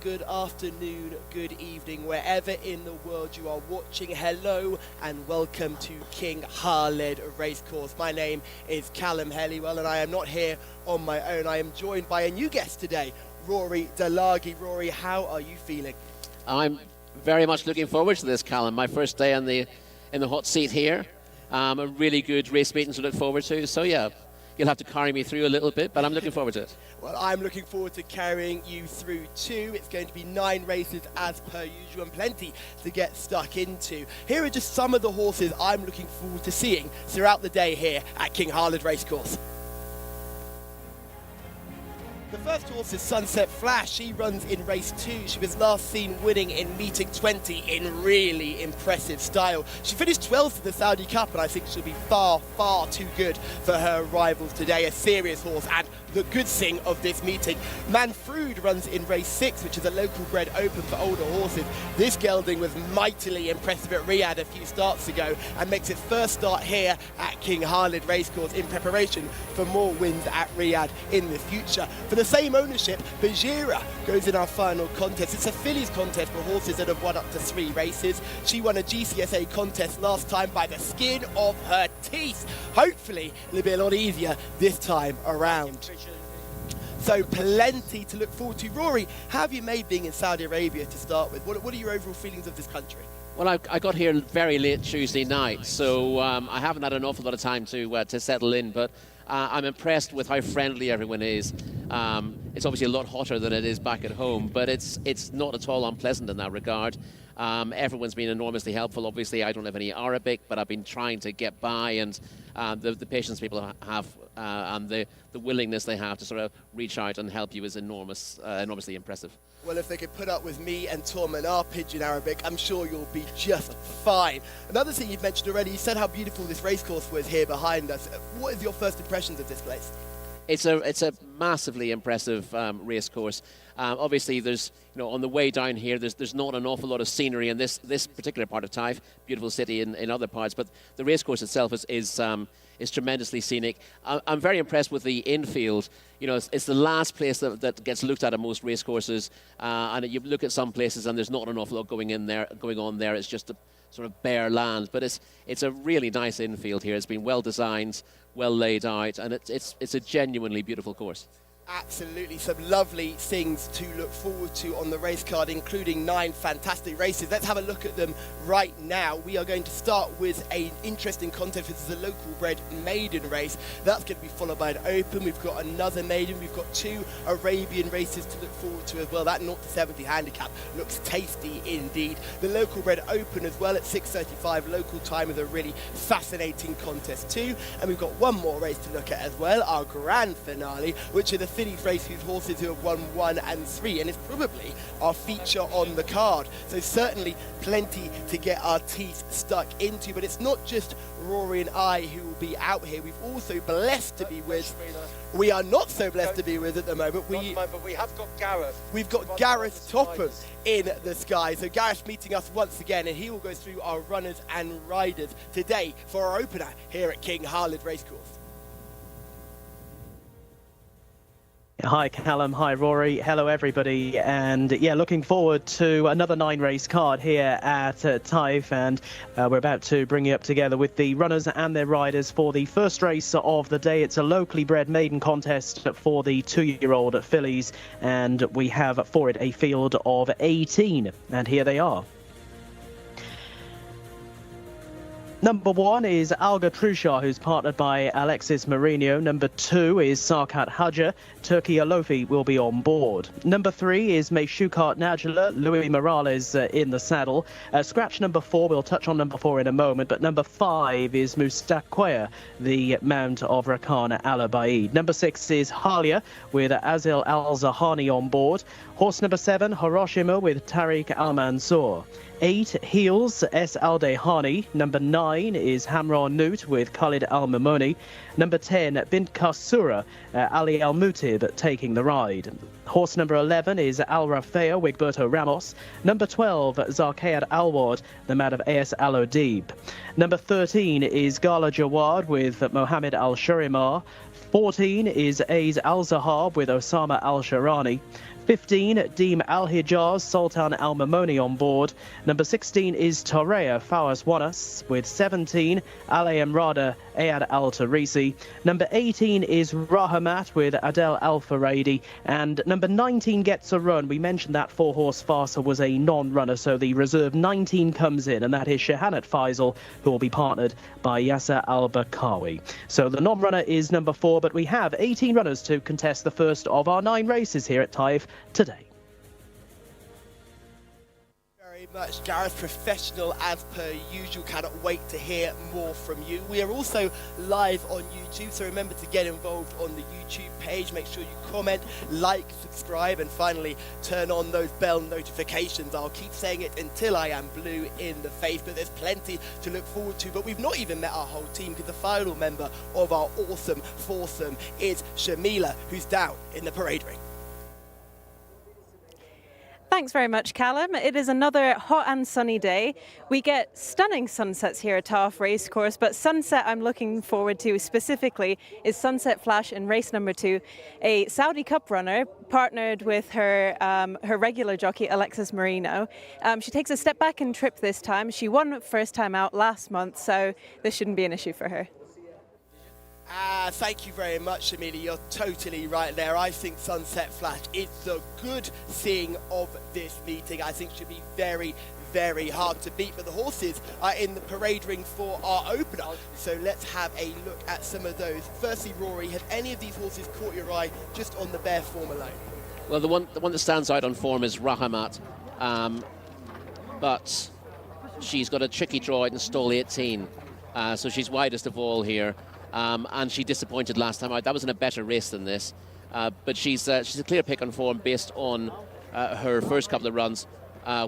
good afternoon, good evening, wherever in the world you are watching. Hello and welcome to King Khalid Racecourse. My name is Callum Helliwell and I am not here on my own. I am joined by a new guest today, Rory Delagi. Rory, how are you feeling? I'm very much looking forward to this, Callum. My first day in the hot seat here. A really good race meeting to look forward to. So yeah, you'll have to carry me through a little bit, but I'm looking forward to it. Well, I'm looking forward to carrying you through too. It's going to be 9 races as per usual and plenty to get stuck into. Here are just some of the horses I'm looking forward to seeing throughout the day here at King Khalid Racecourse. The first horse is Sunset Flash. She runs in race 2. She was last seen winning in meeting 20 in really impressive style. She finished 12th in the Saudi Cup and I think she'll be far, far too good for her rivals today. A serious horse and the good thing of this meeting. Manfred runs in race 6, which is a local bred open for older horses. This gelding was mightily impressive at Riyadh a few starts ago and makes its first start here at King Khalid Racecourse in preparation for more wins at Riyadh in the future. For the same ownership, Jcsa goes in our final contest. It's a fillies contest for horses that have won up to 3 races. She won a Jcsa contest last time by the skin of her teeth. Hopefully it'll be a lot easier this time around. So plenty to look forward to. Rory, how have you made being in Saudi Arabia to start with? What are your overall feelings of this country? Well, I got here very late Tuesday night, so I haven't had an awful lot of time to settle in, but I'm impressed with how friendly everyone is. It's obviously a lot hotter than it is back at home, but it's not at all unpleasant in that regard. Everyone's been enormously helpful. Obviously, I don't have any Arabic, but I've been trying to get by, and the patience people have and the willingness they have to sort of reach out and help you is enormously impressive. Well, if they could put up with me and Tom and our pidgin Arabic, I'm sure you'll be just fine. Another thing you've mentioned already, you said how beautiful this racecourse was here behind us. What is your first impressions of this place? It's a massively impressive racecourse. Obviously, there's on the way down here, there's not an awful lot of scenery in this particular part of Taif. Beautiful city in other parts, but the racecourse itself is tremendously scenic. I'm very impressed with the infield. It's the last place that gets looked at most racecourses, and you look at some places and there's not an awful lot going on there. It's just a sort of bare land, but it's a really nice infield here. It's been well designed, well laid out, and it's a genuinely beautiful course. Absolutely, some lovely things to look forward to on the race card, including 9 fantastic races. Let's have a look at them right now. We are going to start with an interesting contest, which is a local bred maiden race. That's going to be followed by an open. We've got another maiden. We've got 2 Arabian races to look forward to as well. That 0 to 70 handicap looks tasty indeed. The local bred open as well at 6:35 local time is a really fascinating contest too. And we've got one more race to look at as well, our grand finale, which is a fillies race whose horses who have won 1 and 3, and it's probably our feature on the card. So certainly plenty to get our teeth stuck into, but it's not just Rory and I who will be out here. We've also blessed to be with, we are not so blessed to be with at the moment. But we have got Gareth. We've got Gareth Topham in the sky. So Gareth meeting us once again, and he will go through our runners and riders today for our opener here at King Khalid Racecourse. Hi Callum, hi Rory, hello everybody, and yeah, looking forward to another 9 race card here at Taif, and we're about to bring you up together with the runners and their riders for the first race of the day. It's a locally bred maiden contest for the 2-year-old fillies, and we have for it a field of 18, and here they are. Number 1 is Alga Trushar, who's partnered by Alexis Mourinho. Number 2 is Sarkat Hajar. Turkey Alofi will be on board. Number 3 is Meshukat Najla. Louis Morales in the saddle. Scratch number 4, we'll touch on number 4 in a moment, but number 5 is Mustaqia, the mount of Rakan Al-Abaid. Number 6 is Halia with Azil Al-Zahani on board. Horse number 7, Hiroshima with Tariq Al-Mansour. 8, Heels, S. Aldehani. Number 9 is Hamra Newt with Khalid Al Mamoni. Number 10, Bint Kasura, Ali Al Mutib taking the ride. Horse number 11 is Al Rafea, Wigberto Ramos. Number 12, Zarkayat Alwad, the man of AS Al Odib. Number 13 is Gala Jawad with Mohammed Al Shurimar. 14 is Aiz Al Zahab with Osama Al Sharani. 15, Deem Al Hijaz, Sultan Al Mamoni on board. Number 16 is Tareya Fawaz Wanas with 17, Ali Emrada Ayad Al Tarisi. Number 18 is Rahamat with Adel Al Faradi. And number 19 gets a run. We mentioned that 4-horse Farsa was a non-runner, so the reserve 19 comes in, and that is Shahanat Faisal, who will be partnered by Yasser Al Bakawi. So the non-runner is number 4, but we have 18 runners to contest the first of our 9 races here at Taif today. Very much, Gareth, professional as per usual. Cannot wait to hear more from you. We are also live on YouTube, so remember to get involved on the YouTube page. Make sure you comment, like, subscribe, and finally turn on those bell notifications. I'll keep saying it until I am blue in the face, but there's plenty to look forward to. But we've not even met our whole team, because the final member of our awesome foursome is Shamila, who's down in the parade ring. Thanks very much, Callum. It is another hot and sunny day. We get stunning sunsets here at Taif Racecourse, but sunset I'm looking forward to specifically is Sunset Flash in race number 2, a Saudi Cup runner partnered with her her regular jockey Alexis Marino. She takes a step back in trip this time. She won first time out last month, so this shouldn't be an issue for her. Thank you very much, Amelia. You're totally right there. I think Sunset Flash is the good thing of this meeting. I think she'll be very, very hard to beat, but the horses are in the parade ring for our opener. So let's have a look at some of those. Firstly, Rory, have any of these horses caught your eye just on the bare form alone? Well, the one that stands out on form is Rahamat, but she's got a tricky draw in stall 18, so she's widest of all here. And she disappointed last time out. That was in a better race than this. But she's a clear pick on form based on her first couple of runs,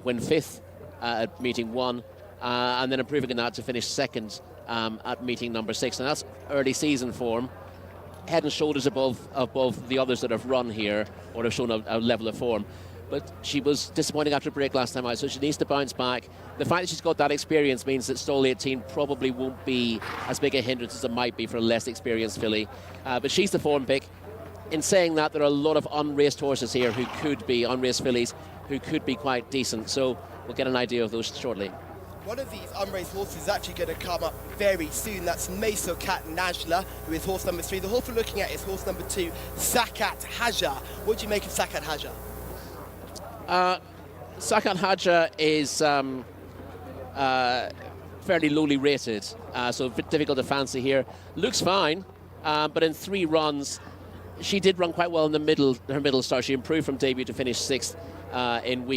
win 5th at meeting 1, and then improving in that to finish 2nd at meeting number 6. And that's early season form, head and shoulders above the others that have run here or have shown a level of form. But she was disappointing after a break last time out, so she needs to bounce back. The fact that she's got that experience means that stall 18 probably won't be as big a hindrance as it might be for a less experienced filly. But she's the form pick. In saying that, there are a lot of unraced horses here who could be, unraced fillies, who could be quite decent. So we'll get an idea of those shortly. One of these unraced horses is actually going to come up very soon. That's Mesokat Najla, who is horse number 3. The horse we're looking at is horse number 2, Sakat Haja. What do you make of Sakat Haja? Sakat Haja is fairly lowly rated, so a bit difficult to fancy here. Looks fine, but in 3 runs, she did run quite well in her middle start. She improved from debut to finish 6th in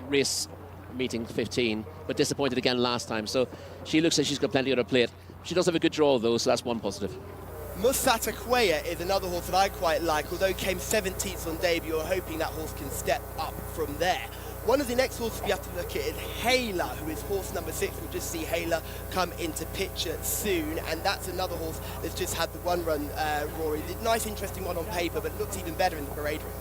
race meeting 15, but disappointed again last time. So she looks like she's got plenty on her plate. She does have a good draw though, so that's one positive. Musata Kwea is another horse that I quite like, although he came 17th on debut. You're hoping that horse can step up from there. One of the next horses we have to look at is Hayla, who is horse number 6. We'll just see Hayla come into picture soon, and that's another horse that's just had the 1 run, Rory. Nice, interesting one on paper, but looks even better in the parade ring.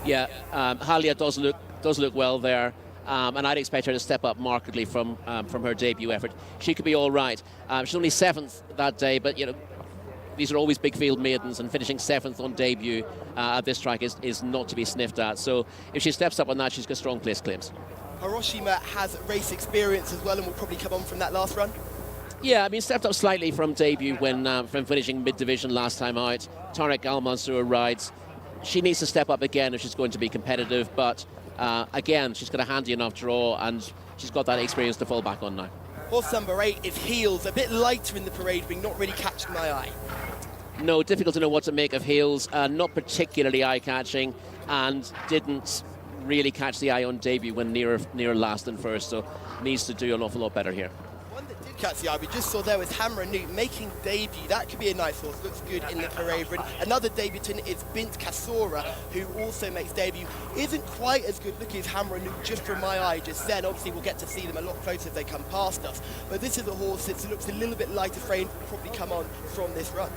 Yeah, Hayla does look well there. And I'd expect her to step up markedly from her debut effort. She could be all right. She's only 7th that day, but you know, these are always big field maidens, and finishing 7th on debut at this track is not to be sniffed at. So if she steps up on that, she's got strong place claims. Hiroshima has race experience as well, and will probably come on from that last run. Yeah, I mean, stepped up slightly from debut when from finishing mid-division last time out. Tarek Al Mansour rides. She needs to step up again if she's going to be competitive, but again, she's got a handy enough draw, and she's got that experience to fall back on now. Horse number 8 is Heels, a bit lighter in the parade ring, not really catching my eye. No, difficult to know what to make of Heels. Not particularly eye-catching, and didn't really catch the eye on debut when near last and first, so needs to do an awful lot better here. One that did catch the eye. We just saw there was Hamra Newt making debut. That could be a nice horse. Looks good in the parade ring. Another debutant is Bint Kasora, who also makes debut. Isn't quite as good looking as Hamra Newt just from my eye just then. Obviously, we'll get to see them a lot closer if they come past us. But this is a horse that looks a little bit lighter framed, will probably come on from this run.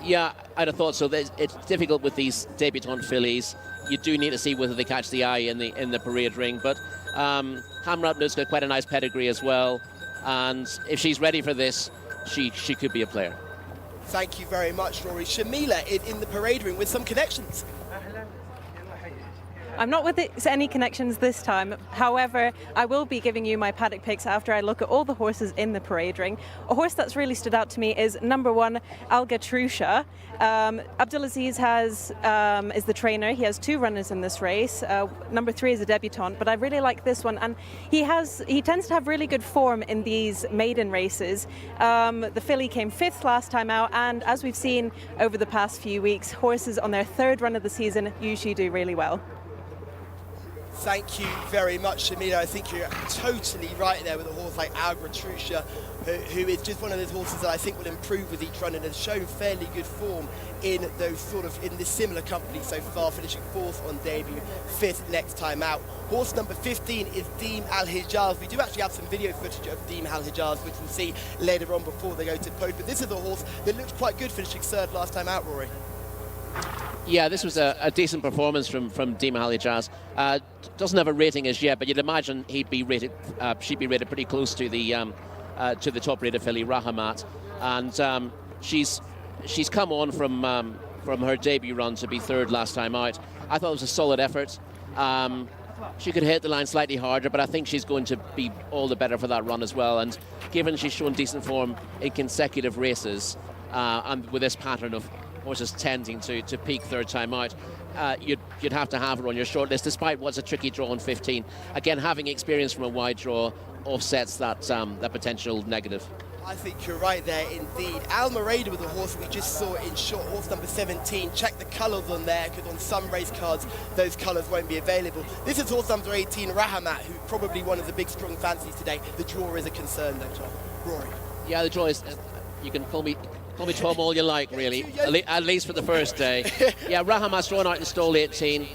Yeah, I'd have thought so. It's difficult with these debutant fillies. You do need to see whether they catch the eye in the parade ring. But Hamra Newt's got quite a nice pedigree as well. And if she's ready for this, she could be a player. Thank you very much, Rory. Shamila is in the parade ring with some connections. I'm not with any connections this time. However, I will be giving you my paddock picks after I look at all the horses in the parade ring. A horse that's really stood out to me is number 1, Algatrusha. Abdulaziz is the trainer. He has 2 runners in this race. Number 3 is a debutant, but I really like this one. And he tends to have really good form in these maiden races. The filly came 5th last time out, and as we've seen over the past few weeks, horses on their 3rd run of the season usually do really well. Thank you very much, Shamila. I think you're totally right there with a horse like Algatrusha, who is just one of those horses that I think will improve with each run and has shown fairly good form in this similar company so far, finishing 4th on debut, 5th next time out. Horse number 15 is Deem Al Hijaz. We do actually have some video footage of Deem Al Hijaz, which we'll see later on before they go to post. But this is a horse that looks quite good, finishing 3rd last time out, Rory. Yeah, this was a decent performance from Deem Al Hijaz. Doesn't have a rating as yet, but you'd imagine she'd be rated pretty close to the top rated filly Rahamat, and she's come on from her debut run to be 3rd last time out. I thought it was a solid effort. She could hit the line slightly harder, but I think she's going to be all the better for that run as well. And given she's shown decent form in consecutive races, and with this pattern of horses tending to peak 3rd time out, you'd have to have her on your shortlist, despite what's a tricky draw on 15. Again, having experience from a wide draw offsets that potential negative. I think you're right there indeed. Almereda with the horse we just saw in short, horse number 17. Check the colours on there, because on some race cards those colours won't be available. This is horse number 18, Rahamat, who's probably one of the big strong fancies today. The draw is a concern though, Tom. Rory. Yeah, the draw is, you can call me Tom all you like, really, at least for the first day. Yeah, Rahamat's drawn out in stall 18.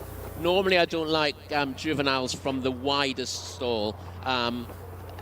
Normally I don't like juveniles from the widest stall.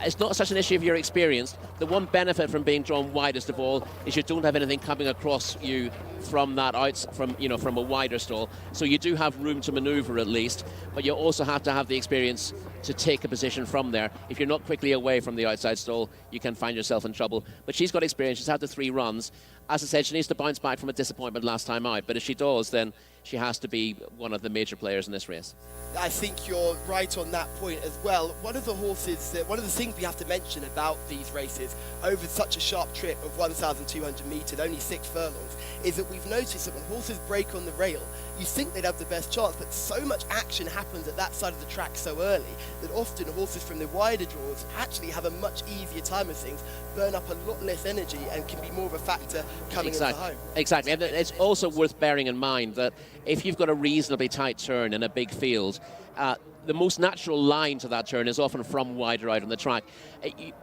It's not such an issue if you're experienced. The one benefit from being drawn widest of all is you don't have anything coming across you from from a wider stall. So you do have room to manoeuvre at least, but you also have to have the experience to take a position from there. If you're not quickly away from the outside stall, you can find yourself in trouble. But she's got experience. She's had the 3 runs. As I said, she needs to bounce back from a disappointment last time out. But if she does, then she has to be one of the major players in this race. I think you're right on that point as well. One of the things we have to mention about these races over such a sharp trip of 1,200 metres, only 6 furlongs, is that we've noticed that when horses break on the rail, you think they'd have the best chance, but so much action happens at that side of the track so early that often horses from the wider draws actually have a much easier time of things, burn up a lot less energy, and can be more of a factor coming into home. Exactly, and it's also worth bearing in mind that if you've got a reasonably tight turn in a big field, the most natural line to that turn is often from wider out on the track.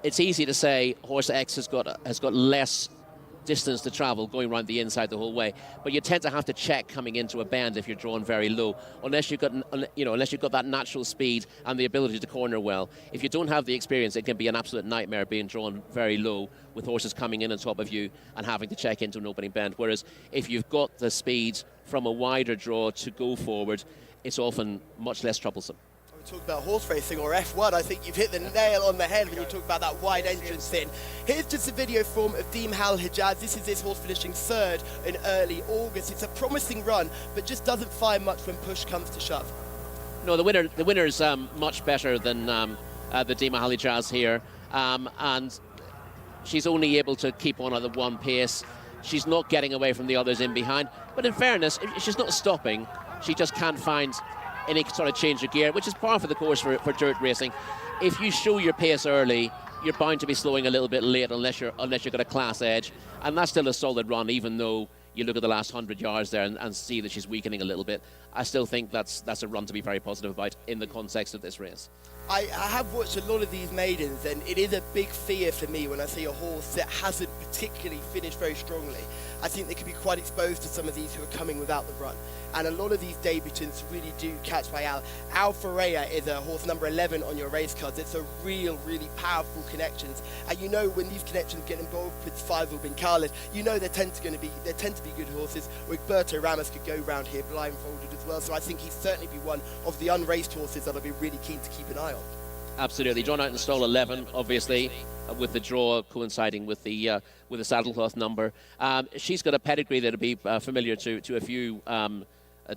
It's easy to say horse X has got less distance to travel going around the inside the whole way, but you tend to have to check coming into a bend if you're drawn very low, unless you've got that natural speed and the ability to corner well. If you don't have the experience, it can be an absolute nightmare being drawn very low with horses coming in on top of you and having to check into an opening bend. Whereas if you've got the speed from a wider draw to go forward, it's often much less troublesome. We talk about horse racing or F1, I think you've hit the nail on the head when you talk about that wide entrance in. Here's just a video form of Deem Al Hijaz. This is this horse finishing 3rd in early August. It's a promising run, but just doesn't fire much when push comes to shove. No, the winner's much better than the Deem Al Hijaz here, and she's only able to keep on at the one pace. She's not getting away from the others in behind, but in fairness, she's not stopping. She just can't find any sort of change of gear, which is par for the course for dirt racing. If you show your pace early, you're bound to be slowing a little bit late unless you've got a class edge, and that's still a solid run, even though you look at the last 100 yards there and see that she's weakening a little bit. I still think that's a run to be very positive about in the context of this race. I have watched a lot of these maidens, and it is a big fear for me when I see a horse that hasn't particularly finished very strongly. I think they could be quite exposed to some of these who are coming without the run. And a lot of these debutants really do catch my eye. Alphareya is a horse number 11 on your race cards. It's a really powerful connections. And you know when these connections get involved with Faisal bin Khalid, you know they tend to be good horses. Roberto Ramos could go round here blindfolded as well. So I think he'd certainly be one of the unraced horses that I'll be really keen to keep an eye on. Absolutely. Drawn out in stall 11, obviously, with the draw coinciding with the saddlecloth number. She's got a pedigree that'll be familiar to a few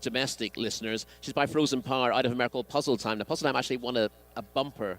domestic listeners. She's by Frozen Power out of a mare called Puzzle Time. Now, Puzzle Time actually won a bumper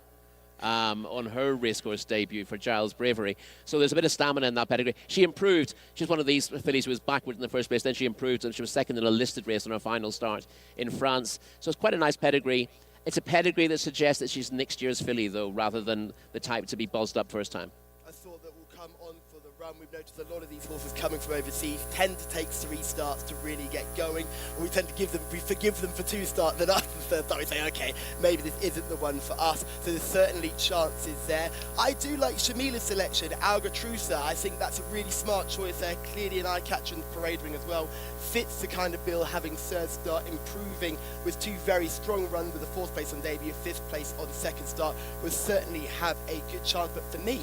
on her racecourse debut for Giles Bravery. So there's a bit of stamina in that pedigree. She improved. She's one of these fillies who was backward in the first place. Then she improved, and she was second in a listed race on her final start in France. So it's quite a nice pedigree. It's a pedigree that suggests that she's next year's filly, though, rather than the type to be buzzed up first time. I thought that will come on for the run. We've noticed a lot of these horses coming from overseas tend to take 3 starts to really get going. We tend to forgive them for 2 starts, then after the third start we say, okay, maybe this isn't the one for us. So there's certainly chances there. I do like Shamila's selection, Algatrusa. I think that's a really smart choice there. Clearly an eye-catcher in the parade ring as well. Fits the kind of bill, having third start, improving with 2 very strong runs with a 4th place on debut, 5th place on 2nd start, will certainly have a good chance. But for me,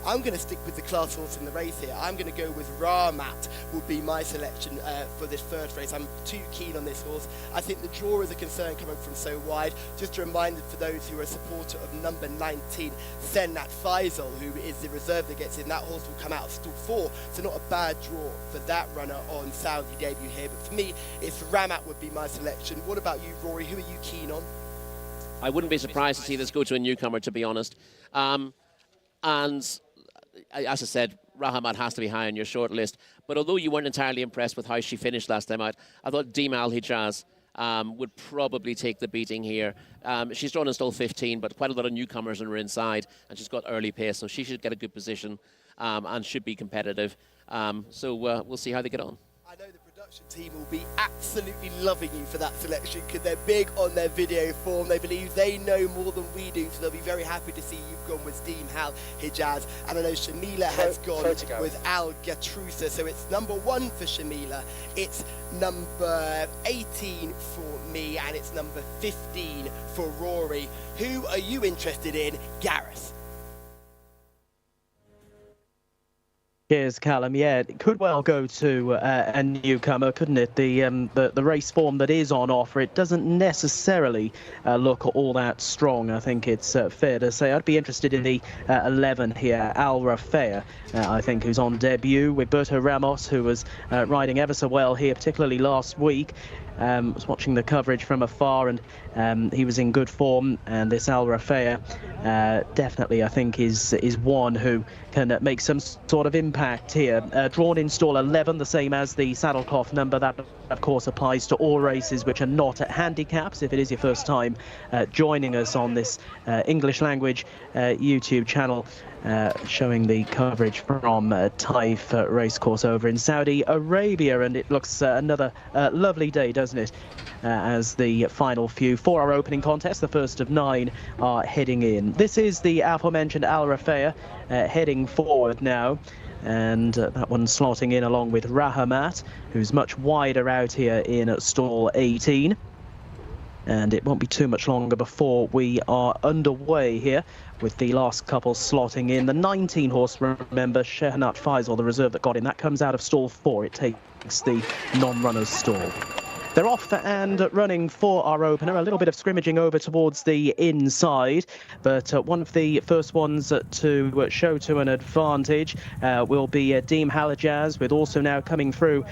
I'm going to stick with the class horse in the race here. I'm going to go with Rahmat will be my selection for this first race. I'm too keen on this horse. I think the draw is a concern coming from so wide. Just a reminder for those who are a supporter of number 19, Sennat Faisal, who is the reserve that gets in. That horse will come out of stall 4, so not a bad draw for that runner on Saudi debut here. But for me, it's Rahmat would be my selection. What about you, Rory? Who are you keen on? I wouldn't be surprised to see this go to a newcomer, to be honest. And as I said, Rahmat has to be high on your short list. But although you weren't entirely impressed with how she finished last time out, I thought Deem Al Hijaz would probably take the beating here. She's drawn in stall 15, but quite a lot of newcomers on her inside, and she's got early pace, so she should get a good position and should be competitive. So we'll see how they get on. I know the production team will be absolutely loving you for that selection because they're big on their video form. They believe they know more than we do, so they'll be very happy to see you've gone with Deem Al Hijaz. And I know Shamila has gone with Al Gatrusa, so it's number 1 for Shamila, it's number 18 for me, and it's number 15 for Rory. Who are you interested in, Gareth? Cheers, Callum. Yeah, it could well go to a newcomer, couldn't it? The race form that is on offer, it doesn't necessarily look all that strong. I think it's fair to say. I'd be interested in the 11 here, Al Rafea, I think, who's on debut with Berto Ramos, who was riding ever so well here, particularly last week. Was watching the coverage from afar, and he was in good form. And this Al Rafea definitely, I think, is one who can make some sort of impact here. Drawn in stall 11, the same as the saddlecloth number. That, of course, applies to all races which are not at handicaps. If it is your first time joining us on this English language YouTube channel, showing the coverage from Taif racecourse over in Saudi Arabia, and it looks another lovely day, doesn't it, as the final few for our opening contest, the first of 9, are heading in. This is the aforementioned Al Rafea heading forward now, and that one slotting in along with Rahmat, who's much wider out here in stall 18. And it won't be too much longer before we are underway here, with the last couple slotting in. The 19 horse, remember, Shehnat Faisal, the reserve that got in, that comes out of stall 4. It takes the non-runner's stall. They're off and running for our opener. A little bit of scrimmaging over towards the inside, but one of the first ones to show to an advantage will be Deem Al Hijaz, with also now coming through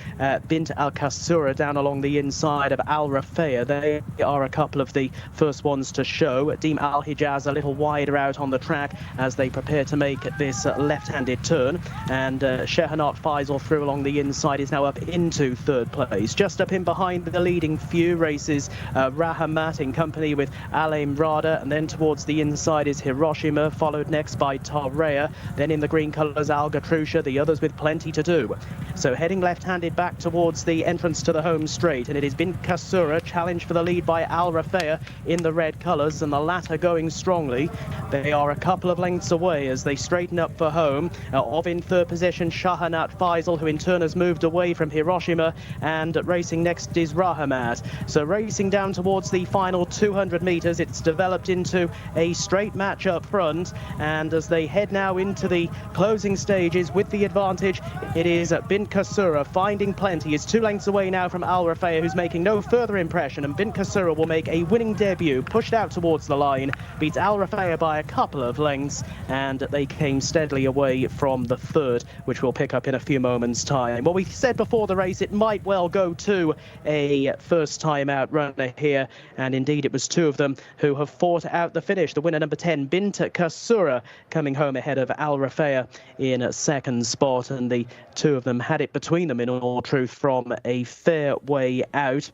Bint Al Kasura down along the inside of Al Rafea. They are a couple of the first ones to show. Deem Al Hijaz a little wider out on the track as they prepare to make this left-handed turn, and Shehnat Faisal through along the inside is now up into 3rd place. Just up in behind the leading few races Rahamat in company with Alain Rada, and then towards the inside is Hiroshima, followed next by Tarrea, then in the green colours Alga Trusha, the others with plenty to do. So heading left-handed back towards the entrance to the home straight, and it has been Kasura, challenged for the lead by Al Rafea in the red colours, and the latter going strongly. They are a couple of lengths away as they straighten up for home. Of in third position Shahanat Faisal, who in turn has moved away from Hiroshima, and racing next is Rahamat. So racing down towards the final 200 metres, it's developed into a straight match up front, and as they head now into the closing stages with the advantage, it is Bint Kasura finding plenty. Is 2 lengths away now from Al Rafea, who's making no further impression, and Bint Kasura will make a winning debut, pushed out towards the line, beats Al Rafea by a couple of lengths, and they came steadily away from the third, which we'll pick up in a few moments' time. Well, we said before the race it might well go to a first time out runner here, and indeed it was 2 of them who have fought out the finish. The winner, number 10, Bint Kasura, coming home ahead of Al Rafea in second spot, and the 2 of them had it between them in all truth from a fair way out.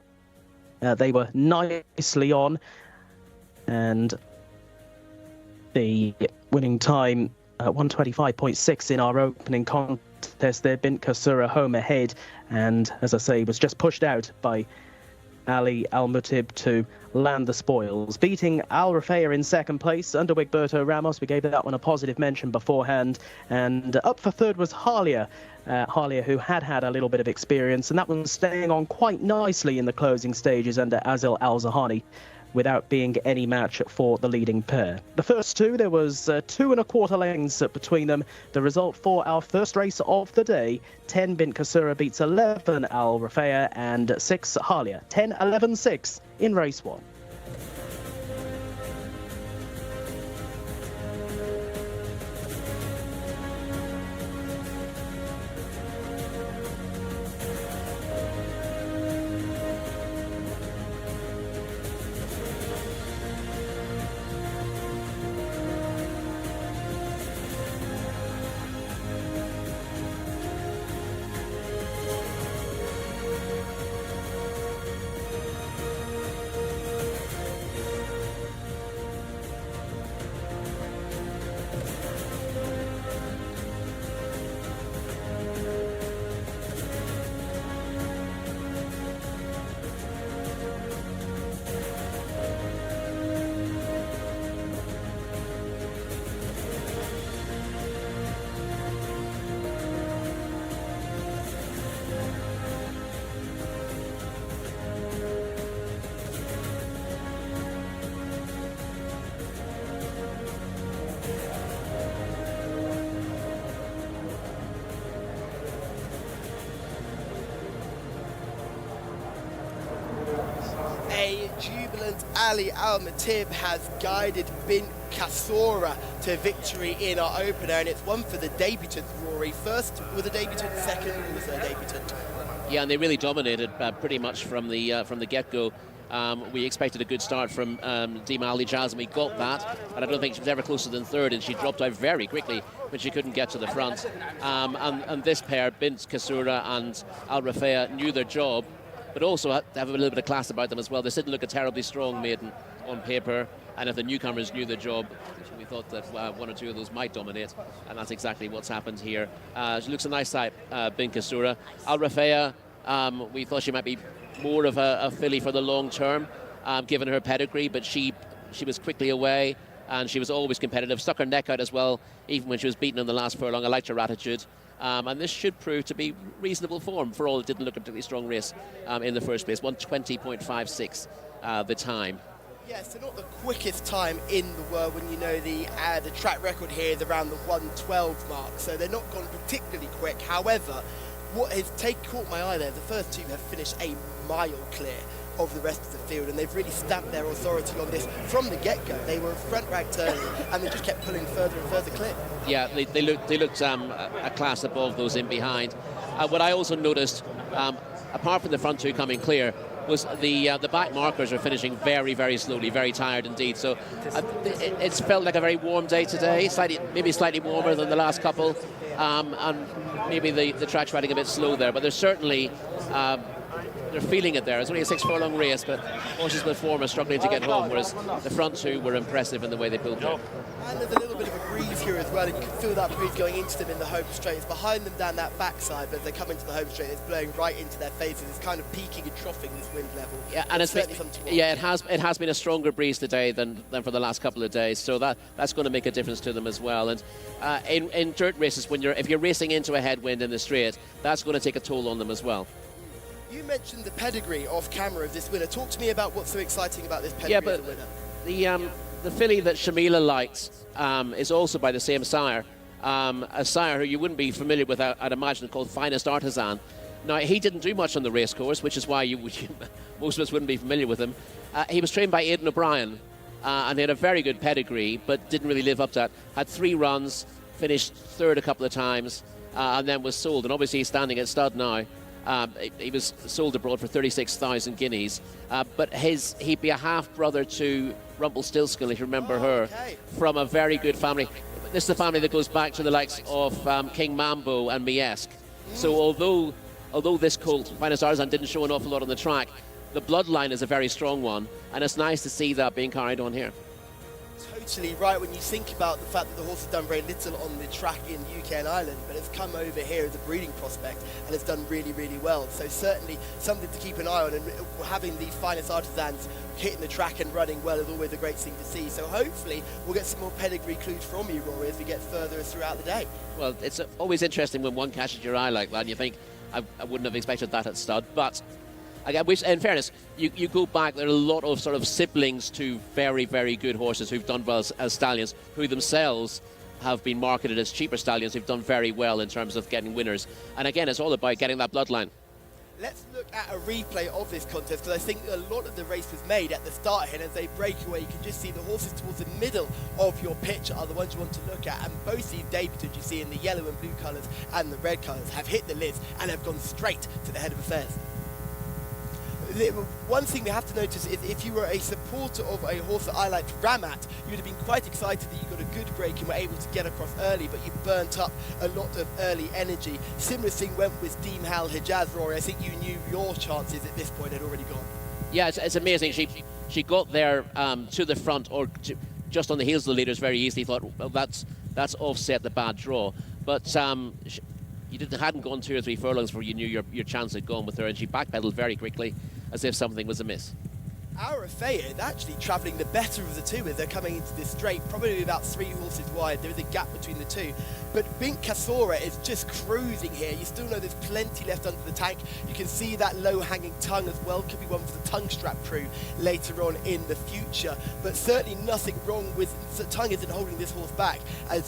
They were nicely on, and the winning time 1:25.6 in our opening contest there. Bint Kasura home ahead, and as I say, was just pushed out by Ali Al-Mutib to land the spoils, beating Al Rafea in second place under Wigberto Ramos. We gave that one a positive mention beforehand, and up for third was Halia, who had a little bit of experience, and that one staying on quite nicely in the closing stages under Azil Al-Zahani, without being any match for the leading pair. The first 2, there was 2 1/4 lengths between them. The result for our first race of the day: 10 Bint Kasura beats 11 Al Rafea, and 6 Halia. 10-11-6 in race 1. A jubilant Ali Al-Matib has guided Bint Kasura to victory in our opener, and it's one for the debutant, Rory. First was a debutant, second was a debutant. Yeah, and they really dominated pretty much from the get-go. We expected a good start from Dima Ali Jazz, and we got that, and I don't think she was ever closer than third, and she dropped out very quickly when she couldn't get to the front. And this pair, Bint Kasura and Al Rafea, knew their job, but also had to have a little bit of class about them as well. They didn't look a terribly strong maiden on paper, and if the newcomers knew their job, we thought that 1 or 2 of those might dominate, and that's exactly what's happened here. She looks a nice type, Bint Kasura. Al Rafea, we thought she might be more of a filly for the long term, given her pedigree, but she was quickly away, and she was always competitive, stuck her neck out as well, even when she was beaten in the last furlong. I liked her attitude. And this should prove to be reasonable form, for all it didn't look a particularly strong race in the first place. 1:20.56 the time. Yes, so not the quickest time in the world when you know the track record here is around the 1:12 mark, so they're not gone particularly quick. However, what has caught my eye there, the first 2 have finished a mile clear of the rest of the field, and they've really stamped their authority on this from the get-go. They were front ranked early, and they just kept pulling further and further clear. Yeah, they looked a class above those in behind. What I also noticed, apart from the front 2 coming clear, was the back markers are finishing very, very slowly, very tired indeed. So it's felt like a very warm day today, maybe slightly warmer than the last couple, and maybe the track's riding a bit slow there, but there's certainly they're feeling it there. It's only a 6 furlong race, but horses with form are struggling to get home, whereas the front two were impressive in the way they pulled through. And there's a little bit of a breeze here as well, and you can feel that breeze going into them in the home straight. It's behind them down that backside, but as they come into the home straight, it's blowing right into their faces. It's kind of peaking and troughing this wind level. Yeah, and it has been a stronger breeze today than for the last couple of days, so that's going to make a difference to them as well. And in dirt races, if you're racing into a headwind in the straight, that's going to take a toll on them as well. You mentioned the pedigree off camera of this winner. Talk to me about what's so exciting about this pedigree Yeah, as but a winner. the filly that Shamila likes is also by the same sire, a sire who you wouldn't be familiar with, I'd imagine, called Finest Artisan. Now, he didn't do much on the race course, which is why most of us wouldn't be familiar with him. He was trained by Aidan O'Brien, and he had a very good pedigree, but didn't really live up to that. Had 3 runs, finished third a couple of times, and then was sold. And obviously he's standing at stud now. He was sold abroad for 36,000 guineas. But he'd be a half-brother to Rumpelstiltskin, if you remember her, from a very good family. This is the family that goes back to the likes of King Mambo and Miesk. So although this colt, Finest Artisan, didn't show an awful lot on the track, the bloodline is a very strong one, and it's nice to see that being carried on here. Totally right when you think about the fact that the horse has done very little on the track in UK and Ireland, but it's come over here as a breeding prospect and has done really, really well. So certainly something to keep an eye on, and having the Finest Artisans hitting the track and running well is always a great thing to see. So hopefully we'll get some more pedigree clues from you, Rory, as we get further throughout the day. Well, it's always interesting when one catches your eye like that and you think, I wouldn't have expected that at stud, but again, in fairness, you go back, there are a lot of sort of siblings to very, very good horses who've done well as stallions, who themselves have been marketed as cheaper stallions who've done very well in terms of getting winners. And again, it's all about getting that bloodline. Let's look at a replay of this contest, because I think a lot of the race was made at the start here, and as they break away, you can just see the horses towards the middle of your picture are the ones you want to look at, and both these debutants you see in the yellow and blue colours and the red colours have hit the lids and have gone straight to the head of affairs. One thing we have to notice is if you were a supporter of a horse that I liked, Ramat, you would have been quite excited that you got a good break and were able to get across early, but you burnt up a lot of early energy. Similar thing went with Deem Hal Hijaz, Rory. I think you knew your chances at this point had already gone. Yeah, it's amazing. She got there to the front or just on the heels of the leaders very easily. Thought, well, that's offset the bad draw. But you hadn't gone 2 or 3 furlongs before you knew your chance had gone with her, and she backpedaled very quickly as if something was amiss. Our Affair is actually travelling the better of the two as they're coming into this straight, probably about 3 horses wide. There is a gap between the two. But Bint Kassora is just cruising here. You still know there's plenty left under the tank. You can see that low-hanging tongue as well. Could be one for the tongue strap crew later on in the future. But certainly nothing wrong with the tongue isn't holding this horse back as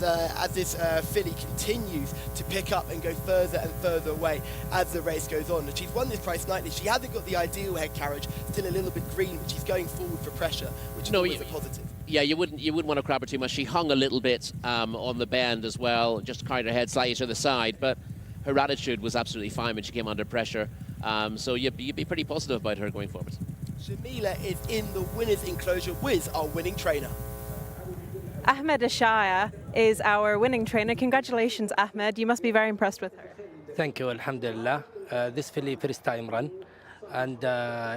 this filly continues to pick up and go further and further away as the race goes on. And she's won this price nightly. She hasn't got the ideal head carriage, still a little bit green, but she's going forward for pressure, which is always a positive. Yeah, you wouldn't want to crab her too much. She hung a little bit on the bend as well, just carried her head slightly to the side, but her attitude was absolutely fine when she came under pressure. So you'd be pretty positive about her going forward. Shamila is in the winner's enclosure with our winning trainer. Ahmed Ashaya is our winning trainer. Congratulations, Ahmed. You must be very impressed with her. Thank you, alhamdulillah. This filly first time run, and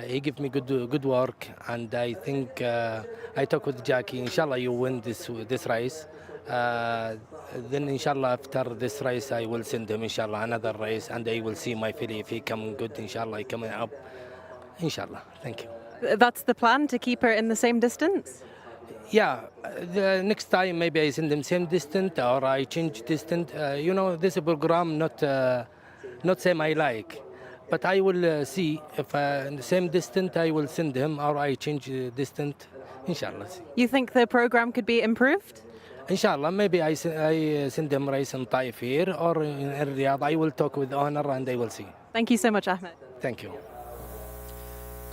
he gave me good work, and I think I talk with Jackie. Inshallah, you win this race. Then inshallah after this race I will send him inshallah another race, and I will see my filly if he come good. Inshallah, he coming up. Inshallah. Thank you. That's the plan, to keep her in the same distance? Yeah, the next time maybe I send him same distance or I change distance. You know, this program not same I like, but I will see if the same distance I will send him or I change distance. Inshallah. You think the program could be improved? Inshallah, maybe I send him race in Taif here or in Riyadh. I will talk with owner and I will see. Thank you so much, Ahmed. Thank you.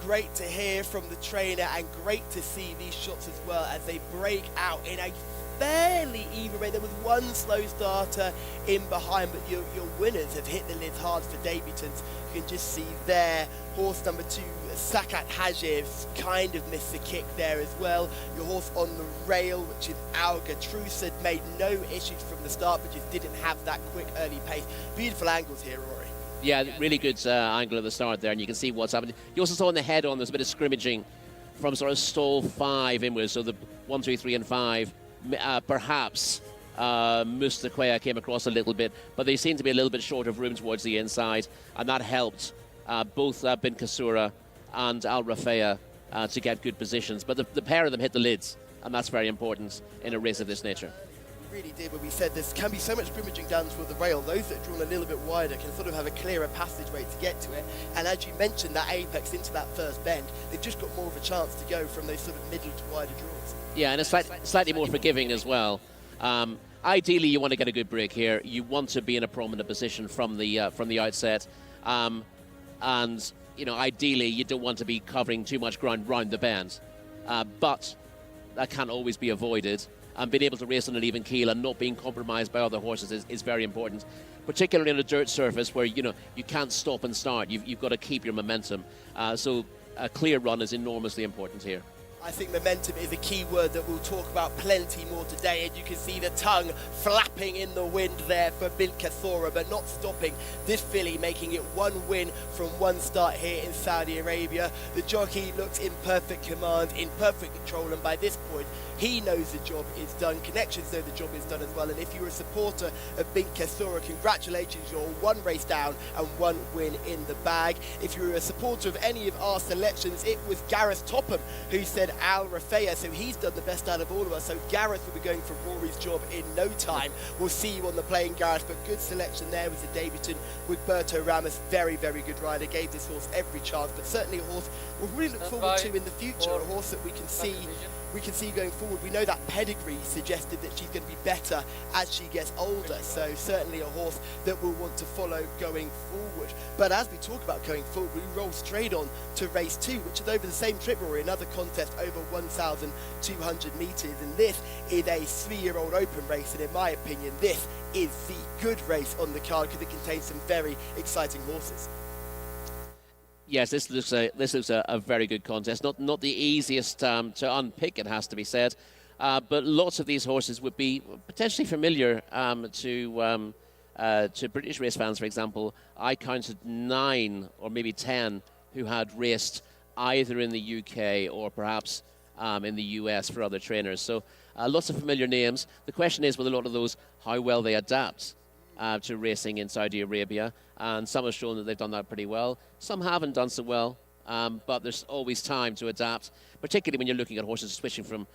Great to hear from the trainer and great to see these shots as well as they break out in a fairly even race. There was one slow starter in behind, but your winners have hit the lids hard for debutants. You can just see there, horse number 2, Sakat Hajiv, kind of missed the kick there as well. Your horse on the rail, which is Alga Trusa, made no issues from the start, but just didn't have that quick early pace. Beautiful angles here, Rory. Yeah, really good angle at the start there, and you can see what's happening. You also saw in the head-on there's a bit of scrimmaging from sort of stall 5 inwards, so the 1, 2, 3, and 5. Perhaps Mustaquea came across a little bit, but they seem to be a little bit short of room towards the inside, and that helped both Bin Kasura and Al Rafea to get good positions. But the pair of them hit the lids, and that's very important in a race of this nature. Really did when we said there can be so much scrimmaging down toward the rail. Those that are drawn a little bit wider can sort of have a clearer passageway to get to it, and as you mentioned, that apex into that first bend, they've just got more of a chance to go from those sort of middle to wider draws. Yeah, and it's slightly more forgiving as well. Ideally, you want to get a good break here. You want to be in a prominent position from the outset, and ideally, you don't want to be covering too much ground round the bend, but that can't always be avoided. And being able to race on an even keel and not being compromised by other horses is very important, particularly on a dirt surface where you can't stop and start. You've got to keep your momentum. So a clear run is enormously important here. I think momentum is a key word that we'll talk about plenty more today, and you can see the tongue flapping in the wind there for Bin Kasura, but not stopping this filly, making it 1 win from 1 start here in Saudi Arabia. The jockey looks in perfect command, in perfect control, and by this point he knows the job is done. Connections know the job is done as well, and if you're a supporter of Bin Kasura, congratulations, you're 1 race down and 1 win in the bag. If you're a supporter of any of our selections, it was Gareth Topham who said Al Rafea, so he's done the best out of all of us, so Gareth will be going for Rory's job in no time. We'll see you on the plane, Gareth, but good selection there with the debutant with Berto Ramos. Very, very good rider, gave this horse every chance, but certainly a horse we'll really look forward to in the future, a horse that we can see going forward. We know that pedigree suggested that she's going to be better as she gets older, so certainly a horse that we'll want to follow going forward. But as we talk about going forward, we roll straight on to race 2, which is over the same trip, or another contest over 1,200 metres, and this is a 3-year-old open race, and in my opinion this is the good race on the card because it contains some very exciting horses. Yes, this looks a very good contest. Not the easiest to unpick, it has to be said, but lots of these horses would be potentially familiar to British race fans. For example, I counted 9 or maybe 10 who had raced either in the UK or perhaps in the US for other trainers. So lots of familiar names. The question is with a lot of those how well they adapt to racing in Saudi Arabia, and some have shown that they've done that pretty well. Some haven't done so well, but there's always time to adapt, particularly when you're looking at horses switching from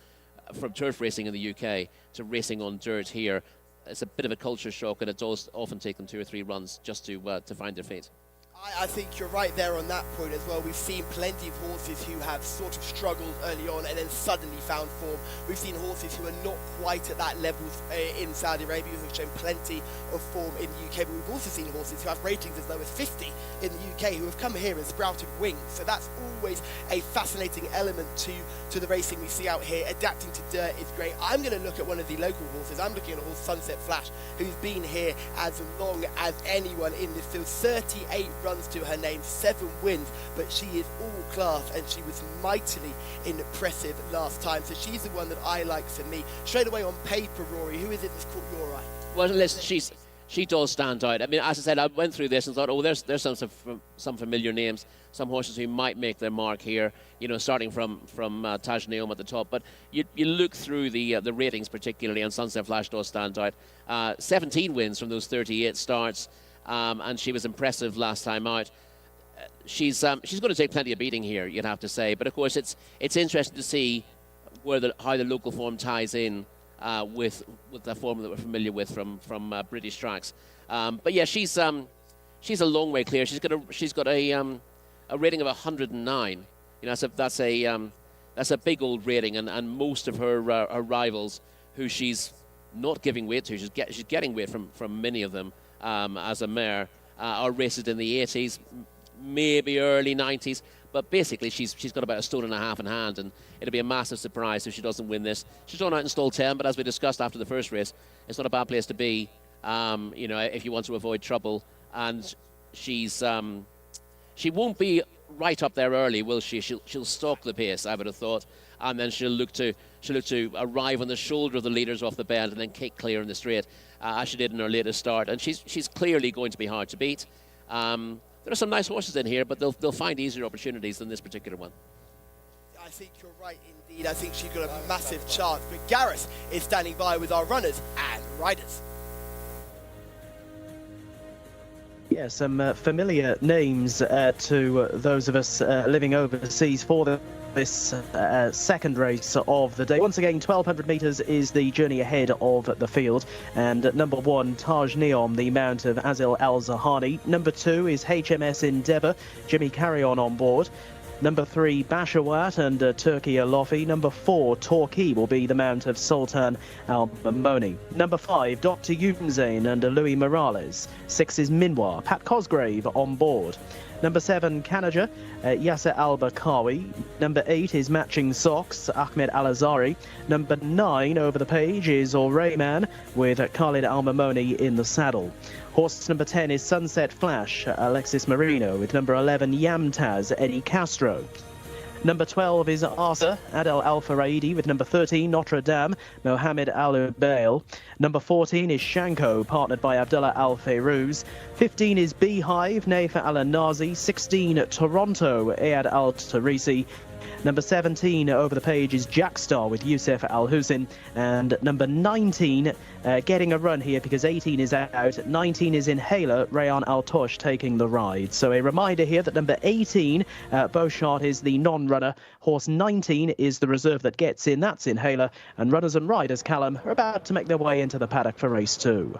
turf racing in the UK to racing on dirt here. It's a bit of a culture shock, and it does often take them 2 or 3 runs just to find their feet. I think you're right there on that point as well. We've seen plenty of horses who have sort of struggled early on and then suddenly found form. We've seen horses who are not quite at that level in Saudi Arabia who have shown plenty of form in the UK, but we've also seen horses who have ratings as low as 50 in the UK who have come here and sprouted wings. So that's always a fascinating element to the racing we see out here. Adapting to dirt is great. I'm going to look at one of the local horses. I'm looking at a horse, Sunset Flash, who's been here as long as anyone in this field. 38 runs to her name, 7 wins, but she is all class and she was mightily impressive last time, so she's the one that I like for me. Straight away on paper, Rory, who is it that's caught your eye? Well, listen, she does stand out. I mean, as I said, I went through this and thought, oh, there's some familiar names, some horses who might make their mark here, starting from Taj Neom at the top. But you look through the ratings particularly, and Sunset Flash does stand out. 17 wins from those 38 starts. And she was impressive last time out. She's going to take plenty of beating here, you'd have to say. But of course, it's interesting to see how the local form ties in with the form that we're familiar with from British tracks. But yeah, she's a long way clear. She's got a rating of 109. That's a big old rating, and most of her rivals, who she's not giving weight to, she's getting weight from many of them. As a mare, are raced in the 80s, maybe early 90s, but basically she's got about 1.5 stone in hand, and it'll be a massive surprise if she doesn't win this. She's drawn out in stall 10, but as we discussed after the first race, it's not a bad place to be, if you want to avoid trouble. And she won't be right up there early, will she? She'll stalk the pace, I would have thought, and then she'll look to arrive on the shoulder of the leaders off the bend and then kick clear in the straight, as she did in her latest start. And she's clearly going to be hard to beat. There are some nice horses in here, but they'll find easier opportunities than this particular one. I think you're right indeed. I think she's got a massive chance. But Gareth is standing by with our runners and riders. Yeah, some familiar names to those of us living overseas for this second race of the day. Once again, 1,200 metres is the journey ahead of the field. And at number 1, Taj Neom, the mount of Azil Al-Zahani. Number 2 is HMS Endeavour, Jimmy Carrion on board. Number 3, Bashawat and Turkey Alofi. Number 4, Torquay will be the mount of Sultan Al-Mamoni. Number 5, Dr. Youmzain and Louis Morales. 6 is Minwa, Pat Cosgrave on board. Number 7, Kanaja, Yasser Al-Bakawi. Number 8 is Matching Socks, Ahmed Al-Azari. Number 9 over the page is Orayman with Khalid Al-Mamoni in the saddle. Horse number 10 is Sunset Flash, Alexis Marino, with number 11, Yamtaz, Eddie Castro. Number 12 is Arsa, Adel Al-Faraidi, with number 13, Notre Dame, Mohamed Al-Ubail. Number 14 is Shanko, partnered by Abdullah Al-Fayrouz. 15 is Beehive, Naifa Al-Nazi. 16, Toronto, Ayad Al-Tarisi. Number 17 over the page is Jackstar with Youssef Al-Hussein. And number 19 getting a run here because 18 is out. 19 is Inhaler, Rayan Al-Tosh taking the ride. So a reminder here that number 18, Beauchart, is the non-runner. Horse 19 is the reserve that gets in. That's Inhaler. And runners and riders, Callum, are about to make their way into the paddock for race 2.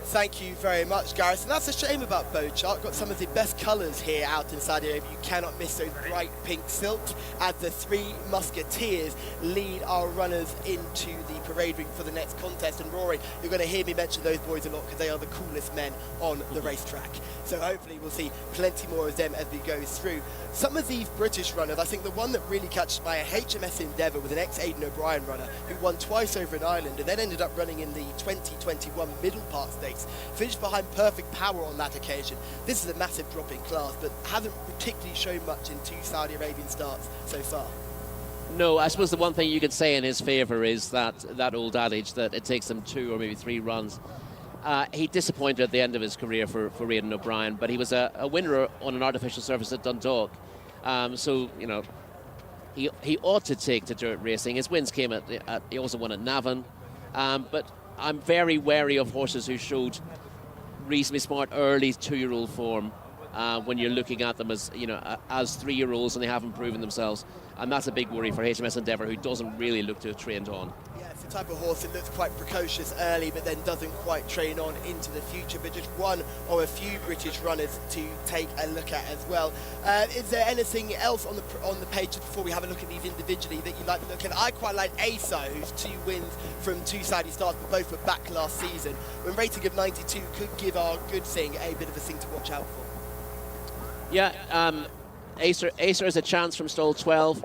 Thank you very much, Gareth. And that's a shame about Beauchart. Got some of the best colours here out in Saudi Arabia. You cannot miss those bright pink silks as the 3 Musketeers lead our runners into the parade ring for the next contest. And Rory, you're going to hear me mention those boys a lot because they are the coolest men on the racetrack. So hopefully we'll see plenty more of them as we go through. Some of these British runners, I think the one that really catches my eye, HMS Endeavour, with an ex-Aidan O'Brien runner who won twice over in Ireland and then ended up running in the 2021 Middle Park Stakes. Finished behind Perfect Power on that occasion. This is a massive drop in class, but hasn't particularly shown much in 2 Saudi Arabian starts so far. No, I suppose the one thing you could say in his favour is that old adage that it takes him 2 or maybe 3 runs. He disappointed at the end of his career for Aidan O'Brien, but he was a winner on an artificial surface at Dundalk. So, you know, he ought to take to dirt racing. His wins came he also won at Navan. But I'm very wary of horses who showed reasonably smart early 2-year-old form when you're looking at them as, you know, as 3-year-olds and they haven't proven themselves. And that's a big worry for HMS Endeavour, who doesn't really look to have trained on. Yeah, it's the type of horse that looks quite precocious early, but then doesn't quite train on into the future. But just one or a few British runners to take a look at as well. Is there anything else on the page before we have a look at these individually that you'd like to look at? I quite like Jcsa, whose 2 wins from 2 Saudi starts, but both were back last season. When rating of 92 could give our good thing a bit of a thing to watch out for. Yeah, Jcsa has a chance from stall 12,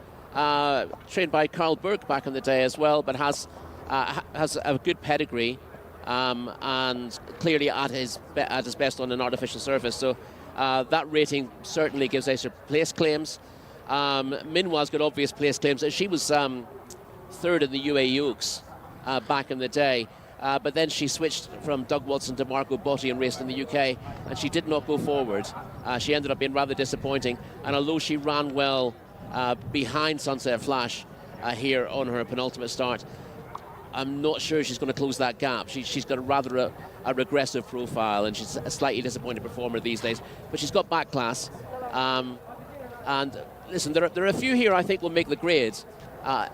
trained by Carl Burke back in the day as well, but has a good pedigree and clearly at his best on an artificial surface. So that rating certainly gives Jcsa place claims. Minwa's got obvious place claims. She was 3rd in the UAE Oaks back in the day. But then she switched from Doug Watson to Marco Botti and raced in the UK, and she did not go forward. She ended up being rather disappointing, and although she ran well behind Sunset Flash here on her penultimate start, I'm not sure she's going to close that gap. She's got a regressive profile, and she's a slightly disappointed performer these days, but she's got back class. And listen, there are a few here I think will make the grades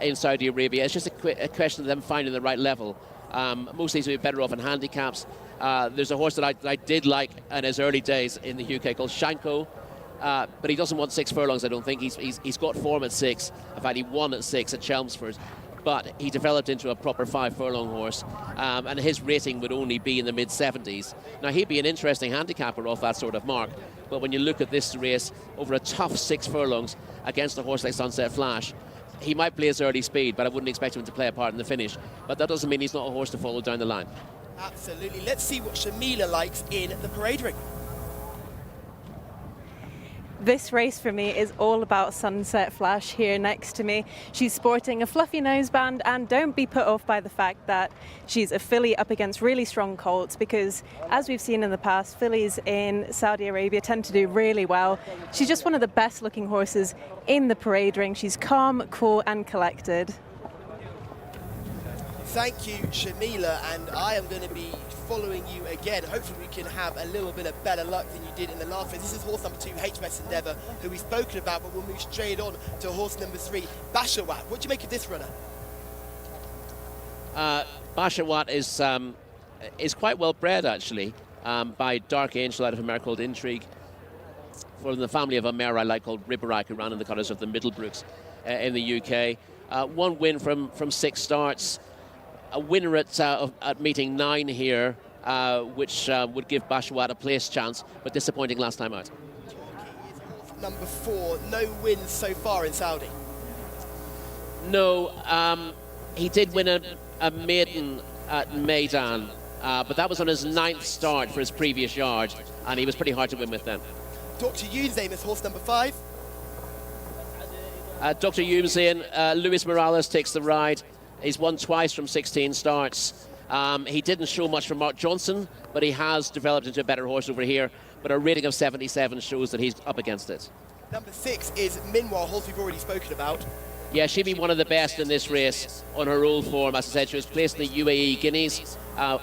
in Saudi Arabia. It's just a question of them finding the right level. Most of these will be better off in handicaps. There's a horse that I did like in his early days in the UK called Shanko, but he doesn't want 6 furlongs, I don't think. He's got form at 6. In fact, he won at 6 at Chelmsford, but he developed into a proper 5 furlong horse, and his rating would only be in the mid-70s. Now, he'd be an interesting handicapper off that sort of mark, but when you look at this race over a tough 6 furlongs against a horse like Sunset Flash, he might play his early speed, but I wouldn't expect him to play a part in the finish. But that doesn't mean he's not a horse to follow down the line. Absolutely. Let's see what Shamila likes in the parade ring. This race for me is all about Sunset Flash here next to me. She's sporting a fluffy noseband, and don't be put off by the fact that she's a filly up against really strong colts, because as we've seen in the past, fillies in Saudi Arabia tend to do really well. She's just one of the best looking horses in the parade ring. She's calm, cool and collected. Thank you, Shamila, and I am going to be following you again. Hopefully we can have a little bit of better luck than you did in the last race. This is horse number 2, HMS Endeavour, who we've spoken about, but we'll move straight on to horse number 3, Bashawat. What do you make of this runner? Bashawat is quite well bred, actually, by Dark Angel out of a mare called Intrigue, from the family of a mare I like called Riberak, who ran in the colours of the Middlebrooks in the UK. One win from 6 starts. A winner at meeting 9 here, which would give Bashawat a place chance, but disappointing last time out. Number 4, no wins so far in Saudi. No, he did win a maiden at Maidan, but that was on his 9th start for his previous yard, and he was pretty hard to win with then. Dr. Yoon's name is horse number 5. Dr. Hume's in. Luis Morales takes the ride. He's won twice from 16 starts. He didn't show much from Mark Johnson, but he has developed into a better horse over here. But a rating of 77 shows that he's up against it. Number 6 is Minwar, a horse we've already spoken about. Yeah, she'd be one of the best in this race on her old form. As I said, she was placed in the UAE Guineas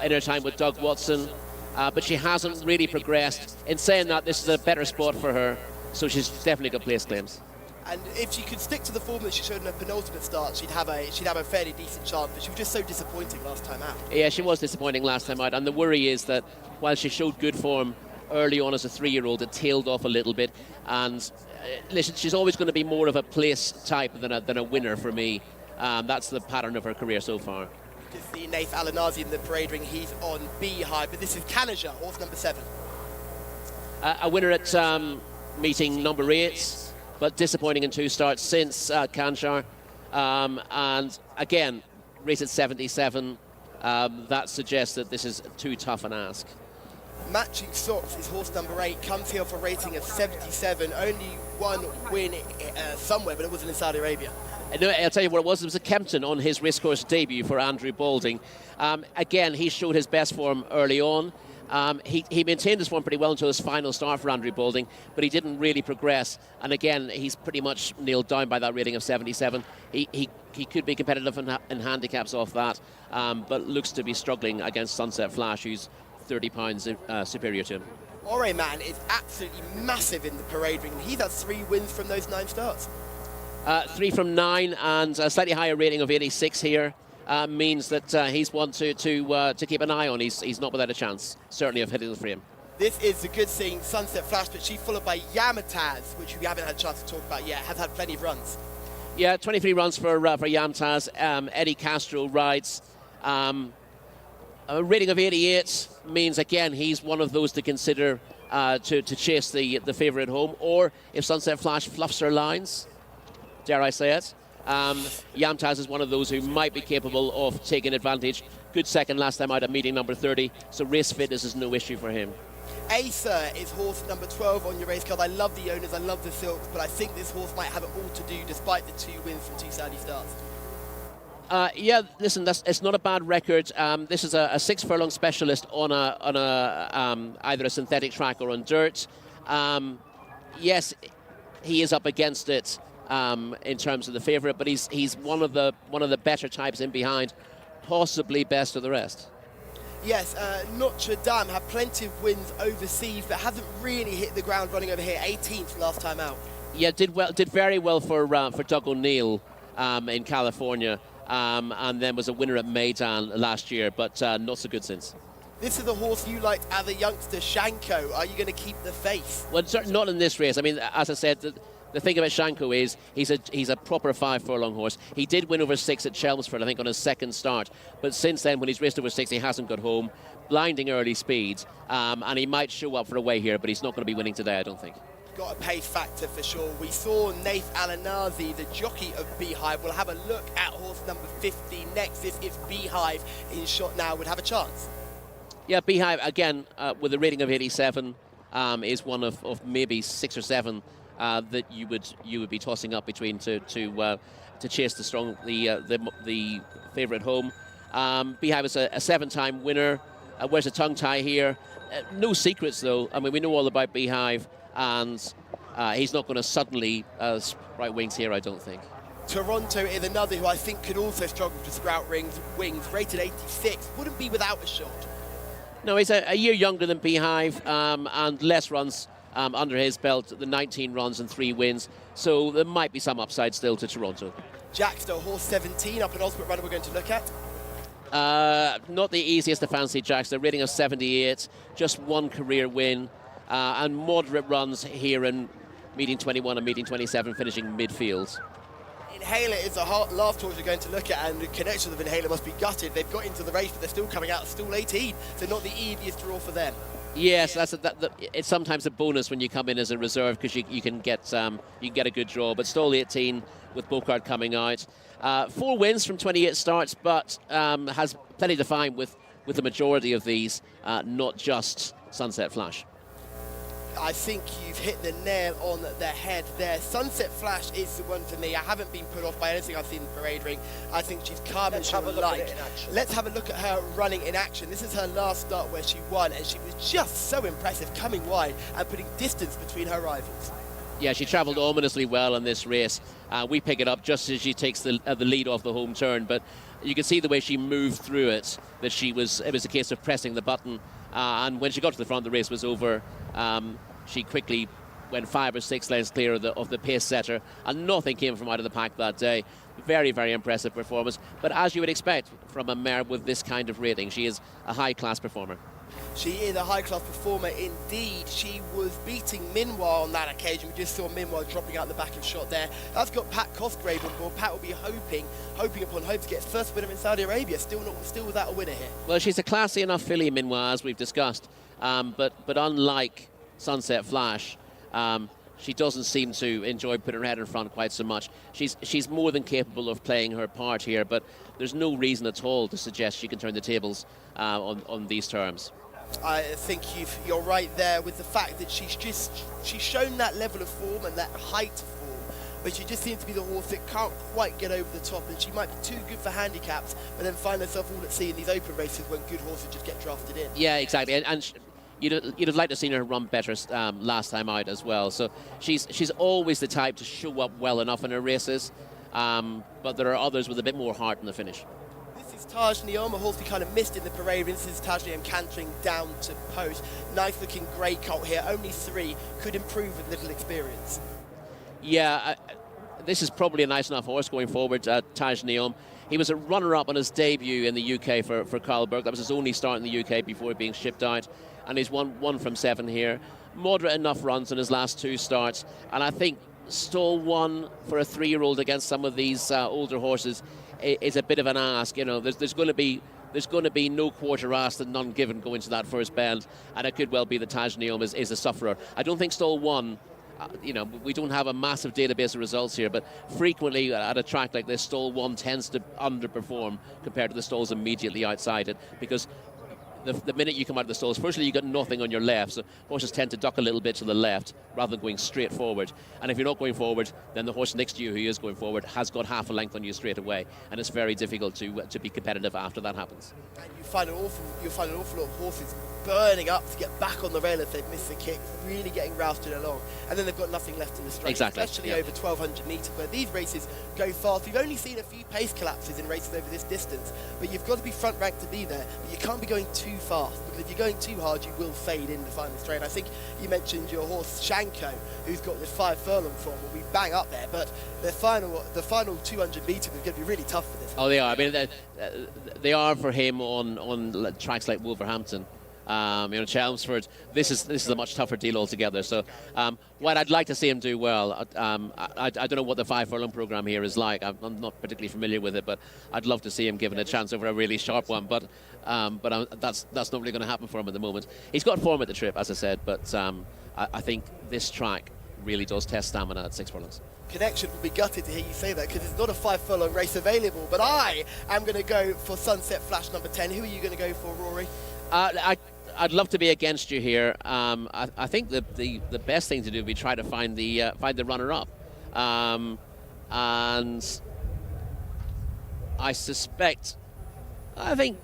in her time with Doug Watson, but she hasn't really progressed. In saying that, this is a better spot for her, so she's definitely got place claims. And if she could stick to the form that she showed in her penultimate start, she'd have a fairly decent chance. But she was just so disappointing last time out. Yeah, she was disappointing last time out, and the worry is that while she showed good form early on as a 3-year-old, it tailed off a little bit. And listen, she's always going to be more of a place type than a winner for me. That's the pattern of her career so far. Just see Nath Al-Anazi in the parade ring. He's on Beehive, but this is Kanaja, horse number 7. A winner at meeting number 8. But disappointing in 2 starts since Kanjar. And again, rated 77. That suggests that this is too tough an ask. Matching Socks is horse number 8, comes here for a rating of 77. Only one win somewhere, but it wasn't in Saudi Arabia. No, I'll tell you what it was. It was a Kempton on his racecourse debut for Andrew Balding. Again, he showed his best form early on. He maintained his form pretty well until his final start for Andrew Balding, but he didn't really progress. And again, he's pretty much nailed down by that rating of 77. He could be competitive in handicaps off that, but looks to be struggling against Sunset Flash, who's 30 pounds superior to him. Ore Man is absolutely massive in the parade ring. He's had 3 wins from those 9 starts. 3 from 9 and a slightly higher rating of 86 here. Means that he's one to keep an eye on. He's not without a chance, certainly, of hitting the frame. This is the good seeing Sunset Flash, but she's followed by Yamataz, which we haven't had a chance to talk about yet, has had plenty of runs. Yeah, 23 runs for Yamataz. Eddie Castro rides. A rating of 88 means, again, he's one of those to consider to chase the favourite home, or if Sunset Flash fluffs her lines, dare I say it. Yamtaz is one of those who might be capable of taking advantage. Good second last time out at meeting number 30, so race fitness is no issue for him. Jcsa is horse number 12 on your race card. I love the owners, I love the silks, but I think this horse might have it all to do despite the 2 wins from 2 Saudi starts. Yeah, listen, it's not a bad record. This is a 6-furlong specialist on either a synthetic track or on dirt. Yes, he is up against it in terms of the favourite, but he's one of the better types in behind, possibly best of the rest. Yes, Notre Dame had plenty of wins overseas, but hasn't really hit the ground running over here. 18th last time out. Yeah, did very well for Doug O'Neill in California, and then was a winner at Maidan last year, but not so good since. This is the horse you liked as a youngster, Shanko. Are you going to keep the faith? Well, certainly not in this race. I mean, as I said, the thing about Shanko is he's a proper 5-furlong horse. He did win over 6 at Chelmsford, I think, on his second start. But since then, when he's raced over 6, he hasn't got home. Blinding early speeds, and he might show up for a way here, but he's not going to be winning today, I don't think. Got a pace factor for sure. We saw Nath Al-Anazi, the jockey of Beehive. We'll have a look at horse number 50 next. This is Beehive in shot now. Would have a chance. Yeah, Beehive, again, with a rating of 87, is one of maybe 6 or 7 that you would be tossing up between to chase the favourite home. Beehive is a 7-time winner. Wears a tongue tie here. No secrets though. I mean, we know all about Beehive, and he's not going to suddenly sprout wings here, I don't think. Toronto is another who I think could also struggle to sprout wings, rated 86. Wouldn't be without a shot. No, he's a year younger than Beehive, and less runs under his belt, the 19 runs and 3 wins. So there might be some upside still to Toronto. Jcsa, horse 17, up an ultimate runner we're going to look at. Not the easiest to fancy, Jcsa. Rating of 78, just 1 career win, and moderate runs here in meeting 21 and meeting 27, finishing midfield. Inhaler is the last horse we're going to look at, and the connection of Inhaler must be gutted. They've got into the race, but they're still coming out of stall 18, so not the easiest draw for them. Yes, it's sometimes a bonus when you come in as a reserve, because you can get a good draw. But stall 18 with Bocard coming out. 4 wins from 28 starts, but has plenty to find with the majority of these, not just Sunset Flash. I think you've hit the nail on the head there. Sunset Flash is the one for me. I haven't been put off by anything I've seen in the parade ring. I think she's calm and she'll like. Let's have a look at her running in action. This is her last start where she won, and she was just so impressive, coming wide and putting distance between her rivals. Yeah, she travelled ominously well in this race. We pick it up just as she takes the lead off the home turn, but you can see the way she moved through it, that it was a case of pressing the button, and when she got to the front, the race was over. She quickly went 5 or 6 lengths clear of the pace setter, and nothing came from out of the pack that day. Very, very impressive performance, but as you would expect from a mare with this kind of rating, she is a high-class performer. She is a high-class performer indeed. She was beating Minwar on that occasion. We just saw Minwar dropping out the back of shot there. That's got Pat Cosgrave on board. Pat will be hoping upon hope to get his first winner in Saudi Arabia. Still without a winner here. Well, she's a classy enough filly, Minwar, as we've discussed, but unlike Sunset Flash, she doesn't seem to enjoy putting her head in front quite so much. She's more than capable of playing her part here, but there's no reason at all to suggest she can turn the tables on these terms. I think you're right there with the fact that she's shown that level of form and that height of form, but she just seems to be the horse that can't quite get over the top, and she might be too good for handicaps, but then find herself all at sea in these open races when good horses just get drafted in. Yeah, exactly, and you'd have liked to have seen her run better last time out as well. So she's always the type to show up well enough in her races, but there are others with a bit more heart in the finish. This is Taj Neom, a horse we kind of missed in the parade. This is Taj Neom cantering down to post. Nice looking grey colt here, only 3, could improve with little experience. Yeah, this is probably a nice enough horse going forward, Taj Neom. He was a runner-up on his debut in the UK for Carl Berg. That was his only start in the UK before being shipped out, and he's won 1 from 7 here. Moderate enough runs in his last 2 starts, and I think stall 1 for a 3-year-old against some of these older horses is a bit of an ask. You know, there's going to be no quarter asked and none given going to that first bend, and it could well be that Taj Neom is a sufferer. I don't think stall 1. We don't have a massive database of results here, but frequently at a track like this, stall 1 tends to underperform compared to the stalls immediately outside it, because the minute you come out of the stalls, firstly, you got nothing on your left, so horses tend to duck a little bit to the left rather than going straight forward. And if you're not going forward, then the horse next to you who is going forward has got half a length on you straight away, and it's very difficult to be competitive after that happens. And you'll find an awful lot of horses burning up to get back on the rail if they've missed the kick, really getting rousted along, and then they've got nothing left in the straight, exactly. Especially over 1,200 metres, where these races go fast. We've only seen a few pace collapses in races over this distance, but you've got to be front ranked to be there, but you can't be going too fast, because if you're going too hard, you will fade in the final straight. I think you mentioned your horse Shanko, who's got this 5 furlong form, will be bang up there, but the final 200 metres is going to be really tough for this. Oh, they are. I mean, they are for him on tracks like Wolverhampton. Chelmsford, this is a much tougher deal altogether. So what I'd like to see him do well, I don't know what the 5 furlong program here is like. I'm not particularly familiar with it, but I'd love to see him given a chance over a really sharp one. But that's not really going to happen for him at the moment. He's got form at the trip, as I said, but I think this track really does test stamina at 6 furlongs. Connection will be gutted to hear you say that, because there's not a 5 furlong race available, but I am going to go for Sunset Flash number 10. Who are you going to go for, Rory? I'd love to be against you here. I think the best thing to do would be try to find the runner-up, and I think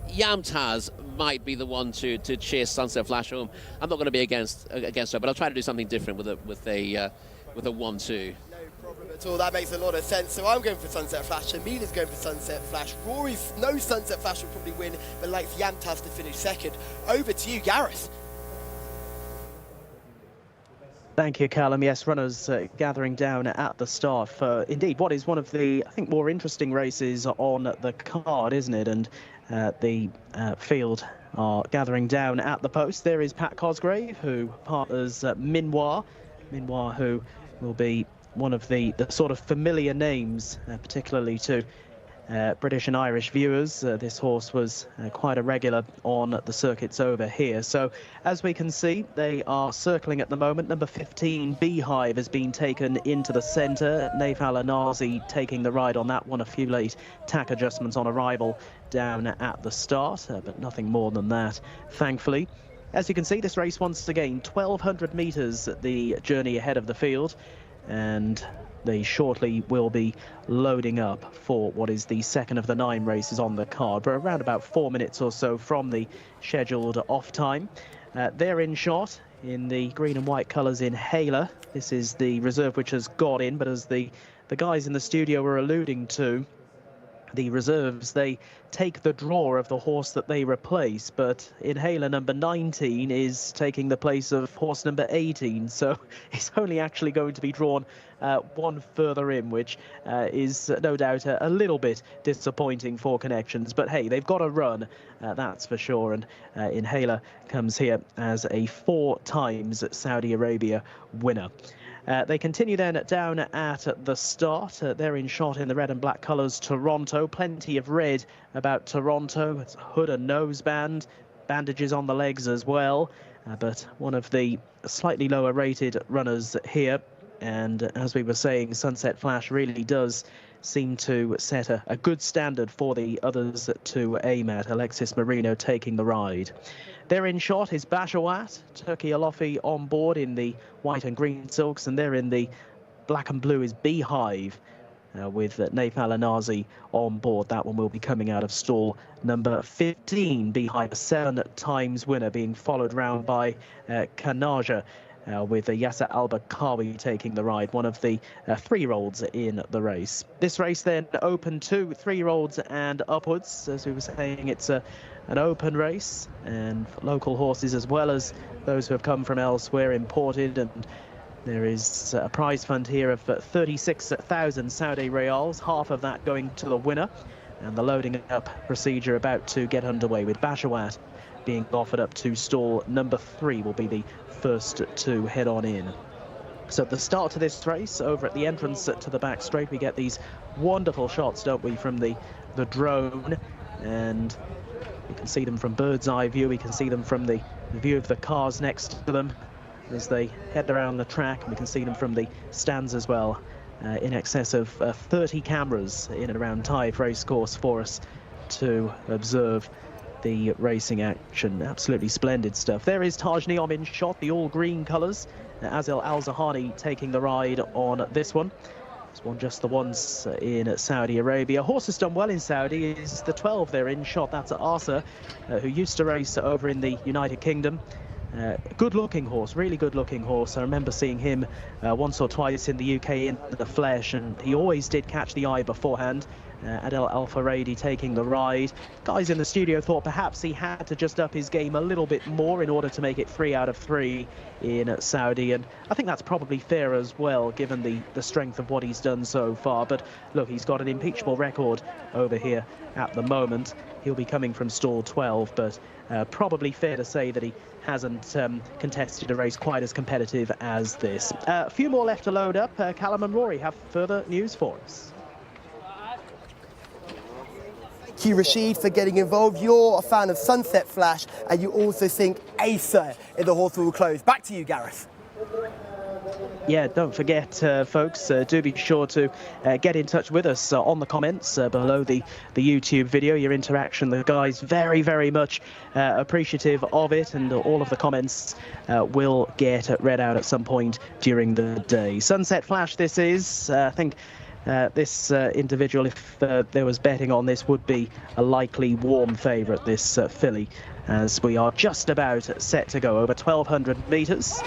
Yamtaz might be the one to chase Sunset Flash home. I'm not going to be against her, but I'll try to do something different with a 1-2. Problem at all. That makes a lot of sense. So I'm going for Sunset Flash. Amina's going for Sunset Flash. Rory's no Sunset Flash will probably win, but likes Yamtaz to finish second. Over to you, Gareth. Thank you, Callum. Yes, runners gathering down at the start for indeed what is one of the, I think, more interesting races on the card, isn't it? And the field are gathering down at the post. There is Pat Cosgrave, who partners Minwar, who will be one of the sort of familiar names, particularly to British and Irish viewers. This horse was quite a regular on the circuits over here. So as we can see, they are circling at the moment. Number 15, Beehive, has been taken into the centre. Naif Al-Anazi taking the ride on that one. A few late tack adjustments on arrival down at the start, but nothing more than that, thankfully. As you can see, this race once again, 1,200 metres the journey ahead of the field, and they shortly will be loading up for what is the second of the 9 races on the card. We're around about 4 minutes or so from the scheduled off time. They're in shot in the green and white colours in Haler. This is the reserve which has got in, but as the guys in the studio were alluding to, the reserves, they take the draw of the horse that they replace, but Inhaler number 19 is taking the place of horse number 18, so it's only actually going to be drawn one further in, which is no doubt a little bit disappointing for Connections, but hey, they've got a run, that's for sure. And Inhaler comes here as a 4 times Saudi Arabia winner. They continue then down at the start. They're in shot in the red and black colours, Toronto. Plenty of red about Toronto. It's hood and noseband, bandages on the legs as well. But one of the slightly lower rated runners here. And as we were saying, Sunset Flash really does seem to set a good standard for the others to aim at. Alexis Marino taking the ride. They're in shot is Bashawat, Turkey Alofi on board in the white and green silks, and they're in the black and blue is Beehive with Naif Al-Anazi on board. That one will be coming out of stall number 15, Beehive, a 7 times winner, being followed round by Kanaja. With Yasser Al-Bakawi taking the ride, one of the 3-year-olds in the race. This race then open to 3-year-olds and upwards. As we were saying, it's an open race, and local horses as well as those who have come from elsewhere imported. And there is a prize fund here of 36,000 Saudi Riyals, half of that going to the winner. And the loading up procedure about to get underway, with Bashawat being offered up to stall number 3, will be the first to head on in. So at the start of this race, over at the entrance to the back straight, we get these wonderful shots, don't we, from the drone, and we can see them from bird's eye view. We can see them from the view of the cars next to them as they head around the track, and we can see them from the stands as well. In excess of 30 cameras in and around Taif racecourse for us to observe the racing action. Absolutely splendid stuff. There is Taj Neom in shot, the all-green colours. Azil Al-Zahani taking the ride on this one. It's won just the once in Saudi Arabia. Horse has done well in Saudi is the 12 there in shot. That's Asa, who used to race over in the United Kingdom. Good-looking horse, really good-looking horse. I remember seeing him once or twice in the UK in the flesh, and he always did catch the eye beforehand. Adel Al-Faradi taking the ride. Guys in the studio thought perhaps he had to just up his game a little bit more in order to make it 3 out of 3 in Saudi, and I think that's probably fair as well, given the strength of what he's done so far. But look, he's got an impeachable record over here at the moment. He'll be coming from stall 12, but probably fair to say that he hasn't contested a race quite as competitive as this. A few more left to load up. Callum and Rory have further news for us. Thank you, Rashid, for getting involved. You're a fan of Sunset Flash, and you also think Jcsa in the horse will close. Back to you, Gareth. Yeah, don't forget, folks, do be sure to get in touch with us on the comments below the YouTube video. Your interaction, the guys very, very much appreciative of it, and all of the comments will get read out at some point during the day. Sunset Flash this is. I think this individual, if there was betting on this, would be a likely warm favourite, this filly, as we are just about set to go over 1,200 metres.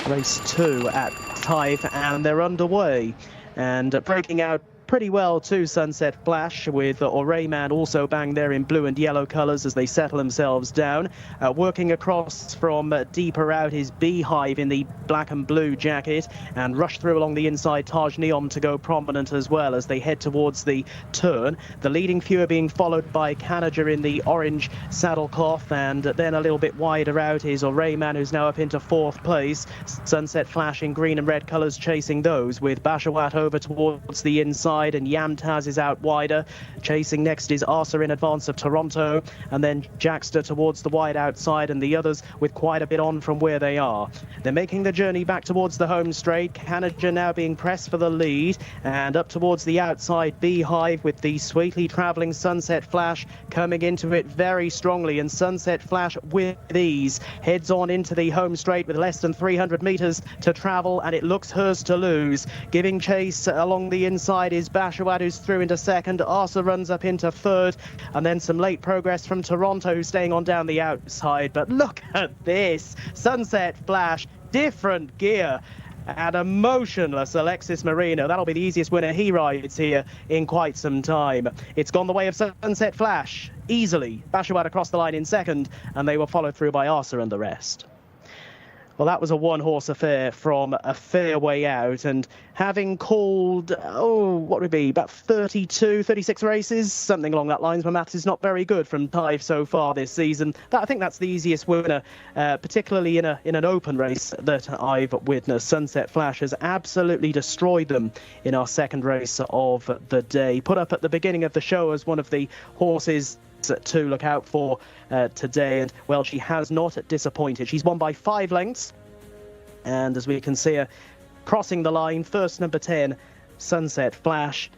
Race 2 at Taif, and they're underway. And breaking out pretty well too, Sunset Flash, with Arabian also bang there in blue and yellow colours as they settle themselves down. Working across from deeper out is Beehive in the black and blue jacket, and rush through along the inside Taj Neom to go prominent as well as they head towards the turn. The leading few are being followed by Kanaja in the orange saddlecloth, and then a little bit wider out is Arabian, who's now up into 4th place. Sunset Flash in green and red colours chasing those, with Bashawat over towards the inside, and Yamtaz is out wider. Chasing next is Arsa in advance of Toronto, and then Jcsa towards the wide outside, and the others with quite a bit on from where they are. They're making the journey back towards the home straight. Kanaja now being pressed for the lead, and up towards the outside Beehive, with the sweetly travelling Sunset Flash coming into it very strongly, and Sunset Flash with ease heads on into the home straight with less than 300 metres to travel, and it looks hers to lose. Giving chase along the inside is Bashawat, who's through into 2nd. Arsa runs up into 3rd, and then some late progress from Toronto, who's staying on down the outside. But look at this, Sunset Flash, different gear, and a motionless Alexis Marino. That'll be the easiest winner he rides here in quite some time. It's gone the way of Sunset Flash easily. Bashawat across the line in 2nd, and they were followed through by Arsa and the rest. Well, that was a one-horse affair from a fair way out, and having called, what would it be, about 32, 36 races, something along that lines. My maths is not very good from Taif so far this season. I think that's the easiest winner, particularly in an open race that I've witnessed. Sunset Flash has absolutely destroyed them in our 2nd race of the day. Put up at the beginning of the show as one of the horses to look out for today, and well, she has not disappointed. She's won by 5 lengths, and as we can see her crossing the line, first number 10 Sunset Flash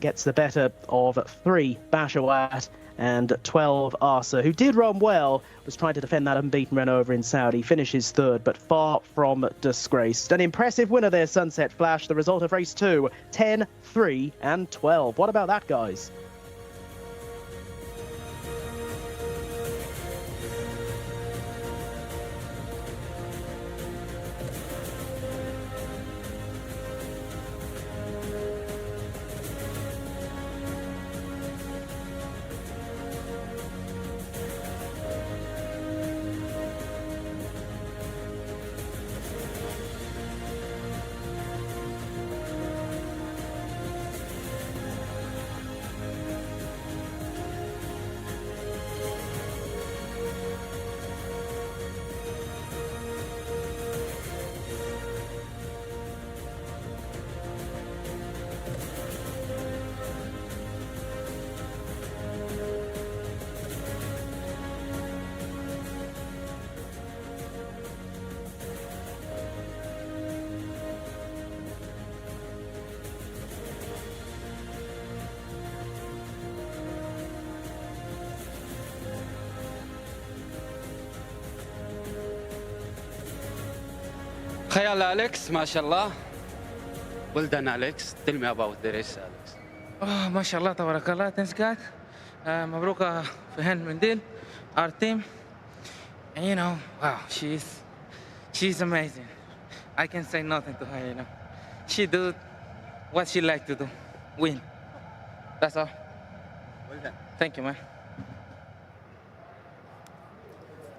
gets the better of 3 Bashawat and 12 Arsa, who did run well, was trying to defend that unbeaten run over in Saudi, finishes 3rd, but far from disgraced. An impressive winner there, Sunset Flash. The result of race 2, 10, 3 and 12. What about that, guys? Khayal Alex, mashallah. Well done, Alex. Tell me about the race, Alex. Oh, mashallah, tabarakallah. Thanks, God. Mabruka for Hen Mendil, our team. And you know, wow, she's amazing. I can say nothing to her, you know. She do what she like to do, win. That's all. Well done. Thank you, man.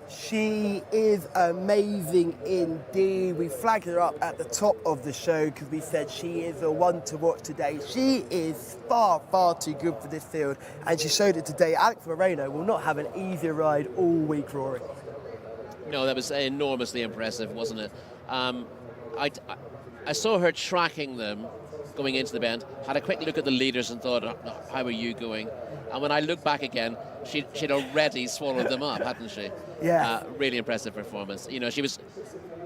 She is amazing indeed. We flagged her up at the top of the show because we said she is a one to watch today. She is far, far too good for this field, and she showed it today. Alex Moreno will not have an easier ride all week, Rory. No, that was enormously impressive, wasn't it? I saw her tracking them going into the bend, had a quick look at the leaders and thought, oh, how are you going? And when I look back again, she'd already swallowed them up, hadn't she? Yeah. Really impressive performance. You know, she was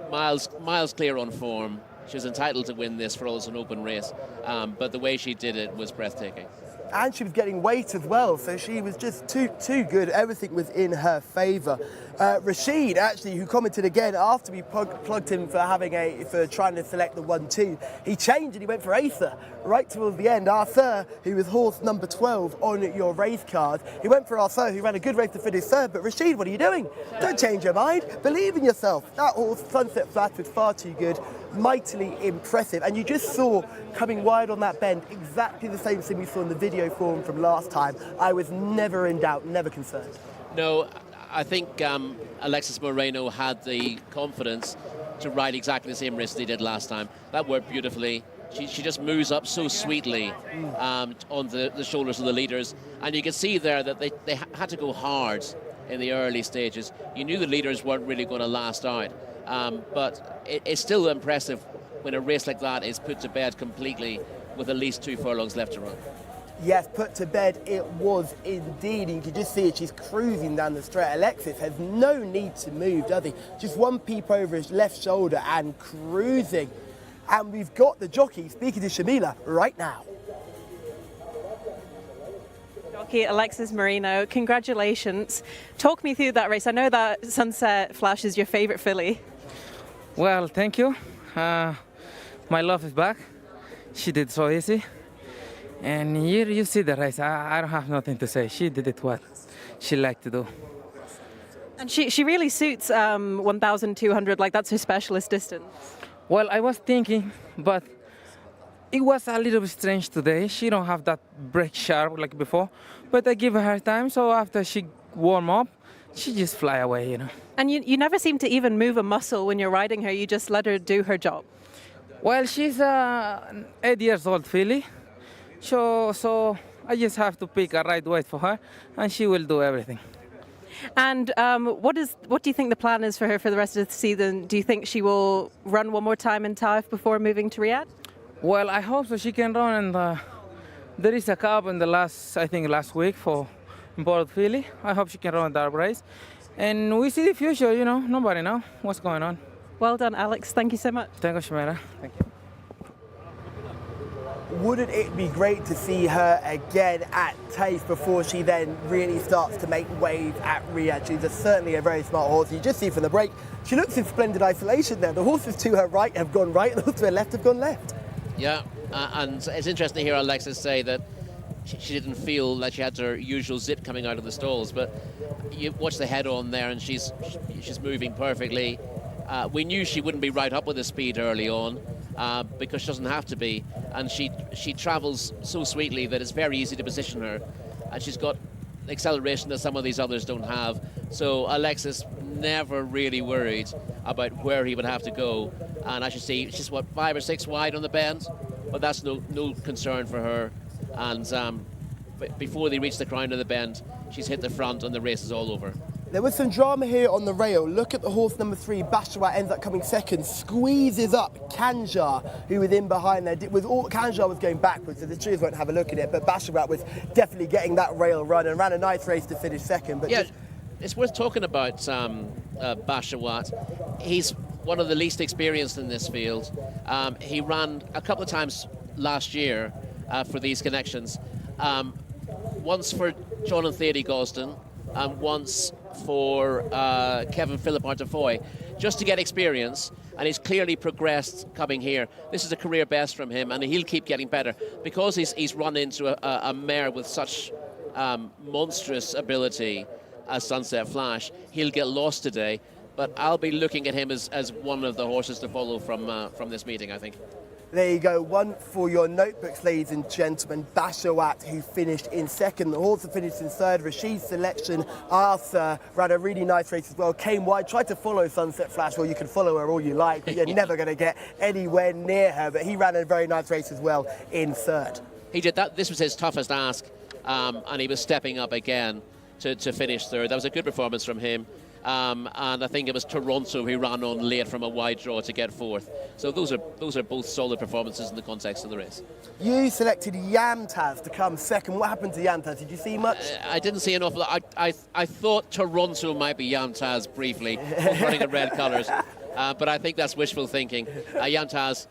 miles clear on form. She was entitled to win this for all it's an open race, but the way she did it was breathtaking. And she was getting weight as well, so she was just too good. Everything was in her favour. Rashid, actually, who commented again after we plugged him for trying to select the 1-2, he changed and he went for Aether right towards the end. Arthur, who was horse number 12 on your race card, he went for Arthur, who ran a good race to finish third. But Rashid, what are you doing? Don't change your mind. Believe in yourself. That horse, Sunset Flash, was far too good. Mightily impressive, and you just saw coming wide on that bend exactly the same thing we saw in the video form from last time. I was never in doubt, never concerned. No, I think Alexis Moreno had the confidence to ride exactly the same race they did last time. That worked beautifully. She just moves up so sweetly on the shoulders of the leaders, and you can see there that they had to go hard in the early stages. You knew the leaders weren't really going to last out. But it's still impressive when a race like that is put to bed completely with at least 2 furlongs left to run. Yes, put to bed it was indeed. You can just see it, she's cruising down the straight. Alexis has no need to move, does he? Just one peep over his left shoulder and cruising. And we've got the jockey speaking to Shamila right now. Jockey Alexis Moreno, congratulations. Talk me through that race. I know that Sunset Flash is your favourite filly. Well, thank you. My love is back. She did so easy. And here you see the race. I don't have nothing to say. She did it what she liked to do. And she really suits 1,200, like that's her specialist distance. Well, I was thinking, but it was a little bit strange today. She don't have that break sharp like before. But I give her time, so after she warm up, she just fly away, you know. And you never seem to even move a muscle when you're riding her. You just let her do her job. Well, she's 8 years old filly, so I just have to pick a right weight for her, and she will do everything. And what do you think the plan is for her for the rest of the season? Do you think she will run one more time in Taif before moving to Riyadh? Well, I hope so. She can run, and there is a cup in the last week for Board filly. I hope she can run that race. And we see the future, you know, nobody knows what's going on. Well done, Alex. Thank you so much. Thank you, Shamira. Thank you. Wouldn't it be great to see her again at Taif before she then really starts to make waves at Riyadh? She's certainly a very smart horse. You just see from the break, she looks in splendid isolation there. The horses to her right have gone right, the horses to her left have gone left. Yeah, and it's interesting to hear Alexis say that she didn't feel that she had her usual zip coming out of the stalls, but you watch the head on there and she's moving perfectly. We knew she wouldn't be right up with the speed early on because she doesn't have to be, and she travels so sweetly that it's very easy to position her, and she's got acceleration that some of these others don't have. So Alexis never really worried about where he would have to go, and as you see, she's what, 5 or 6 wide on the bend, but that's no concern for her. And before they reach the crown of the bend, she's hit the front and the race is all over. There was some drama here on the rail. Look at the horse number 3, Bashawat, ends up coming second, squeezes up Kanjar, who was in behind there. Kanjar was going backwards, so the cheers won't have a look at it, but Bashawat was definitely getting that rail run and ran a nice race to finish second. But yeah, it's worth talking about Bashawat. He's one of the least experienced in this field. He ran a couple of times last year for these connections. Once for John and Thady Gosden, and once for Kevin Philip Artafoy, just to get experience, and he's clearly progressed coming here. This is a career best from him, and he'll keep getting better because he's run into a mare with such monstrous ability as Sunset Flash. He'll get lost today, but I'll be looking at him as one of the horses to follow from this meeting, I think. There you go, one for your notebooks, ladies and gentlemen. Bashawat, who finished in second. The horse that finished in third. Rashid's selection, Arthur, ran a really nice race as well. Came wide, tried to follow Sunset Flash. Well, you can follow her all you like, but you're never going to get anywhere near her. But he ran a very nice race as well in third. He did that. This was his toughest ask, and he was stepping up again to finish third. That was a good performance from him. And I think it was Toronto who ran on late from a wide draw to get fourth. So those are both solid performances in the context of the race. You selected Yamtaz to come second. What happened to Yamtaz? Did you see much? I didn't see an awful lot. I thought Toronto might be Yamtaz briefly, running in red colours. But I think that's wishful thinking. Yamtaz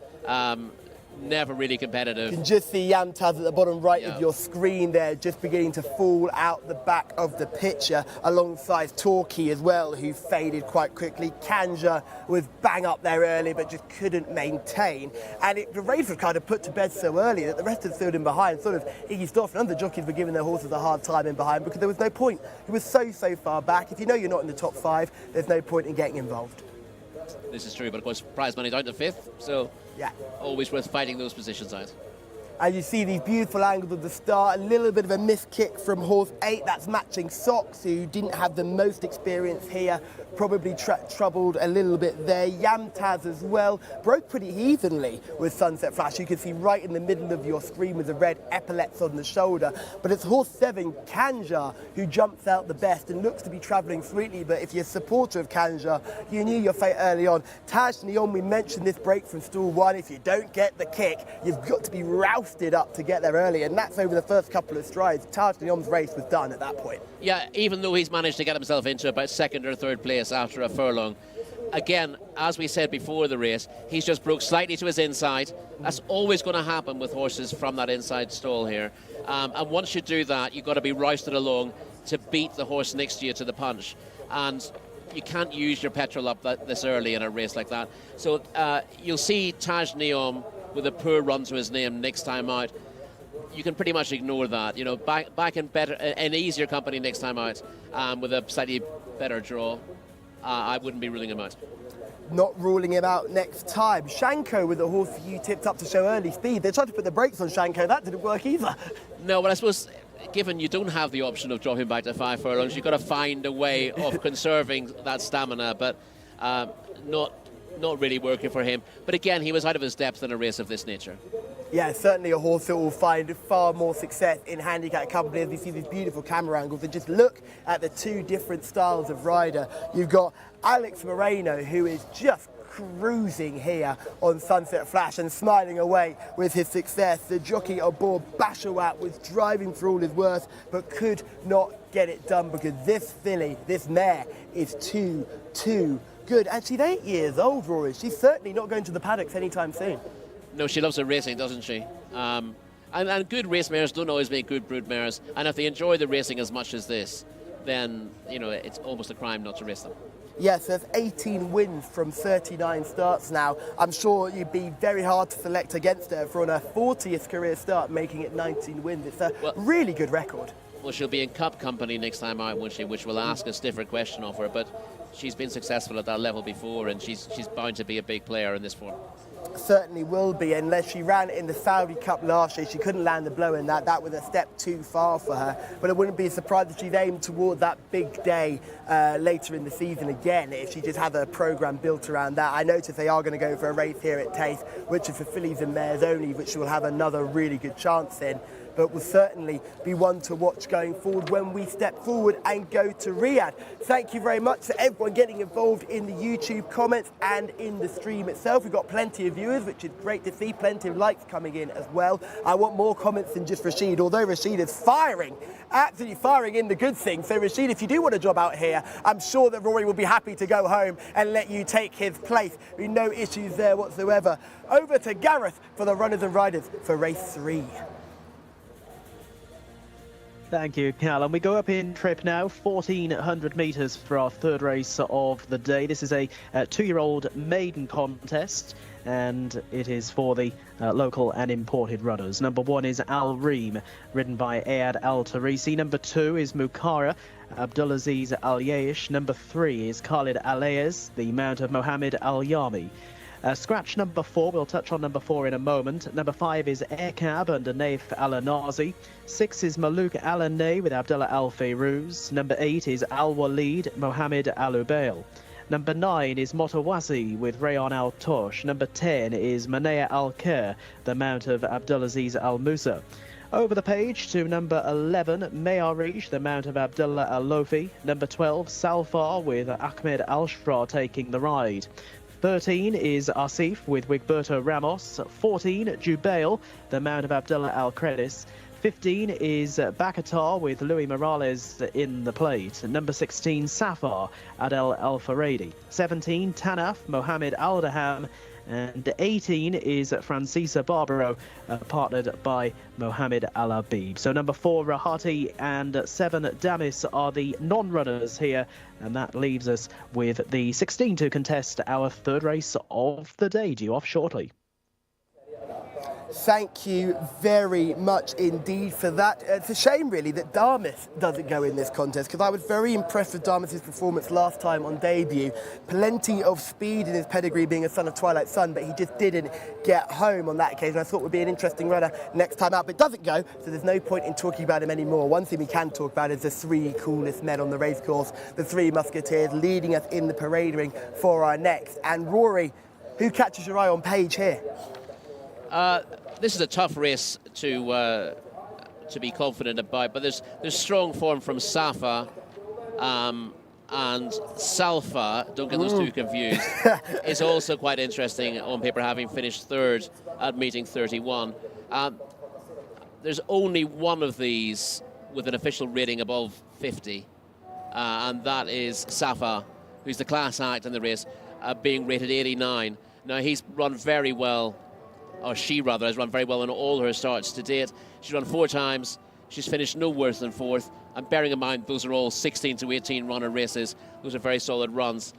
Never really competitive. You can just see Yamtaz at the bottom right Yeah. of your screen there, just beginning to fall out the back of the picture, alongside Torquay as well, who faded quite quickly. Kanja was bang up there early, but just couldn't maintain. And the race was kind of put to bed so early that the rest of the field in behind sort of eased off, and other jockeys were giving their horses a hard time in behind because there was no point. It was so far back. If you know you're not in the top 5, there's no point in getting involved. This is true, but of course prize money down to 5th, so Yeah. always worth fighting those positions out. And you see these beautiful angles of the start, a little bit of a miss kick from horse 8, that's Matching Socks, who didn't have the most experience here, probably troubled a little bit there. Yamtaz as well, broke pretty evenly with Sunset Flash. You can see right in the middle of your screen with the red epaulets on the shoulder. But it's horse 7, Kanja, who jumps out the best and looks to be travelling sweetly. But if you're a supporter of Kanja, you knew your fate early on. Taj Neon, we mentioned this break from stall 1. If you don't get the kick, you've got to be rousted up to get there early. And that's over the first couple of strides. Taj Neon's race was done at that point. Yeah, even though he's managed to get himself into about 2nd or 3rd place after a furlong. Again, as we said before the race, he's just broke slightly to his inside. That's always going to happen with horses from that inside stall here. And once you do that, you've got to be rousted along to beat the horse next to you to the punch. And you can't use your petrol up this early in a race like that. So you'll see Taj Neom with a poor run to his name next time out. You can pretty much ignore that. You know, back in better, in easier company next time out, with a slightly better draw. I wouldn't be ruling him out. Not ruling him out next time. Shanko with the horse you tipped up to show early speed. They tried to put the brakes on Shanko. That didn't work either. No, but I suppose, given you don't have the option of dropping back to 5 furlongs, you've got to find a way of conserving that stamina, but not really working for him. But again, he was out of his depth in a race of this nature. Yeah, certainly a horse that will find far more success in handicap company as we see these beautiful camera angles. And just look at the two different styles of rider. You've got Alex Moreno, who is just cruising here on Sunset Flash and smiling away with his success. The jockey aboard Bashawat was driving for all his worth, but could not get it done because this filly, this mare, is too good. And she's 8 years old, Rory. She's certainly not going to the paddocks anytime soon. No, she loves her racing, doesn't she? And good race mares don't always make good brood mares. And if they enjoy the racing as much as this, then, you know, it's almost a crime not to race them. Yes, there's 18 wins from 39 starts now. I'm sure you'd be very hard to select against her for on her 40th career start, making it 19 wins. It's a really good record. Well, she'll be in cup company next time out, won't she? Which will ask a stiffer question of her. But she's been successful at that level before, and she's bound to be a big player in this form. Certainly will be, unless she ran in the Saudi Cup last year. She couldn't land the blow in that. That was a step too far for her. But it wouldn't be a surprise if she'd aimed toward that big day later in the season again, if she just had a programme built around that. I noticed they are going to go for a race here at Taif, which is for fillies and mares only, which will have another really good chance in. But will certainly be one to watch going forward when we step forward and go to Riyadh. Thank you very much to everyone getting involved in the YouTube comments and in the stream itself. We've got plenty of viewers, which is great to see. Plenty of likes coming in as well. I want more comments than just Rashid, although Rashid is firing, absolutely firing in the good thing. So Rashid, if you do want a job out here, I'm sure that Rory will be happy to go home and let you take his place. No issues there whatsoever. Over to Gareth for the runners and riders for race 3. Thank you, Callum. We go up in trip now, 1,400 metres for our third race of the day. This is a 2-year-old maiden contest, and it is for the local and imported runners. Number 1 is Al Reem, ridden by Ayad Al Tarisi. Number 2 is Mukara Abdulaziz Al Yaish. Number 3 is Khalid Alayez, the mount of Mohammed Al Yami. Scratch number 4, we'll touch on number 4 in a moment. Number 5 is Aircab under Naif Al-Anazi. 6 is Maluk Al-Anay with Abdullah Al-Fayruz. Number 8 is Al-Walid Mohammed Al-Ubail. Number 9 is Motawasi with Rayon Al-Tosh. Number 10 is Manea Al-Kher, the mount of Abdulaziz Al-Musa. Over the page to number 11, Mayarish, the mount of Abdullah Al-Lofi. Number 12, Salfar with Ahmed Al-Shra taking the ride. 13 is Asif with Wigberto Ramos. 14, Jubail, the mount of Abdullah Al-Credis. 15 is Bakatar with Louis Morales in the plate. Number 16, Safar, Adel Al-Faradi. 17, Tanaf, Mohammed Al-Daham. And 18 is Francisa Barbaro, partnered by Mohamed Al Habib. So number 4, Rahati, and 7, Damis are the non-runners here. And that leaves us with the 16 to contest our third race of the day, due off shortly. Thank you very much indeed for that. It's a shame, really, that Damis doesn't go in this contest, because I was very impressed with Damis' performance last time on debut. Plenty of speed in his pedigree, being a son of Twilight Sun, but he just didn't get home on that occasion. I thought would be an interesting runner next time out, but doesn't go, so there's no point in talking about him anymore. One thing we can talk about is the 3 coolest men on the racecourse, the 3 musketeers leading us in the parade ring for our next. And Rory, who catches your eye on page here? This is a tough race to be confident about, but there's strong form from Safa and Salfa. Don't get those two confused. It's also quite interesting on paper, having finished 3rd at meeting 31. There's only one of these with an official rating above 50, and that is Safa, who's the class act in the race, being rated 89. Now, he's run very well, or she rather has run very well in all her starts to date. She's run 4 times. She's finished no worse than 4th. And bearing in mind, those are all 16 to 18 runner races. Those are very solid runs.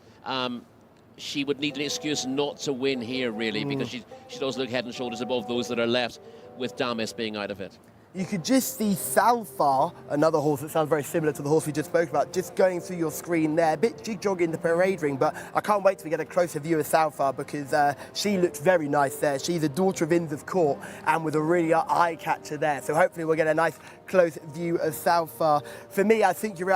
She would need an excuse not to win here, really, because she does look head and shoulders above those that are left, with Damis being out of it. You could just see Salfar, another horse that sounds very similar to the horse we just spoke about, just going through your screen there. A bit jig-jog in the parade ring, but I can't wait to get a closer view of Salfar, because she looks very nice there. She's a daughter of Inns of Court, and with a really eye-catcher there. So hopefully we'll get a nice close view of Salfar. For me, I think you're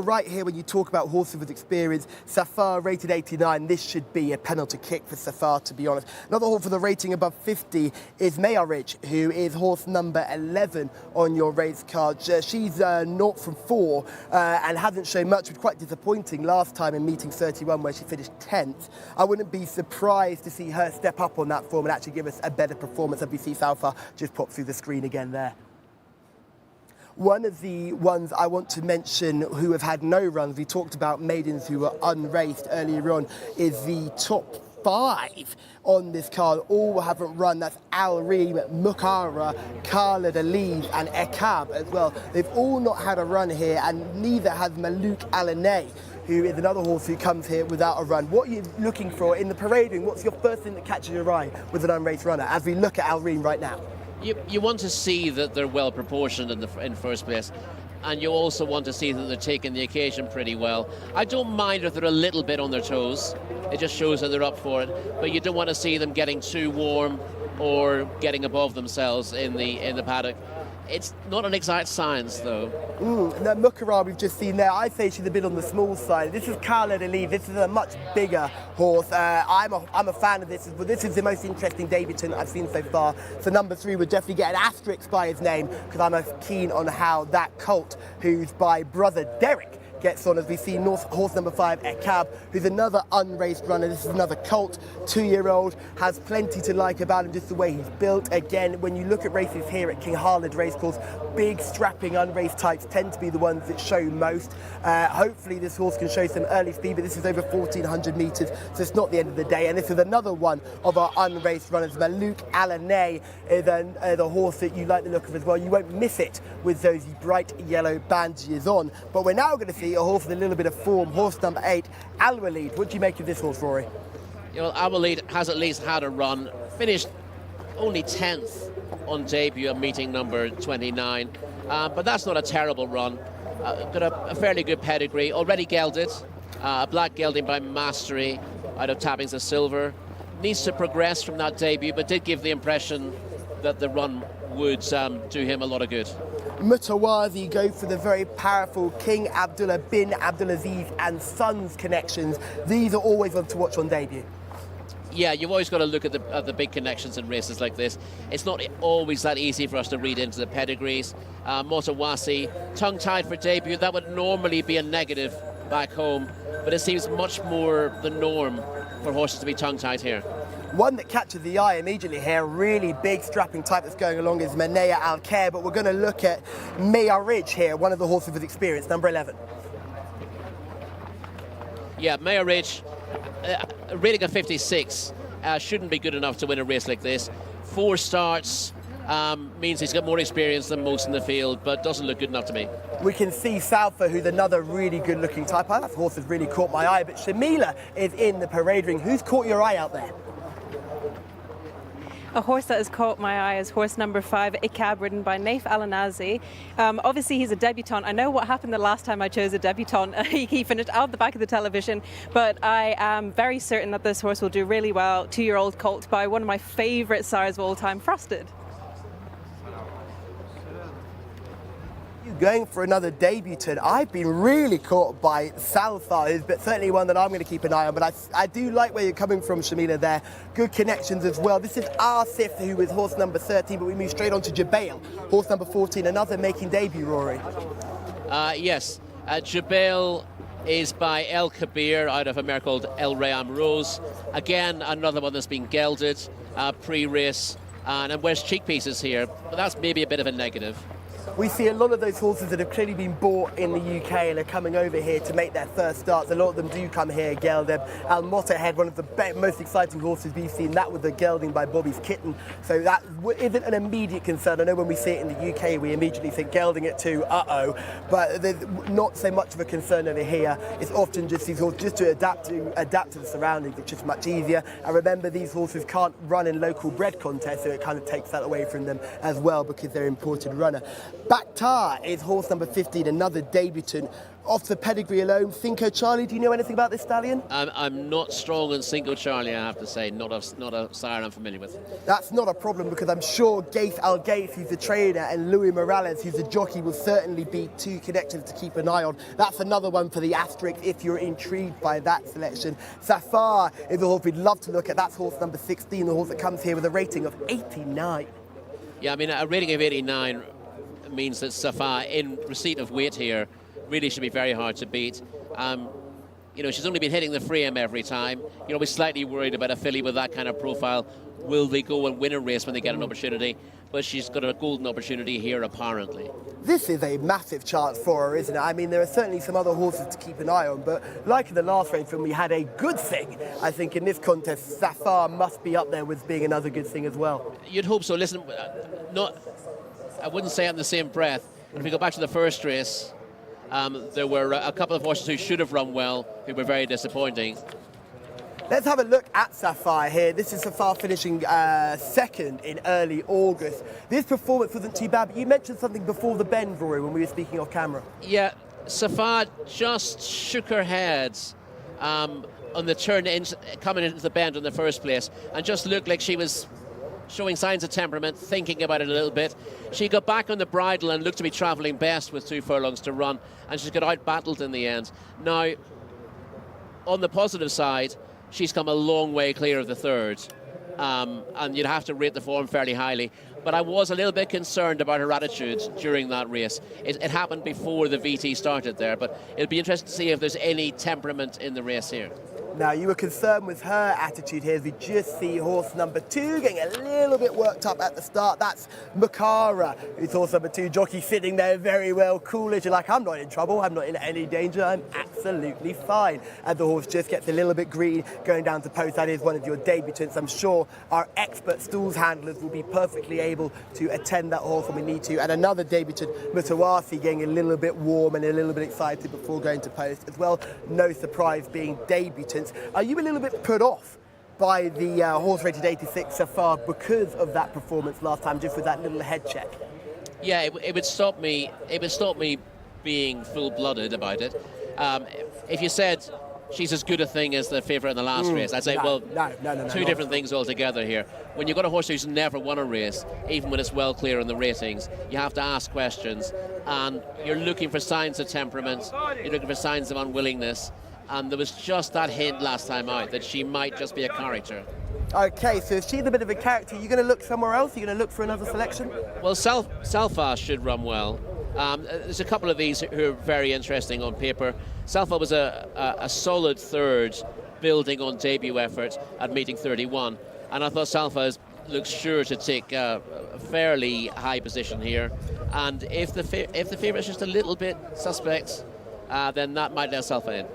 right here when you talk about horses with experience. Safar rated 89. This should be a penalty kick for Safar, to be honest. Another horse with a rating above 50 is Mayarich, who is horse number 11 on your race card. She's 0 from 4 and hasn't shown much. It was quite disappointing last time in meeting 31, where she finished 10th. I wouldn't be surprised to see her step up on that form and actually give us a better performance. And we see Salfa just pop through the screen again there. One of the ones I want to mention who have had no runs, we talked about maidens who were unraced earlier on, is the top 5 on this card. All haven't run. That's Al Reem, Mukhara, Khaled Aliv and Ekab as well. They've all not had a run here, and neither has Malouk Alanay, who is another horse who comes here without a run. What are you looking for in the parade ring? What's your first thing that catches your eye with an unraced runner as we look at Al Reem right now? You want to see that they're well proportioned in first place, and you also want to see that they're taking the occasion pretty well. I don't mind if they're a little bit on their toes. It just shows that they're up for it. But you don't want to see them getting too warm or getting above themselves in the paddock. It's not an exact science, though. The Mukhara we've just seen there, I'd say she's a bit on the small side. This is Khaled Aliv. This is a much bigger horse. I'm a fan of this, but this is the most interesting debutant I've seen so far. So number 3 would definitely get an asterisk by his name, because I'm keen on how that colt, who's by brother Derek, gets on, as we see horse number 5, Ekab, who's another unraced runner. This is another colt, 2-year-old, has plenty to like about him, just the way he's built. Again, when you look at races here at King Khalid Racecourse, big, strapping, unraced types tend to be the ones that show most. Hopefully this horse can show some early speed, but this is over 1,400 metres, so it's not the end of the day. And this is another one of our unraced runners. Malouk Alanay is the horse that you like the look of as well. You won't miss it with those bright yellow bandages on. But we're now going to see a horse with a little bit of form, horse number 8, Al Walid. What do you make of this horse, Rory? Al Walid has at least had a run, finished only 10th on debut at meeting number 29, but that's not a terrible run. Got a fairly good pedigree, already gelded, a black gelding by Mastery out of Tappings of Silver. Needs to progress from that debut, but did give the impression that the run would do him a lot of good. Mutawazi go for the very powerful King Abdullah bin Abdulaziz and Sons connections. These are always ones to watch on debut. Yeah, you've always got to look at the big connections in races like this. It's not always that easy for us to read into the pedigrees. Mutawazi, tongue-tied for debut, that would normally be a negative back home, but it seems much more the norm for horses to be tongue-tied here. One that catches the eye immediately here, really big strapping type that's going along, is Manea Al-Khair, but we're going to look at Maya Ridge here, one of the horses with experience, number 11. Yeah, Maya Ridge, a rating of 56. shouldn't be good enough to win a race like this. 4 starts means he's got more experience than most in the field, but doesn't look good enough to me. We can see Salfa, who's another really good-looking type. That horse has really caught my eye, but Shamila is in the parade ring. Who's caught your eye out there? A horse that has caught my eye is horse number 5, Ikab, ridden by Naif Alanazi. Obviously, he's a debutant. I know what happened the last time I chose a debutant. He finished out the back of the television, but I am very certain that this horse will do really well. 2-year-old colt by one of my favourite sires of all time, Frosted. Going for another debutant. I've been really caught by Salfa, who's but certainly one that I'm going to keep an eye on. But I do like where you're coming from, Shamila, there. Good connections as well. This is Asif, who was horse number 13, but we move straight on to Jabail, horse number 14, another making debut, Rory. Yes, Jabail is by El Kabir out of a mare called El Rayam Rose. Again, another one that's been gelded pre-race, and wears cheek pieces here, but that's maybe a bit of a negative. We see a lot of those horses that have clearly been bought in the UK and are coming over here to make their first starts. A lot of them do come here gelded. Al Motorhead, one of the most exciting horses we've seen, that with the gelding by Bobby's Kitten. So that isn't an immediate concern. I know when we see it in the UK, we immediately think gelding it too, but there's not so much of a concern over here. It's often just these horses just to adapt to the surroundings. It's just much easier. And remember, these horses can't run in local bred contests, so it kind of takes that away from them as well because they're imported runner. Bakhtar is horse number 15, another debutant. Off the pedigree alone, Cinco Charlie, do you know anything about this stallion? I'm not strong on Cinco Charlie, I have to say, not a sire I'm familiar with. That's not a problem because I'm sure Gaith Al Gaith, who's the trainer, and Louis Morales, who's the jockey, will certainly be 2 connections to keep an eye on. That's another one for the asterisk if you're intrigued by that selection. Safar is a horse we'd love to look at. That's horse number 16, the horse that comes here with a rating of 89. Yeah, I mean, a rating of 89 means that Safar, in receipt of weight here, really should be very hard to beat. She's only been hitting the frame every time. We're slightly worried about a filly with that kind of profile. Will they go and win a race when they get an opportunity? But she's got a golden opportunity here, apparently. This is a massive chance for her, isn't it? I mean, there are certainly some other horses to keep an eye on, but like in the last race when we had a good thing, I think in this contest, Safar must be up there with being another good thing as well. You'd hope so. Listen, I wouldn't say it in the same breath. But if we go back to the first race, there were a couple of horses who should have run well, who were very disappointing. Let's have a look at Safar here. This is Safar finishing second in early August. This performance wasn't too bad, but you mentioned something before the bend, Rory, when we were speaking off camera. Yeah, Safar just shook her head on the turn coming into the bend in the first place, and just looked like she was showing signs of temperament, thinking about it a little bit. She got back on the bridle and looked to be travelling best with 2 furlongs to run, and she's got out-battled in the end. Now, on the positive side, she's come a long way clear of the third, and you'd have to rate the form fairly highly. But I was a little bit concerned about her attitude during that race. It happened before the VT started there, but it'll be interesting to see if there's any temperament in the race here. Now, you were concerned with her attitude here as we just see horse number 2 getting a little bit worked up at the start. That's Makara, who's horse number 2, jockey sitting there very well, cool as you're like, I'm not in trouble, I'm not in any danger, I'm absolutely fine. And the horse just gets a little bit green going down to post. That is one of your debutants. I'm sure our expert stalls handlers will be perfectly able to attend that horse when we need to. And another debutant, Mutawasi, getting a little bit warm and a little bit excited before going to post as well. No surprise being debutants. Are you a little bit put off by the horse rated 86 Safar because of that performance last time, just with that little head check? Yeah, it would stop me. It would stop me being full-blooded about it. If you said she's as good a thing as the favourite in the last race, I'd say, no, two different things altogether here. When you've got a horse who's never won a race, even when it's well clear in the ratings, you have to ask questions, and you're looking for signs of temperament, you're looking for signs of unwillingness, and there was just that hint last time out that she might just be a character. Okay, so if she's a bit of a character, you're going to look somewhere else? You're going to look for another selection? Well, Salfa should run well. There's a couple of these who are very interesting on paper. Salfa was a solid third, building on debut effort at meeting 31, and I thought Salfa looks sure to take a fairly high position here. And if the favourite is just a little bit suspect, then that might let Salfa in.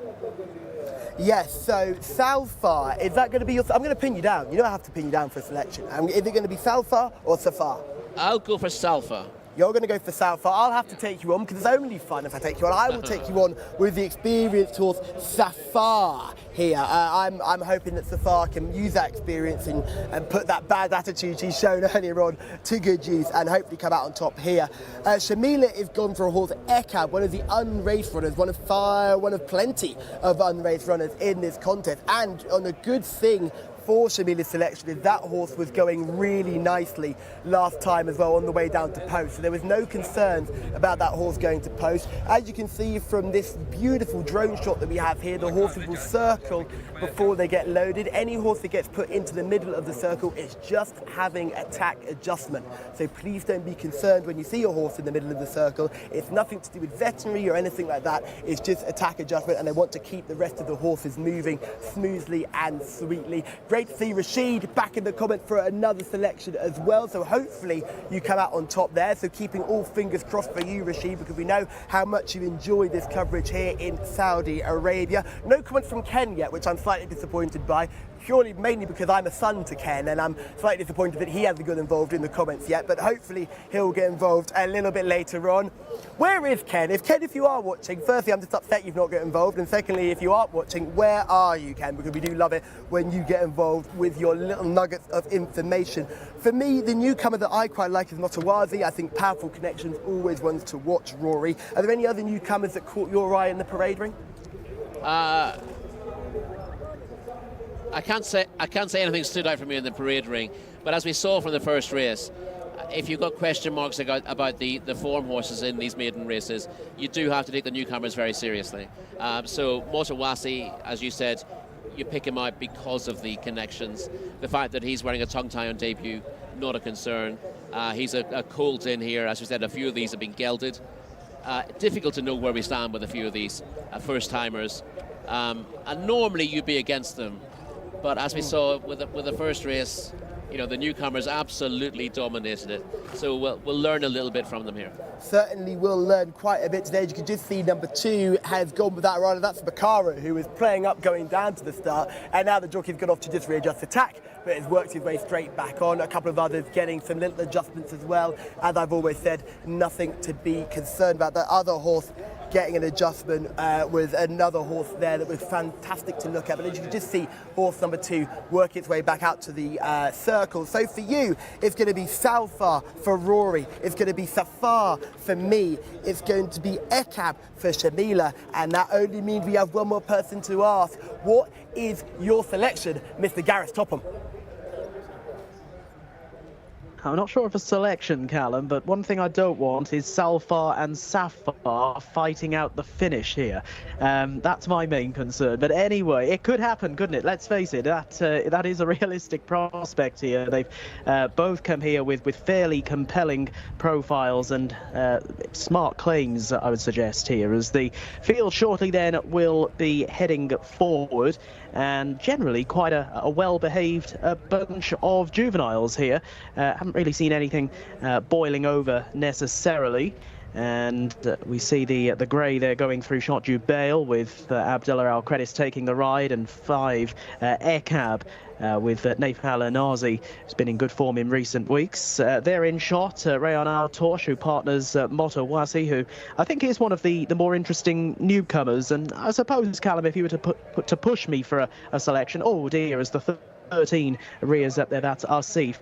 Yes, so Salfar, is that going to be your... I'm going to pin you down. You don't have to pin you down for selection. Is it going to be Salfar or Safar? I'll go for Salfa. You're going to go for Salfar. I'll have to take you on because it's only fun if I take you on. I will take you on with the experienced horse Safar here. I'm hoping that Safar can use that experience and put that bad attitude she's shown earlier on to good use and hopefully come out on top here. Shamila is gone for a horse Ekab, one of the unraced runners, one of plenty of unraced runners in this contest, and on a good thing for Shamila's selection is that horse was going really nicely last time as well on the way down to post. So there was no concerns about that horse going to post. As you can see from this beautiful drone shot that we have here, the horses will circle before they get loaded. Any horse that gets put into the middle of the circle is just having attack adjustment. So please don't be concerned when you see a horse in the middle of the circle. It's nothing to do with veterinary or anything like that. It's just attack adjustment, and they want to keep the rest of the horses moving smoothly and sweetly. Great to see Rashid back in the comment for another selection as well, so hopefully you come out on top there. So keeping all fingers crossed for you, Rashid, because we know how much you enjoy this coverage here in Saudi Arabia. No comments from Ken yet, which I'm slightly disappointed by, purely mainly because I'm a son to Ken and I'm slightly disappointed that he hasn't got involved in the comments yet, but hopefully he'll get involved a little bit later on. Where is Ken? If you are watching, firstly, I'm just upset you've not got involved, and secondly, if you aren't watching, where are you, Ken? Because we do love it when you get involved with your little nuggets of information. For me, the newcomer that I quite like is Motawazi. I think Powerful Connections, always ones to watch, Rory. Are there any other newcomers that caught your eye in the parade ring? I can't say anything stood out for me in the parade ring, but as we saw from the first race, if you've got question marks about the form horses in these maiden races, you do have to take the newcomers very seriously. So Motawasi, as you said, you pick him out because of the connections. The fact that he's wearing a tongue tie on debut, not a concern. He's a colt in here. As we said, a few of these have been gelded. Difficult to know where we stand with a few of these first-timers. And normally you'd be against them. But as we saw with the first race, you know, the newcomers absolutely dominated it. So we'll learn a little bit from them here. Certainly will learn quite a bit today. As you can just see, number 2 has gone with that rider. That's Bakara, who was playing up going down to the start. And now the jockey's gone off to just readjust attack, but has worked his way straight back on. A couple of others getting some little adjustments as well. As I've always said, nothing to be concerned about. That other horse getting an adjustment with another horse there that was fantastic to look at. But as you can just see, horse number 2 work its way back out to the circle. So for you, it's going to be Salfar for Rory. It's going to be Safar for me. It's going to be Ekab for Shamila. And that only means we have one more person to ask. What is your selection, Mr. Gareth Topham? I'm not sure of a selection, Callum, but one thing I don't want is Salfar and Safar fighting out the finish here. That's my main concern. But anyway, it could happen, couldn't it? Let's face it, that is a realistic prospect here. They've both come here with fairly compelling profiles and smart claims, I would suggest here, as the field shortly then will be heading forward. And generally quite a well-behaved bunch of juveniles here. Haven't really seen anything boiling over necessarily. And we see the grey there going through Shot Jubail with Abdullah Al-Credis taking the ride, and 5 Ekab with Naif Al-Anazi, who's been in good form in recent weeks. They're in shot, Rayan Al-Torsh, who partners Motawasi, who I think is one of the more interesting newcomers. And I suppose, Callum, if you were to push me for a selection, oh dear, as the 13 rears up there, that's Asif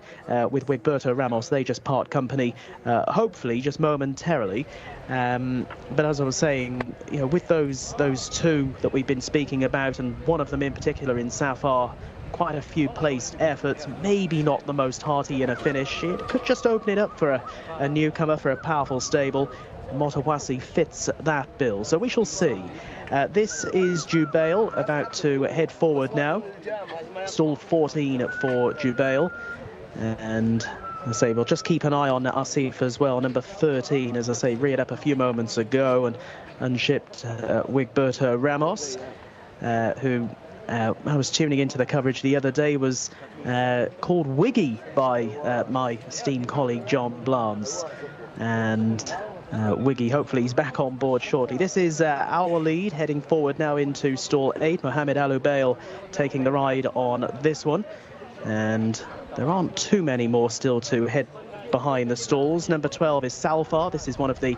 with Wigberto Ramos. They just part company, hopefully just momentarily. But as I was saying, you know, with those 2 that we've been speaking about, and one of them in particular in Safar, quite a few placed efforts, maybe not the most hearty in a finish. It could just open it up for a newcomer, for a powerful stable. Motawasi fits that bill, so we shall see. This is Jubail about to head forward now. Stall 14 for Jubail, and I say we'll just keep an eye on Asif as well. Number 13, as I say, reared up a few moments ago and unshipped Wigberto Ramos, who I was tuning into the coverage the other day, was called Wiggy by my esteemed colleague John Blance. And Wiggy, hopefully he's back on board shortly. This is our lead, heading forward now into stall 8. Mohamed Al-Ubail taking the ride on this one. And there aren't too many more still to head behind the stalls. Number 12 is Salfar. This is one of the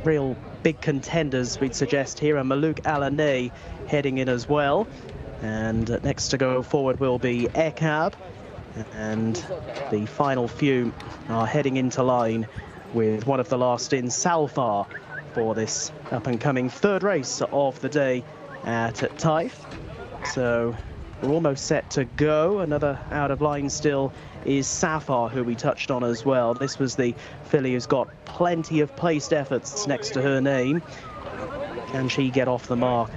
real big contenders, we'd suggest here. And Malouk Alanay heading in as well. And next to go forward will be Ekab. And the final few are heading into line with one of the last in, Salfar, for this up-and-coming third race of the day at Taif. So we're almost set to go. Another out of line still is Safar, who we touched on as well. This was the filly who's got plenty of placed efforts next to her name. Can she get off the mark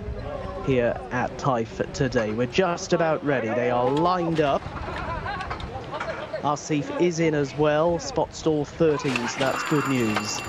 here at Taif today? We're just about ready. They are lined up. Asif is in as well, spot stall 13, so that's good news.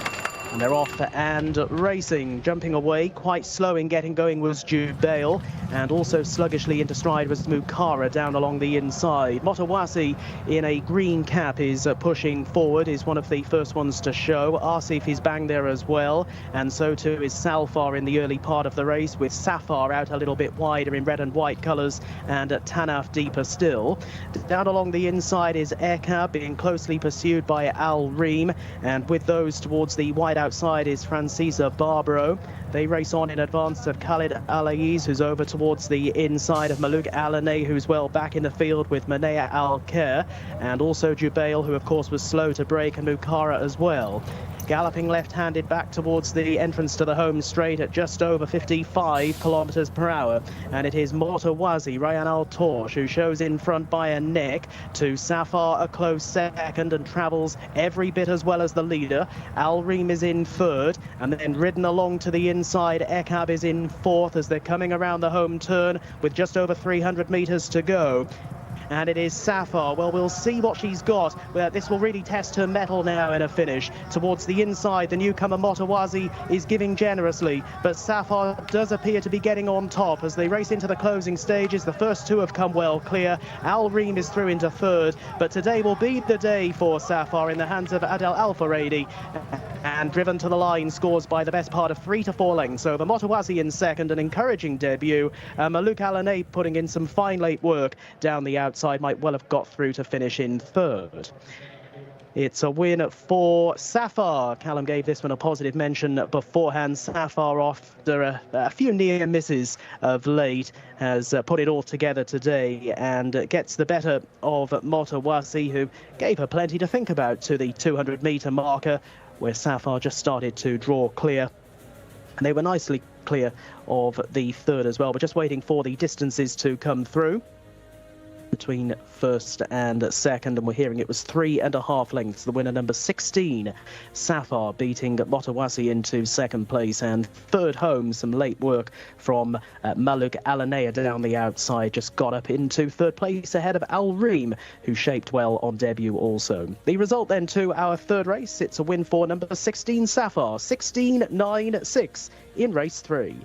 And they're off and racing. Jumping away, quite slow in getting going was Jubail, and also sluggishly into stride was Mukara down along the inside. Motawasi in a green cap is pushing forward, is one of the first ones to show. Asif is bang there as well, and so too is Salfar in the early part of the race, with Safar out a little bit wider in red and white colours, and Tanaf deeper still. Down along the inside is Ekab, being closely pursued by Al Reem, and with those towards the wide outside is Francisa Barbaro. They race on in advance of Khalid Alaiz, who's over towards the inside of Malouk Alanay, who's well back in the field with Manea Al-Khair, and also Jubail, who of course was slow to break, and Mukara as well. Galloping left-handed back towards the entrance to the home straight at just over 55 kilometres per hour. And it is Mortawazi, Ryan Al-Torsh, who shows in front by a neck to Safar, a close second, and travels every bit as well as the leader. Al Reem is in third, and then ridden along to the inside, Ekab is in fourth as they're coming around the home turn with just over 300 metres to go. And it is Safar. Well, we'll see what she's got. Well, this will really test her mettle now in a finish. Towards the inside, the newcomer Motawazi is giving generously, but Safar does appear to be getting on top as they race into the closing stages. The first two have come well clear. Al Reem is through into third, but today will be the day for Safar in the hands of Adel Al-Faradi. And driven to the line, scores by the best part of 3 to 4 lengths over Motawazi in second, an encouraging debut. Malouk Alanay putting in some fine late work down the outside, might well have got through to finish in third. It's a win for Safar. Callum gave this one a positive mention beforehand. Safar, after a few near misses of late, has put it all together today and gets the better of Motawazi, who gave her plenty to think about to the 200-metre marker, where Safar just started to draw clear. And they were nicely clear of the third as well. We're just waiting for the distances to come through between first and second, and we're hearing it was 3.5 lengths. The winner, number 16, Safar, beating Motawazi into second place, and third home, some late work from Malouk Alanay down the outside, just got up into third place ahead of Al Reem, who shaped well on debut also. The result then to our third race, it's a win for number 16, Safar, 16.96 in race 3.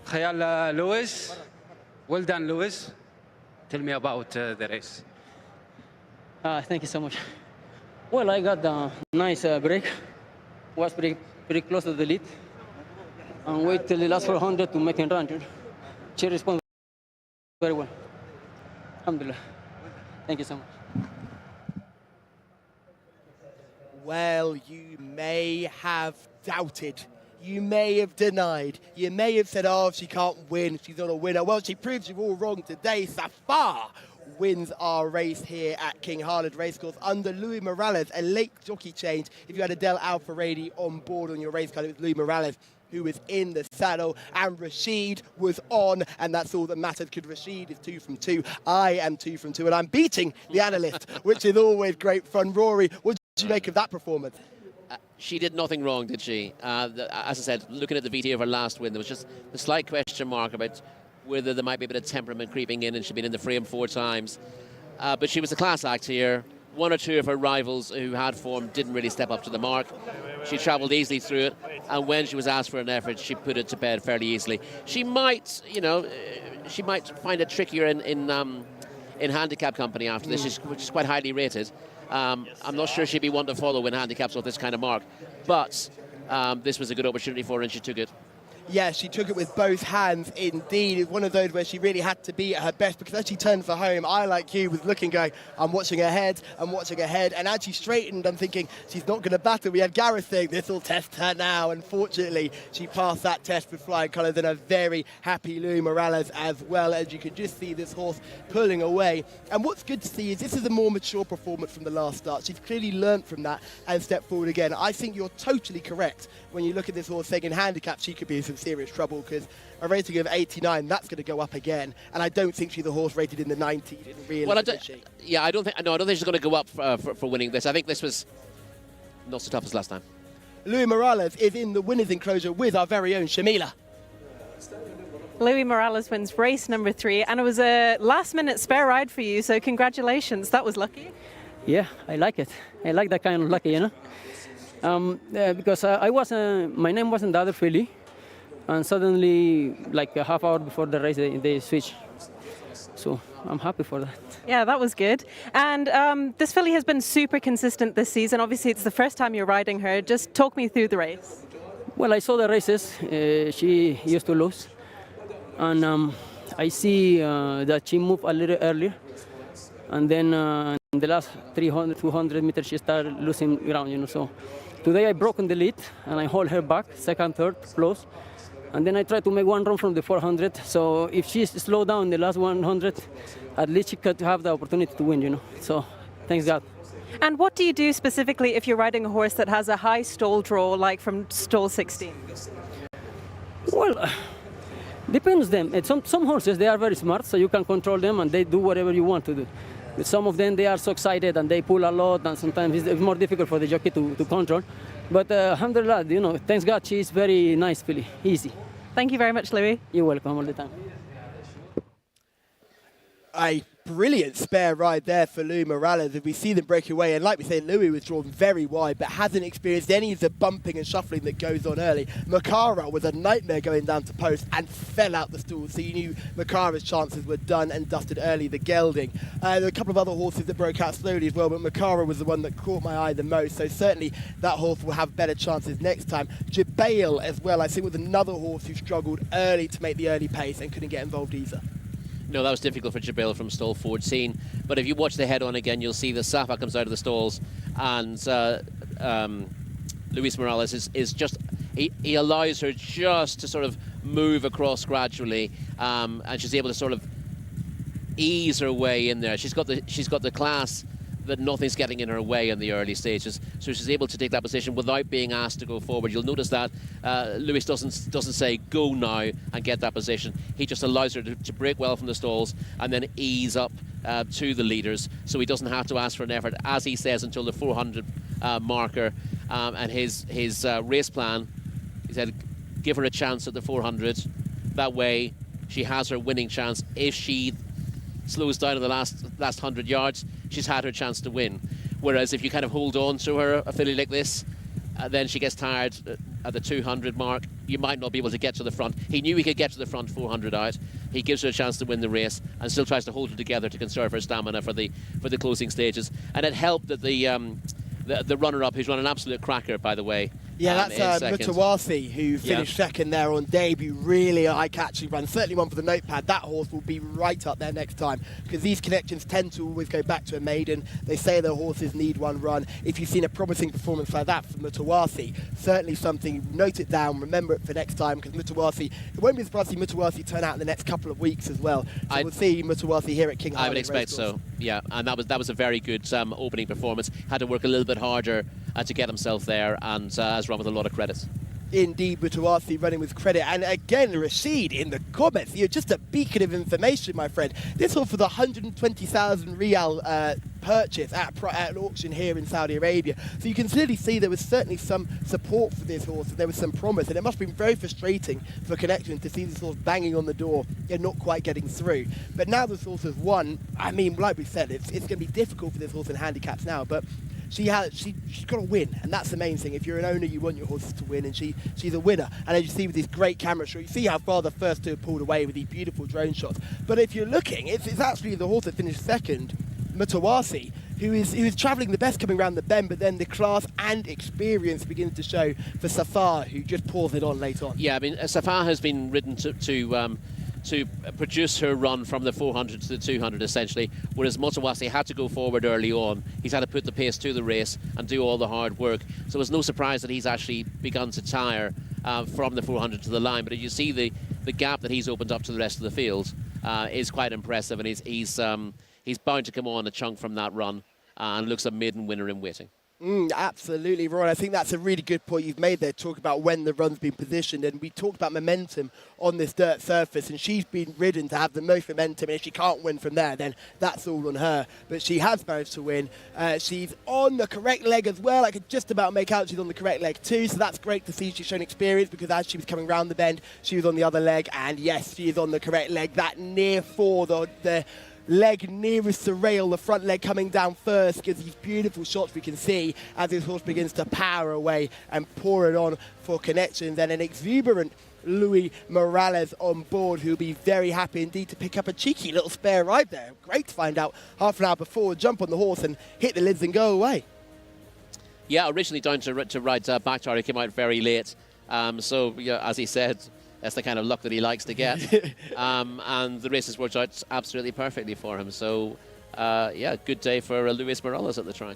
Khayal Lewis. Well done, Lewis. Tell me about the race. Thank you so much. Well, I got a nice break. Was pretty close to the lead. And wait till the last 400 to make a run. She responded very well. Alhamdulillah. Thank you so much. Well, you may have doubted. You may have denied. You may have said, oh, she can't win. She's not a winner. Well, she proves you all wrong today. Safar wins our race here at King Khalid Racecourse under Luis Morales, a late jockey change. If you had Adel Al-Faradi on board on your race card, it was Luis Morales who was in the saddle, and Rashid was on, and that's all that mattered, because Rashid is 2 from 2. I am 2 from 2, and I'm beating the analyst, which is always great fun. Rory, what did you make of that performance? She did nothing wrong, did she? As I said, looking at the VT of her last win, there was just a slight question mark about whether there might be a bit of temperament creeping in, and she'd been in the frame 4 times. But she was a class act here. 1 or 2 of her rivals who had form didn't really step up to the mark. She travelled easily through it, and when she was asked for an effort, she put it to bed fairly easily. She might, she might find it trickier in handicap company after this, which is quite highly rated. I'm not sure she'd be one to follow in handicaps with this kind of mark, but this was a good opportunity for her, and she took it. Yeah, she took it with both hands indeed. It's one of those where she really had to be at her best, because as she turned for home, I, like you, was looking, going, I'm watching ahead, and as she straightened, I'm thinking, she's not going to battle. We had Gareth saying, this will test her now, and fortunately, she passed that test with flying colours, and a very happy Luis Morales as well, as you could just see this horse pulling away. And what's good to see is this is a more mature performance from the last start. She's clearly learnt from that and stepped forward again. I think you're totally correct when you look at this horse saying in handicap she could be in some serious trouble, because a rating of 89, that's going to go up again, and I don't think she's a horse rated in the 90s in real. Well, I don't think she's going to go up for winning this. I think this was not so tough as last time. Luis Morales is in the winner's enclosure with our very own Shamila. Luis Morales wins race number 3, and it was a last-minute spare ride for you, so congratulations. That was lucky. Yeah, I like it. I like that kind of lucky, because my name wasn't the other filly, and suddenly, like a half hour before the race, they switched. So I'm happy for that. Yeah, that was good. And this filly has been super consistent this season. Obviously, it's the first time you're riding her. Just talk me through the race. Well, I saw the races. She used to lose. And I see that she moved a little earlier. And then in the last 300, 200 meters, she started losing ground, So today I broke in the lead, and I hold her back, second, third, close. And then I try to make one run from the 400. So if she slows down in the last 100, at least she could have the opportunity to win, So thanks God. And what do you do specifically if you're riding a horse that has a high stall draw, like from stall 16? Well, depends them. Some horses, they are very smart, so you can control them, and they do whatever you want to do. With some of them, they are so excited, and they pull a lot, and sometimes it's more difficult for the jockey to control. But alhamdulillah, thanks God, she is very nice filly, easy. Thank you very much, Louis. You're welcome all the time. A brilliant spare ride there for Luis Morales as we see them break away. And like we say, Louis was drawn very wide but hasn't experienced any of the bumping and shuffling that goes on early. Makara was a nightmare going down to post and fell out the stall, so you knew Makara's chances were done and dusted early, the gelding. There were a couple of other horses that broke out slowly as well, but Makara was the one that caught my eye the most, so certainly that horse will have better chances next time. Jbail as well, I think, was another horse who struggled early to make the early pace and couldn't get involved either. No, that was difficult for Jbail from stall 14. But if you watch the head-on again, you'll see the Safa comes out of the stalls, and Luis Morales is just, he allows her just to sort of move across gradually, and she's able to sort of ease her way in there. She's got the class that nothing's getting in her way in the early stages, so she's able to take that position without being asked to go forward. You'll notice that Luis doesn't say go now and get that position. He just allows her to break well from the stalls and then ease up to the leaders, so he doesn't have to ask for an effort, as he says, until the 400 marker. And his race plan, he said, give her a chance at the 400. That way she has her winning chance. If she slows down in the last 100 yards, she's had her chance to win. Whereas if you kind of hold on to her, a filly like this, then she gets tired at the 200 mark, you might not be able to get to the front. He knew he could get to the front 400 out. He gives her a chance to win the race and still tries to hold her together to conserve her stamina for the closing stages. And it helped that the runner-up, who's run an absolute cracker, by the way. Yeah, that's Mutawasi, who finished second there on debut. Really eye-catching run. Certainly one for the notepad. That horse will be right up there next time, because these connections tend to always go back to a maiden. They say their horses need one run. If you've seen a promising performance like that from Mutawasi, certainly something, note it down, remember it for next time, because Mutawasi, it won't be surprised to see Mutawasi turn out in the next couple of weeks as well. So we'll see Mutawasi here at King Highland. I would expect so, yeah. And that was a very good opening performance. Had to work a little bit harder to get himself there, and has run with a lot of credit. Indeed, Mutawasi running with credit. And again, Rashid in the comments, you're just a beacon of information, my friend. This horse for the 120,000 Rial purchase at auction here in Saudi Arabia. So you can clearly see there was certainly some support for this horse, and there was some promise, and it must have been very frustrating for Connection to see this horse banging on the door and not quite getting through. But now this horse has won. I mean, like we said, it's going to be difficult for this horse in handicaps now, but she's got to win, and that's the main thing. If you're an owner, you want your horses to win, and she's a winner. And as you see with this great camera shot, you see how far the first two have pulled away with these beautiful drone shots. But if you're looking, it's actually the horse that finished second, Mutawasi, who is travelling the best coming around the bend, but then the class and experience begins to show for Safar, who just pours it on late on. Yeah, I mean, Safar has been ridden to produce her run from the 400 to the 200 essentially, whereas Mutawasi had to go forward early on. He's had to put the pace to the race and do all the hard work, so it's no surprise that he's actually begun to tire from the 400 to the line. But as you see, the gap that he's opened up to the rest of the field is quite impressive, and he's bound to come on a chunk from that run, and looks a maiden winner in waiting. Absolutely, Ron. I think that's a really good point you've made there, talk about when the run's been positioned. And we talked about momentum on this dirt surface, and she's been ridden to have the most momentum. And if she can't win from there, then that's all on her. But she has managed to win. She's on the correct leg as well. I could just about make out she's on the correct leg too, so that's great to see she's shown experience, because as she was coming round the bend, she was on the other leg. And yes, she is on the correct leg. That near four, the leg nearest the rail, the front leg coming down first, gives these beautiful shots we can see as this horse begins to power away and pour it on for Connections. And an exuberant Luis Morales on board, who'll be very happy indeed to pick up a cheeky little spare ride there. Great to find out half an hour before, jump on the horse and hit the lids and go away. Yeah, originally down to ride Bakhtar, he came out very late. So, yeah, as he said, that's the kind of luck that he likes to get. And the race has worked out absolutely perfectly for him. So, yeah, good day for Luis Morales at the track.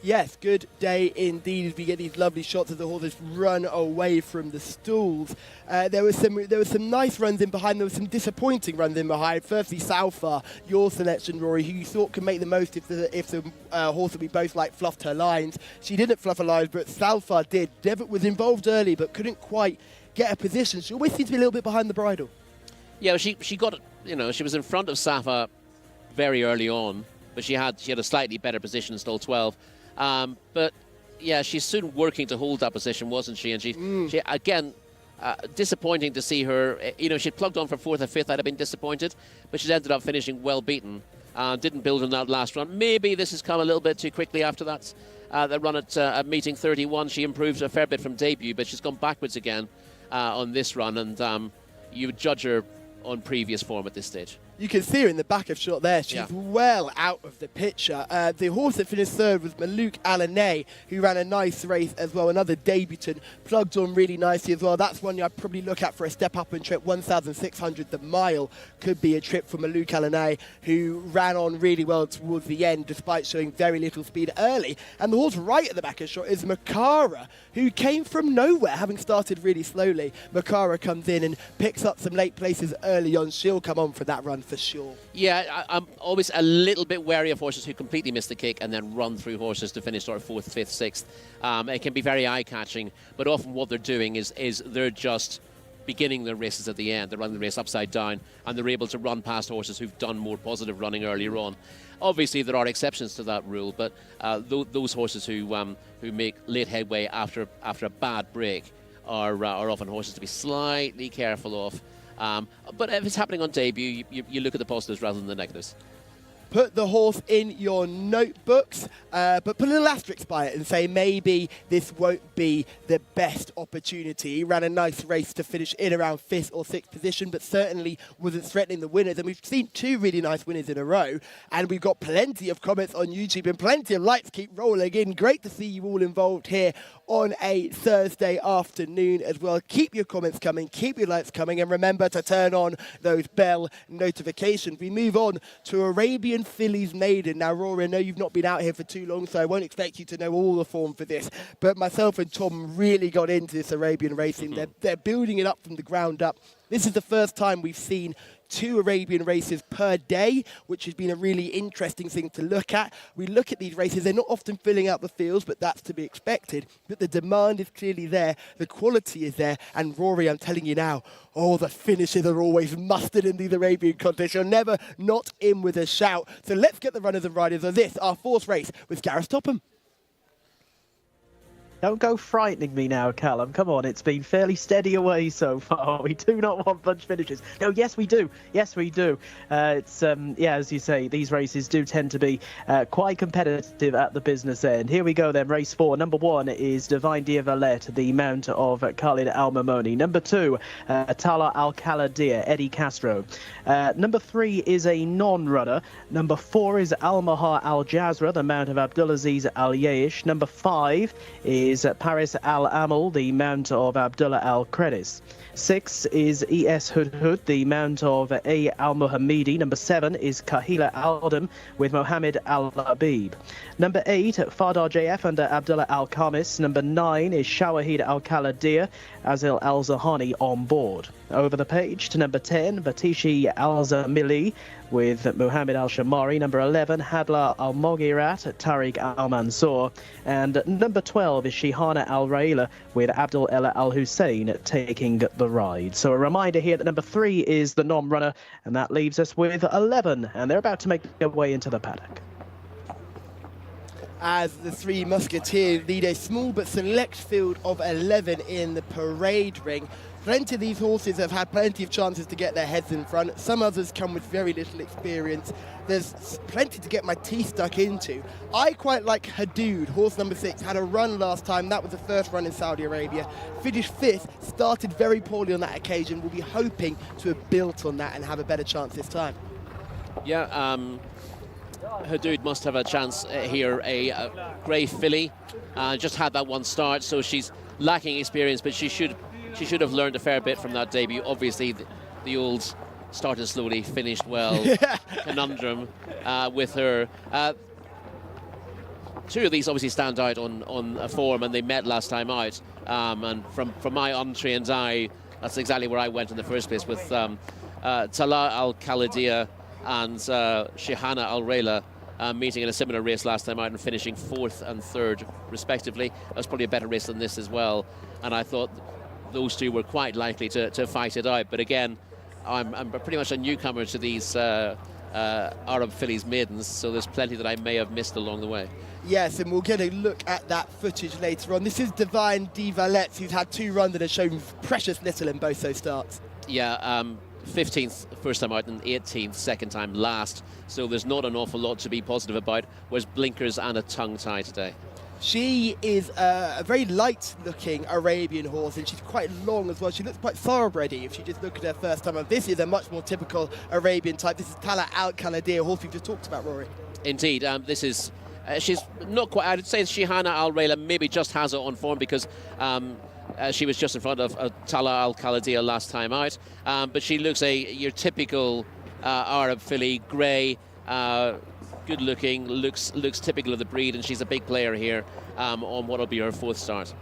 Yes, good day indeed as we get these lovely shots as the horses run away from the stalls. There were some nice runs in behind. There were some disappointing runs in behind. Firstly, Salfar, your selection, Rory, who you thought could make the most if the horse that we both like fluffed her lines. She didn't fluff her lines, but Salfar did. Devitt was involved early, but couldn't quite get a position. She always seems to be a little bit behind the bridle. Yeah, she got, she was in front of Safa very early on, but she had a slightly better position in stall 12. But yeah, she's soon working to hold that position, wasn't she? And she again, disappointing to see her. She'd plugged on for 4th or 5th. I'd have been disappointed, but she's ended up finishing well beaten. Didn't build on that last run. Maybe this has come a little bit too quickly after that. The run at meeting 31, she improved a fair bit from debut, but she's gone backwards again on this run, and you would judge her on previous form at this stage. You can see her in the back of shot there. She's well out of the picture. The horse that finished third was Malouk Alanay, who ran a nice race as well. Another debutant, plugged on really nicely as well. That's one I'd probably look at for a step up and trip. 1,600 the mile could be a trip for Malouk Alanay, who ran on really well towards the end despite showing very little speed early. And the horse right at the back of shot is Makara, who came from nowhere, having started really slowly. Makara comes in and picks up some late places early on. She'll come on for that run for sure. Yeah, I'm always a little bit wary of horses who completely miss the kick and then run through horses to finish sort of 4th, 5th, 6th. It can be very eye-catching, but often what they're doing is they're just beginning their races at the end. They're running the race upside down, and they're able to run past horses who've done more positive running earlier on. Obviously, there are exceptions to that rule, but those horses who make late headway after a bad break are often horses to be slightly careful of. But if it's happening on debut, you look at the positives rather than the negatives. put the horse in your notebooks, but put a little asterisk by it and say maybe this won't be the best opportunity. He ran a nice race to finish in around 5th or 6th position, but certainly wasn't threatening the winners. And we've seen 2 really nice winners in a row, and we've got plenty of comments on YouTube and plenty of lights keep rolling in. Great to see you all involved here on a Thursday afternoon as well. Keep your comments coming, keep your lights coming, and remember to turn on those bell notifications. We move on to Arabian Fillies Maiden. Now, Rory, I know you've not been out here for too long, so I won't expect you to know all the form for this, but myself and Tom really got into this Arabian racing. They're building it up from the ground up. This is the first time we've seen 2 Arabian races per day, which has been a really interesting thing to look at. We look at these races, they're not often filling out the fields, but that's to be expected. But the demand is clearly there, the quality is there, and Rory, I'm telling you now, the finishes are always mustard in these Arabian contests. You're never not in with a shout. So let's get the runners and riders of this, our 4th race with Gareth Topham. Don't go frightening me now, Callum. Come on, it's been fairly steady away so far. We do not want bunch finishes. No, yes, we do. Yes, we do. As you say, these races do tend to be quite competitive at the business end. Here we go then, race 4. Number 1 is Divine Dia Valette, the mount of Khalid Al Mamoni. Number 2, Tala Al Khaladir, Eddie Castro. Number 3 is a non-runner. Number 4 is Al Mahar Al Jazra, the mount of Abdulaziz Al Yaish. Number 5 is Paris Al Amal, the mount of Abdullah Al Credis. 6 is ES Hudhud, the mount of A Al Muhammadi. Number 7 is Kahila Aldam with Mohammed Al Labib. Number 8, Fadar JF under Abdullah Al Khamis. Number 9 is Shawahid Al Khaladir, Azil Al Zahani on board. Over the page to number 10, Batishi Al Zamili with Muhammad Al Shamari. Number 11, Hadla Al Moghirat, Tariq Al Mansour. And number 12 is Shihana Al Raila with Abdul Ella Al Hussein taking the ride. So a reminder here that number 3 is the non-runner, and that leaves us with 11, and they're about to make their way into the paddock. As the 3 Musketeers lead a small but select field of 11 in the parade ring. Plenty of these horses have had plenty of chances to get their heads in front. Some others come with very little experience. There's plenty to get my teeth stuck into. I quite like Hadood, horse number 6, had a run last time. That was the first run in Saudi Arabia. Finished 5th, started very poorly on that occasion. We'll be hoping to have built on that and have a better chance this time. Yeah, Hadood must have a chance here. A grey filly, just had that one start, so she's lacking experience, but she should have learned a fair bit from that debut. Obviously, the old started slowly, finished well conundrum with her. 2 of these obviously stand out on a form, and they met last time out. And from my untrained eye, that's exactly where I went in the first place with Tala Al Khaladir and Shihana Al Raila meeting in a similar race last time out and finishing 4th and 3rd respectively. That was probably a better race than this as well, and I thought those 2 were quite likely to fight it out. But again, I'm pretty much a newcomer to these Arab Fillies maidens, so there's plenty that I may have missed along the way. Yes, and we'll get a look at that footage later on. This is Divine Dia Valette, who's had 2 runs and has shown precious little in both those starts. Yeah, 15th first time out and 18th second time last, so there's not an awful lot to be positive about. Whereas blinkers and a tongue tie today. She is a very light-looking Arabian horse, and she's quite long as well. She looks quite thoroughbredy if you just look at her first time. And this is a much more typical Arabian type. This is Tala Al Khaladir, a horse we've just talked about, Rory. Indeed, this is... she's not quite... I'd say Shihana Al Raila maybe just has it on form because she was just in front of Tala Al Khaladir last time out. But she looks your typical Arab filly, grey, good looking, looks typical of the breed, and she's a big player here on what will be her 4th start.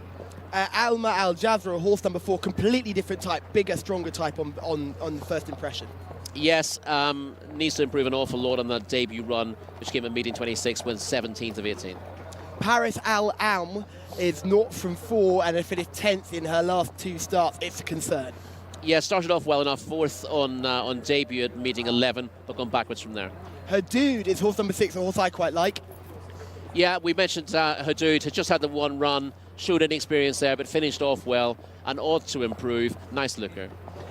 Alma Al Jazra, horse number 4, completely different type, bigger, stronger type on first impression. Yes, needs to improve an awful lot on that debut run, which came in meeting 26, went 17th of 18. Paris Al Alm is 0 from 4 and has finished 10th in her last 2 starts. It's a concern. Yeah, started off well enough, 4th on debut at meeting 11, but gone backwards from there. Hadood is horse number 6, a horse I quite like. Yeah, we mentioned Hadood had just had the 1 run, showed inexperience there, but finished off well and ought to improve. Nice looker.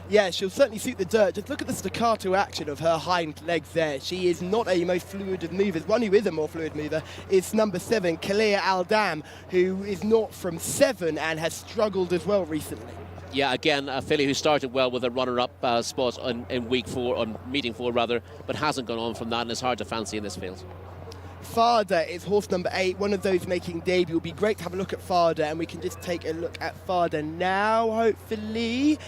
Yeah, she'll certainly suit the dirt. Just look at the staccato action of her hind legs there. She is not a most fluid of movers. One who is a more fluid mover is number 7, Kalea Aldam, who is not from 7 and has struggled as well recently. Yeah, again, a filly who started well with a runner-up spot in week 4, on meeting 4 rather, but hasn't gone on from that, and it's hard to fancy in this field. Farda is horse number 8, one of those making debut. It will be great to have a look at Farda, and we can just take a look at Farda now, hopefully.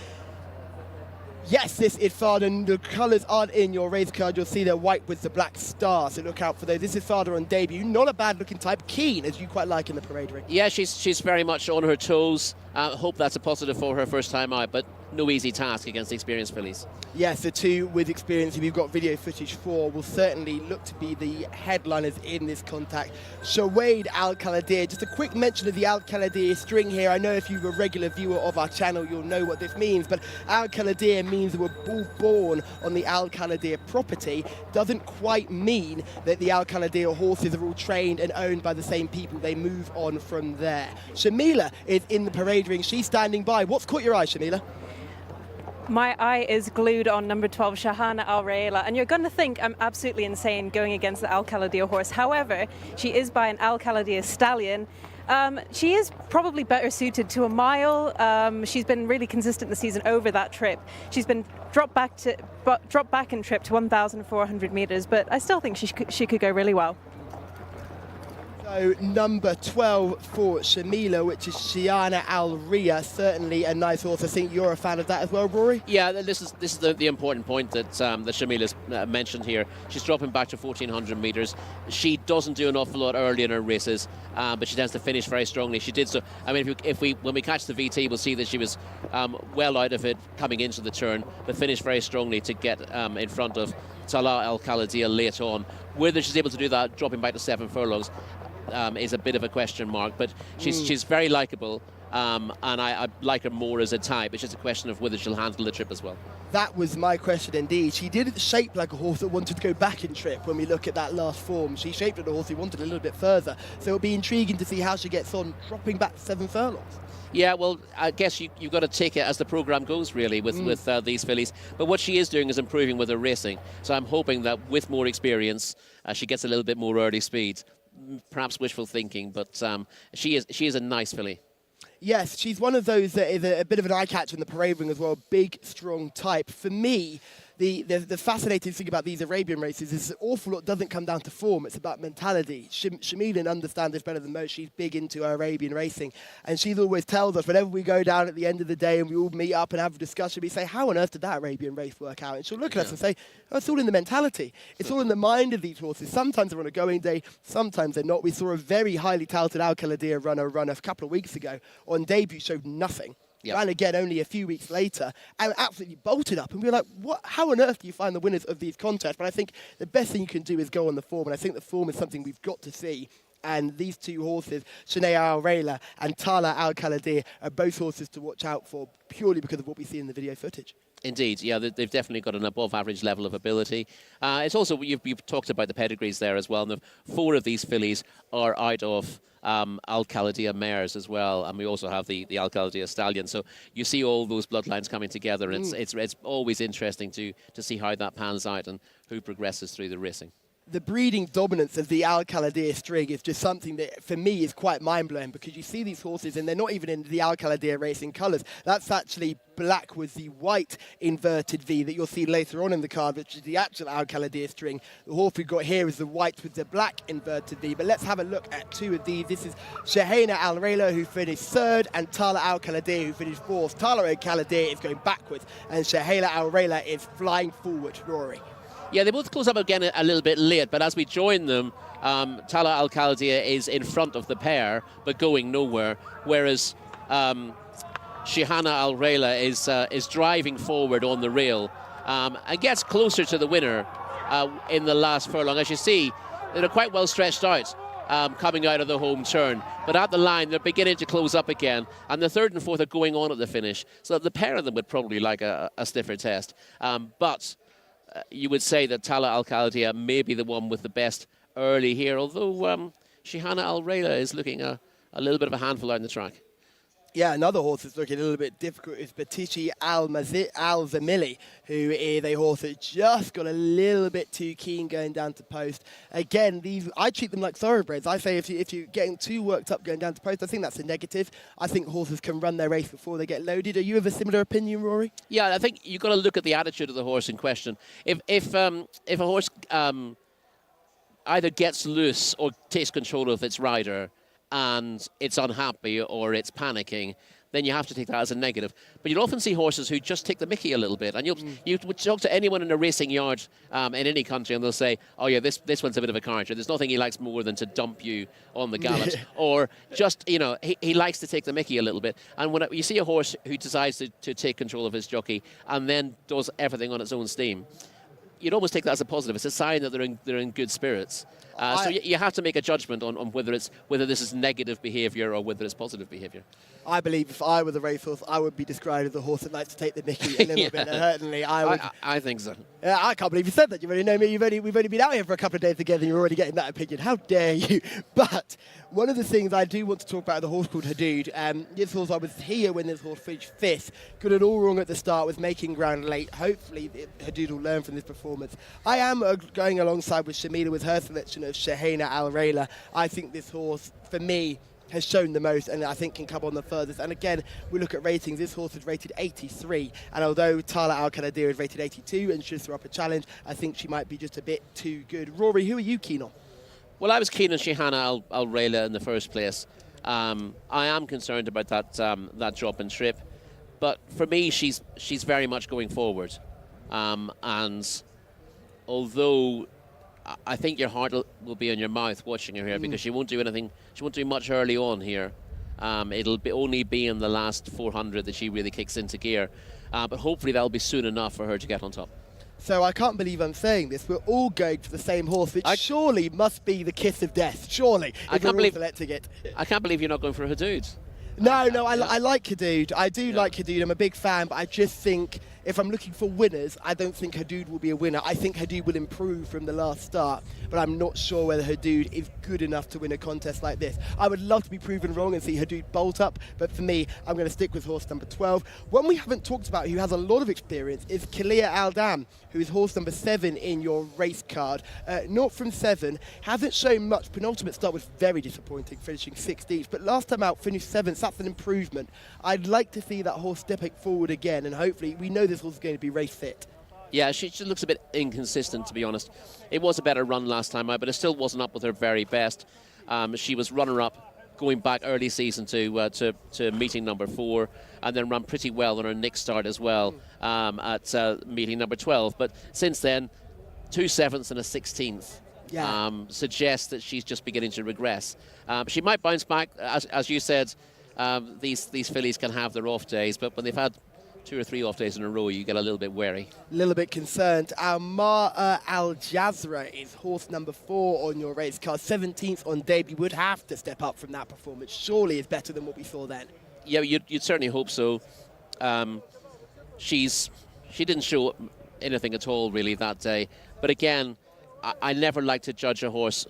Yes, this is Farda, and the colours aren't in your race card. You'll see they're white with the black star, so look out for those. This is Farda on debut. Not a bad looking type. Keen, as you quite like in the parade ring. Yeah, she's very much on her toes. Hope that's a positive for her first time out, but no easy task against the experienced fillies. Yes, the two with experience, who we've got video footage for, will certainly look to be the headliners in this contact. Shawade Al Khaladir, just a quick mention of the Al Khaladir string here. I know if you're a regular viewer of our channel, you'll know what this means, but Al Khaladir means they were all born on the Al Khaladir property. Doesn't quite mean that the Al Khaladir horses are all trained and owned by the same people. They move on from there. Shamila is in the parade ring. She's standing by. What's caught your eye, Shamila? My eye is glued on number 12, Shahana Al Raela, and you're going to think I'm absolutely insane going against the Al Khaladir horse. However, she is by an Al Khaladir stallion. She is probably better suited to a mile. She's been really consistent this season over that trip. She's been dropped back and tripped to 1,400 meters, but I still think she could go really well. So number 12 for Shamila, which is Shiana Al Ria, certainly a nice horse. I think you're a fan of that as well, Rory? Yeah, this is the important point that Shamila's mentioned here. She's dropping back to 1,400 metres. She doesn't do an awful lot early in her races, but she tends to finish very strongly. She did so. I mean, when we catch the VT, we'll see that she was well out of it coming into the turn, but finished very strongly to get in front of Salah Al Khaladir late on. Whether she's able to do that, dropping back to 7 furlongs, is a bit of a question mark, but she's very likeable, and I like her more as a type. It's just a question of whether she'll handle the trip as well. That was my question indeed. She didn't shape like a horse that wanted to go back in trip when we look at that last form. She shaped like a horse who wanted a little bit further, so it'll be intriguing to see how she gets on dropping back 7 furlongs. Yeah, well, I guess you've got to take it as the programme goes, really, with these fillies. But what she is doing is improving with her racing. So I'm hoping that with more experience, she gets a little bit more early speed. Perhaps wishful thinking, but she is a nice filly. Yes, she's one of those that is a bit of an eye catcher in the parade ring as well. Big, strong type. For me, the fascinating thing about these Arabian races is an awful lot doesn't come down to form. It's about mentality. Shamila understands this better than most. She's big into Arabian racing, and she always tells us whenever we go down at the end of the day and we all meet up and have a discussion, we say, how on earth did that Arabian race work out? And she'll look at us and say, oh, it's all in the mentality. It's all in the mind of these horses. Sometimes they're on a going day, sometimes they're not. We saw a very highly touted Al Khaladir run a couple of weeks ago. On debut, showed nothing. Yep. Ran again only a few weeks later and absolutely bolted up. And we were like, what? How on earth do you find the winners of these contests? But I think the best thing you can do is go on the form. And I think the form is something we've got to see. And these two horses, Shania Al Raela and Tala Al Khaladir, are both horses to watch out for purely because of what we see in the video footage. Indeed, yeah, they've definitely got an above-average level of ability. It's also, you've talked about the pedigrees there as well, and 4 of these fillies are out of Al Khaladir mares as well, and we also have the Al Khaladir stallion. So you see all those bloodlines coming together, and it's always interesting to see how that pans out and who progresses through the racing. The breeding dominance of the Al Khaladir string is just something that, for me, is quite mind-blowing, because you see these horses and they're not even in the Al Khaladir racing colours. That's actually black with the white inverted V that you'll see later on in the card, which is the actual Al Khaladir string. The horse we've got here is the white with the black inverted V. But let's have a look at 2 of these. This is Shahana Al Raela, who finished 3rd, and Tala Al Khaladir, who finished 4th. Tala Al Khaladir is going backwards, and Shahana Al Raela is flying forward. Rory. Yeah, they both close up again a little bit late, but as we join them, Tala Al Khaladir is in front of the pair, but going nowhere, whereas Shihana Al Raela is driving forward on the rail and gets closer to the winner in the last furlong. As you see, they're quite well stretched out coming out of the home turn, but at the line they're beginning to close up again, and the 3rd and 4th are going on at the finish, so the pair of them would probably like a stiffer test, but you would say that Tala Al Khaladir may be the one with the best early here, although Shihana Al Raela is looking a little bit of a handful out in the track. Yeah, another horse that's looking a little bit difficult is Batishi Al-Zamili, who is a horse that just got a little bit too keen going down to post. Again, I treat them like thoroughbreds. I say if you're getting too worked up going down to post, I think that's a negative. I think horses can run their race before they get loaded. Are you of a similar opinion, Rory? Yeah, I think you've got to look at the attitude of the horse in question. If a horse either gets loose or takes control of its rider and it's unhappy or it's panicking, then you have to take that as a negative. But you'll often see horses who just take the mickey a little bit. And you would talk to anyone in a racing yard in any country and they'll say, oh yeah, this one's a bit of a character. There's nothing he likes more than to dump you on the gallops. Or just, he likes to take the mickey a little bit. And when you see a horse who decides to take control of his jockey and then does everything on its own steam, you'd almost take that as a positive. It's a sign that they're in good spirits. So you have to make a judgment on whether this is negative behaviour or whether it's positive behaviour. I believe if I were the racehorse, I would be described as a horse that likes to take the mickey a little bit. Certainly, I think so. Yeah, I can't believe you said that. You already know me. We've only been out here for a couple of days together and you're already getting that opinion. How dare you? But one of the things I do want to talk about is a horse called Hadood. This horse, I was here when this horse finished 5th. Got it all wrong at the start, was making ground late. Hopefully, Hadood will learn from this performance. I am going alongside with Shamila with her selection of Shahina Al Rayla. I think this horse, for me, has shown the most and I think can come on the furthest. And again, we look at ratings. This horse is rated 83. And although Tala Al-Qanadir is rated 82 and should throw up a challenge, I think she might be just a bit too good. Rory, who are you keen on? Well, I was keen on Shahana Al Rayla in the first place. I am concerned about that drop in trip. But for me, she's very much going forward. And although I think your heart will be in your mouth watching her here because she won't do anything. She won't do much early on here. It'll only be in the last 400 that she really kicks into gear. But hopefully that'll be soon enough for her to get on top. So I can't believe I'm saying this. We're all going for the same horse, which surely must be the kiss of death. Surely, I can't believe selecting it. I can't believe you're not going for Hadood. No, I like Hadood. I do like Hadood. I'm a big fan, but I just think if I'm looking for winners, I don't think Hadood will be a winner. I think Hadood will improve from the last start, but I'm not sure whether Hadood is good enough to win a contest like this. I would love to be proven wrong and see Hadood bolt up, but for me, I'm going to stick with horse number 12. One we haven't talked about who has a lot of experience is Kalia Al-Dam, who is horse number 7 in your race card. 0 from 7, hasn't shown much. Penultimate start was very disappointing, finishing 16th, but last time out finished 7th. That's an improvement. I'd like to see that horse stepping forward again, and hopefully we know this horse is going to be race fit. Yeah, she looks a bit inconsistent, to be honest. It was a better run last time out, but it still wasn't up with her very best. She was runner-up going back early season to meeting number 4, and then run pretty well on her next start as well at meeting number 12. But since then, 2 7ths and a 16th. Yeah. Suggests that she's just beginning to regress. She might bounce back, as you said. These fillies can have their off days, but when they've had 2 or 3 off days in a row, you get a little bit wary. A little bit concerned. Almar Al-Jazra is horse number 4 on your race card. 17th on debut. Would have to step up from that performance. Surely is better than what we saw then. Yeah, you'd certainly hope so. She didn't show anything at all really that day. But again, I never like to judge a horse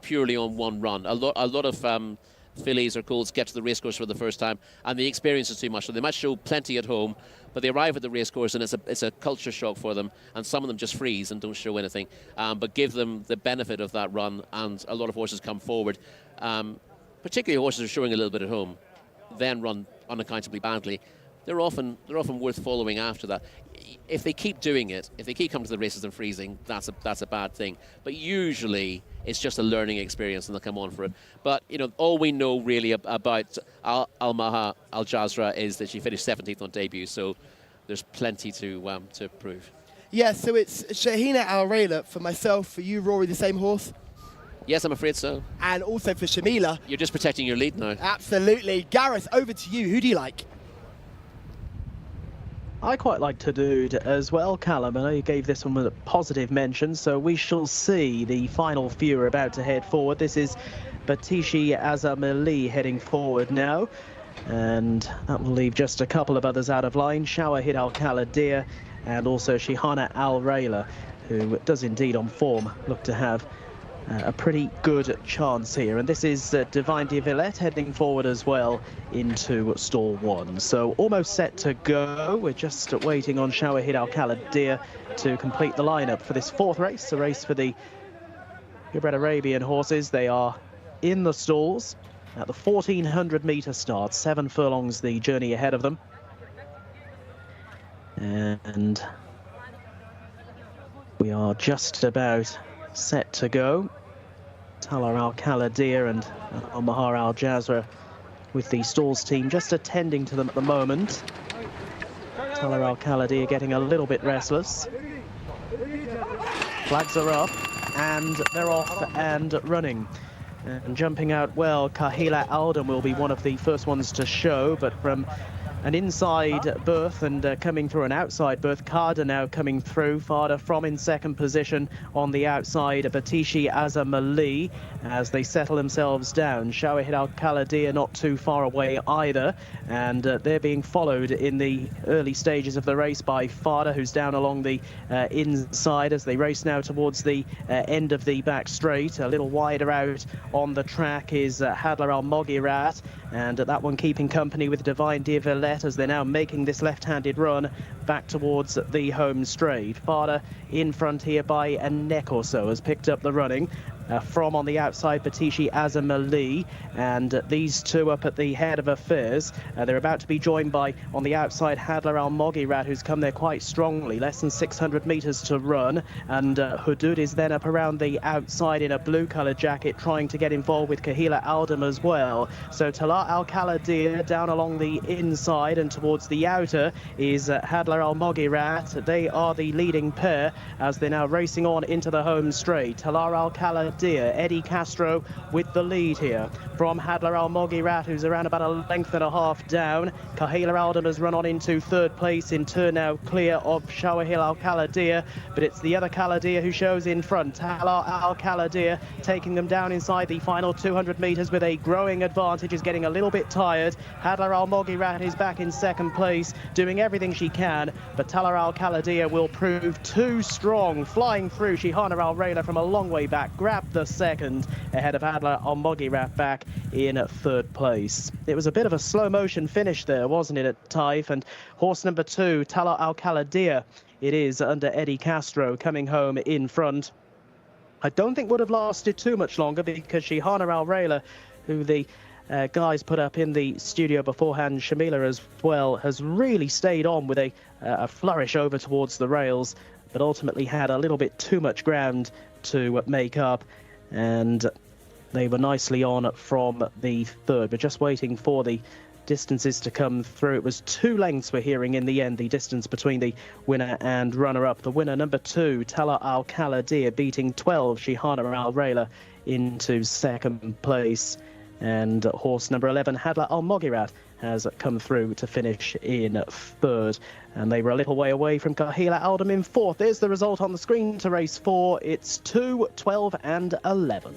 purely on one run. A lot of fillies or colts get to the racecourse for the first time and the experience is too much. So they might show plenty at home, but they arrive at the racecourse and it's a culture shock for them, and some of them just freeze and don't show anything. But give them the benefit of that run, and a lot of horses come forward, particularly horses who are showing a little bit at home, then run unaccountably badly. They're often worth following after that. If they keep doing it, if they keep coming to the races and freezing, that's a bad thing. But usually it's just a learning experience and they'll come on for it. But all we know really about Almaha Al-Jazra is that she finished 17th on debut, so there's plenty to prove. Yeah, so it's Shahina Al Rayla for myself, for you, Rory, the same horse. Yes, I'm afraid so. And also for Shamila. You're just protecting your lead now. Absolutely. Gareth, over to you. Who do you like? I quite like Hadood as well, Callum. I know you gave this one a positive mention, so we shall see. The final few are about to head forward. This is Batishi Azamali heading forward now, and that will leave just a couple of others out of line. Shawahid Al-Qanadir and also Shihana Al Rayla, who does indeed on form look to have a pretty good chance here. And this is Divine de Villette heading forward as well into stall 1. So almost set to go. We're just waiting on Shawahid Al-Khalid to complete the lineup for this 4th race, a race for the purebred Arabian horses. They are in the stalls at the 1400-meter start. 7 furlongs the journey ahead of them. And we are just about set to go. Talar Al-Khaladir and Al-Mahar Al-Jazra with the stalls team just attending to them at the moment. Talar Al-Khaladir getting a little bit restless. Flags are up and they're off and running. And jumping out well, Kahila Alden will be one of the first ones to show, but from an inside berth and coming through an outside berth, Carter now coming through. Farder from in 2nd position on the outside, Batishi Azam Ali as they settle themselves down. Shawahid Al-Khaladir not too far away either, and they're being followed in the early stages of the race by Farder, who's down along the inside as they race now towards the end of the back straight. A little wider out on the track is Hadler Al-Moghirat, and that one keeping company with Divine de Villette as they're now making this left-handed run back towards the home straight. Farder in front here by a neck or so has picked up the running. From on the outside, Batishi Azam Ali, and these two up at the head of affairs. They're about to be joined by, on the outside, Hadler Al-Moghirat, who's come there quite strongly. Less than 600 metres to run, and Hudud is then up around the outside in a blue-coloured jacket, trying to get involved with Kahila Aldam as well. So Talar Al-Khaladir down along the inside, and towards the outer is Hadler Al-Moghirat. They are the leading pair as they're now racing on into the home straight. Talar Al-Khaladir, Eddie Castro with the lead here from Hadler Al-Moghirat, who's around about a length and a half down. Kahila Aldam has run on into 3rd place, in turn now clear of Shawahid Al-Khaladir, but it's the other Khaladir who shows in front. Talar Al-Khaladir taking them down inside the final 200 metres with a growing advantage, is getting a little bit tired. Hadler Al-Moghirat is back in 2nd place, doing everything she can, but Talar Al-Khaladir will prove too strong, flying through Shihana Al-Rayla from a long way back, grabbed the 2nd ahead of Hadler Al-Moghirat back in 3rd place. It was a bit of a slow motion finish there, wasn't it, at Taif? And horse number 2, Talar Al-Khaladir, it is under Eddie Castro coming home in front. I don't think would have lasted too much longer because Shihana Al-Rayla, who the guys put up in the studio beforehand, Shamila as well, has really stayed on with a flourish over towards the rails, but ultimately had a little bit too much ground to make up, and they were nicely on from the 3rd. We're just waiting for the distances to come through. It was 2 lengths we're hearing in the end, the distance between the winner and runner-up. The winner, number 2, Talar Al-Khaladir, beating 12, Shihana Al-Rayla, into 2nd place. And horse number 11, Hadler Al-Moghirat, has come through to finish in 3rd. And they were a little way away from Kahila Aldam in 4th. There's the result on the screen to race 4. It's 2, 12 and 11.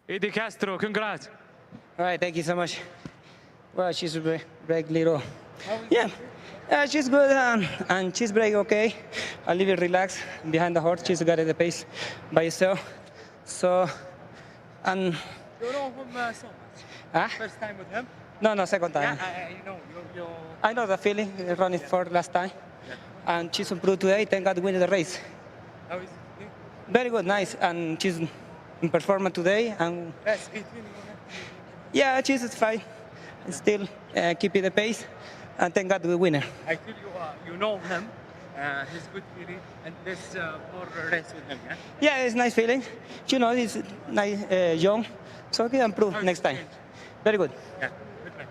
Eddie Castro, congrats. All right, thank you so much. Well, she's a break little. Yeah, she's good and she's break okay. A little relaxed behind the horse. She's got the pace by herself. So, and. You know him so much. Huh? First time with him? No, second time. Yeah, you know. I know the feeling. Running for last time, and she's improved today. Thank God, winning the race. How is it? Very good, nice, and she's in performance today. And Yes, yeah, she's fine. Still keeping the pace, and thank God we winner. I feel you know him. He's good feeling, and this more race with him, yeah? Yeah, it's nice feeling. You know, he's nice, young, so he can improve next time. Very good. Yeah, good luck.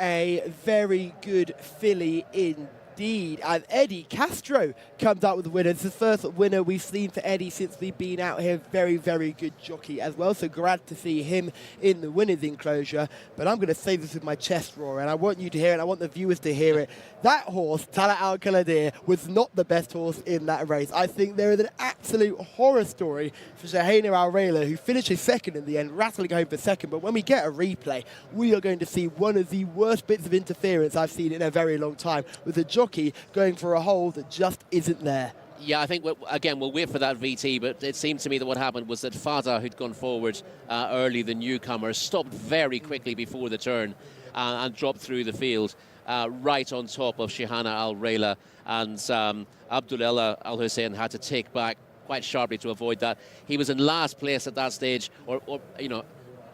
A very good filly indeed. And Eddie Castro comes out with the winner. It's the first winner we've seen for Eddie since we've been out here. Very, very good jockey as well. So glad to see him in the winner's enclosure. But I'm going to say this with my chest, Rory, and I want you to hear it, and I want the viewers to hear it. That horse, Talat Al Kaladir, was not the best horse in that race. I think there is an absolute horror story for Shahina Al Rayla, who finishes second in the end, rattling home for second. But when we get a replay, we are going to see one of the worst bits of interference I've seen in a very long time, with a jockey going for a hole that just isn't there. Yeah, I think, again, we'll wait for that VT, but it seemed to me that what happened was that Fada, who'd gone forward early, the newcomer, stopped very quickly before the turn and dropped through the field right on top of Shihana Al Rayla, and Abdullah Al Hussein had to take back quite sharply to avoid that. He was in last place at that stage, or you know,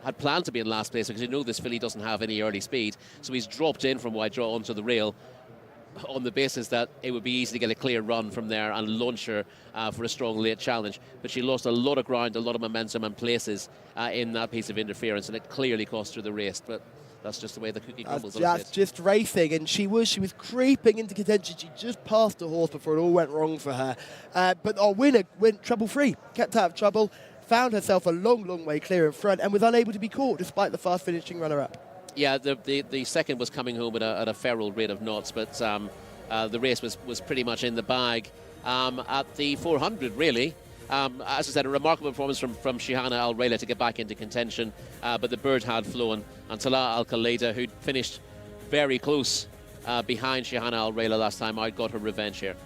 had planned to be in last place, because you know this filly doesn't have any early speed, so he's dropped in from wide draw onto the rail, on the basis that it would be easy to get a clear run from there and launch her for a strong late challenge. But she lost a lot of ground, a lot of momentum and places in that piece of interference, and it clearly cost her the race. But that's just the way the cookie crumbles. That's just racing, and she was creeping into contention. She just passed the horse before it all went wrong for her. But our winner went trouble-free, kept out of trouble, found herself a long, long way clear in front, and was unable to be caught despite the fast-finishing runner-up. Yeah, the second was coming home at a feral rate of knots, but the race was pretty much in the bag at the 400, really. As I said, a remarkable performance from Shihana Al Rayla to get back into contention, but the bird had flown, and Talat Al Khaleda, who'd finished very close behind Shihana Al Rayla last time out, got her revenge here.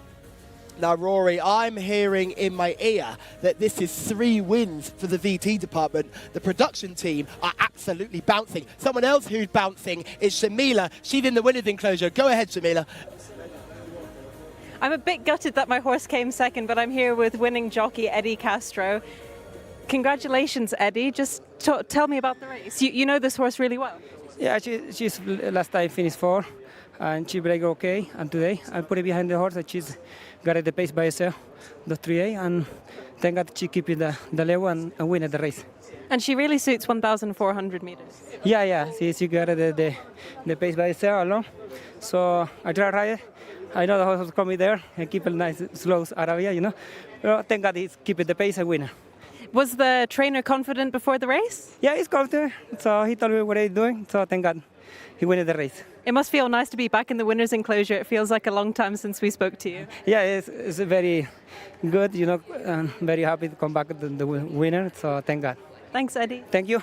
Now, Rory, I'm hearing in my ear that this is 3 wins for the VT department. The production team are absolutely bouncing. Someone else who's bouncing is Shamila. She's in the winner's enclosure. Go ahead, Shamila. I'm a bit gutted that my horse came second, but I'm here with winning jockey Eddie Castro. Congratulations, Eddie. Just tell me about the race. You know this horse really well. Yeah, she's last time finished 4, and she break okay. And today I put it behind the horse, and she's got the pace by herself, the 3A, and thank God she keep it the level and win at the race. And she really suits 1,400 meters. Yeah. She got the pace by herself alone. So I try to ride it. I know the horse was coming there and keep a nice slow Arabian, you know. Well, thank God he's keeping the pace and winner. Was the trainer confident before the race? Yeah, he's confident. So he told me what he's doing. So thank God he won the race. It must feel nice to be back in the winner's enclosure. It feels like a long time since we spoke to you. Yeah, it's very good, you know, and very happy to come back to the winner. So thank God. Thanks, Eddie. Thank you.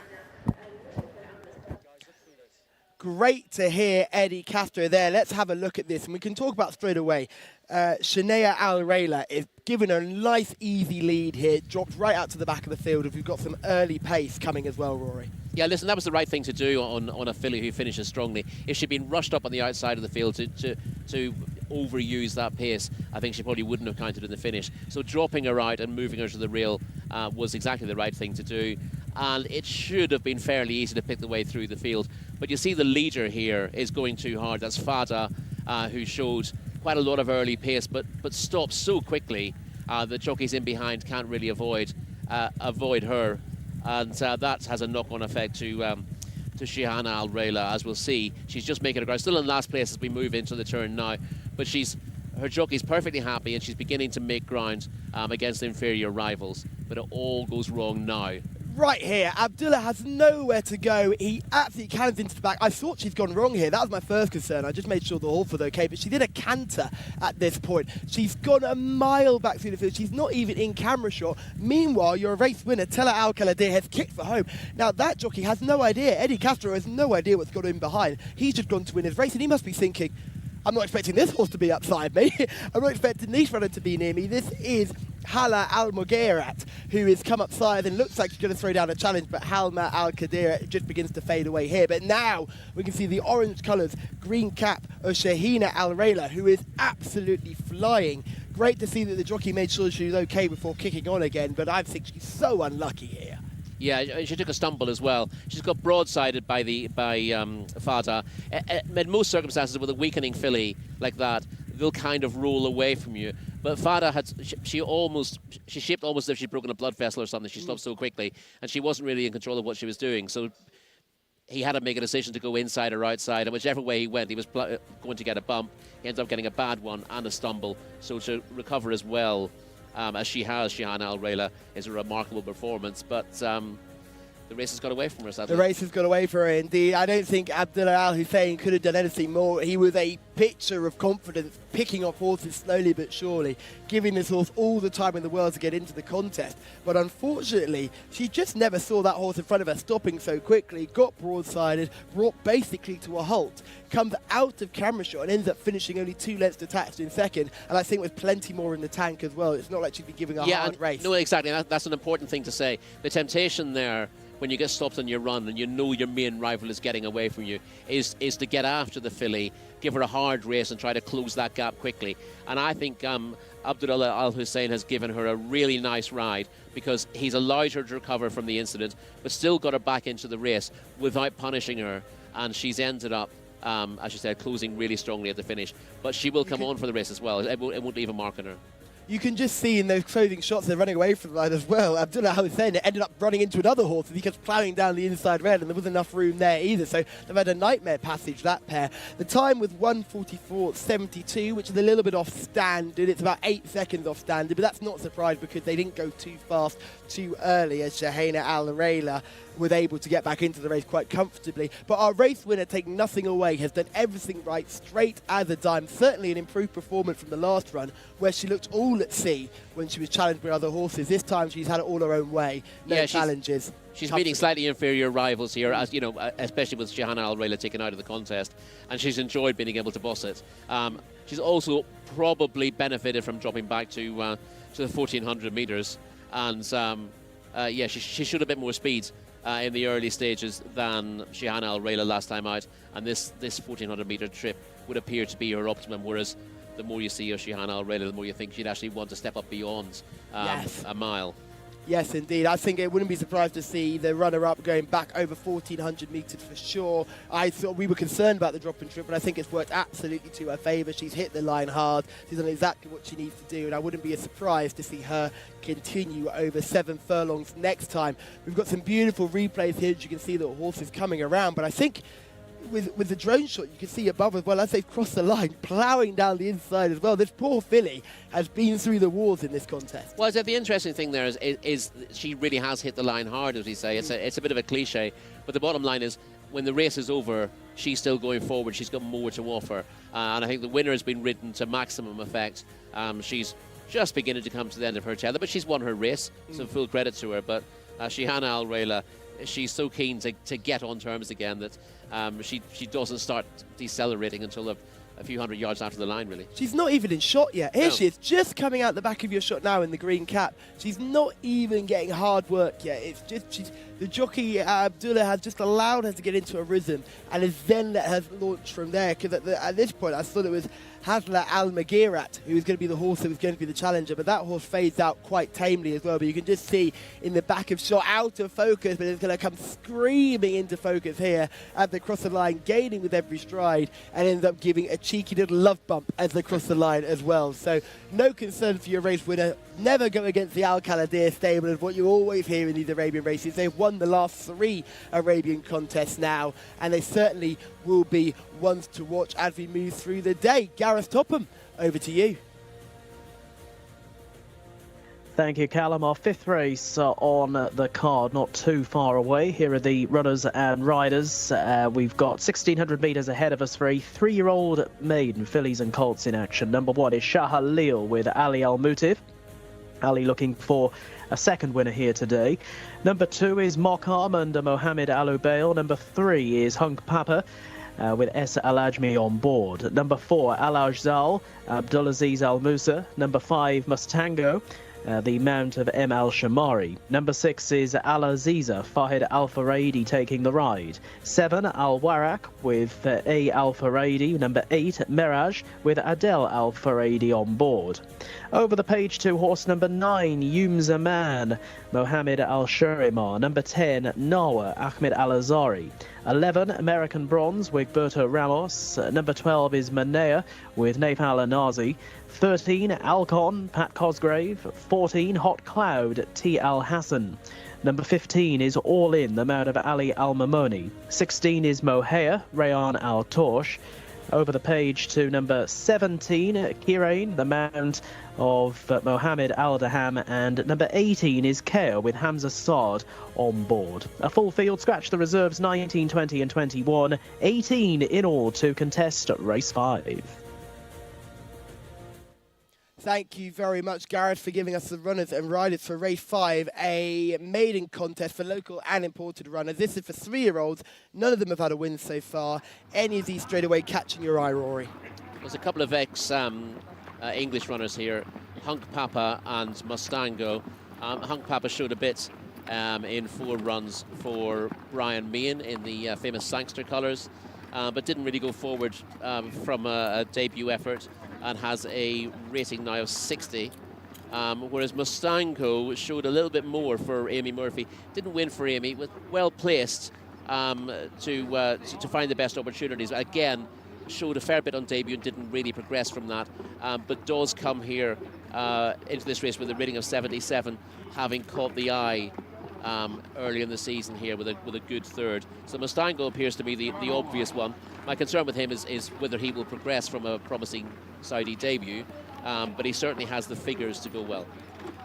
Great to hear Eddie Castro there. Let's have a look at this, and we can talk about straight away. Shania Al Rayla is given a nice, easy lead here, dropped right out to the back of the field. We've got some early pace coming as well, Rory. Yeah, listen, that was the right thing to do on a filly who finishes strongly. If she'd been rushed up on the outside of the field to overuse that pace, I think she probably wouldn't have counted in the finish. So dropping her out and moving her to the rail was exactly the right thing to do. And it should have been fairly easy to pick the way through the field. But you see the leader here is going too hard. That's Fada, who showed quite a lot of early pace, but stops so quickly that jockeys in behind can't really avoid her. And that has a knock-on effect to Shihana Al Rayla, as we'll see. She's just making her ground. Still in last place as we move into the turn now. But her jockey's perfectly happy, and she's beginning to make ground against inferior rivals. But it all goes wrong now. right here. Abdullah has nowhere to go. He absolutely cannons into the back. I thought she's gone wrong here. That was my first concern. I just made sure the horse was okay, but she did a canter at this point. She's gone a mile back through the field. She's not even in camera shot. Meanwhile, your race winner, Tella Al-Kaladir, has kicked for home. Now, that jockey has no idea. Eddie Castro has no idea what's got him behind. He's just gone to win his race, and he must be thinking, I'm not expecting this horse to be upside me. I'm not expecting this runner to be near me. This is Hala Al-Mughairat, who has come upside and looks like she's going to throw down a challenge, but Halma Al-Qadir just begins to fade away here. But now we can see the orange colours, green cap of Shahina Al-Rayla, who is absolutely flying. Great to see that the jockey made sure she was okay before kicking on again, but I think she's so unlucky here. Yeah, she took a stumble as well. She's got broadsided by Fada. In most circumstances, with a weakening filly like that, they'll kind of roll away from you. But Fada she shaped almost as if she'd broken a blood vessel or something. She stopped so quickly, and she wasn't really in control of what she was doing. So he had to make a decision to go inside or outside, and whichever way he went, he was going to get a bump. He ended up getting a bad one and a stumble. So to recover as well as she has, Shahana Al-Rayla, is a remarkable performance. But the race has got away from her, sadly. The race has got away from her, indeed. I don't think Abdullah Al-Hussein could have done anything more. He was a picture of confidence, picking off horses slowly but surely, giving this horse all the time in the world to get into the contest. But unfortunately, she just never saw that horse in front of her stopping so quickly, got broadsided, brought basically to a halt, comes out of camera shot and ends up finishing only 2 lengths detached in second. And I think with plenty more in the tank as well. It's not like she'd be giving a hard race. No, exactly. That's an important thing to say. The temptation there, when you get stopped on your run and you know your main rival is getting away from you, is to get after the filly, give her a hard race and try to close that gap quickly. And I think Abdullah Al-Hussein has given her a really nice ride, because he's allowed her to recover from the incident, but still got her back into the race without punishing her. And she's ended up, as you said, closing really strongly at the finish. But she will come on for the race as well. It won't leave a mark on her. You can just see in those closing shots they're running away from the line as well. Abdullah Hussein ended up running into another horse as he kept ploughing down the inside rail, and there wasn't enough room there either. So they've had a nightmare passage, that pair. The time was 1:44.72, which is a little bit off standard. It's about 8 seconds off standard, but that's not a surprise because they didn't go too fast too early, as Shahina Al-Rayla was able to get back into the race quite comfortably. But our race winner, taking nothing away, has done everything right, straight as a dime. Certainly an improved performance from the last run, where she looked all at sea when she was challenged by other horses. This time she's had it all her own way, no challenges. She's meeting slightly inferior rivals here, as you know, especially with Shahana Al-Rayla taken out of the contest, and she's enjoyed being able to boss it. She's also probably benefited from dropping back to the 1400 metres, and she showed a bit more speed in the early stages than Shahana Al-Rayla last time out, and this 1400 metre trip would appear to be her optimum, whereas the more you see of Shahana Al-Rayla, the more you think she'd actually want to step up beyond a mile. Yes, indeed. I think it wouldn't be surprised to see the runner-up going back over 1,400 metres for sure. I thought we were concerned about the drop and trip, but I think it's worked absolutely to her favour. She's hit the line hard. She's done exactly what she needs to do, and I wouldn't be surprised to see her continue over 7 furlongs next time. We've got some beautiful replays here. You can see the horses coming around, but I think with the drone shot, you can see above as well, as they've crossed the line, ploughing down the inside as well. This poor filly has been through the wars in this contest. Well, the interesting thing there is she really has hit the line hard, as we say. It's a bit of a cliche, but the bottom line is, when the race is over, she's still going forward. She's got more to offer, and I think the winner has been ridden to maximum effect. She's just beginning to come to the end of her tether, but she's won her race, so full credit to her. But Shahana Al-Rayla, she's so keen to get on terms again that she doesn't start decelerating until a few hundred yards after the line, really. She's not even in shot yet. Here she is, just coming out the back of your shot now in the green cap. She's not even getting hard work yet. It's just the jockey, Abdullah, has just allowed her to get into a rhythm and has then let her launch from there. Because at this point, I thought it was Hazla Al-Mughairat who was going to be the horse that was going to be the challenger, but that horse fades out quite tamely as well. But you can just see in the back of shot, out of focus, but it's going to come screaming into focus here as they cross the line, gaining with every stride, and ends up giving a cheeky little love bump as they cross the line as well. So no concern for your race winner. Never go against the Al-Kaladir stable, is what you always hear in these Arabian races. They've won the last 3 Arabian contests now, and they certainly will be ones to watch as we move through the day. Gareth Topham, over to you. Thank you, Callum. Our fifth race on the card, not too far away. Here are the runners and riders. We've got 1,600 metres ahead of us for a 3-year-old maiden, fillies and colts in action. Number 1 is Shah Halil with Ali Al Mutif. Ali looking for a second winner here today. Number 2 is Mokham under Mohammed Al Ubail. Number 3 is Hunk Papa with S Al Ajmi on board. Number 4, Al Ajzal, Abdulaziz Al Musa. Number 5, Mustango, the mount of M Al Shamari. Number 6 is Al Aziza, Fahid Al Faraidi taking the ride. 7, Al Warak with A Al Faraidi. Number 8, Miraj with Adel Al Faraidi on board. Over the page to horse number 9, Yum Zaman, Mohammed Al Sharimar. Number 10, Nawa, Ahmed Al Azari. 11, American Bronze with Berto Ramos. Number 12 is Manea with Naif Al Anazi. 13, Alcon, Pat Cosgrave. 14, Hot Cloud, T. Al Hassan. Number 15 is All In, the mount of Ali Al Mamoni. 16 is Moheya, Rayan Al Torsh. Over the page to number 17, Kirain, the mount of Mohammed Al Daham, and number 18 is Keo with Hamza Saad on board. A full field, scratch the reserves 19, 20 and 21, 18 in all to contest race 5. Thank you very much, Gareth, for giving us the runners and riders for race 5, a maiden contest for local and imported runners. This is for 3-year-olds. None of them have had a win so far. Any of these straight away catching your eye, Rory? There's a couple of ex-English runners here, Hunk Papa and Mustango. Hunk Papa showed a bit in 4 runs for Brian Meehan in the famous Sangster colours, but didn't really go forward from a debut effort, and has a rating now of 60. Whereas Mustango showed a little bit more for Amy Murphy. Didn't win for Amy, was well placed to find the best opportunities. Again, showed a fair bit on debut and didn't really progress from that, but does come here into this race with a rating of 77, having caught the eye early in the season here with a good third. So Mustango appears to be the obvious one. My concern with him is whether he will progress from a promising Saudi debut, but he certainly has the figures to go well.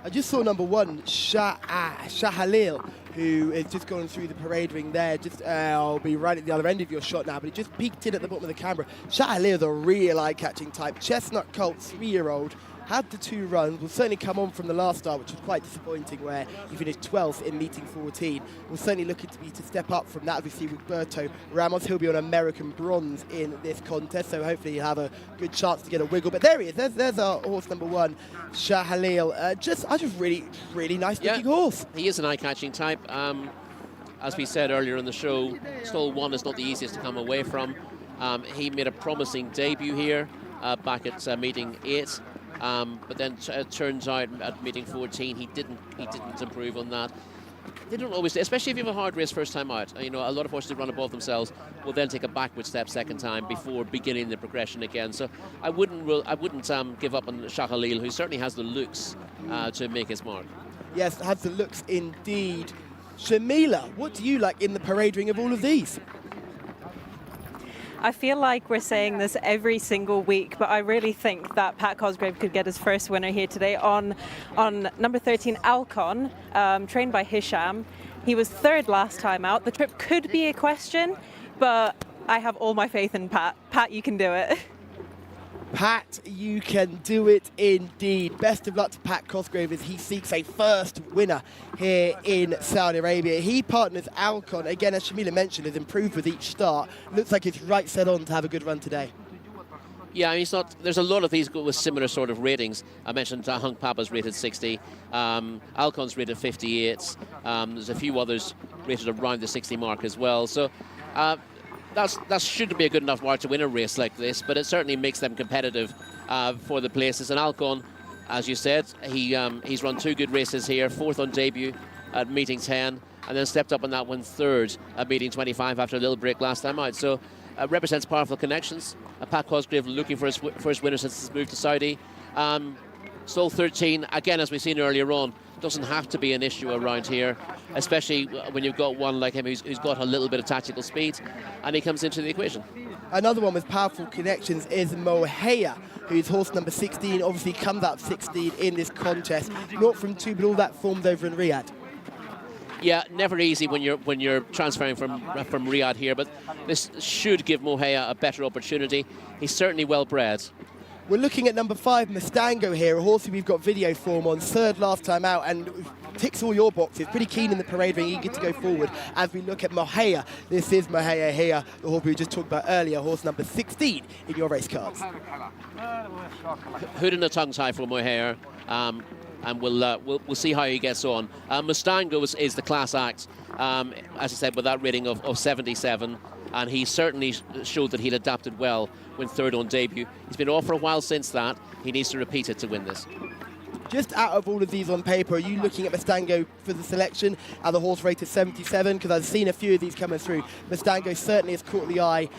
I just saw number 1, Shah Halil, who is just going through the parade ring there. I'll be right at the other end of your shot now, but he just peeked in at the bottom of the camera. Shah Halil is a real eye-catching type. Chestnut colt, 3-year-old. Had the 2 runs, will certainly come on from the last start, which was quite disappointing, where he finished 12th in meeting 14. We're certainly looking to step up from that, as we see with Berto Ramos. He'll be on American Bronze in this contest, so hopefully he'll have a good chance to get a wiggle. But there he is, there's our horse number 1, Shah Halil. Just really nice looking horse. He is an eye-catching type. As we said earlier in the show, stall 1 is not the easiest to come away from. He made a promising debut here back at meeting 8. But then it turns out at meeting 14 he didn't improve on that. They don't always, especially if you have a hard race first time out. You know, a lot of horses that run above themselves will then take a backward step second time before beginning the progression again. So I wouldn't give up on Shah Halil, who certainly has the looks to make his mark. Yes, has the looks indeed. Shamila, what do you like in the parade ring of all of these? I feel like we're saying this every single week, but I really think that Pat Cosgrave could get his first winner here today on number 13, Alcon, trained by Hisham. He was 3rd last time out. The trip could be a question, but I have all my faith in Pat. Pat, you can do it. Pat, you can do it indeed. Best of luck to Pat Cosgrave as he seeks a first winner here in Saudi Arabia. He partners Alcon. Again, as Shamila mentioned, has improved with each start. Looks like he's right set on to have a good run today. Yeah, he's not. There's a lot of these with similar sort of ratings. I mentioned Hunk Papa's rated 60, Alcon's rated 58. There's a few others rated around the 60 mark as well. So that shouldn't be a good enough mark to win a race like this, but it certainly makes them competitive for the places. And Alcon, as you said, he's run 2 good races here, 4th on debut at meeting 10, and then stepped up on that one 3rd at meeting 25 after a little break last time out. So represents powerful connections. Pat Cosgrave looking for his first winner since his move to Saudi. Stall 13, again, as we've seen earlier on, doesn't have to be an issue around here, especially when you've got one like him who's got a little bit of tactical speed, and he comes into the equation. Another one with powerful connections is Moheya, who's horse number 16, obviously comes out 16 in this contest. Not from 2, but all that formed over in Riyadh. Yeah, never easy when you're transferring from Riyadh here, but this should give Mohea a better opportunity. He's certainly well bred. We're looking at number 5, Mustango here, a horse who we've got video form on, 3rd last time out, and ticks all your boxes. Pretty keen in the parade ring, eager to go forward as we look at Mohea. This is Mohea here, the horse we just talked about earlier, horse number 16 in your race cards. Hood and a tongue tie for Mohea, and we'll see how he gets on. Mustango is the class act, as I said, with that rating of 77. And he certainly showed that he'd adapted well when 3rd on debut. He's been off for a while since that. He needs to repeat it to win this. Just out of all of these on paper, are you looking at Mustango for the selection at the horse rated 77? Because I've seen a few of these coming through. Mustango certainly has caught the eye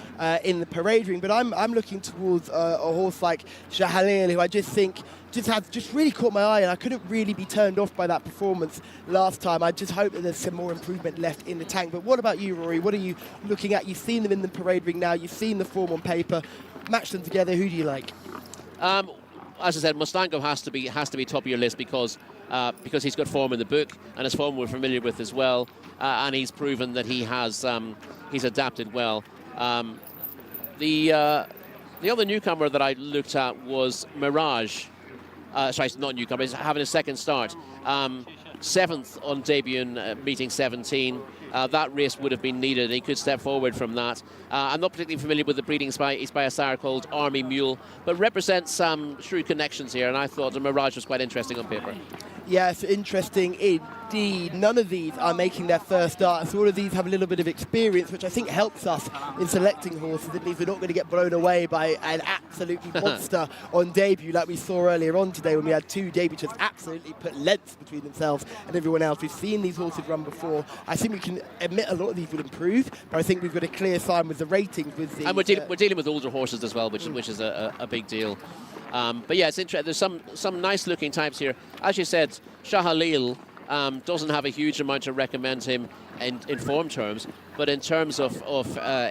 in the parade ring, but I'm looking towards a horse like Shahalil, who I just think just really caught my eye, and I couldn't really be turned off by that performance last time. I just hope that there's some more improvement left in the tank. But what about you, Rory? What are you looking at? You've seen them in the parade ring now. You've seen the form on paper. Match them together. Who do you like? As I said, Mustango has to be top of your list because he's got form in the book, and his form we're familiar with as well, and he's proven that he's adapted well. The other newcomer that I looked at was Mirage. Sorry, not newcomer, he's having a second start. 7th on debut in meeting 17. That race would have been needed. He could step forward from that. I'm not particularly familiar with the breeding. It's by a sire called Army Mule, but represents some shrewd connections here, and I thought the Mirage was quite interesting on paper. Yes, interesting indeed. None of these are making their first start, so all of these have a little bit of experience, which I think helps us in selecting horses. It means we're not going to get blown away by an absolutely monster on debut like we saw earlier on today when we had 2 debutants absolutely put lengths between themselves and everyone else. We've seen these horses run before. I think we can admit a lot of these will improve, but I think we've got a clear sign with the ratings. And we're dealing with older horses as well, which is a big deal. But yeah, it's interesting. There's some nice looking types here. As you said, Shah Halil doesn't have a huge amount to recommend him in form terms, but in terms of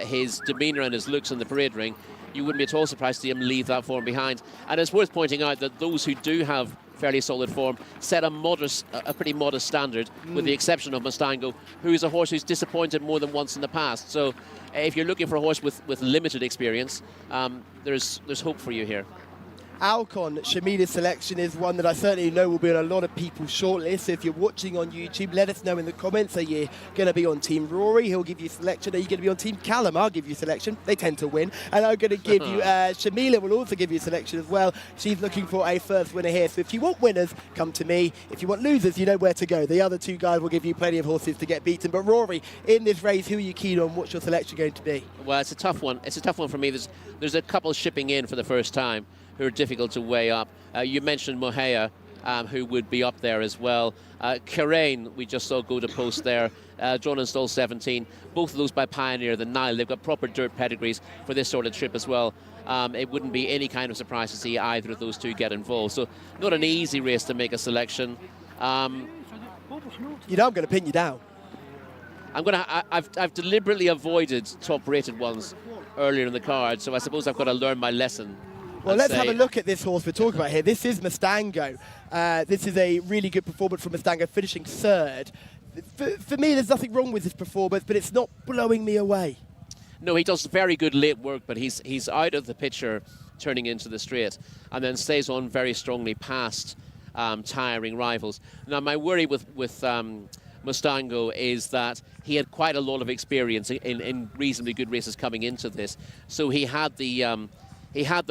his demeanour and his looks in the parade ring, you wouldn't be at all surprised to see him leave that form behind. And it's worth pointing out that those who do have fairly solid form set a pretty modest standard, with the exception of Mustango, who's a horse who's disappointed more than once in the past. So if you're looking for a horse with limited experience, there's hope for you here. Alcon, Shamila's selection is one that I certainly know will be on a lot of people's shortlist. So if you're watching on YouTube, let us know in the comments. Are you going to be on Team Rory? He'll give you selection. Are you going to be on Team Callum? I'll give you selection. They tend to win. And I'm going to give you, Shamila will also give you selection as well. She's looking for a first winner here. So if you want winners, come to me. If you want losers, you know where to go. The other 2 guys will give you plenty of horses to get beaten. But Rory, in this race, who are you keen on? What's your selection going to be? Well, it's a tough one. It's a tough one for me. There's a couple shipping in for the first time who are difficult to weigh up. You mentioned Mohea, who would be up there as well. Karain, we just saw go to post there. John and Stoll 17. Both of those by Pioneer, the Nile. They've got proper dirt pedigrees for this sort of trip as well. It wouldn't be any kind of surprise to see either of those 2 get involved. So not an easy race to make a selection. You know I'm going to pin you down. I've deliberately avoided top-rated ones earlier in the card, so I suppose I've got to learn my lesson. Well, let's have a look at this horse we're talking about here. This is Mustango. This is a really good performance from Mustango, finishing 3rd. For me, there's nothing wrong with this performance, but it's not blowing me away. No, he does very good late work, but he's out of the picture turning into the straight, and then stays on very strongly past tiring rivals. Now, my worry with Mustango is that he had quite a lot of experience in reasonably good races coming into this, so he had the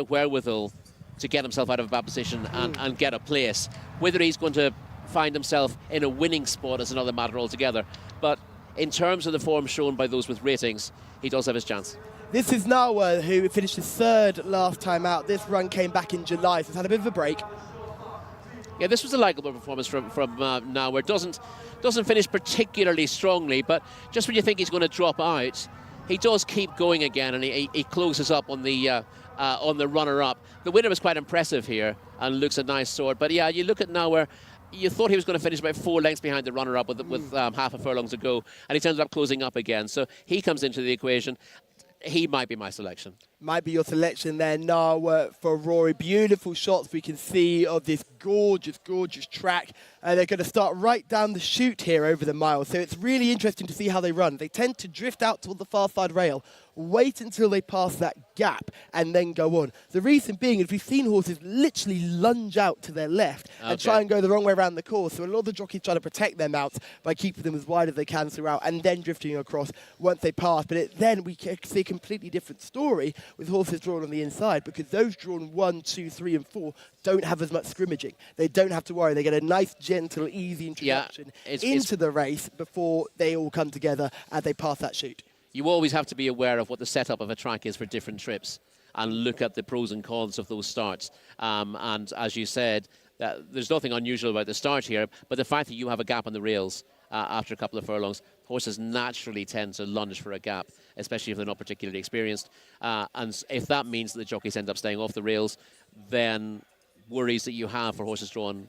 wherewithal to get himself out of a bad position and get a place. Whether he's going to find himself in a winning spot is another matter altogether. But in terms of the form shown by those with ratings, he does have his chance. This is Nawa, who finished his 3rd last time out. This run came back in July, so it's had a bit of a break. Yeah, this was a likeable performance from Nawa. Doesn't finish particularly strongly, but just when you think he's going to drop out, he does keep going again, and he closes up on the runner-up. The winner was quite impressive here and looks a nice sword. But yeah, you look at now where you thought he was going to finish about 4 lengths behind the runner-up with half a furlong to go, and he ended up closing up again. So he comes into the equation. he might be my selection. Might be your selection there, Nawa, for Rory. Beautiful shots we can see of this gorgeous, gorgeous track. They're going to start right down the chute here over the mile, so it's really interesting to see how they run. They tend to drift out toward the far side rail, wait until they pass that gap, and then go on. The reason being is we've seen horses literally lunge out to their left and try and go the wrong way around the course, so a lot of the jockeys try to protect their mounts by keeping them as wide as they can throughout and then drifting across once they pass. But then we see a completely different story with horses drawn on the inside, because those drawn 1, 2, 3 and 4 don't have as much scrimmaging. They don't have to worry. They get a nice, gentle, easy introduction into the race before they all come together as they pass that chute. You always have to be aware of what the setup of a track is for different trips and look at the pros and cons of those starts. And as you said, there's nothing unusual about the start here, but the fact that you have a gap on the rails after a couple of furlongs, horses naturally tend to lunge for a gap, especially if they're not particularly experienced. And if that means that the jockeys end up staying off the rails, then worries that you have for horses drawn,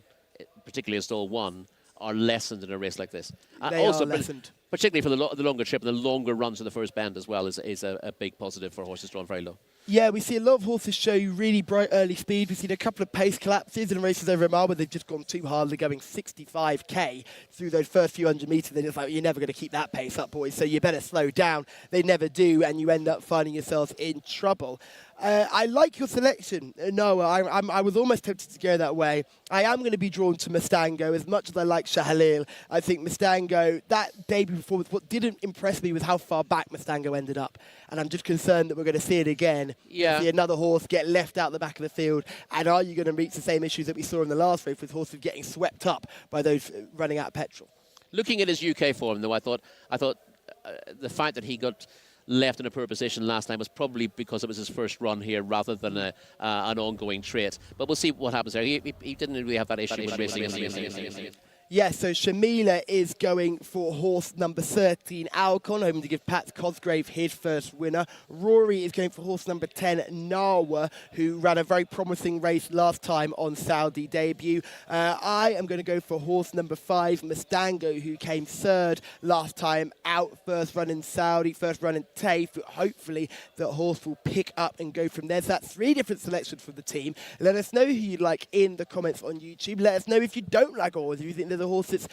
particularly in stall 1, are lessened in a race like this. They are lessened. Particularly for the longer trip and the longer runs to the first bend as well is a big positive for horses drawn very low. Yeah, we see a lot of horses show really bright early speed. We've seen a couple of pace collapses in races over a mile where they've just gone too hard. They're going 65k through those first few hundred metres. Then it's like, you're never going to keep that pace up, boys, so you better slow down. They never do, and you end up finding yourself in trouble. I like your selection, Noah. I was almost tempted to go that way. I am going to be drawn to Mustango as much as I like Shahalil. I think Mustango, that debut performance, what didn't impress me was how far back Mustango ended up. And I'm just concerned that we're going to see it again. Yeah. See another horse get left out the back of the field. And are you going to reach the same issues that we saw in the last race with horses getting swept up by those running out of petrol? Looking at his UK form, though, I thought the fact that he got left in a poor position last time was probably because it was his first run here rather than an ongoing trait. But we'll see what happens there. He didn't really have that issue with racing. Yes, so Shamila is going for horse number 13, Alcon, hoping to give Pat Cosgrave his first winner. Rory is going for horse number 10, Nawa, who ran a very promising race last time on Saudi debut. I am going to go for horse number 5, Mustango, who came third last time out. First run in Saudi, first run in Taif. Hopefully the horse will pick up and go from there. So that's 3 different selections for the team. Let us know who you like in the comments on YouTube. Let us know if you don't like a horse, if you think there's a horse that's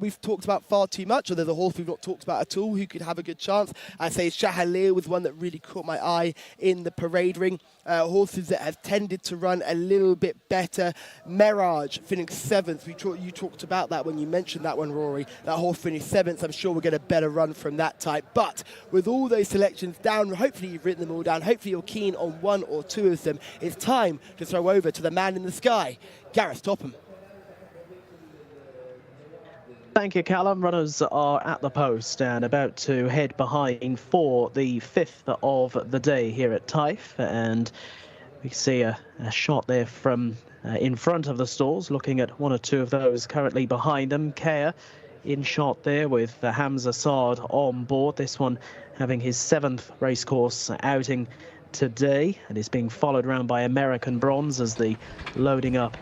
we've talked about far too much, or there's a horse we've not talked about at all who could have a good chance. I say Shahalil was one that really caught my eye in the parade ring. Horses that have tended to run a little bit better. Mirage finished 7th. You talked about that when you mentioned that one, Rory. That horse finished 7th. I'm sure we'll get a better run from that type. But with all those selections down, hopefully you've written them all down. Hopefully you're keen on 1 or 2 of them. It's time to throw over to the man in the sky, Gareth Topham. Thank you, Callum. Runners are at the post and about to head behind for the 5th of the day here at Taif. And we see a shot there from in front of the stalls, looking at 1 or 2 of those currently behind them. Kea in shot there with Hamza Saad on board. This one having his 7th racecourse outing today, and is being followed around by American Bronze as the loading up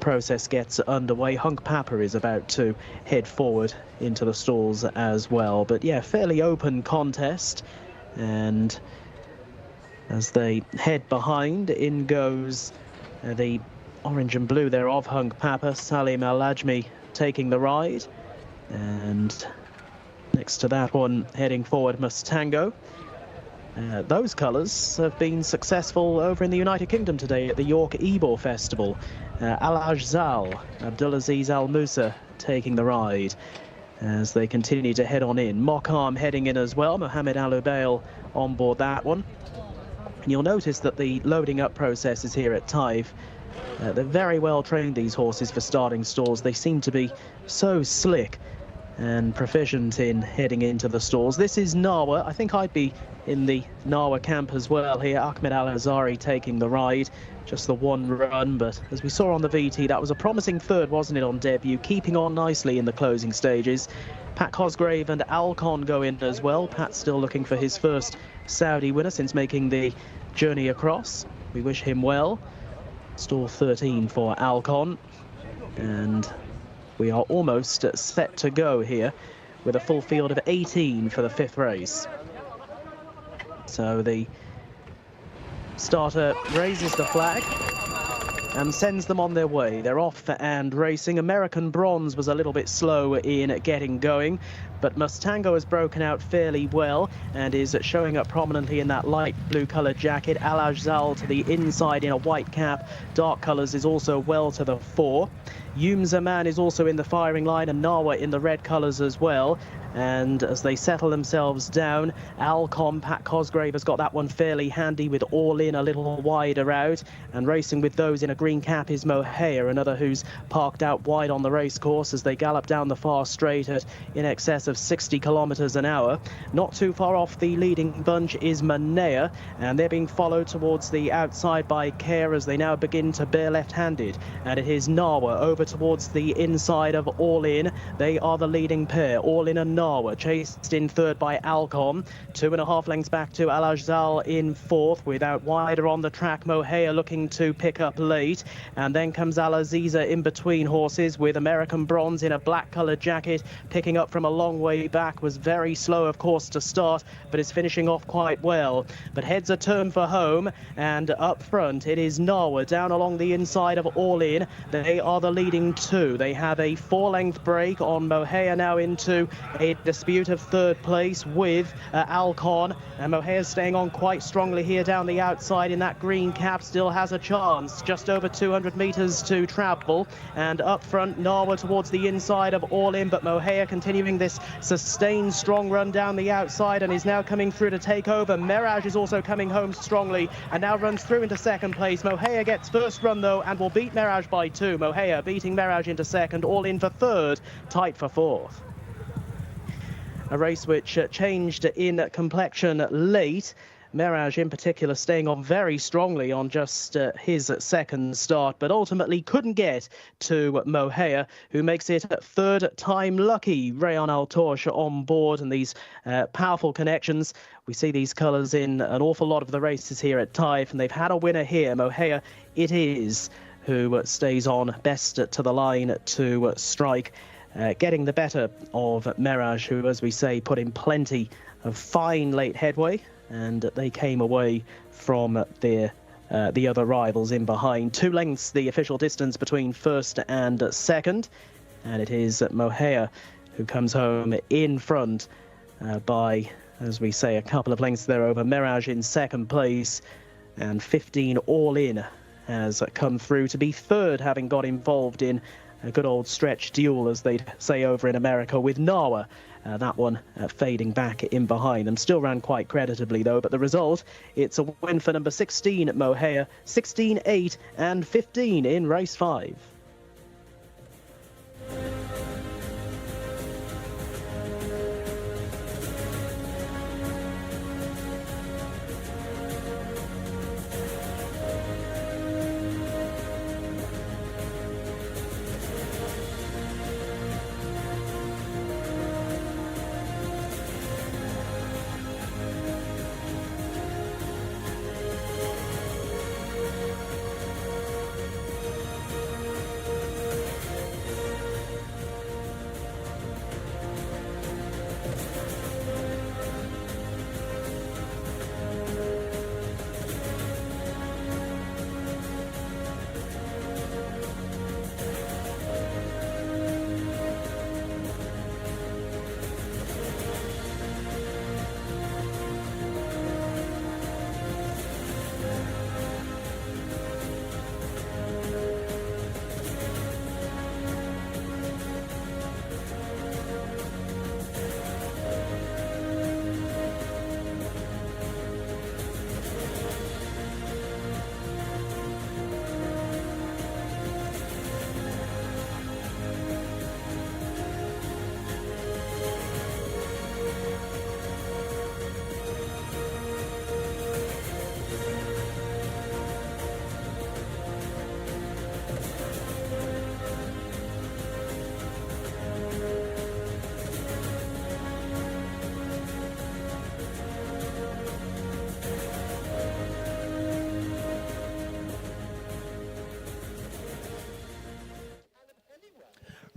process gets underway. Hunk Papa is about to head forward into the stalls as well. But yeah, fairly open contest, and as they head behind, in goes the orange and blue there of Hunk Papa, Salim Al-Ajmi taking the ride, and next to that one heading forward, Mustango. Those colours have been successful over in the United Kingdom today at the York Ebor Festival. Al-Ajzal, Abdulaziz Al-Musa taking the ride as they continue to head on in. Mokham heading in as well, Mohammed Al-Ubail on board that one. And you'll notice that the loading up process is here at Taif. They're very well trained, these horses, for starting stalls. They seem to be so slick and proficient in heading into the stalls. This is Nawa. I think I'd be in the Nawa camp as well here. Ahmed Al-Azari taking the ride. Just the 1 run, but as we saw on the VT, that was a promising 3rd, wasn't it, on debut, keeping on nicely in the closing stages. Pat Cosgrave and Alcon go in as well. Pat's still looking for his first Saudi winner since making the journey across. We wish him well. Stall 13 for Alcon, and we are almost set to go here with a full field of 18 for the 5th race. So the starter raises the flag and sends them on their way. They're off and racing. American Bronze was a little bit slow in getting going, but Mustango has broken out fairly well and is showing up prominently in that light blue coloured jacket. Al Ajzal to the inside in a white cap. Dark colours is also well to the fore. Zaman is also in the firing line, and Nawa in the red colours as well. And as they settle themselves down, Alcom, Pat Cosgrave has got that one fairly handy with All In a little wider out. And racing with those in a green cap is Moher, another who's parked out wide on the race course as they gallop down the far straight at in excess of 60 kilometres an hour. Not too far off the leading bunch is Manea, and they're being followed towards the outside by Care as they now begin to bear left-handed. And it is Nawa over towards the inside of All In. They are the leading pair. All In and Nawa chased in third by Alcom. 2.5 lengths back to Al Ajzal in fourth, with out wider on the track Moher looking to pick up late. And then comes Al Aziza in between horses, with American Bronze in a black coloured jacket picking up from a long way back. Was very slow of course to start, but is finishing off quite well. But heads are turned for home, and up front it is Nawa down along the inside of All In. They are the leading two. They have a 4-length break on Moher now into a dispute of third place with Alcon, and Moher staying on quite strongly here down the outside in that green cap. Still has a chance, just over 200 metres to travel, and up front Nawa towards the inside of All In, but Moher continuing this sustained strong run down the outside and is now coming through to take over. Mirage is also coming home strongly and now runs through into second place. Moher gets first run though and will beat Mirage by 2. Moher beating Mirage into second, All In for third, tight for fourth. A race which changed in complexion late. Mirage in particular staying on very strongly on just his second start, but ultimately couldn't get to Moher, who makes it third time lucky. Rayon Al-Torsh on board, and these powerful connections. We see these colours in an awful lot of the races here at Taif, and they've had a winner here. Moher it is, who stays on best to the line to strike. Getting the better of Mirage, who, as we say, put in plenty of fine late headway, and they came away from the other rivals in behind. 2 lengths the official distance between first and second, and it is Moher who comes home in front by, as we say, a couple of lengths there over Mirage in second place, and 15 All In has come through to be third, having got involved in a good old stretch duel, as they'd say over in America, with Nawa. That one fading back in behind them. Still ran quite creditably, though, but the result, it's a win for number 16 Moher, 16, 8 and 15 in race 5.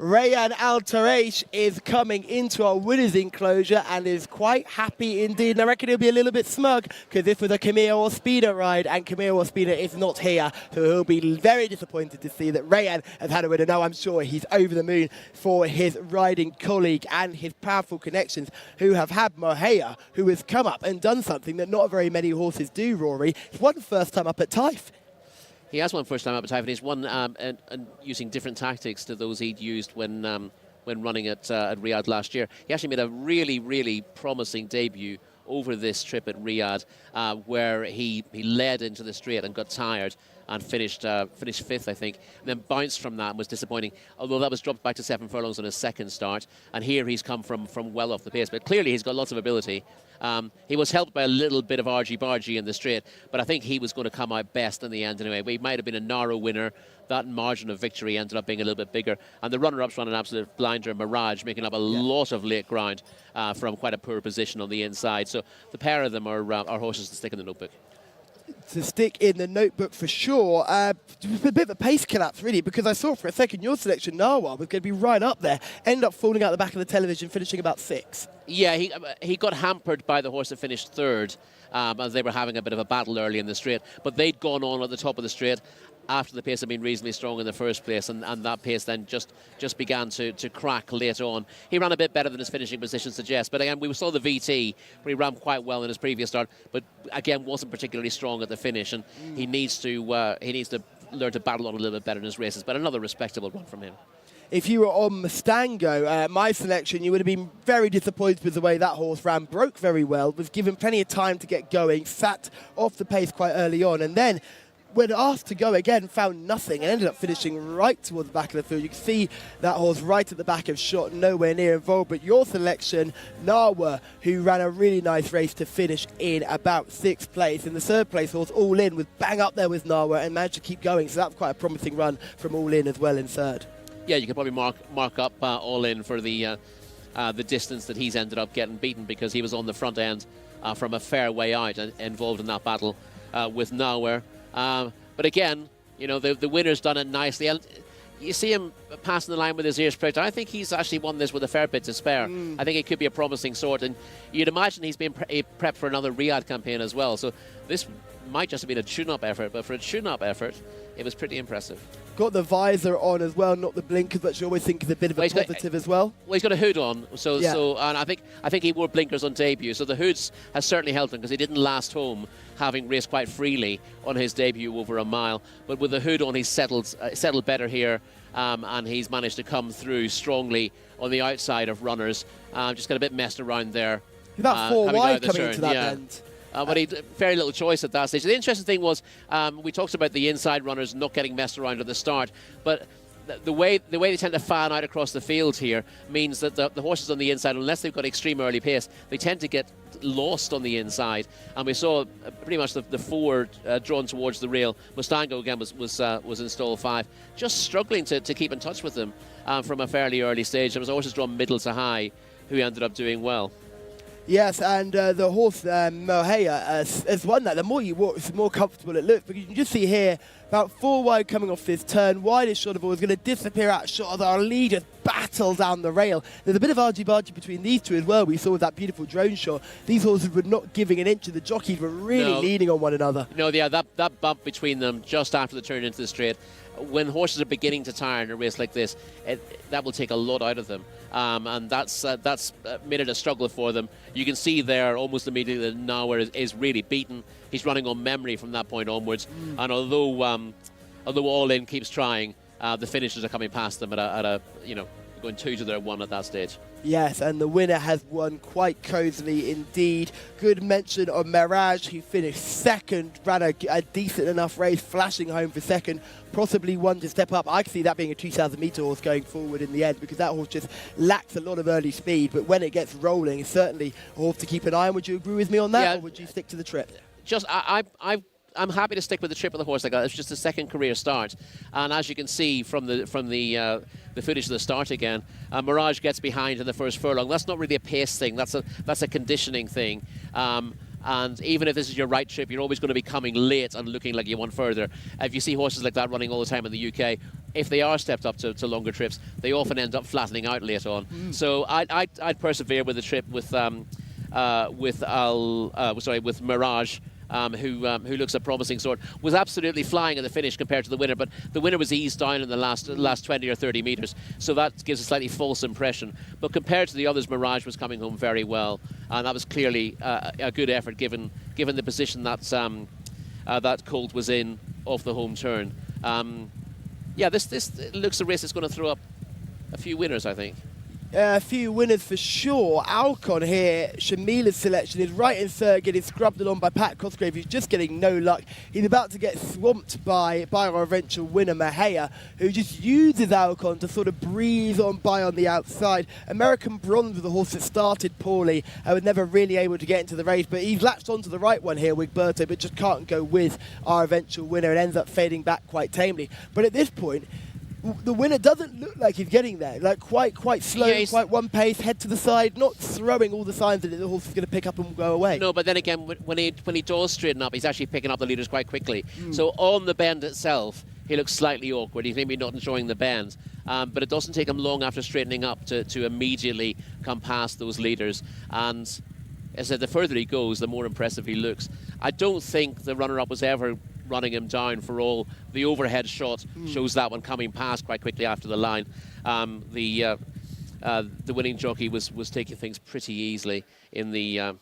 Rayan Al Taraish is coming into our winners enclosure and is quite happy indeed. And I reckon he'll be a little bit smug because this was a Camille Ospina ride and Camille Ospina is not here. So he'll be very disappointed to see that Rayan has had a winner. Now I'm sure he's over the moon for his riding colleague and his powerful connections who have had Mohea, who has come up and done something that not very many horses do, Rory. He's won first time up at Taif. He has won first time up at Taif, and he's won and using different tactics to those he'd used when running at Riyadh last year. He actually made a really, really promising debut over this trip at Riyadh, where he led into the straight and got tired and finished fifth, I think, and then bounced from that and was disappointing, although that was dropped back to 7 furlongs on his second start, and here he's come from well off the pace, but clearly he's got lots of ability. He was helped by a little bit of argy-bargy in the straight, but I think he was going to come out best in the end anyway. He might have been a narrow winner. That margin of victory ended up being a little bit bigger, and the runner-ups ran an absolute blinder, Mirage, making up a lot of late ground from quite a poor position on the inside. So the pair of them are horses to stick in the notebook. To stick in the notebook for sure. A bit of a pace collapse, really, because I saw for a second your selection, Narwa, was going to be right up there. Ended up falling out the back of the television, finishing about 6. Yeah, he got hampered by the horse that finished third, as they were having a bit of a battle early in the straight. But they'd gone on at the top of the straight after the pace had been reasonably strong in the first place, and that pace then just began to crack late on. He ran a bit better than his finishing position suggests, but again, we saw the VT where he ran quite well in his previous start, but again wasn't particularly strong at the finish, and he needs to learn to battle on a little bit better in his races. But another respectable run from him. If you were on Mustango, my selection, you would have been very disappointed with the way that horse ran. Broke very well, was given plenty of time to get going, sat off the pace quite early on, and then when asked to go again, found nothing and ended up finishing right towards the back of the field. You can see that horse right at the back of shot, nowhere near involved. But your selection, Narwa, who ran a really nice race to finish in about 6th place. And the 3rd place horse, All In, was bang up there with Narwa and managed to keep going. So that was quite a promising run from All In as well in 3rd. Yeah, you could probably mark up All In for the distance that he's ended up getting beaten, because he was on the front end from a fair way out and involved in that battle with Nowhere. But again, you know, the winner's done it nicely. And you see him passing the line with his ears pricked. I think he's actually won this with a fair bit to spare. I think it could be a promising sort. And you'd imagine he's been prepped for another Riyadh campaign as well. So this might just have been a tune-up effort. But for a tune-up effort, it was pretty impressive. Got the visor on as well, not the blinkers, but you always think is a bit of a positive as well. Well, he's got a hood on, and I think he wore blinkers on debut, so the hoods has certainly helped him, because he didn't last home, having raced quite freely on his debut over a mile. But with the hood on, he's settled better here, and he's managed to come through strongly on the outside of runners. Just got a bit messed around there. About 4 wide coming into that bend. But he had very little choice at that stage. The interesting thing was, we talked about the inside runners not getting messed around at the start, but the way they tend to fan out across the field here means that the horses on the inside, unless they've got extreme early pace, they tend to get lost on the inside. And we saw pretty much the 4 drawn towards the rail. Mustango again was in stall 5, just struggling to keep in touch with them from a fairly early stage. There was horses drawn middle to high who ended up doing well. Yes, and the horse Mohea has won that. The more you walk, the more comfortable it looks. But you can just see here, about 4 wide coming off this turn. Widest shot of all is going to disappear out of shot as our leaders battle down the rail. There's a bit of argy-bargy between these two as well. We saw with that beautiful drone shot. These horses were not giving an inch, and the jockeys were really leaning on one another. No, yeah, that bump between them just after the turn into the straight, when horses are beginning to tire in a race like this, that will take a lot out of them, and that's made it a struggle for them. You can see there almost immediately that Nowhere is really beaten. He's running on memory from that point onwards, and although All In keeps trying, the finishers are coming past them at a going 2 to their 1 at that stage. Yes, and the winner has won quite cosily indeed. Good mention of Mirage, who finished 2nd, ran a decent enough race, flashing home for 2nd, possibly one to step up. I can see that being a 2,000 metre horse going forward in the end, because that horse just lacks a lot of early speed, but when it gets rolling, it's certainly a horse to keep an eye on. Would you agree with me on that, or would you stick to the trip? I'm happy to stick with the trip of the horse like that. It's just a 2nd career start, and as you can see from the footage of the start again, Mirage gets behind in the first furlong. That's not really a pace thing. That's a conditioning thing. And even if this is your right trip, you're always going to be coming late and looking like you want further. If you see horses like that running all the time in the UK, if they are stepped up to longer trips, they often end up flattening out later on. So I'd persevere with the trip with Mirage. Who looks a promising sort, was absolutely flying at the finish compared to the winner, but the winner was eased down in the last 20 or 30 metres, so that gives a slightly false impression. But compared to the others, Mirage was coming home very well, and that was clearly a good effort given the position that that Colt was in off the home turn. Yeah, this looks a race that's going to throw up a few winners, I think. A few winners for sure. Alcon here, Shamila's selection, is right in third, getting scrubbed along by Pat Cosgrave, who's just getting no luck. He's about to get swamped by our eventual winner, Mahea, who just uses Alcon to sort of breeze on by on the outside. American Bronze was a horse that started poorly and was never really able to get into the race, but he's latched onto the right one here, Wigberto, but just can't go with our eventual winner and ends up fading back quite tamely. But at this point, the winner doesn't look like he's getting there. Like quite slow, Yeah, quite one pace, head to the side, not throwing all the signs that the horse is going to pick up and go away. No, but then again, when he does straighten up, he's actually picking up the leaders quite quickly. So on the bend itself, he looks slightly awkward. He's maybe not enjoying the bend, but it doesn't take him long after straightening up to immediately come past those leaders. And as I said, the further he goes, the more impressive he looks. I don't think the runner-up was ever running him down, for all the overhead shot shows that one coming past quite quickly after the line. The winning jockey was taking things pretty easily in the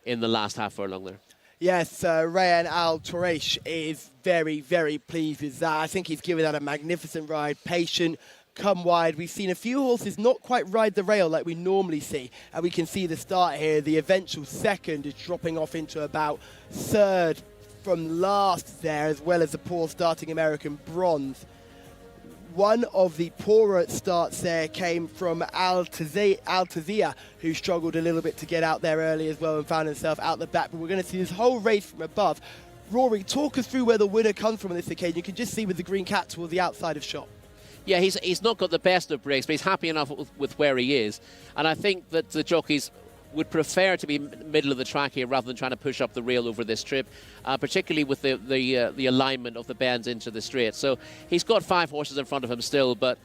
last half furlong there. Yes, Rayan Al Touresh is very, very pleased with that. I think he's given that a magnificent ride, patient, come wide. We've seen a few horses not quite ride the rail like we normally see, and we can see the start here. The eventual second is dropping off into about third from last there, as well as the poor starting American Bronze. One of the poorer starts there came from Altazia, who struggled a little bit to get out there early as well and found himself out the back. But we're going to see this whole race from above. Rory, talk us through where the winner comes from on this occasion. You can just see with the green cat towards the outside of shot. Yeah, he's not got the best of breaks, but he's happy enough with where he is. And I think that the jockeys would prefer to be middle of the track here rather than trying to push up the rail over this trip, particularly with the alignment of the bends into the straight. So he's got 5 horses in front of him still, but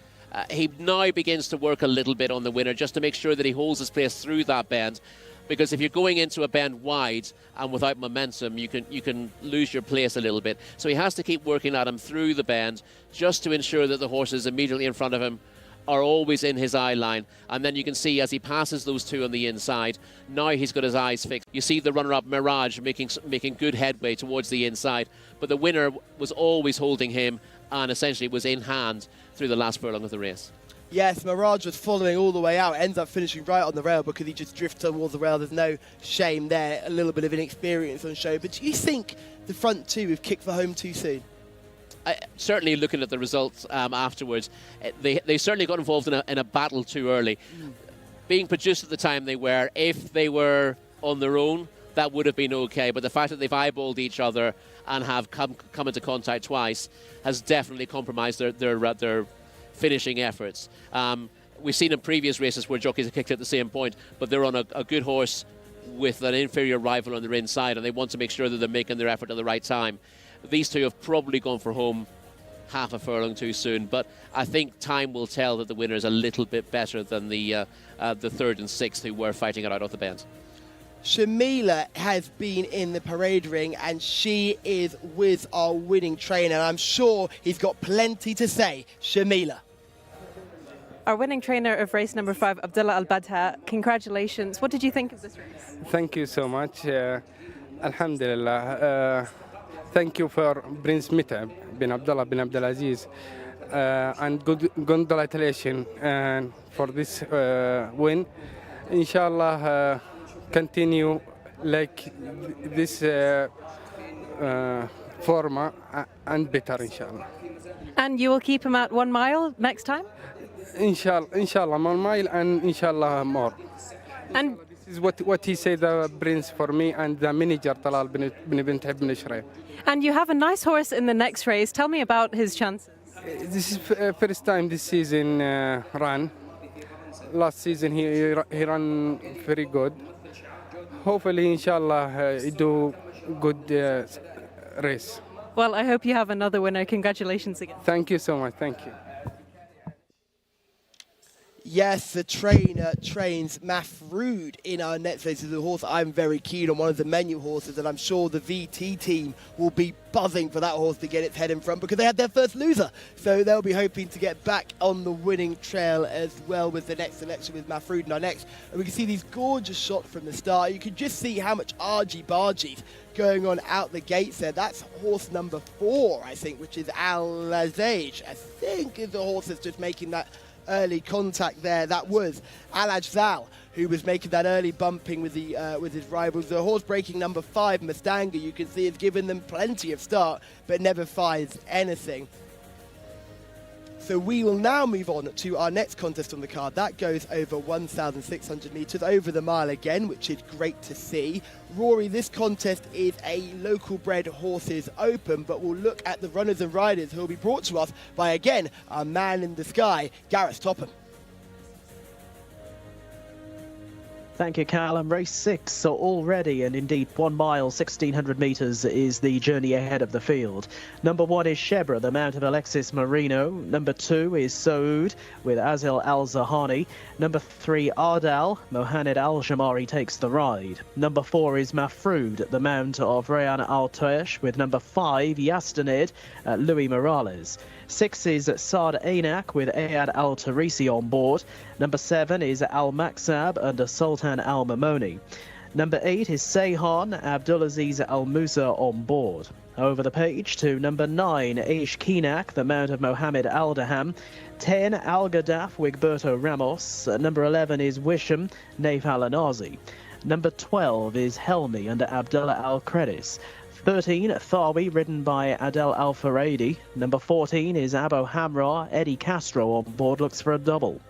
he now begins to work a little bit on the winner just to make sure that he holds his place through that bend. Because if you're going into a bend wide and without momentum, you can lose your place a little bit. So he has to keep working at him through the bend just to ensure that the horses immediately in front of him are always in his eye line. And then you can see as he passes those two on the inside, now he's got his eyes fixed. You see the runner-up Mirage making good headway towards the inside, but the winner was always holding him and essentially was in hand through the last furlong of the race. Yes, Mirage was following all the way out, ends up finishing right on the rail because he just drifts towards the rail. There's no shame there, a little bit of inexperience on show. But do you think the front two have kicked for home too soon? Certainly looking at the results afterwards, they certainly got involved in a battle too early. Being produced at the time they were, if they were on their own, that would have been okay. But the fact that they've eyeballed each other and have come into contact twice has definitely compromised their finishing efforts. We've seen in previous races where jockeys have kicked at the same point, but they're on a good horse with an inferior rival on their inside, and they want to make sure that they're making their effort at the right time. These two have probably gone for home half a furlong too soon, but I think time will tell that the winner is a little bit better than the third and sixth who were fighting it out off the bend. Shamila has been in the parade ring, and she is with our winning trainer. I'm sure he's got plenty to say. Shamila. Our winning trainer of race number 5, Abdullah Al-Badha, congratulations. What did you think of this race? Thank you so much. Alhamdulillah. Thank you for Prince Mitab bin Abdullah bin Abdulaziz and good congratulations for this win. Inshallah, continue like this format and better, inshallah. And you will keep him at 1 mile next time? Inshallah, 1 mile and inshallah more. And this is what he said, the Prince, for me, and the manager Talal bin Bint Ibn Shray. And you have a nice horse in the next race. Tell me about his chances. This is first time this season run. Last season he ran very good. Hopefully, inshallah, he do good race. Well, I hope you have another winner. Congratulations again. Thank you so much. Thank you. Yes, the trainer trains Mafrood in our next race. Is a horse I'm very keen on, one of the menu horses, and I'm sure the VT team will be buzzing for that horse to get its head in front because they had their first loser. So they'll be hoping to get back on the winning trail as well with the next selection with Mafrood in our next. And we can see these gorgeous shots from the start. You can just see how much argy-bargy's going on out the gates there. That's horse number 4, I think, which is Al-Lazage. I think is the horse that's just making that early contact there. That was Al-Ajzal, who was making that early bumping with his rivals. The horse breaking number 5, Mustanga, you can see has given them plenty of start, but never finds anything. So we will now move on to our next contest on the card. That goes over 1,600 metres, over the mile again, which is great to see. Rory, this contest is a local bred horses open, but we'll look at the runners and riders who will be brought to us by, again, our man in the sky, Gareth Topham. Thank you, Callum. Race 6 so already, and indeed 1 mile, 1,600 metres is the journey ahead of the field. Number 1 is Shebra, the mount of Alexis Marino. Number 2 is Saud with Azil Al-Zahani. Number 3, Ardal. Mohamed Al-Jamari takes the ride. Number 4 is Mafrood, the mount of Rayan Al-Toesh, with number 5, Yastanid, Louis Morales. 6 is Saad Ainak with Ayad Al-Tarisi on board. Number 7 is Al-Maksab under Sultan Al-Mamoni. Number 8 is Seyhan, Abdulaziz Al-Musa on board. Over the page to number 9, Aish Kinak, the mount of Mohamed Al-Daham. 10, Al-Gadaf with Berto Ramos. Number 11 is Wisham, Naif Al-Anazi. Number 12 is Helmi under Abdullah Al-Credis. 13, Thawi, ridden by Adel Al-Faradi. Number 14 is Abo Hamra. Eddie Castro on board, looks for a double.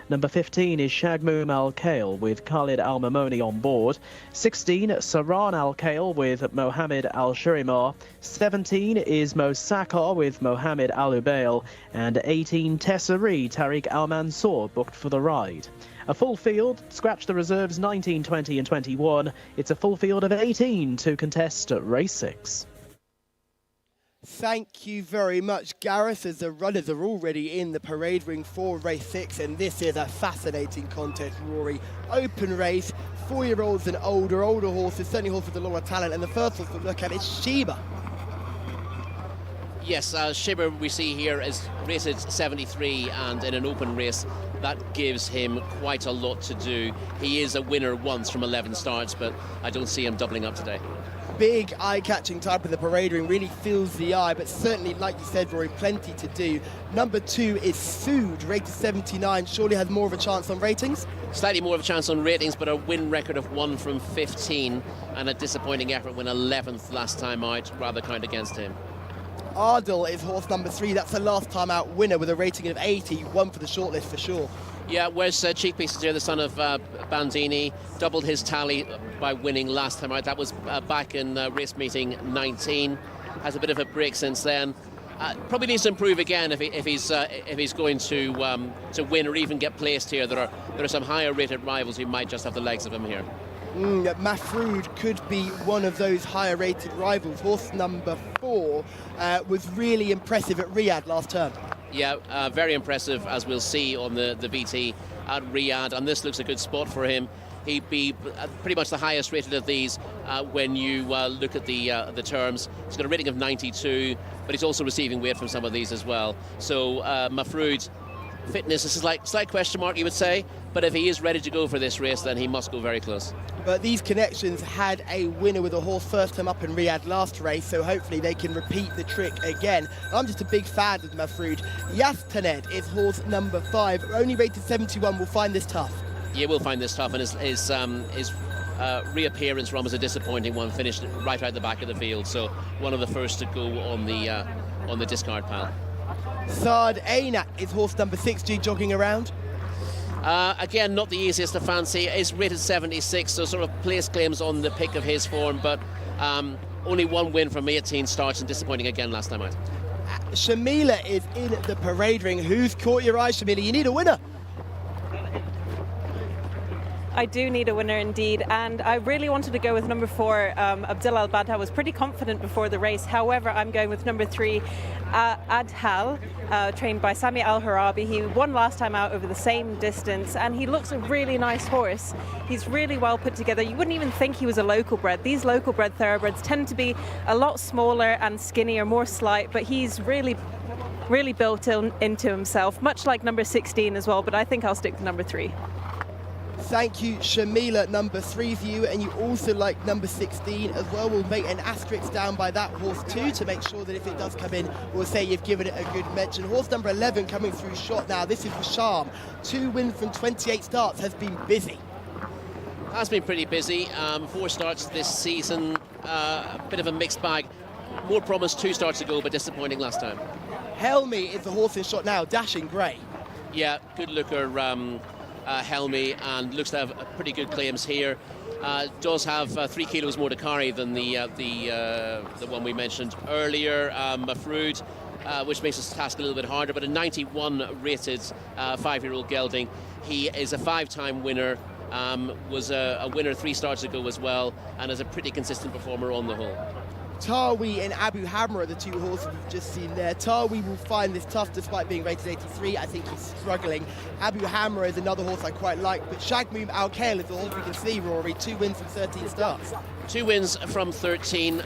Number 15 is Shagmoom Al-Khail with Khalid Al-Mamoni on board. 16, Saran Al-Khail with Mohamed Al-Shurimar. 17 is Mo Sakar with Mohamed Al-Ubail. And 18, Tessari Tariq Al-Mansour booked for the ride. A full field, scratch the reserves 19, 20 and 21. It's a full field of 18 to contest at race 6. Thank you very much, Gareth, as the runners are already in the parade ring for race 6, and this is a fascinating contest, Rory. Open race, 4-year-olds and older horses, certainly horses with a lot of talent, and the first horse to look at is Sheba. Yes, Sheba we see here is rated 73, and in an open race that gives him quite a lot to do. He is a winner once from 11 starts, but I don't see him doubling up today. Big eye-catching type of the parade ring, really fills the eye, but certainly, like you said, Rory, plenty to do. Number 2 is Sood, rated 79, surely has more of a chance on ratings? Slightly more of a chance on ratings, but a win record of 1 from 15, and a disappointing effort when 11th last time out, rather count against him. Ardal is horse number 3, that's the last time out winner with a rating of 80, one for the shortlist for sure. Yeah, where's Chief Pieces here, the son of Bandini, doubled his tally by winning last time out. That was back in race meeting 19. Has a bit of a break since then. Probably needs to improve again if he's going to win or even get placed here. There are some higher rated rivals who might just have the legs of him here. Mafrood could be one of those higher rated rivals. Horse number 4 was really impressive at Riyadh last term. Yeah, very impressive, as we'll see on the VT at Riyadh, and this looks a good spot for him. He'd be pretty much the highest rated of these when you look at the terms. He's got a rating of 92, but he's also receiving weight from some of these as well. So Mafrood's fitness is a slight question mark, you would say, but if he is ready to go for this race, then he must go very close. But these connections had a winner with a horse first time up in Riyadh last race, so hopefully they can repeat the trick again. I'm just a big fan of Mafrood. Yastaned is horse number 5, only rated 71, will find this tough. Yeah, we'll find this tough, and his reappearance run was a disappointing one, finished right out the back of the field, so one of the first to go on the discard pile. Saad Ainak is horse number 6, jogging around. Again, not the easiest to fancy. Is rated 76, so sort of place claims on the pick of his form, but only 1 win from 18 starts and disappointing again last time out. Shamila is in the parade ring. Who's caught your eye, Shamila? You need a winner. I do need a winner indeed, and I really wanted to go with number 4, Abdullah Al-Badha. Was pretty confident before the race. However, I'm going with number 3, Adhal, trained by Sami Al-Harabi. He won last time out over the same distance, and he looks a really nice horse. He's really well put together. You wouldn't even think he was a local bred. These local bred thoroughbreds tend to be a lot smaller and skinnier, more slight, but he's really built into himself, much like number 16 as well, but I think I'll stick to number 3. Thank you, Shamila. Number 3 for you, and you also like number 16 as well. We'll make an asterisk down by that horse too to make sure that if it does come in, we'll say you've given it a good mention. Horse number 11 coming through shot now. This is Rasham. 2 wins from 28 starts, has been busy. Has been pretty busy. 4 starts this season, a bit of a mixed bag. More promise 2 starts ago, but disappointing last time. Helmy is the horse in shot now, dashing grey. Yeah, good looker, Helmy, and looks to have pretty good claims here. Does have 3 kilos more to carry than the one we mentioned earlier, Mafrood, which makes his task a little bit harder, but a 91 rated 5-year-old gelding. He is a 5-time winner, was a winner 3 starts ago as well, and is a pretty consistent performer on the whole. Tawi and Abu Hamra are the 2 horses we've just seen there. Tawi will find this tough despite being rated 83. I think he's struggling. Abu Hamra is another horse I quite like, but Shagmoom Al Khail is the horse we can see, Rory. 2 wins from 13 starts. 2 wins from 13.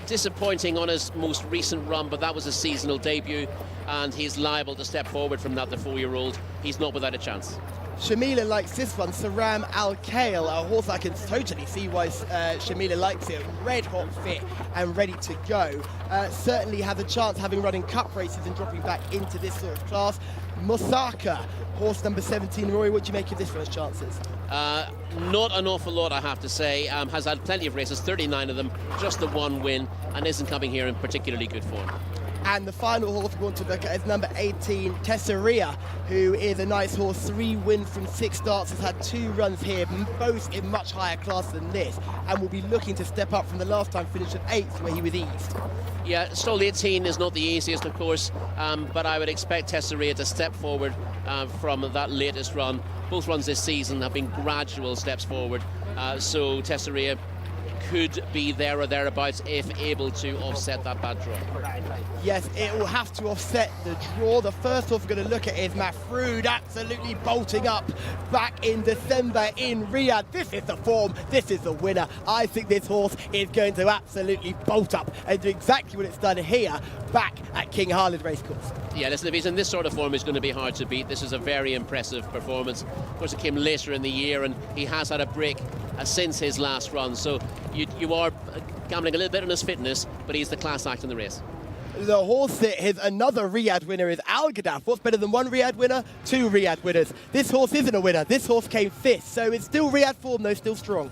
Disappointing on his most recent run, but that was a seasonal debut, and he's liable to step forward from that, the 4-year-old. He's not without a chance. Shamila likes this one, Saram Al Khail, a horse I can totally see why Shamila likes it. Red hot fit and ready to go. Certainly has a chance, having run in cup races and dropping back into this sort of class. Mosaka, horse number 17. Rory, what do you make of this one's chances? Not an awful lot, I have to say. Has had plenty of races, 39 of them, just the 1 win, and isn't coming here in particularly good form. And the final horse we want to look at is number 18, Tessaria, who is a nice horse. 3 wins from 6 starts, has had 2 runs here, both in much higher class than this, and will be looking to step up from the last time finish at 8th, where he was eased. Yeah, stall 18 is not the easiest, of course, but I would expect Tessaria to step forward from that latest run. Both runs this season have been gradual steps forward, so Tessaria could be there or thereabouts if able to offset that bad draw. Yes, it will have to offset the draw. The first horse we're going to look at is Mafrood, absolutely bolting up back in December in Riyadh. This is the form, this is the winner. I think this horse is going to absolutely bolt up and do exactly what it's done here back at King Khalid Racecourse. Yeah, listen, if he's in this sort of form, it's going to be hard to beat. This is a very impressive performance. Of course, it came later in the year, and he has had a break since his last run, so you are gambling a little bit on his fitness, but he's the class act in the race. The horse that is another Riyadh winner is Al Gadaf. What's better than 1 Riyadh winner? 2 Riyadh winners. This horse isn't a winner. This horse came 5th, so it's still Riyadh form, though, still strong.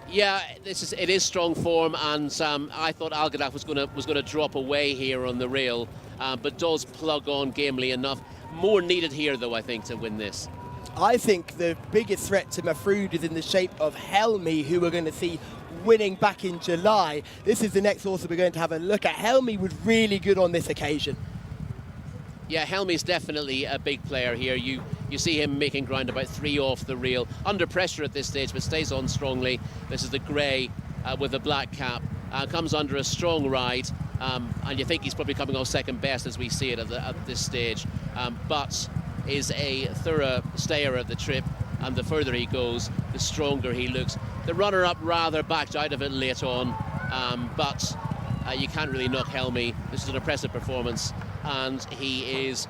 Yeah, it is strong form, and I thought Al Gadaf was going to drop away here on the rail, but does plug on gamely enough. More needed here, though, I think, to win this. I think the biggest threat to Mafrood is in the shape of Helmy, who we're going to see winning back in July. This is the next horse that we're going to have a look at. Helmy was really good on this occasion. Yeah, Helmy's definitely a big player here. You see him making ground about 3 off the rail. Under pressure at this stage, but stays on strongly. This is the grey with the black cap. Comes under a strong ride, and you think he's probably coming off second best as we see it at this stage. But is a thorough stayer at the trip, and the further he goes, the stronger he looks. The runner-up rather backed out of it late on, but you can't really knock Helmy. This is an impressive performance, and he is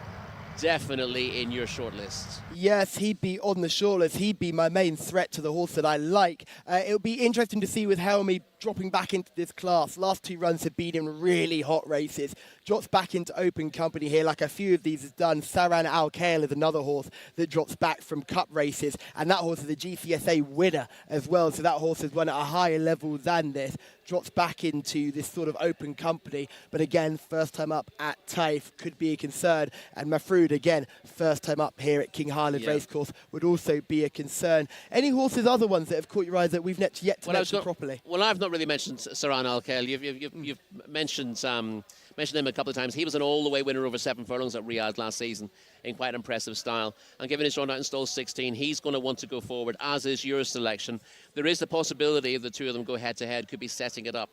definitely in your shortlist. Yes, he'd be on the shortlist. He'd be my main threat to the horse that I like. It'll be interesting to see with Helmy dropping back into this class. Last 2 runs have been in really hot races. Drops back into open company here, like a few of these has done. Saran Al Khail is another horse that drops back from cup races, and that horse is a Jcsa winner as well, so that horse has won at a higher level than this. Drops back into this sort of open company, but again, first time up at Taif could be a concern, and Mafrood, again, first time up here at King Khalid Racecourse would also be a concern. Any horses, other ones that have caught your eyes that we've yet to mention properly? Well, I've not not really mentioned Saran Al-Khail. You've mentioned him a couple of times. He was an all-the-way winner over 7 furlongs at Riyadh last season in quite impressive style. And given his run out in stall 16, he's going to want to go forward, as is your selection. There is the possibility of the two of them go head-to-head, could be setting it up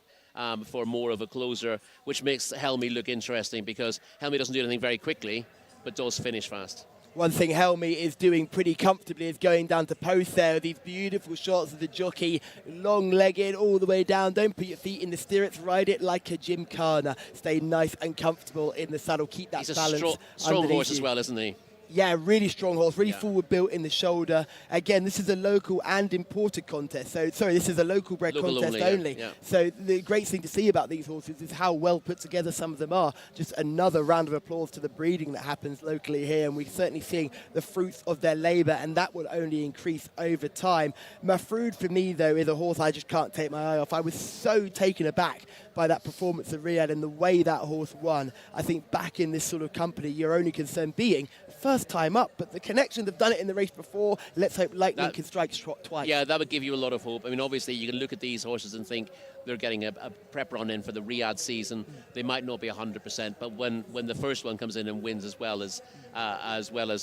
for more of a closer, which makes Helmy look interesting because Helmy doesn't do anything very quickly, but does finish fast. One thing Helmy is doing pretty comfortably is going down to post there. These beautiful shots of the jockey, long-legged all the way down. Don't put your feet in the stirrups. Ride it like a gymkhana. Stay nice and comfortable in the saddle. Keep that balance. He's a strong horse as well, isn't he? Yeah, really strong horse, really forward built in the shoulder. Again, this is a local and imported contest. So, sorry, this is a local bred contest only. Yeah. So the great thing to see about these horses is how well put together some of them are. Just another round of applause to the breeding that happens locally here, and we're certainly seeing the fruits of their labour, and that will only increase over time. Mafrood, for me, though, is a horse I just can't take my eye off. I was so taken aback by that performance at Riyadh and the way that horse won. I think back in this sort of company, your only concern being first time up, but the connections have done it in the race before. Let's hope Lightning can strike twice. Yeah, that would give you a lot of hope. I mean, obviously, you can look at these horses and think they're getting a prep run in for the Riyadh season. They might not be 100%, but when the first one comes in and wins as well as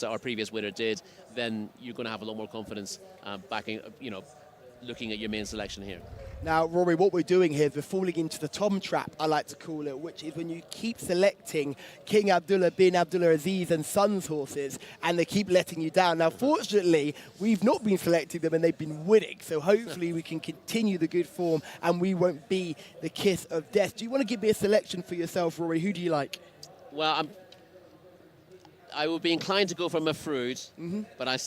our previous winner did, then you're going to have a lot more confidence backing, looking at your main selection here. Now, Rory, what we're doing here is we're falling into the Tom trap, I like to call it, which is when you keep selecting King Abdullah bin Abdullah Aziz and Sons horses, and they keep letting you down. Now, fortunately, we've not been selecting them, and they've been winning. So hopefully we can continue the good form, and we won't be the kiss of death. Do you want to give me a selection for yourself, Rory? Who do you like? Well, I would be inclined to go for Mafrood, but I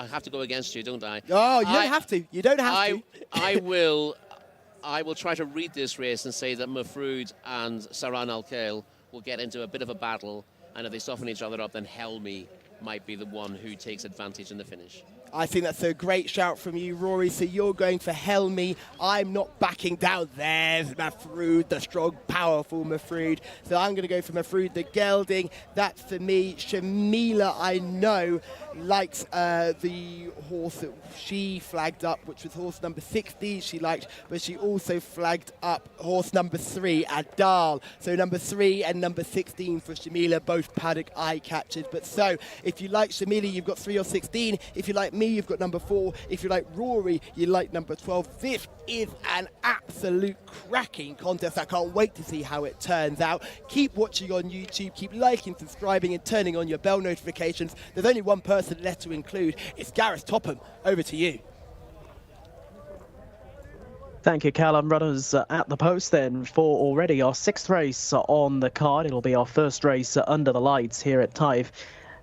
have to go against you, don't I? Oh, you don't have to. You don't have to. I will try to read this race and say that Mafrood and Saran Al-Khail will get into a bit of a battle, and if they soften each other up, then Helmy might be the one who takes advantage in the finish. I think that's a great shout from you, Rory. So you're going for Helmy. I'm not backing down. There's Mafrood, the strong, powerful Mafrood. So I'm going to go for Mafrood, the gelding. That's for me. Shamila, I know, likes the horse that she flagged up, which was horse number 60 she liked, but she also flagged up horse number 3, Adal. So number 3 and number 16 for Shamila, both paddock eye catchers. But so, if you like Shamila, you've got 3 or 16. If you like me, you've got number 4. If you like Rory, you like number 12. This is an absolute cracking contest. I can't wait to see how it turns out. Keep watching on YouTube, keep liking, subscribing, and turning on your bell notifications. There's only one person left to include. It's Gareth Topham. Over to you. Thank you, Callum. Runners at the post then for already our 6th race on the card. It'll be our first race under the lights here at Taif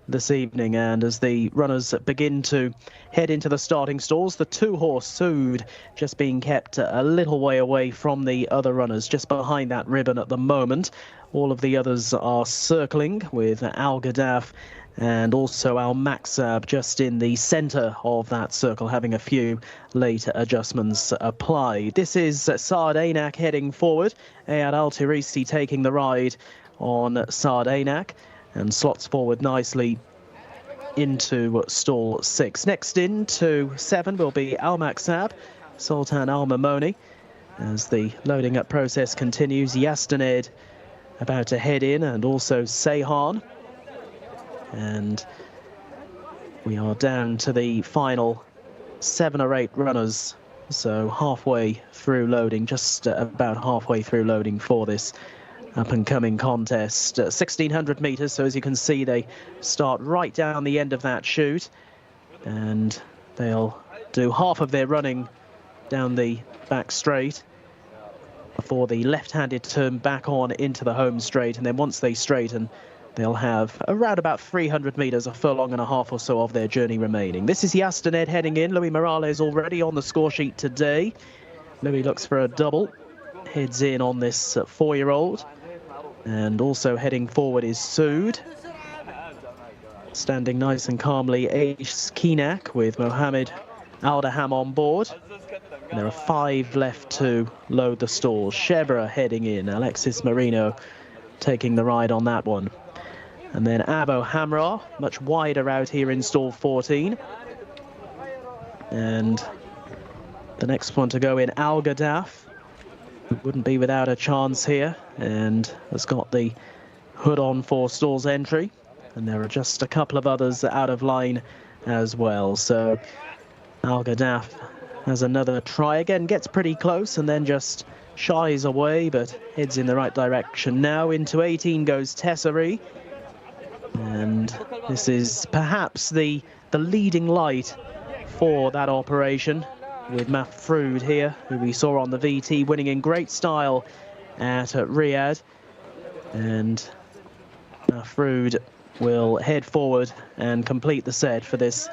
this evening, and as the runners begin to head into the starting stalls, the 2-horse Sood just being kept a little way away from the other runners, just behind that ribbon at the moment. All of the others are circling, with Al Gaddaf and also Al Maksab just in the centre of that circle, having a few late adjustments applied. This is Saad Ainak heading forward. Ayad Al-Tirisi taking the ride on Saad Ainak, and slots forward nicely into stall 6. Next in to 7 will be Al Maksab, Sultan Al Mamoni. As the loading up process continues, Yastaned about to head in, and also Seyhan. And we are down to the final 7 or 8 runners, so halfway through loading, just about halfway through loading for this up-and-coming contest. 1,600 metres, so as you can see, they start right down the end of that chute, and they'll do half of their running down the back straight before the left-handed turn back on into the home straight, and then once they straighten, they'll have around about 300 metres, a furlong and a half or so of their journey remaining. This is Yastaned heading in. Louis Morales already on the score sheet today. Louis looks for a double, heads in on this 4-year-old. And also heading forward is Sood. Standing nice and calmly, Ace Keenak with Mohammed Aldaham on board. And there are 5 left to load the stalls. Shebra heading in, Alexis Marino taking the ride on that one. And then Abo Hamra, much wider out here in stall 14. And The next one to go in, Al Gaddaf, who wouldn't be without a chance here, and has got the hood on for stalls entry. And there are just a couple of others out of line as well. So Al Gaddaf has another try again, gets pretty close and then just shies away, but heads in the right direction now. Into 18 goes Tessari, and this is perhaps the leading light for that operation, with Mahfoud here, who we saw on the VT winning in great style at Riyadh. And Mahfoud will head forward and complete the set for this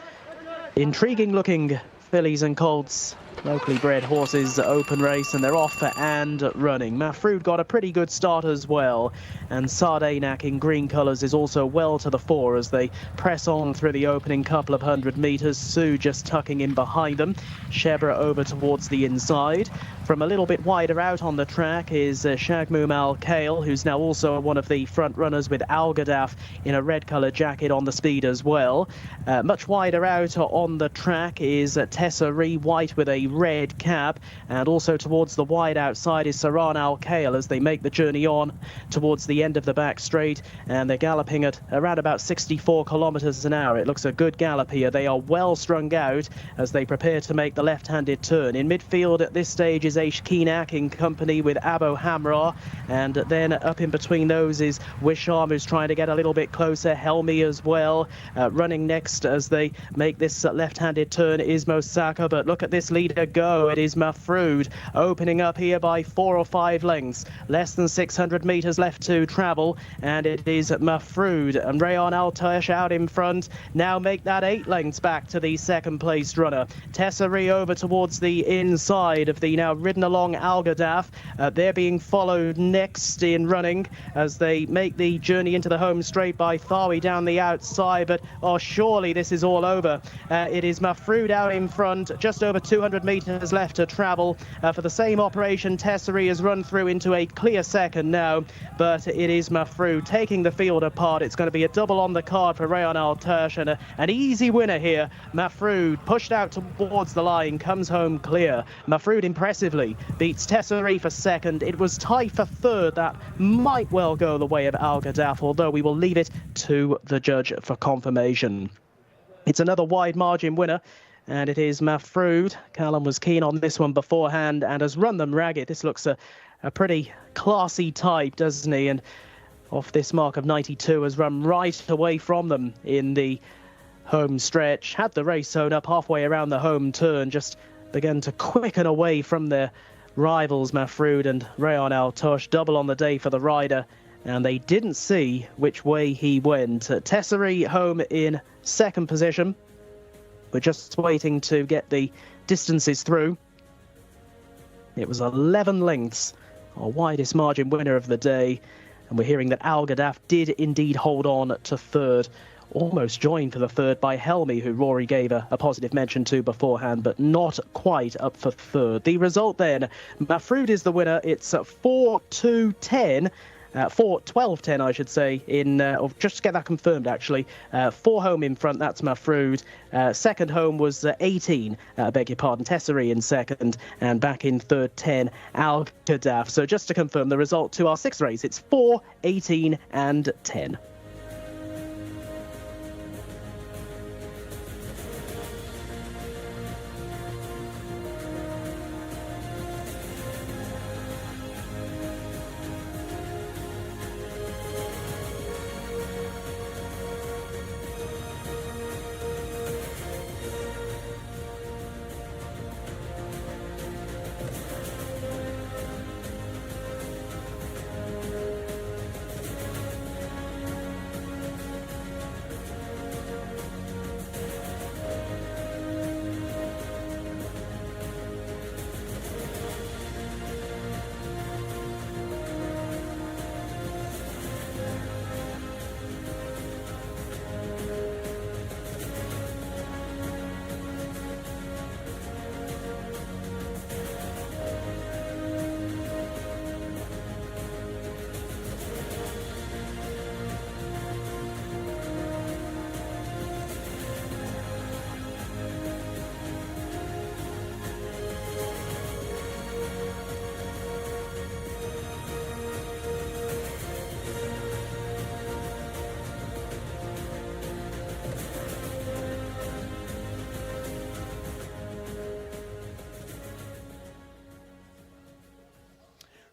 intriguing looking fillies and colts, locally bred horses open race, and they're off and running. Mahfoud got a pretty good start as well, and Sardanak in green colours is also well to the fore as they press on through the opening couple of 100 metres. Sue just tucking in behind them. Shebra over towards the inside. From a little bit wider out on the track is Shagmoom Al Kale, who's now also one of the front runners, with Al Gaddaf in a red coloured jacket on the speed as well. Much wider out on the track is Tessari, white with a red cap, and also towards the wide outside is Saran Al Kale as they make the journey on towards the end of the back straight, and they're galloping at around about 64 kilometres an hour. It looks a good gallop here. They are well strung out as they prepare to make the left-handed turn. In midfield at this stage is Aish Keenak in company with Abo Hamra, and then up in between those is Wisham, who's trying to get a little bit closer. Helmi as well. Running next as they make this left-handed turn is Mosaka, but look at this leader go. It is Mahfoud opening up here by 4 or 5 lengths. Less than 600 metres left to travel, and it is Mahfoud and Rayon Altash out in front. Now make that 8 lengths back to the second placed runner. Tessari over towards the inside of the now ridden along Al Gaddaf. They're being followed next in running as they make the journey into the home straight by Thawi down the outside, but oh, surely this is all over. It is Mahfoud out in front, just over 200 metres left to travel. For the same operation, Tessari has run through into a clear second now, but it is Mahfoud taking the field apart. It's going to be a double on the card for Rayon Altash, and an easy winner here. Mahfoud pushed out towards the line, comes home clear. Mahfoud impressively beats Tessari for second. It was Taif for third. That might well go the way of Al Gaddaf, although we will leave it to the judge for confirmation. It's another wide margin winner, and it is Mahfoud. Callum was keen on this one beforehand and has run them ragged. This looks a pretty classy type, doesn't he? And off this mark of 92 has run right away from them in the home stretch. Had the race sewn up halfway around the home turn, just began to quicken away from their rivals, Mahfoud and Rayon Altash. Double on the day for the rider, and they didn't see which way he went. Tessari home in second position. We're just waiting to get the distances through. It was 11 lengths, our widest margin winner of the day, and we're hearing that Al Gaddaf did indeed hold on to third. Almost joined for the third by Helmi, who Rory gave a positive mention to beforehand, but not quite up for third. The result then, Mahfoud is the winner. It's 4-2-10. 4-12-10, I should say, or just to get that confirmed, actually. 4 home in front, that's Mahfoud. Second home was 18, beg your pardon, Tessari in second, and back in third, 10, Al Gaddaf. So just to confirm the result to our 6th race, it's 4, 18 and 10.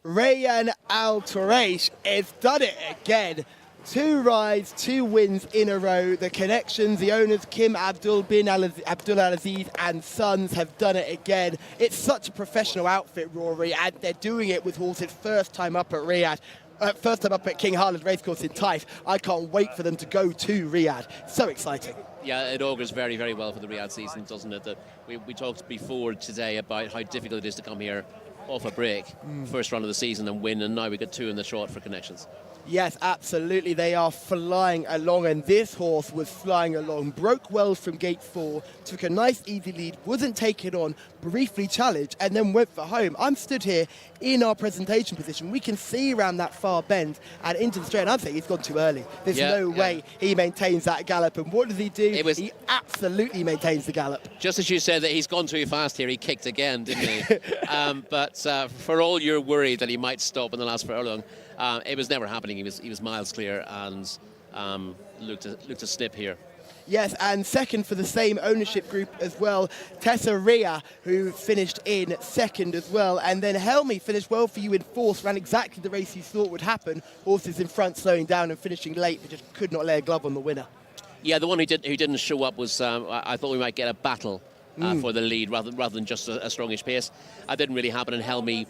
Rayyan Al Touraish has done it again. 2 rides, 2 wins in a row. The connections, the owners, Kim Abdul bin Abdul Aziz and Sons, have done it again. It's such a professional outfit, Rory, and they're doing it with horses first time up at Riyadh. First time up at King Khalid Racecourse in Taif. I can't wait for them to go to Riyadh. So exciting. Yeah, it augurs very, very well for the Riyadh season, doesn't it? We talked before today about how difficult it is to come here off a break, first run of the season and win, and now we got 2 in the trot for connections. Yes, absolutely. They are flying along, and this horse was flying along. Broke well from gate 4, took a nice easy lead, wasn't taken on, briefly challenged, and then went for home. I'm stood here in our presentation position. We can see around that far bend and into the straight, and I'm saying he's gone too early. There's no way he maintains that gallop. And what does he do? He absolutely maintains the gallop. Just as you said that he's gone too fast here, he kicked again, didn't he? But for all your worry that he might stop in the last furlong, it was never happening. He was miles clear and looked to snip here. Yes, and second for the same ownership group as well, Tessa Ria, who finished in second as well. And then Helmi finished well for you in fourth, ran exactly the race you thought would happen. Horses in front slowing down and finishing late, but just could not lay a glove on the winner. Yeah, the one who didn't show up was, I thought we might get a battle for the lead rather than just a strongish pace. That didn't really happen, and Helmi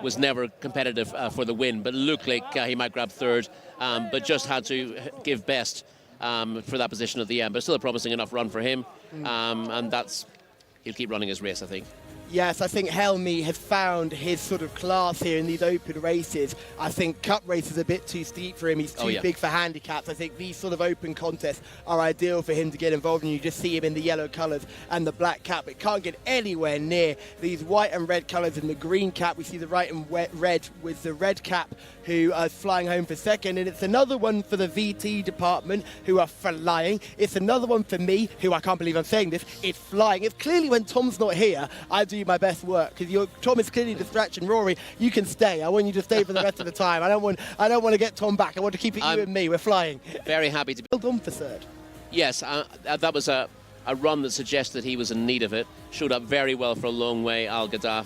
was never competitive for the win, but looked like he might grab third, but just had to give best for that position at the end. But still a promising enough run for him, and he'll keep running his race, I think. Yes, I think Helmi has found his sort of class here in these open races. I think cup race is a bit too steep for him. He's too big for handicaps. I think these sort of open contests are ideal for him to get involved in. You just see him in the yellow colours and the black cap. It can't get anywhere near these white and red colours and the green cap. We see the white and red with the red cap, who are flying home for second. And it's another one for the VT department, who are flying. It's another one for me, who I can't believe I'm saying this, is flying. It's clearly when Tom's not here, I do my best work, because Tom is clearly a distraction. Rory, you can stay. I want you to stay for the rest of the time. I don't want to get Tom back. I want to keep it you and me. We're flying. Very happy to be. Well done for third. Yes, that was a run that suggested he was in need of it. Showed up very well for a long way, Al Gaddaf,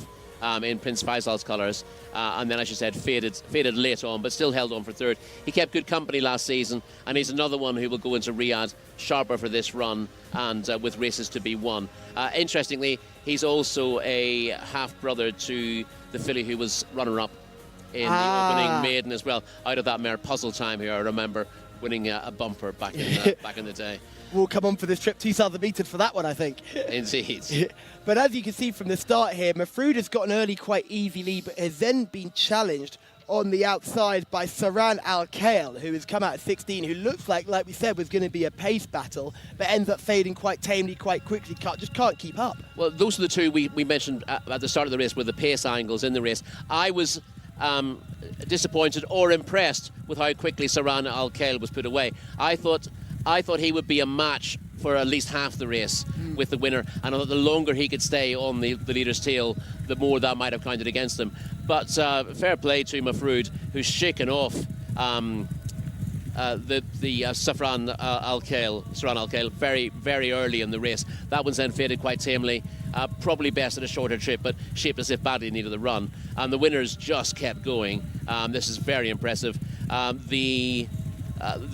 in Prince Faisal's colours, and then, as you said, faded late on, but still held on for third. He kept good company last season, and he's another one who will go into Riyadh sharper for this run and with races to be won. Interestingly, he's also a half-brother to the filly who was runner-up in the opening maiden as well, out of that mare Puzzle Time, who I remember winning a bumper back in the day. We'll come on for this trip 2,000 metres for that one, I think. Indeed. But as you can see from the start here, Mafrood has got an early, quite easy lead, but has then been challenged on the outside by Saran Al-Khail, who has come out at 16, who looks like we said, was going to be a pace battle, but ends up fading quite tamely, quite quickly, just can't keep up. Well, those are the two we mentioned at the start of the race with the pace angles in the race. I was disappointed or impressed with how quickly Saran Al-Khail was put away. I thought he would be a match for at least half the race with the winner, and I thought the longer he could stay on the leader's tail, the more that might have counted against him. But fair play to Mafrood, who's shaken off the Saran Al-Khail very, very early in the race. That one's then faded quite tamely. Probably best at a shorter trip, but shaped as if badly needed the run. And the winners just kept going. This is very impressive. The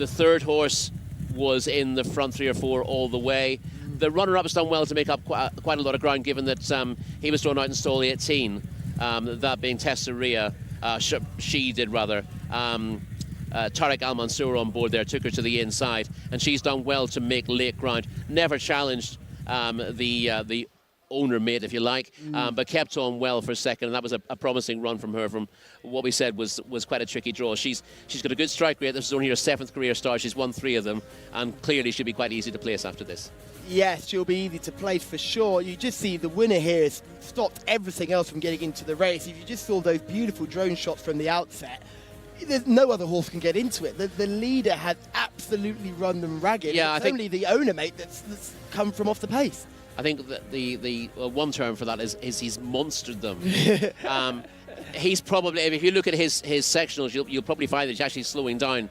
third horse was in the front 3 or 4 all the way. The runner-up has done well to make up quite a lot of ground, given that he was thrown out in stall 18, that being Tessa Ria. She did rather. Tariq Al Mansour on board there, took her to the inside, and she's done well to make late ground. Never challenged the owner mate, if you like, but kept on well for second, and that was a promising run from her. From what we said was quite a tricky draw. She's got a good strike rate. This is only her 7th career start. She's won 3 of them, and clearly she'll be quite easy to place after this. Yes, she'll be easy to place for sure. You just see the winner here has stopped everything else from getting into the race. If you just saw those beautiful drone shots from the outset, there's no other horse can get into it. The leader had absolutely run them ragged. Yeah, it's only the owner mate that's come from off the pace. I think that the one term for that is he's monstered them. he's probably, if you look at his sectionals, you'll probably find that he's actually slowing down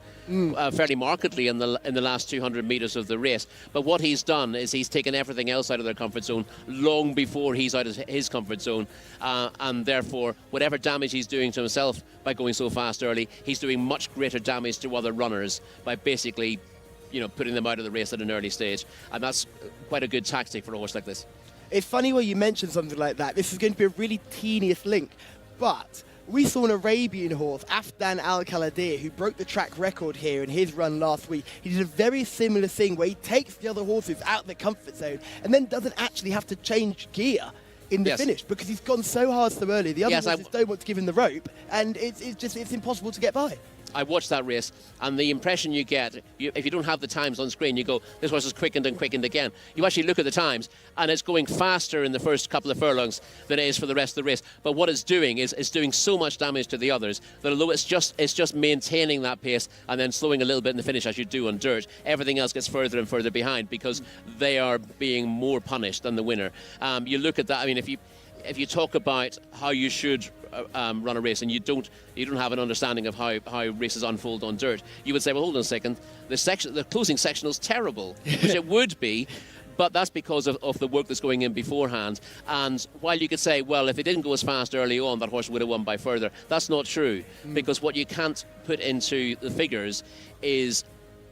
fairly markedly in the last 200 metres of the race. But what he's done is he's taken everything else out of their comfort zone long before he's out of his comfort zone, and therefore whatever damage he's doing to himself by going so fast early, he's doing much greater damage to other runners by basically, putting them out of the race at an early stage, and that's quite a good tactic for a horse like this. It's funny when you mention something like that. This is going to be a really teeniest link, but we saw an Arabian horse, Afdan Al-Khaladir, who broke the track record here in his run last week. He did a very similar thing where he takes the other horses out of the comfort zone and then doesn't actually have to change gear in the finish because he's gone so hard so early. The other horses don't want to give him the rope, and it's impossible to get by. I watched that race, and the impression you get, if you don't have the times on screen, you go, this horse has quickened and quickened again. You actually look at the times, and it's going faster in the first couple of furlongs than it is for the rest of the race. But what it's doing is it's doing so much damage to the others that although it's just maintaining that pace and then slowing a little bit in the finish as you do on dirt, everything else gets further and further behind because they are being more punished than the winner. You look at that. I mean, if you talk about how you should run a race and you don't have an understanding of how races unfold on dirt, you would say, well, hold on a second, the closing sectional is terrible, which it would be, but that's because of the work that's going in beforehand. And while you could say, well, if it didn't go as fast early on, that horse would have won by further, that's not true, because what you can't put into the figures is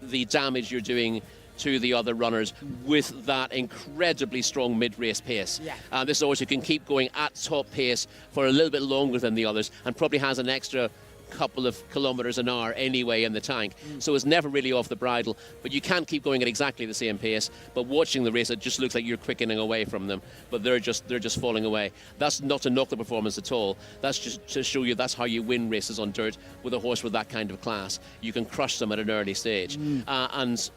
the damage you're doing to the other runners with that incredibly strong mid-race pace. This is a horse who can keep going at top pace for a little bit longer than the others and probably has an extra couple of kilometres an hour anyway in the tank, so it's never really off the bridle, but you can't keep going at exactly the same pace. But watching the race, it just looks like you're quickening away from them, but they're just falling away. That's not to knock the performance at all, that's just to show you that's how you win races on dirt with a horse with that kind of class. You can crush them at an early stage, and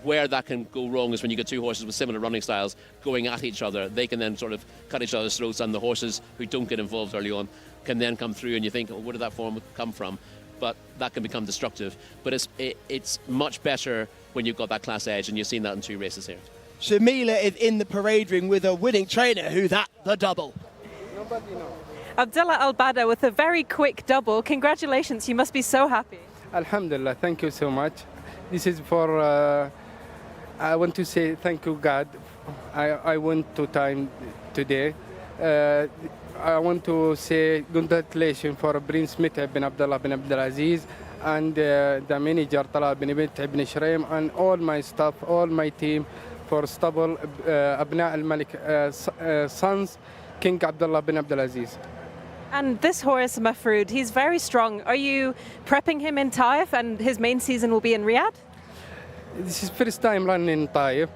where that can go wrong is when you get two horses with similar running styles going at each other. They can then sort of cut each other's throats, and the horses who don't get involved early on can then come through, and you think, where did that form come from? But that can become destructive. But it's much better when you've got that class edge, and you've seen that in two races here. Shamila is in the parade ring with a winning trainer who's at the double. Nobody knows. Abdullah Al-Bada with a very quick double. Congratulations, you must be so happy. Alhamdulillah, thank you so much. This is for, I want to say thank you, God. I won 2 times today. I want to say congratulations for Prince Mita bin Abdullah bin Abdulaziz and the manager Talal bin Bint bin Shreem and all my staff, all my team for stable Abna al-Malik sons, King Abdullah bin Abdulaziz. And this horse, Mafrood, he's very strong. Are you prepping him in Taif, and his main season will be in Riyadh? This is first time running in Taif.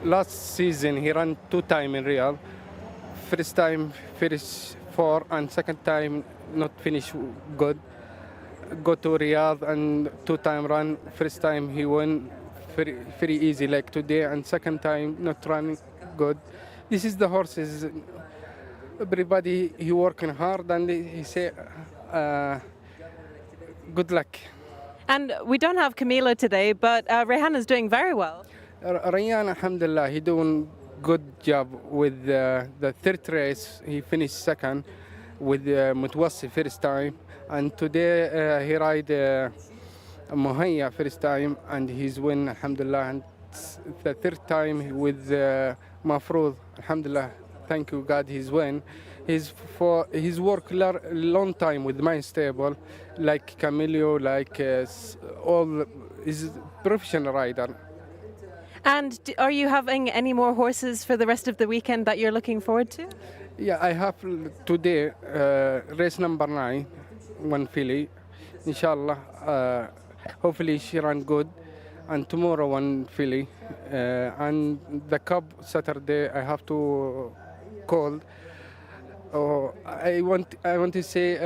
Last season he ran 2 times in Riyadh. First time finish 4 and second time not finish good. Go to Riyadh and 2 time run. First time he won very easy like today, and second time not running good. This is the horses. Everybody he working hard, and he say good luck. And we don't have Camila today, but Rehan is doing very well. Rayyan, alhamdulillah, he doing good job with the 3rd race. He finished 2nd with Mutwassi first time, and today he ride Muhayya first time, and he's win, alhamdulillah. And the 3rd time with Mafrood, alhamdulillah. Thank you, God, he's win. He's worked long time with my stable, like Camillo, like all. He's professional rider. And are you having any more horses for the rest of the weekend that you're looking forward to? Yeah, I have today race number 9, 1 filly. Inshallah, hopefully she run good. And tomorrow 1 filly. And the Cup Saturday I have to call. Oh, I want to say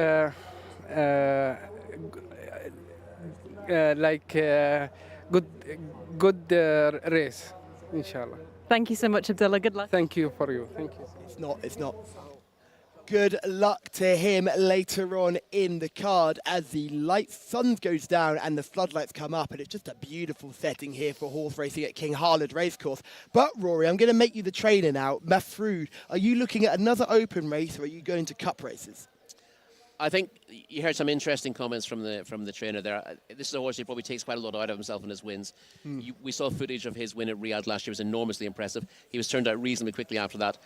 good race, inshallah. Thank you so much, Abdullah. Good luck. Thank you for you. Thank you. It's not. Good luck to him later on in the card as the sun goes down and the floodlights come up, and it's just a beautiful setting here for horse racing at King Khalid Racecourse. But Rory, I'm going to make you the trainer now. Mafrood, are you looking at another open race, or are you going to cup races? I think you heard some interesting comments from the trainer there. This is a horse who probably takes quite a lot out of himself in his wins. We saw footage of his win at Riyadh last year. It was enormously impressive. He was turned out reasonably quickly after that.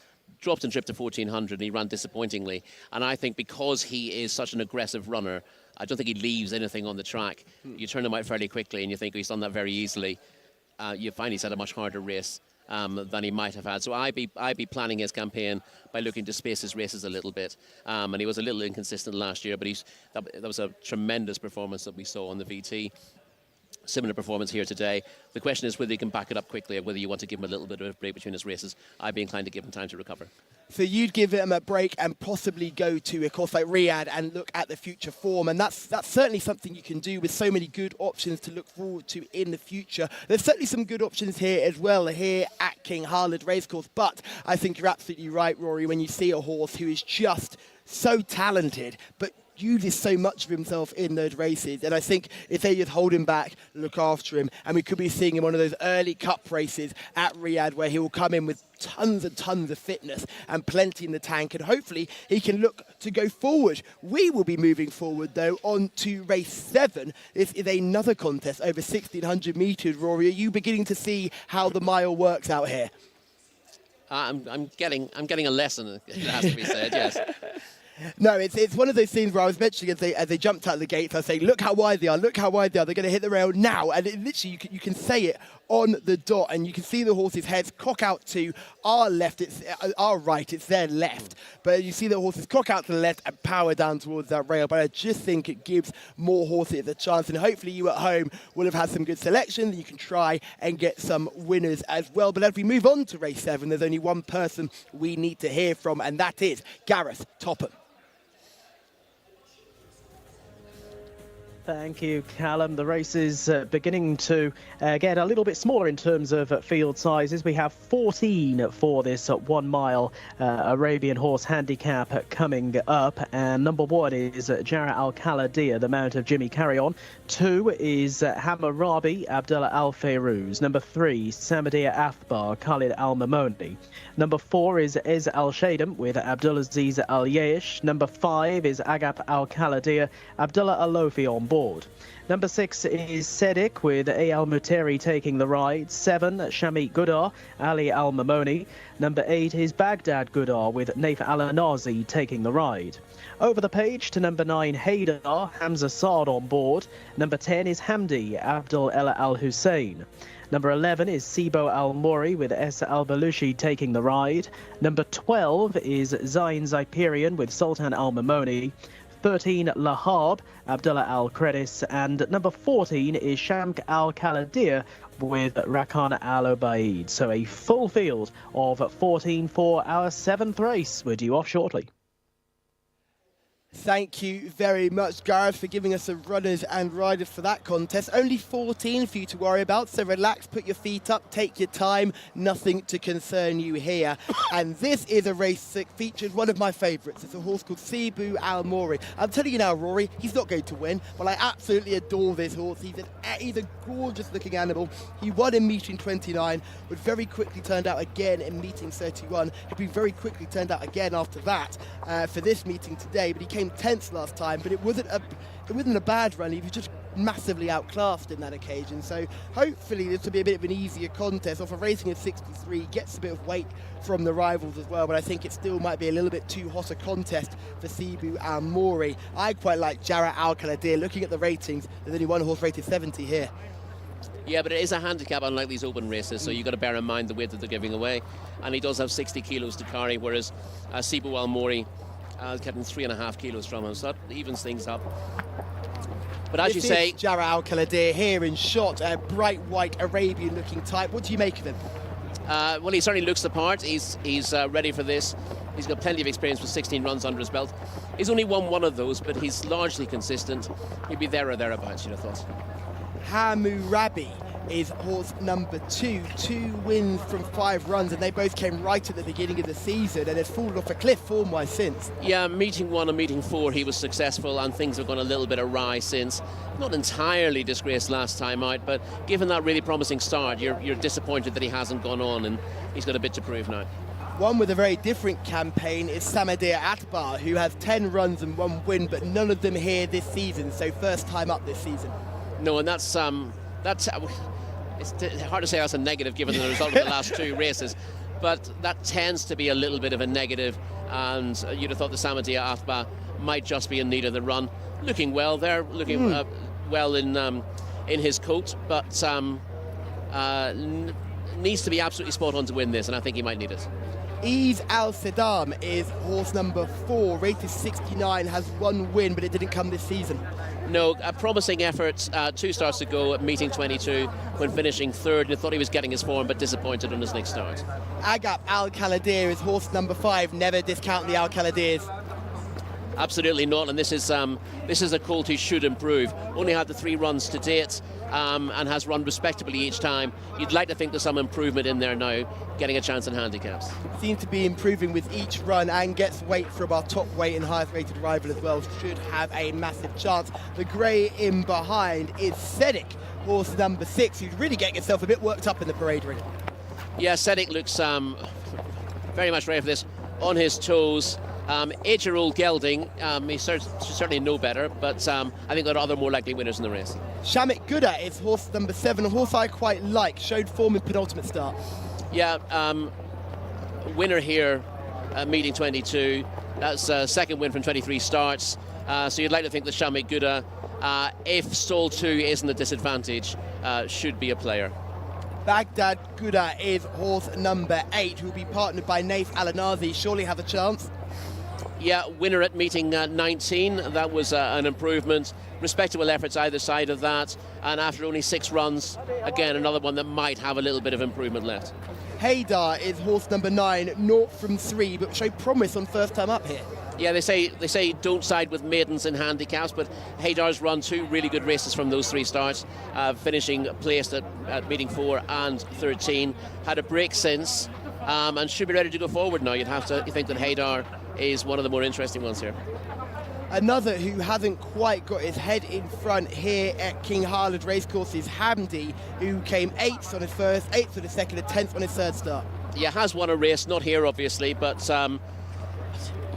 Dropped and tripped to 1400 and he ran disappointingly. And I think because he is such an aggressive runner, I don't think he leaves anything on the track. You turn him out fairly quickly and you think he's done that very easily. You find he's had a much harder race than he might have had. So I'd be planning his campaign by looking to space his races a little bit. And he was a little inconsistent last year, but that was a tremendous performance that we saw on the VT. Similar performance here today. The question is whether he can back it up quickly or whether you want to give him a little bit of a break between his races. I'd be inclined to give him time to recover. So you'd give him a break and possibly go to a course like Riyadh and look at the future form, and that's certainly something you can do with so many good options to look forward to in the future. There's certainly some good options here as well, here at King Khalid Racecourse, but I think you're absolutely right, Rory, when you see a horse who is just so talented, but uses so much of himself in those races, and I think if they just hold him back, look after him, and we could be seeing him one of those early cup races at Riyadh where he will come in with tons and tons of fitness and plenty in the tank, and hopefully he can look to go forward. We will be moving forward though on to race 7. This is another contest over 1600 metres. Rory, are you beginning to see how the mile works out here? I'm getting a lesson, it has to be said, yes. No, it's one of those things where I was mentioning as they jumped out of the gates, I was saying, look how wide they are, look how wide they are, they're going to hit the rail now. And it literally, you can say it on the dot, and you can see the horses' heads cock out to our left, it's our right, it's their left. But you see the horses cock out to the left and power down towards that rail. But I just think it gives more horses a chance, and hopefully you at home will have had some good selections. You can try and get some winners as well. But as we move on to race 7, there's only one person we need to hear from, and that is Gareth Topham. Thank you, Callum. The race is beginning to get a little bit smaller in terms of field sizes. We have 14 for this 1 mile Arabian horse handicap coming up. And number 1 is Jara Al Khaladia, the mount of Jimmy Carrion. 2 is Hammurabi, Abdullah Al Fayrouz. Number 3, Samadia Athbar, Khalid Al Mamoni. Number 4 is Ez Al Shadam with Abdulaziz Al Yesh. Number 5 is Agap Al Khaladia, Abdullah Al Lofi on board. Number 6 is Sedik with A. Al Muteri taking the ride. 7, Shamit Gudar, Ali Al Mamoni. Number 8 is Baghdad Gudar with Naif Al Anazi taking the ride. Over the page to number 9, Haydar, Hamza Saad on board. Number 10 is Hamdi, Abdul Ella Al Hussein. Number 11 is Sibo Al Mori with S. Al Balushi taking the ride. Number 12 is Zain Zaipirian with Sultan Al Mamoni. 13, Lahab, Abdullah Al Credis, and number 14 is Shamk Al Khaladia with Rakan Al Obaid. So a full field of 14 for our 7th race. We're due off shortly. Thank you very much, Gareth, for giving us some runners and riders for that contest. Only 14 for you to worry about, so relax, put your feet up, take your time, nothing to concern you here. And this is a race that features one of my favourites. It's a horse called Sibu Al Mori. I'm telling you now, Rory, he's not going to win, but I absolutely adore this horse. He's a gorgeous-looking animal. He won in meeting 29, but very quickly turned out again in meeting 31. He'd been very quickly turned out again after that for this meeting today, but he came 10th last time, but it wasn't a bad run. He was just massively outclassed in that occasion. So hopefully this will be a bit of an easier contest. Off a rating of 63, gets a bit of weight from the rivals as well, but I think it still might be a little bit too hot a contest for Sibu Al Mori. I quite like Jara Al Khaladia. Looking at the ratings, there's only one horse rated 70 here. Yeah, but it is a handicap unlike these open races, so you've got to bear in mind the weight that they're giving away. And he does have 60 kilos to carry, whereas Sibu Al Mori getting 3.5 kilos from him, so that evens things up. But as you say, Jara Al Khaladia here in shot, a bright white Arabian looking type. What do you make of him? Well, he certainly looks the part. He's ready for this. He's got plenty of experience with 16 runs under his belt. He's only won one of those, but he's largely consistent. He'll be there or thereabouts, you'd have thought. Hammurabi is horse number 2. 2 wins from 5 runs, and they both came right at the beginning of the season, and it's fallen off a cliff form-wise since. Yeah, meeting 1 and meeting 4 he was successful, and things have gone a little bit awry since. Not entirely disgraced last time out, but given that really promising start, you're disappointed that he hasn't gone on, and he's got a bit to prove now. One with a very different campaign is Samadir Atbar, who has 10 runs and 1 win, but none of them here this season, so first time up this season. No, and that's it's hard to say that's a negative given the result of the last 2 races, but that tends to be a little bit of a negative, and you'd have thought the Samadir Atbar might just be in need of the run. Looking well there, looking well in his coat, but needs to be absolutely spot on to win this, and I think he might need it. Ease Al Saddam is horse number 4, rated 69, has 1 win, but it didn't come this season. No, a promising effort 2 starts ago at meeting 22 when finishing 3rd, and I thought he was getting his form, but disappointed on his next start. Agap Al Khaladir is horse number 5, never discount the Al Khaladirs. Absolutely not, and this is a colt who should improve. Only had the 3 runs to date, and has run respectably each time. You'd like to think there's some improvement in there now, getting a chance in handicaps. Seems to be improving with each run and gets weight from our top weight and highest rated rival as well. Should have a massive chance. The grey in behind is Sedic, horse number 6, who's really getting himself a bit worked up in the parade ring. Yeah, Sedic looks very much ready for this, on his toes. 8-year-old gelding, he should certainly know better, but I think there are other more likely winners in the race. Shamik Gouda is horse number 7, a horse I quite like, showed form in penultimate start. Yeah, winner here at meeting 22. That's second win from 23 starts. So you'd like to think that Shamik Gouda, if stall 2 isn't a disadvantage, should be a player. Baghdad Gouda is horse number 8, who will be partnered by Naif Alanazi. Surely have a chance. Yeah, winner at meeting 19. That was an improvement. Respectable efforts either side of that. And after only 6 runs, again, another one that might have a little bit of improvement left. Haydar is horse number 9, 0 from 3, but showed promise on first time up here. Yeah, they say don't side with maidens in handicaps, but Haydar's run 2 really good races from those 3 starts, finishing placed at meeting 4 and 13. Had a break since, and should be ready to go forward now. You think that Haydar is one of the more interesting ones here. Another who hasn't quite got his head in front here at King Harlad Racecourse is Hamdi, who came 8th on his first, 8th on his second, and 10th on his 3rd start. Yeah, has won a race, not here obviously, but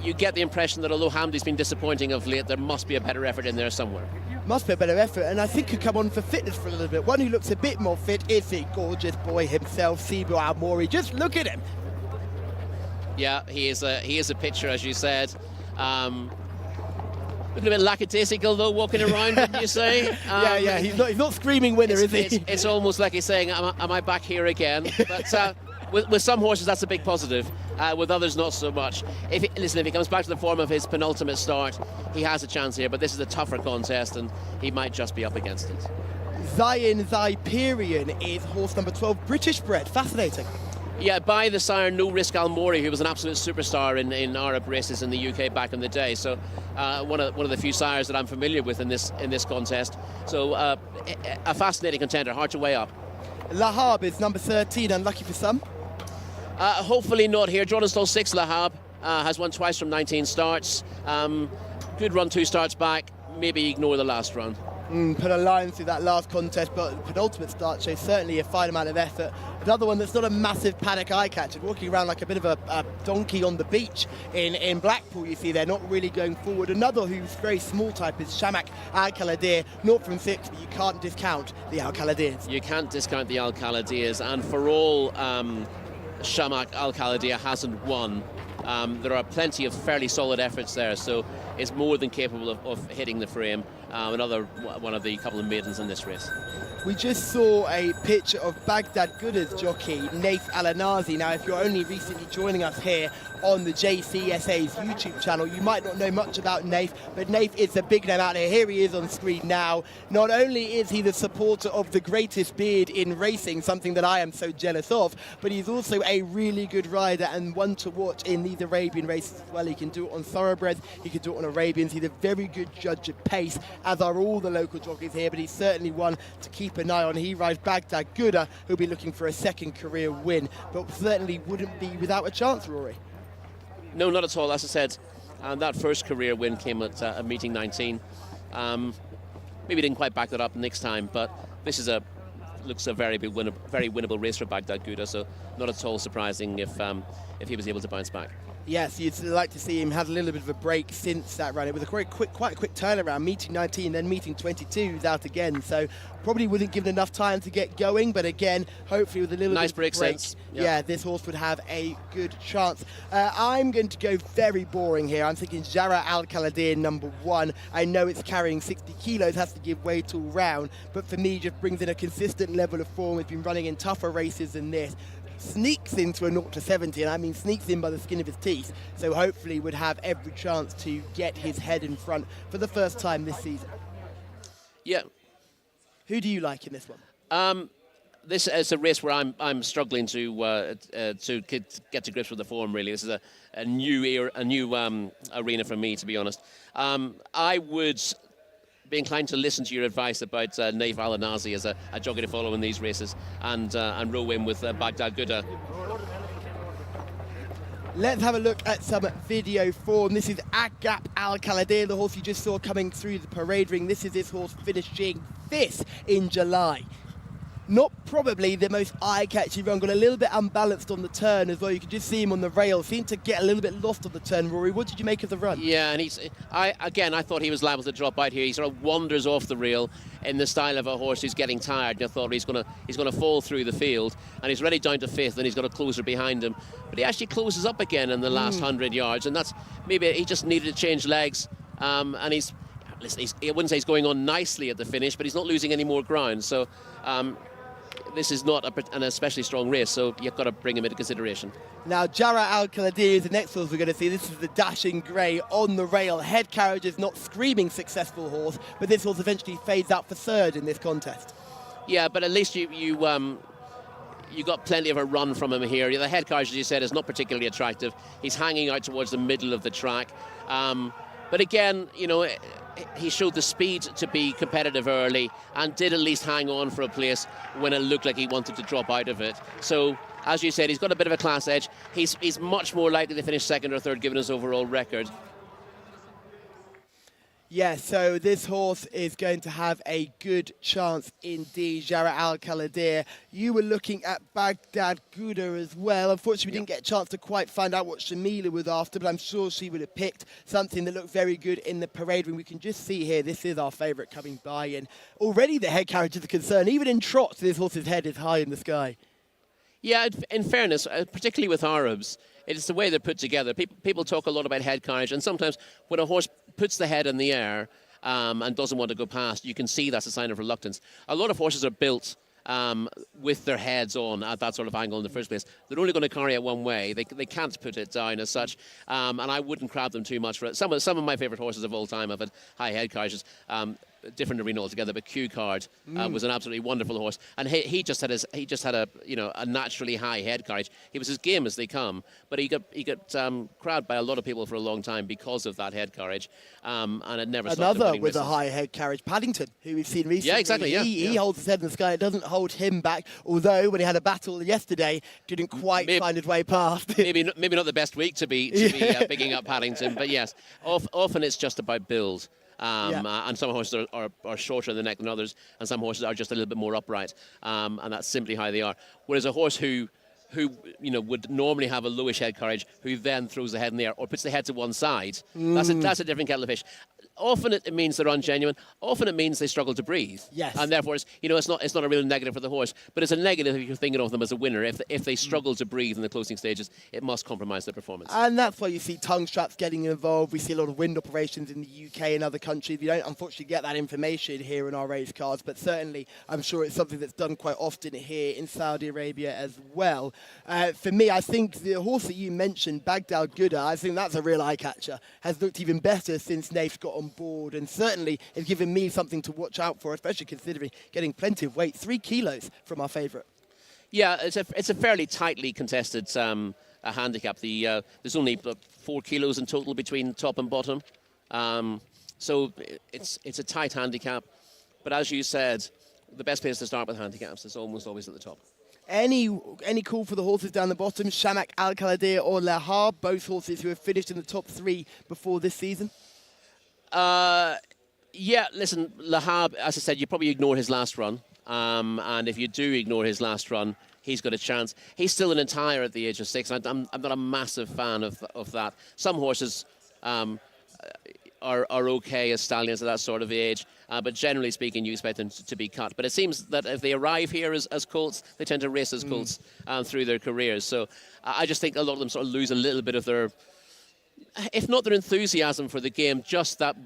you get the impression that although Hamdi's been disappointing of late, there must be a better effort in there somewhere. Must be a better effort, and I think could come on for fitness for a little bit. One who looks a bit more fit is the gorgeous boy himself, Sibu Al-Mori. Just look at him. Yeah, he is a picture, as you said. Looking a bit lackadaisical though, walking around, wouldn't you say? Yeah, he's not screaming winner, is he? It's almost like he's saying, am I back here again? But with some horses, that's a big positive. With others, not so much. If he comes back to the form of his penultimate start, he has a chance here, but this is a tougher contest, and he might just be up against it. Zayn Zyperian is horse number 12, British bred. Fascinating. Yeah, by the sire No Risk Al-Mori, who was an absolute superstar in Arab races in the UK back in the day. So one of the few sires that I'm familiar with in this contest. So a fascinating contender, hard to weigh up. Lahab is number 13, unlucky for some. Hopefully not here. Jordan Stall 6 Lahab has won twice from 19 starts. Good run 2 starts back. Maybe ignore the last run. Put a line through that last contest, but the penultimate start shows certainly a fine amount of effort. Another one that's not a massive paddock eye catcher, walking around like a bit of a donkey on the beach in Blackpool. You see they're not really going forward. Another who's very small type is Shamak Al Khaladir, 0 from 6, but you can't discount the Al Khaladirs. You can't discount the Al Khaladirs, and for all Shamak Al Khaladir hasn't won, there are plenty of fairly solid efforts there, so it's more than capable of hitting the frame. Another one of the couple of maidens in this race. We just saw a picture of Baghdad Gouda's jockey, Naif Alanazi. Now, if you're only recently joining us here on the Jcsa's YouTube channel, you might not know much about Naif, but Naif is a big name out here. Here he is on screen now. Not only is he the supporter of the greatest beard in racing, something that I am so jealous of, but he's also a really good rider and one to watch in these Arabian races as well. He can do it on thoroughbreds, he can do it on Arabians. He's a very good judge of pace, as are all the local jockeys here, but he's certainly one to keep an eye on. He rides Baghdad Gouda, who'll be looking for a second career win, but certainly wouldn't be without a chance, Rory. No, not at all. As I said, that first career win came at meeting 19. Maybe didn't quite back that up next time, but this is a looks a very winnable race for Baghdad Gouda. So not at all surprising if he was able to bounce back. Yes, you'd like to see him have a little bit of a break since that run. It was a quite a quick turnaround, meeting 19, then meeting 22, was out again. So probably wasn't given enough time to get going. But again, hopefully with a little nice bit of break break, sense. yeah, this horse would have a good chance. I'm going to go very boring here. I'm thinking Jara Al Kaladir, number 1. I know it's carrying 60 kilos, has to give weight all round. But for me, just brings in a consistent level of form. It's been running in tougher races than this. Sneaks into a 0 to 70, and I mean sneaks in by the skin of his teeth, so hopefully would have every chance to get his head in front for the first time this season. Yeah. Who do you like in this one? This is a race where I'm struggling to get to grips with the form. Really, this is a new arena for me, to be honest. I would be inclined to listen to your advice about Naif Al-Anazi as a jockey to follow in these races and row in with Baghdad Gouda. Let's have a look at some video form. This is Agap Al Kaladir, the horse you just saw coming through the parade ring. This is this horse finishing 5th in July. Not probably the most eye-catching run, got a little bit unbalanced on the turn as well. You could just see him on the rail, seemed to get a little bit lost on the turn. Rory, what did you make of the run? Yeah, and I thought he was liable to drop out here. He sort of wanders off the rail in the style of a horse who's getting tired. And I thought he's going to fall through the field, and he's already down to 5th, and he's got a closer behind him. But he actually closes up again in the last 100 yards, and that's maybe he just needed to change legs. And I wouldn't say he's going on nicely at the finish, but he's not losing any more ground. So. This is not an especially strong race, so you've got to bring him into consideration. Now, Jara Al Kaladir is the next horse we're going to see. This is the dashing grey on the rail. Head carriage is not screaming successful horse, but this horse eventually fades out for 3rd in this contest. Yeah, but at least you got plenty of a run from him here. The head carriage, as you said, is not particularly attractive. He's hanging out towards the middle of the track. But again, he showed the speed to be competitive early and did at least hang on for a place when it looked like he wanted to drop out of it. So, as you said, he's got a bit of a class edge. He's much more likely to finish 2nd or 3rd given his overall record. Yeah, so this horse is going to have a good chance indeed, Jara Al Kaladir. You were looking at Baghdad Gouda as well. Unfortunately, we didn't get a chance to quite find out what Shamila was after, but I'm sure she would have picked something that looked very good in the parade ring. We can just see here, this is our favourite coming by, and already the head carriage is a concern. Even in trot, this horse's head is high in the sky. Yeah, in fairness, particularly with Arabs, it's the way they're put together. People talk a lot about head carriage, and sometimes when a horse puts the head in the air and doesn't want to go past, you can see that's a sign of reluctance. A lot of horses are built with their heads on at that sort of angle in the first place. They're only going to carry it one way. They can't put it down as such, and I wouldn't crowd them too much for it. Some of my favourite horses of all time have had high head carriages. Different arena altogether, but Q Card was an absolutely wonderful horse, and he just had a naturally high head carriage. He was as game as they come, but he got crowded by a lot of people for a long time because of that head carriage, and it never stopped. Another with a high head carriage, Paddington, who we've seen recently. Yeah, exactly. Yeah, he holds his head in the sky. It doesn't hold him back. Although when he had a battle yesterday, didn't quite find his way past. maybe not the best week to be picking up Paddington, but yes, often it's just about build. And some horses are shorter in the neck than others, and some horses are just a little bit more upright, and that's simply how they are. Whereas a horse who would normally have a lowish head carriage, who then throws the head in the air or puts the head to one side, that's a different kettle of fish. Often it means they're ungenuine. Often it means they struggle to breathe. Yes. And therefore, it's not a real negative for the horse, but it's a negative if you're thinking of them as a winner. If they struggle to breathe in the closing stages, it must compromise their performance. And that's why you see tongue straps getting involved. We see a lot of wind operations in the UK and other countries. We don't unfortunately get that information here in our race cards, but certainly I'm sure it's something that's done quite often here in Saudi Arabia as well. For me, I think the horse that you mentioned, Baghdad Gouda, I think that's a real eye catcher. Has looked even better since Naif got on board, and certainly has given me something to watch out for, especially considering getting plenty of weight, 3 kilos from our favourite. Yeah, it's a fairly tightly contested handicap. There's only 4 kilos in total between top and bottom, so it's a tight handicap. But as you said, the best place to start with handicaps is almost always at the top. Any call for the horses down the bottom, Shamak Al Kaladir or Lahab, both horses who have finished in the top 3 before this season? Yeah, listen, Lahab, as I said, you probably ignore his last run. and if you do ignore his last run, he's got a chance. He's still an entire at the age of 6. I'm not a massive fan of that. Some horses are okay as stallions at that sort of age, but generally speaking, you expect them to be cut. But it seems that if they arrive here as colts, they tend to race as colts through their careers. So I just think a lot of them sort of lose a little bit of their, if not their enthusiasm for the game, just that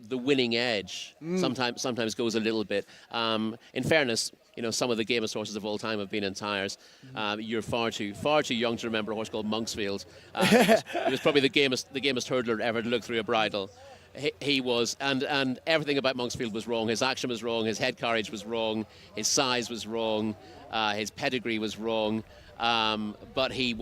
the winning edge sometimes goes a little bit. In fairness, some of the gamest horses of all time have been in tyres. You're far too young to remember a horse called Monksfield. He was probably the gamest hurdler ever to look through a bridle. He was, and everything about Monksfield was wrong. His action was wrong. His head carriage was wrong. His size was wrong. His pedigree was wrong. But he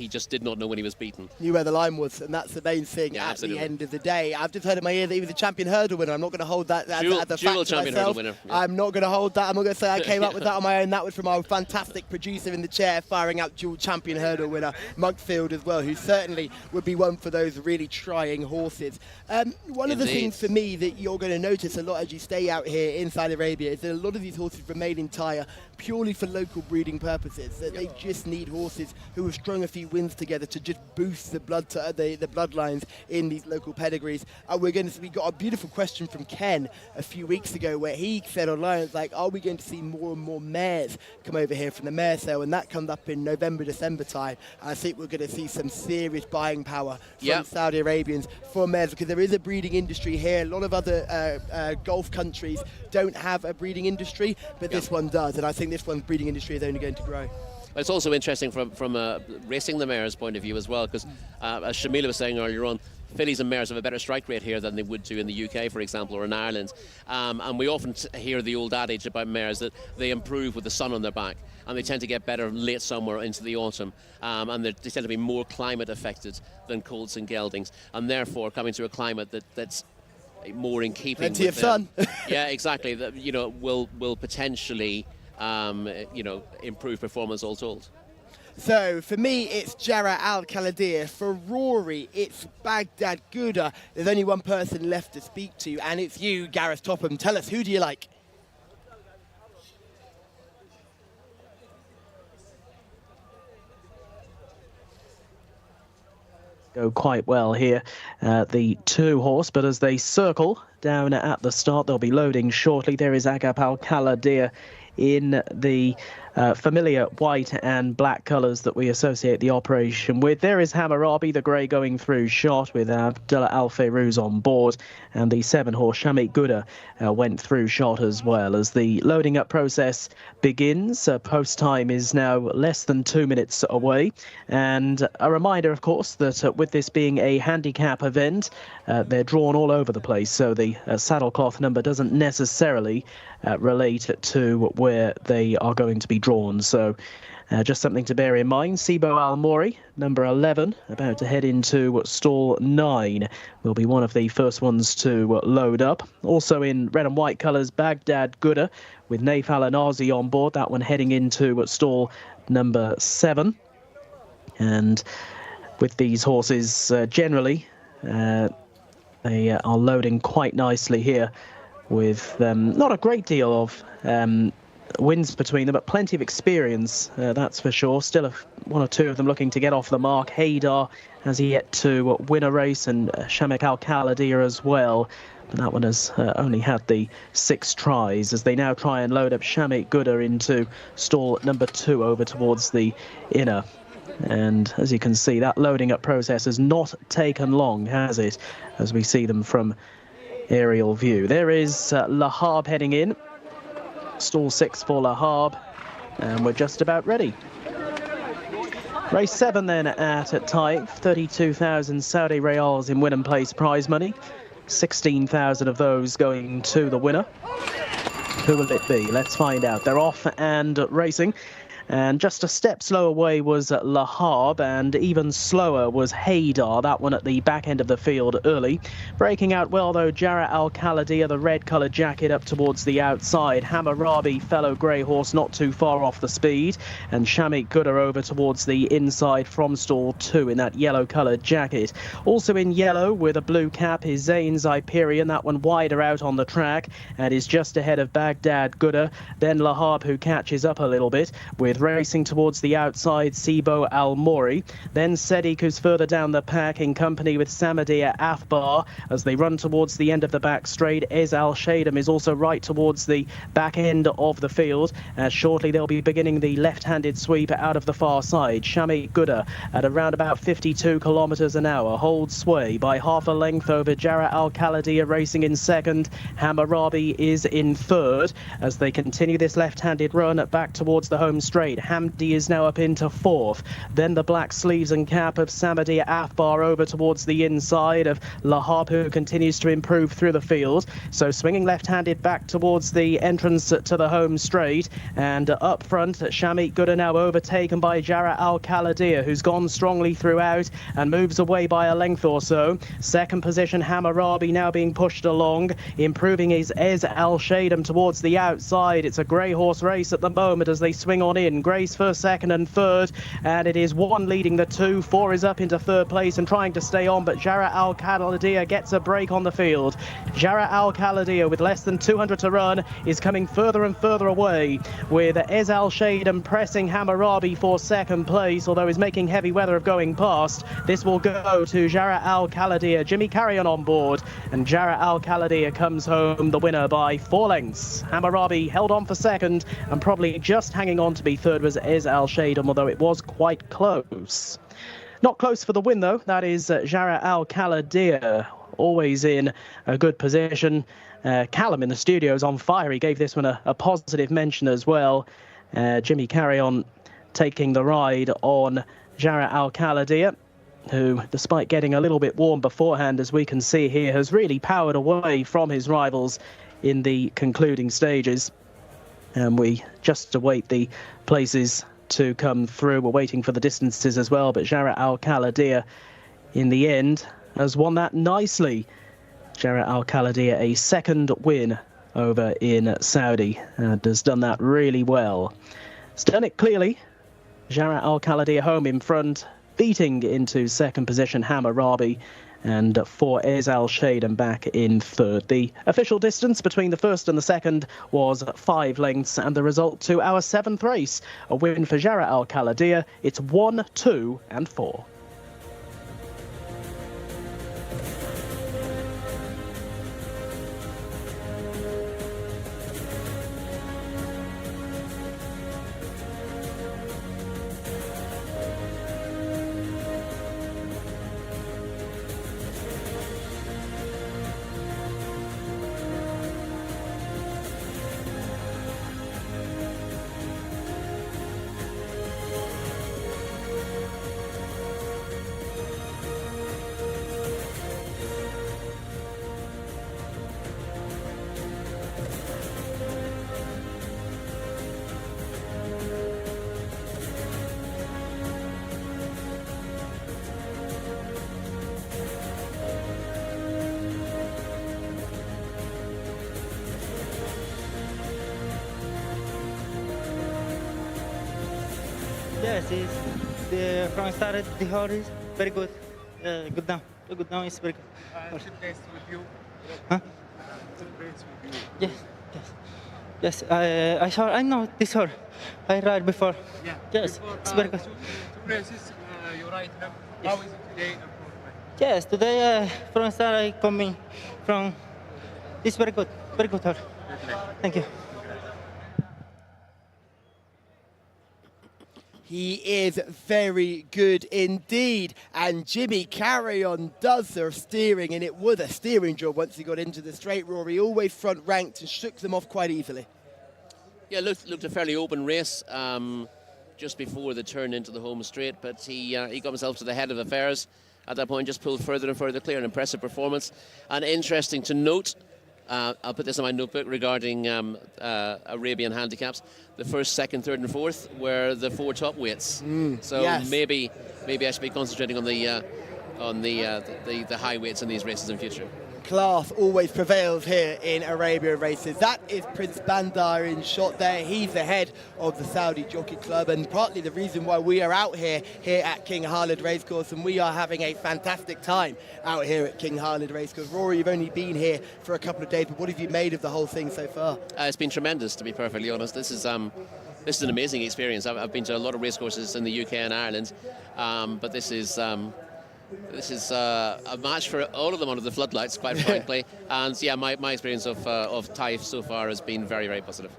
just did not know when he was beaten. Knew where the line was, and that's the main thing at the end of the day. I've just heard in my ear that he was a champion hurdle winner. I'm not going to hold that as the fact champion myself. hurdle winner. Yeah. I'm not going to hold that. I'm not going to say I came up with that on my own. That was from our fantastic producer in the chair, firing out dual champion hurdle winner Monkfield as well, who certainly would be one for those really trying horses. One of the things for me that you're going to notice a lot as you stay out here inside Arabia is that a lot of these horses remain in tyre purely for local breeding purposes. That they just need horses who have strung a few wins together to just boost the bloodlines in these local pedigrees. We got a beautiful question from Ken a few weeks ago where he said online, it's like, are we going to see more and more mares come over here from the mare sale? And that comes up in November, December time. And I think we're going to see some serious buying power from Saudi Arabians for mares, because there is a breeding industry here. A lot of other Gulf countries don't have a breeding industry, but this one does. And I think this one's breeding industry is only going to grow. It's also interesting from racing the mares' point of view as well, because as Shamila was saying earlier on, fillies and mares have a better strike rate here than they would do in the UK, for example, or in Ireland. And we often hear the old adage about mares that they improve with the sun on their back, and they tend to get better late summer into the autumn, and they tend to be more climate affected than colts and geldings, and therefore coming to a climate that's more in keeping plenty with of sun. Yeah, exactly. That will potentially improve performance all told. So for me, it's Jcsa Al Khaldir. For Rory, it's Baghdad Gouda. There's only one person left to speak to, and it's you, Gareth Topham. Tell us, who do you like? Go quite well here, the 2-horse, but as they circle down at the start, they'll be loading shortly. There is Agap Al Khaldir in the familiar white and black colours that we associate the operation with. There is Hammurabi, the grey going through shot with Abdullah Al Fayrouz on board, and the 7-horse Shamik Gouda went through shot as well. As the loading up process begins, post time is now less than 2 minutes away, and a reminder, of course, that with this being a handicap event, they're drawn all over the place, so the saddlecloth number doesn't necessarily relate to where they are going to be drawn. So just something to bear in mind. Sibo Al Mori, number 11, about to head into stall 9, will be one of the first ones to load up. Also in red and white colours, Baghdad Gouda with Naif Al Anazi on board, that one heading into stall number 7. And with these horses, generally, they are loading quite nicely here, with not a great deal of wins between them, but plenty of experience, that's for sure. Still one or two of them looking to get off the mark. Haydar has yet to win a race, and Shamik Al Khaldir as well. But that one has only had the 6 tries, as they now try and load up Shamik Gouda into stall number 2 over towards the inner. And as you can see, that loading up process has not taken long, has it, as we see them from aerial view. There is Lahab heading in, stall 6 for Lahab, and we're just about ready. Race 7 then at Taif, 32,000 Saudi Riyals in win and place prize money, 16,000 of those going to the winner. Who will it be? Let's find out. They're off and racing. And just a step slow away was Lahab, and even slower was Haydar, that one at the back end of the field early. Breaking out well, though, Jara Al-Khalidiyah, the red-coloured jacket, up towards the outside. Hammurabi, fellow grey horse, not too far off the speed. And Shamik Gooder over towards the inside from stall 2 in that yellow-coloured jacket. Also in yellow with a blue cap is Zane's Hyperion, that one wider out on the track and is just ahead of Baghdad Gooder. Then Lahab, who catches up a little bit, with racing towards the outside Sibo Al-Mori. Then Sadiq, who's further down the pack in company with Samadia Afbar as they run towards the end of the back straight. Ez Al-Shadam is also right towards the back end of the field. Shortly they'll be beginning the left-handed sweep out of the far side. Shamik Gooder at around about 52 kilometres an hour holds sway by half a length over Jara Al-Khalidiyah racing in second. Hammurabi is in third as they continue this left-handed run back towards the home straight. Hamdi is now up into fourth. Then the black sleeves and cap of Samadia Afbar over towards the inside of Lahab, who continues to improve through the field. So swinging left-handed back towards the entrance to the home straight. And up front, Shamik Gooder now overtaken by Jara Al-Khalidiyah, who's gone strongly throughout and moves away by a length or so. Second position, Hammurabi now being pushed along. Improving is Ez Al-Shadam towards the outside. It's a grey horse race at the moment as they swing on in. Gray's first, second and third, and it is 1 leading the 2. 4 is up into third place and trying to stay on, but Jara Al-Khalidiyah gets a break on the field. Jara Al-Khalidiyah, with less than 200 to run, is coming further and further away, with Ez Al-Shadam pressing Hammurabi for second place, although he's making heavy weather of going past. This will go to Jara Al-Khalidiyah. Jimmy Carrion on board, and Jara Al-Khalidiyah comes home the winner by 4 lengths. Hammurabi held on for second, and probably just hanging on to be third was Ez Al-Shadam, although it was quite close. Not close for the win, though. That is Jara Al-Khalidiyah, always in a good position. Callum in the studio is on fire. He gave this one a positive mention as well. Jimmy Carrion taking the ride on Jara Al-Khalidiyah, who, despite getting a little bit warm beforehand, as we can see here, has really powered away from his rivals in the concluding stages. And we just await the places to come through. We're waiting for the distances as well, but Jara Al-Khalidiyah, in the end, has won that nicely. Jara Al-Khalidiyah, a second win over in Saudi, and has done that really well. He's done it clearly. Jara Al-Khalidiyah home in front, beating into second position Hammurabi, and for Ez Al-Shadam back in third. The official distance between the first and the second was 5 lengths, and the result to our 7th race, a win for Jara Al-Khalidiyah. It's 1, 2 and 4. Yes, it's the from started the horse is very good. Good down is very good. Race with you. Huh? Race with you. Yes. I know this horse. I ride before. Yeah. Yes, before, it's very good. Two races, you ride him. How is it today? Yes, today from start I coming from. It's very good horse. Thank you. He is very good indeed. And Jimmy Carrion does the steering, and it was a steering job once he got into the straight. Rory always front ranked and shook them off quite easily. Yeah, looked a fairly open race just before the turn into the home straight, but he got himself to the head of affairs at that point, just pulled further and further clear. An impressive performance. And interesting to note, I'll put this in my notebook regarding Arabian handicaps. The first, second, third, and fourth were the 4 top weights. So yes. maybe I should be concentrating on the high weights in these races in future. Class always prevails here in Arabian races. That is Prince Bandar in shot there. He's the head of the Saudi Jockey Club, and partly the reason why we are out here at King Khalid Racecourse, and we are having a fantastic time out here at King Khalid Racecourse. Rory, you've only been here for a couple of days, but what have you made of the whole thing so far? It's been tremendous, to be perfectly honest. This is an amazing experience. I've been to a lot of racecourses in the UK and Ireland, but this is a match for all of them under the floodlights, quite frankly. And yeah, my experience of Taif so far has been very, very positive.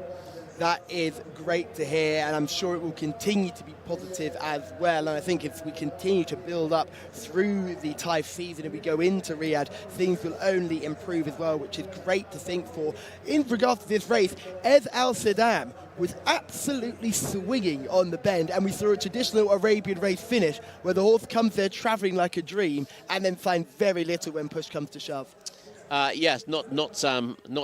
That is great to hear, and I'm sure it will continue to be positive as well. And I think if we continue to build up through the Taif season and we go into Riyadh, things will only improve as well, which is great to think for. In regards to this race, Ez Al Saddam was absolutely swinging on the bend, and we saw a traditional Arabian race finish where the horse comes there travelling like a dream and then finds very little when push comes to shove. Yes, not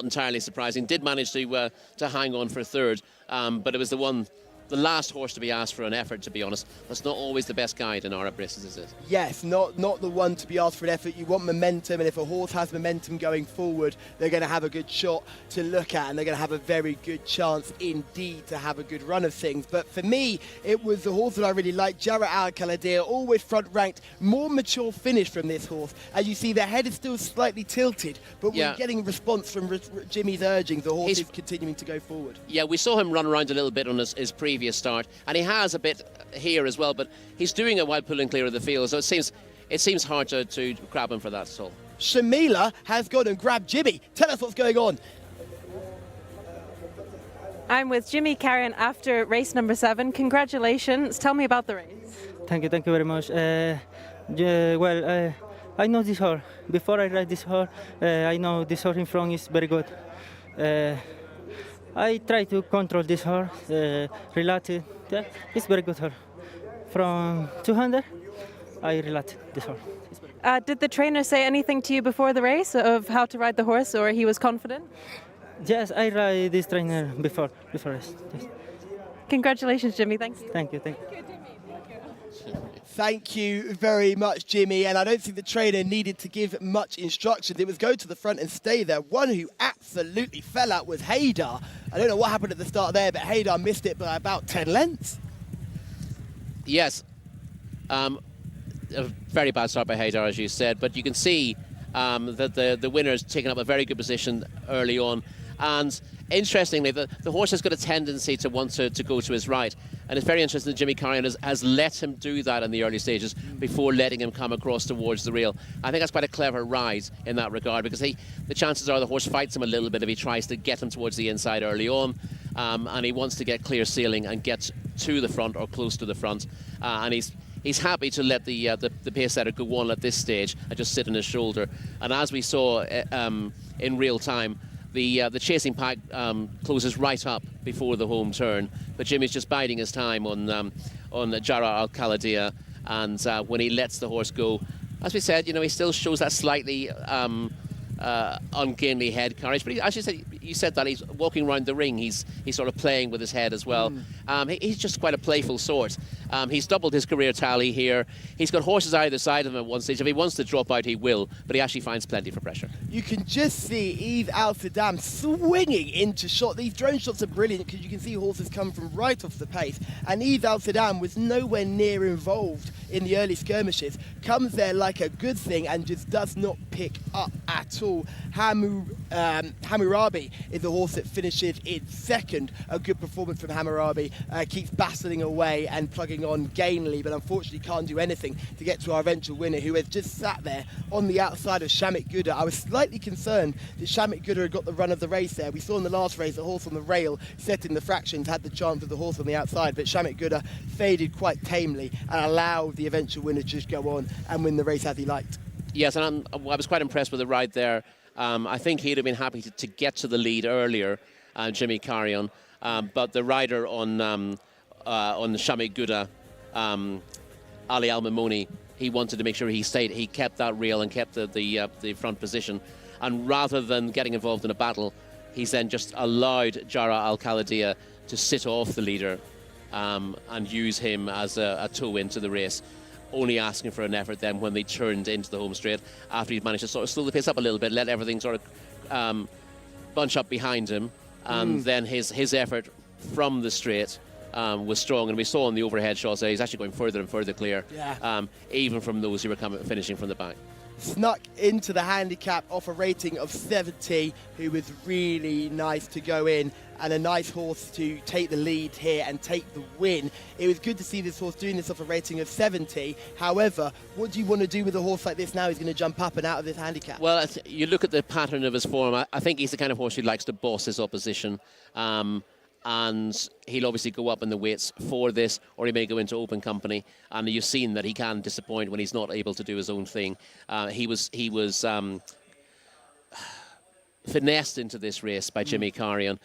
entirely surprising. Did manage to hang on for third, but it was the last horse to be asked for an effort, to be honest. That's not always the best guide in Arab races, is it? Yes, not the one to be asked for an effort. You want momentum, and if a horse has momentum going forward, they're going to have a good shot to look at, and they're going to have a very good chance indeed to have a good run of things. But for me, it was the horse that I really liked, Jara Al-Khaladir, always front-ranked, more mature finish from this horse. As you see, the head is still slightly tilted, but we're getting response from Jimmy's urging. The horse is continuing to go forward. Yeah, we saw him run around a little bit on his previous start, and he has a bit here as well, but he's doing it while pulling clear of the field, so it seems hard to grab him for that at all. Shamila has gone and grabbed Jimmy. Tell us what's going on. I'm with Jimmy Carrion after race number 7. Congratulations. Tell me about the race. Thank you very much. I know this horse. Before I ride this horse, I know this horse in front is very good. I try to control this horse, relax it. Yeah, it's very good horse. From 200, I relax this horse. Did the trainer say anything to you before the race of how to ride the horse, or he was confident? Yes, I ride this trainer before race. Yes. Congratulations, Jimmy. Thanks. Thank you. Thank you very much, Jimmy. And I don't think the trainer needed to give much instruction. It was go to the front and stay there. One who absolutely fell out was Haydar. I don't know what happened at the start there, but Haydar missed it by about 10 lengths. Yes. A very bad start by Haydar, as you said, but you can see that the winner's taken up a very good position early on. And interestingly, the horse has got a tendency to want to go to his right. And it's very interesting that Jimmy Carrion has let him do that in the early stages before letting him come across towards the rail. I think that's quite a clever ride in that regard, because the chances are the horse fights him a little bit if he tries to get him towards the inside early on. And he wants to get clear sailing and get to the front or close to the front. And he's happy to let the pace setter go on at this stage and just sit on his shoulder. And as we saw in real time, the chasing pack closes right up before the home turn, but Jimmy's just biding his time on Jara Al-Khaladir, and when he lets the horse go, as we said, he still shows that slightly ungainly head carriage, but as you said that he's walking around the ring, he's sort of playing with his head as well. He's just quite a playful sort. He's doubled his career tally here. He's got horses either side of him at one stage. If he wants to drop out, he will, but he actually finds plenty for pressure. You can just see Ez Al Saddam swinging into shot. These drone shots are brilliant because you can see horses come from right off the pace, and Ez Al Saddam was nowhere near involved in the early skirmishes, comes there like a good thing and just does not pick up at all. Hammurabi is the horse that finishes in second. A good performance from Hammurabi, keeps battling away and plugging on gainly, but unfortunately can't do anything to get to our eventual winner, who has just sat there on the outside of Shamit Gouda. I was slightly concerned that Shamit Gouda had got the run of the race there. We saw in the last race the horse on the rail set in the fractions had the chance of the horse on the outside, but Shamit Gouda faded quite tamely and allowed the eventual winner to just go on and win the race as he liked. Yes, and I was quite impressed with the ride there. I think he'd have been happy to get to the lead earlier, Jimmy Carrion, but the rider on Shamit Gouda, Ali Al-Mamoni, he wanted to make sure he stayed. He kept that rail and kept the front position. And rather than getting involved in a battle, he's then just allowed Jara Al-Khaladia to sit off the leader and use him as a toe into the race, only asking for an effort then when they turned into the home straight, after he'd managed to sort of slow the pace up a little bit, let everything sort of bunch up behind him, and then his effort from the straight was strong, and we saw in the overhead shots that he's actually going further and further clear, even from those who were finishing from the back. Snuck into the handicap off a rating of 70, who was really nice to go in, and a nice horse to take the lead here and take the win. It was good to see this horse doing this off a rating of 70. However, what do you want to do with a horse like this now? He's going to jump up and out of this handicap. Well, you look at the pattern of his form, I think he's the kind of horse who likes to boss his opposition. And he'll obviously go up in the weights for this, or he may go into open company. And you've seen that he can disappoint when he's not able to do his own thing. He was finessed into this race by Jimmy Carrion.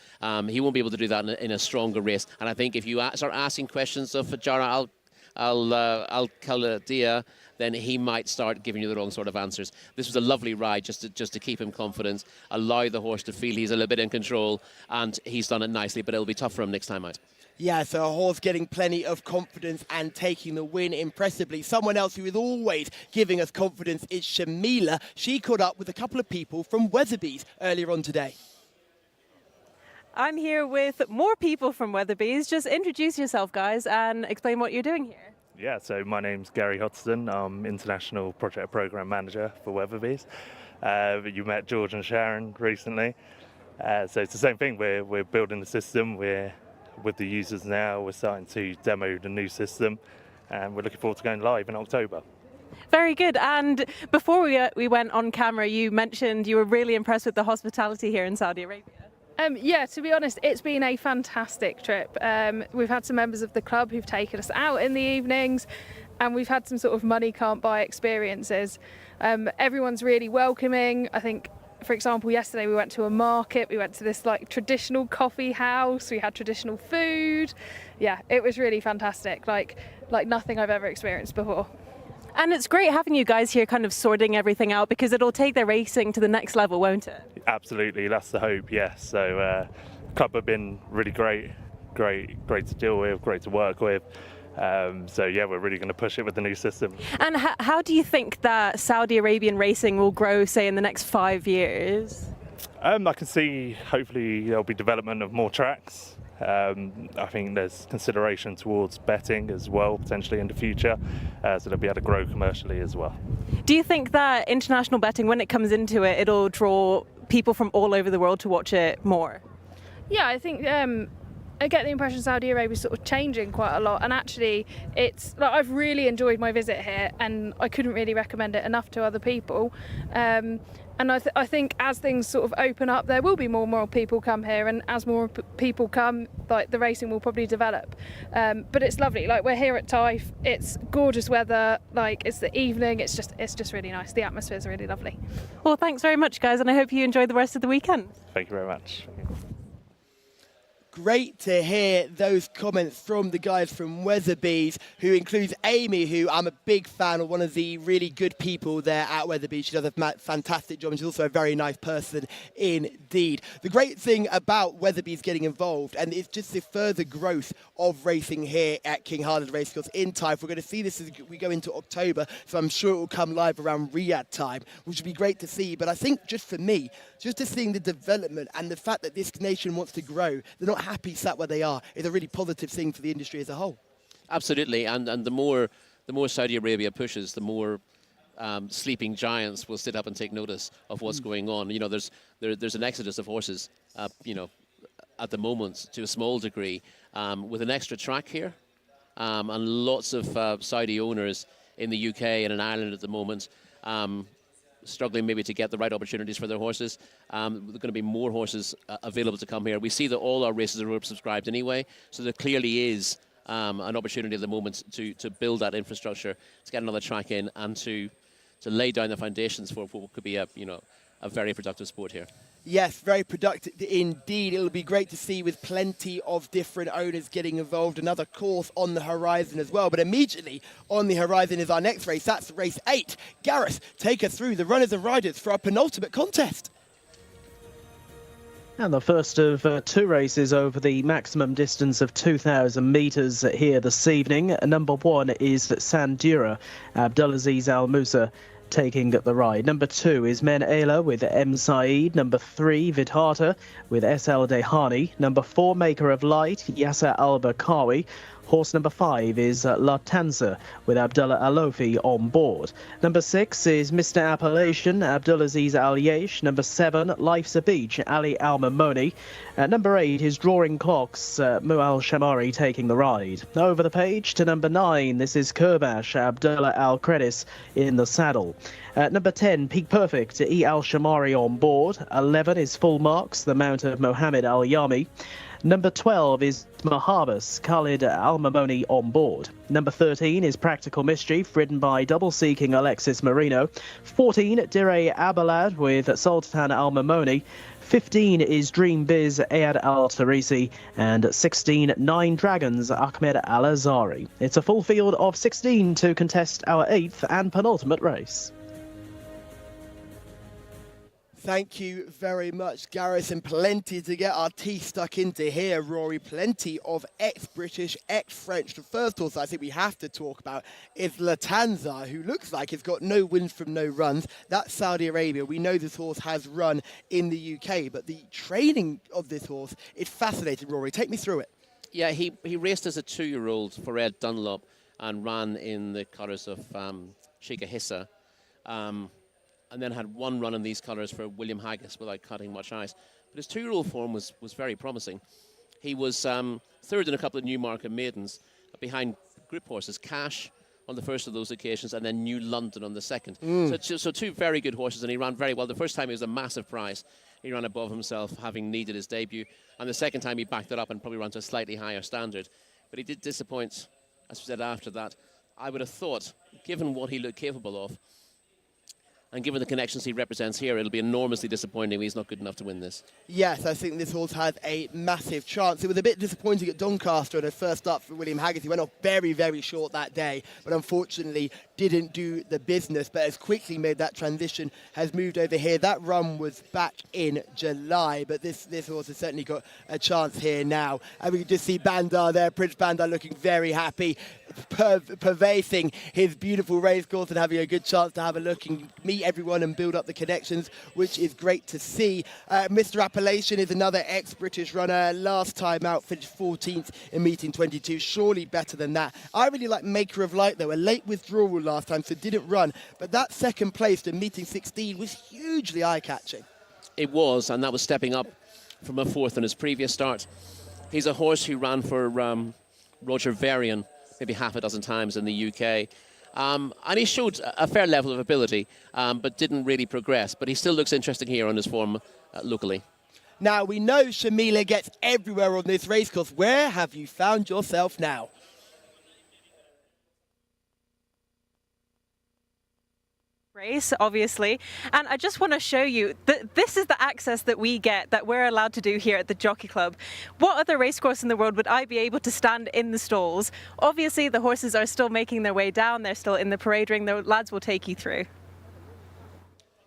He won't be able to do that in a stronger race. And I think if you start asking questions of Jara Al-Khaladia, then he might start giving you the wrong sort of answers. This was a lovely ride just to keep him confident, allow the horse to feel he's a little bit in control, and he's done it nicely, but it'll be tough for him next time out. Yeah, so a horse getting plenty of confidence and taking the win impressively. Someone else who is always giving us confidence is Shamila. She caught up with a couple of people from Weatherby's earlier on today. I'm here with more people from Weatherby's. Just introduce yourself, guys, and explain what you're doing here. Yeah, so my name's Gary Hodgson. I'm International Project Program Manager for Weatherby's. You met George and Sharon recently. So it's the same thing. We're building the system. We're with the users now. We're starting to demo the new system, and we're looking forward to going live in October. Very good. And before we went on camera, you mentioned you were really impressed with the hospitality here in Saudi Arabia. Yeah, to be honest, it's been a fantastic trip. We've had some members of the club who've taken us out in the evenings, and we've had some sort of money can't buy experiences. Everyone's really welcoming. I think, for example, yesterday we went to a market, we went to this like traditional coffee house, we had traditional food. Yeah, it was really fantastic, like nothing I've ever experienced before. And it's great having you guys here kind of sorting everything out, because it'll take the racing to the next level, won't it? Absolutely, that's the hope, yes. So the club have been really great to deal with, great to work with. So yeah, we're really going to push it with the new system. And how do you think that Saudi Arabian racing will grow, say, in the next 5 years? I can see hopefully there'll be development of more tracks. I think there's consideration towards betting as well, potentially in the future, so they'll be able to grow commercially as well. Do you think that international betting, when it comes into it, it'll draw people from all over the world to watch it more? Yeah, I think I get the impression Saudi Arabia is sort of changing quite a lot, and actually it's like I've really enjoyed my visit here, and I couldn't really recommend it enough to other people. And I think as things sort of open up, there will be more and more people come here, and as more people come, like the racing will probably develop. But it's lovely. Like we're here at Taif, it's gorgeous weather. Like it's the evening. It's just really nice. The atmosphere is really lovely. Well, thanks very much, guys, and I hope you enjoy the rest of the weekend. Thank you very much. Great to hear those comments from the guys from Weatherby's, who includes Amy, who I'm a big fan of, one of the really good people there at Weatherby's. She does a fantastic job, and she's also a very nice person indeed. The great thing about Weatherby's getting involved, and it's just the further growth of racing here at King Khalid Racecourse in Taif. We're going to see this as we go into October, so I'm sure it will come live around Riyadh time, which would be great to see. But I think just for me, just to seeing the development and the fact that this nation wants to grow, they're not happy sat where they are, is a really positive thing for the industry as a whole. Absolutely, and the more Saudi Arabia pushes, the more sleeping giants will sit up and take notice of what's going on. You know, there's an exodus of horses, you know, at the moment to a small degree, with an extra track here, and lots of Saudi owners in the UK and in Ireland at the moment. Struggling maybe to get the right opportunities for their horses. There are going to be more horses available to come here. We see that all our races are oversubscribed anyway, so there clearly is an opportunity at the moment to build that infrastructure, to get another track in, and to lay down the foundations for what could be a a very productive sport here. Yes, very productive indeed. It'll be great to see with plenty of different owners getting involved. Another course on the horizon as well. But immediately on the horizon is our next race. That's race 8. Gareth, take us through the runners and riders for our penultimate contest. And the first of 2 races over the maximum distance of 2,000 metres here this evening. Number 1 is Sandura, Abdulaziz Al Musa taking the ride. Number 2 is Men Ayla with M. Saeed. Number 3, Vidhata with SL Dehani. Number 4, Maker of Light, Yasser Al-Bakawi. Horse number 5 is Lufthansa with Abdullah Alofi on board. Number 6 is Mr. Appellation, Abdulaziz Al Yesh. Number 7, Life's a Beach, Ali Al Mamoni. Number 8 is Drawing Clocks, Mual Shamari taking the ride. Over the page to number 9, this is Kurbash, Abdullah Al Credis in the saddle. Number 10, Peak Perfect, E Al Shamari on board. 11 is Full Marks, the mount of Mohammed Al Yami. Number 12 is Mahabas, Khalid Al-Mamoni on board. Number 13 is Practical Mischief, ridden by double-seeking Alexis Marino. 14, Dire Abalad with Sultan Al-Mamoni. 15 is Dream Biz, Ayad Al-Tarisi. And 16, 9 Dragons, Ahmed Al-Azari. It's a full field of 16 to contest our 8th and penultimate race. Thank you very much, Gareth, and plenty to get our teeth stuck into here, Rory. Plenty of ex-British, ex-French. The first horse I think we have to talk about is Lufthansa, who looks like it's got no wins from no runs. That's Saudi Arabia. We know this horse has run in the UK, but the training of this horse is fascinating, Rory. Take me through it. Yeah, he raced as a 2-year-old for Ed Dunlop and ran in the colours of Jcsa. And then had 1 run in these colours for William Haggis without cutting much ice. But his 2-year-old form was very promising. He was 3rd in a couple of Newmarket maidens behind group horses, Cash on the first of those occasions and then New London on the second. So 2 very good horses, and he ran very well. The first time he was a massive prize. He ran above himself, having needed his debut. And the second time he backed it up and probably ran to a slightly higher standard. But he did disappoint, as we said after that. I would have thought, given what he looked capable of, and given the connections he represents here, it'll be enormously disappointing if he's not good enough to win this. Yes, I think this horse has a massive chance. It was a bit disappointing at Doncaster in her first start for William Haggis. He went off very, very short that day, but unfortunately didn't do the business, but has quickly made that transition, has moved over here. That run was back in July, but this horse has certainly got a chance here now. And we can just see Bandar there, Prince Bandar looking very happy, pervading his beautiful race course and having a good chance to have a look and meet everyone and build up the connections, which is great to see. Mr. Appellation is another ex-British runner. Last time out, finished 14th in meeting 22. Surely better than that. I really like Maker of Light, though. A late withdrawal last time, so didn't run. But that second place in meeting 16 was hugely eye-catching. It was, and that was stepping up from a 4th in his previous start. He's a horse who ran for Roger Varian maybe half a dozen times in the UK. And he showed a fair level of ability, but didn't really progress. But he still looks interesting here on his form locally. Now, we know Shamila gets everywhere on this racecourse. Where have you found yourself now? Race, obviously, and I just want to show you that this is the access that we get, that we're allowed to do here at the Jockey Club. What other racecourse in the world would I be able to stand in the stalls? Obviously the horses are still making their way down, they're still in the parade ring, the lads will take you through.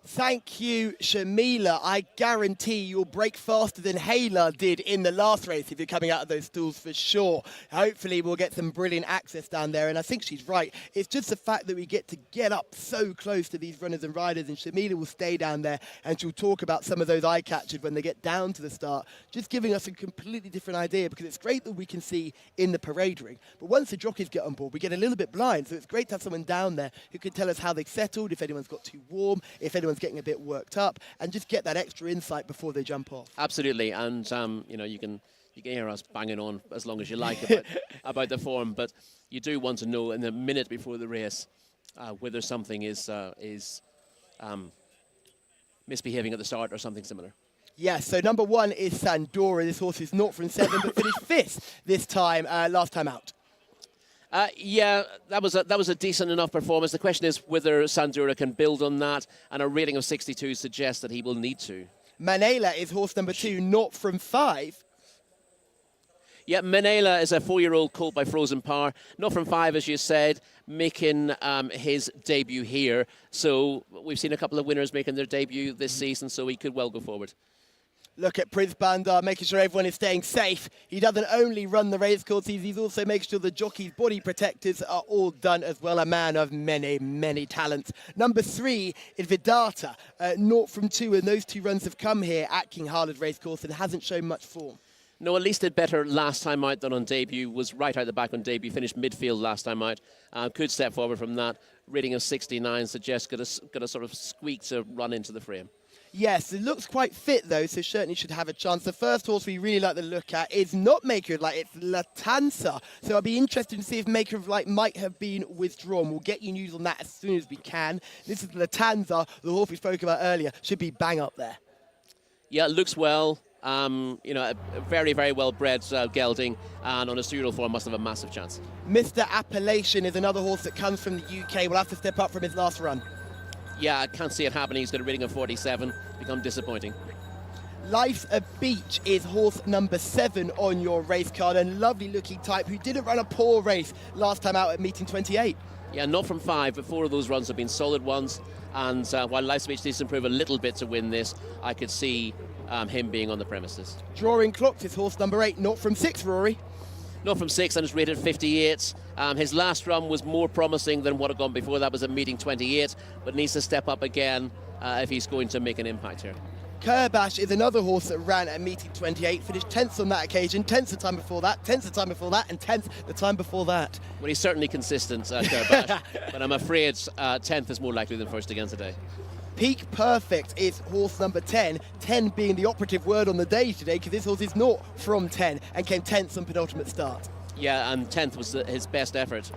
Thank you, Shamila. I guarantee you'll break faster than Hayla did in the last race if you're coming out of those stalls for sure. Hopefully we'll get some brilliant access down there, and I think she's right. It's just the fact that we get to get up so close to these runners and riders, and Shamila will stay down there and she'll talk about some of those eye catchers when they get down to the start, just giving us a completely different idea, because it's great that we can see in the parade ring. But once the jockeys get on board, we get a little bit blind, so it's great to have someone down there who can tell us how they've settled, if anyone's got too warm, if anyone's getting a bit worked up, and just get that extra insight before they jump off. Absolutely, and you know, you can hear us banging on as long as you like about the form, but you do want to know in the minute before the race whether something is misbehaving at the start or something similar. Yes, so number 1 is Sandora. This horse is 0 from 7, but finished 5th this time, last time out. Yeah, that was a decent enough performance. The question is whether Sandura can build on that, and a rating of 62 suggests that he will need to. Manela is horse number 2, not from 5. Yeah, Manela is a 4-year-old colt by Frozen Power, not from 5, as you said, making his debut here. So we've seen a couple of winners making their debut this season, so he could well go forward. Look at Prince Bandar making sure everyone is staying safe. He doesn't only run the race courses, he's also making sure the jockey's body protectors are all done as well. A man of many, many talents. Number 3 is Vidata, 0 from 2, and those 2 runs have come here at King Harled Racecourse and hasn't shown much form. No, at least did better last time out than on debut. Was right out the back on debut, finished midfield last time out. Could step forward from that. Rating of 69 suggests got a sort of squeak to run into the frame. Yes, it looks quite fit though, so certainly should have a chance. The first horse we really like to look at is not Maker of Light, it's Latanza. So I'll be interested to see if Maker of Light might have been withdrawn. We'll get you news on that as soon as we can. This is Latanza, the horse we spoke about earlier. Should be bang up there. Yeah, it looks well. You know, a very, very well-bred gelding, and on a 2-year-old form must have a massive chance. Mr. Appellation is another horse that comes from the UK. Will have to step up from his last run. Yeah, I can't see it happening. He's got a rating of 47. Become disappointing. Life's a Beach is horse number 7 on your race card, and lovely looking type who didn't run a poor race last time out at meeting 28. Yeah, not from 5, but 4 of those runs have been solid ones. And while Life's a Beach needs to improve a little bit to win this, I could see him being on the premises. Drawing Clocks is horse number 8, not from 6, Rory. Not from 6, and is rated 58. His last run was more promising than what had gone before. That was a meeting 28, but needs to step up again if he's going to make an impact here. Kerbash is another horse that ran at meeting 28, finished 10th on that occasion, 10th the time before that, 10th the time before that, and 10th the time before that. Well, he's certainly consistent, Kerbash, but I'm afraid 10th is more likely than first again today. Peak Perfect is horse number 10, 10 being the operative word on the day today, because this horse is not from 10 and came 10th on penultimate start. Yeah, and 10th was his best effort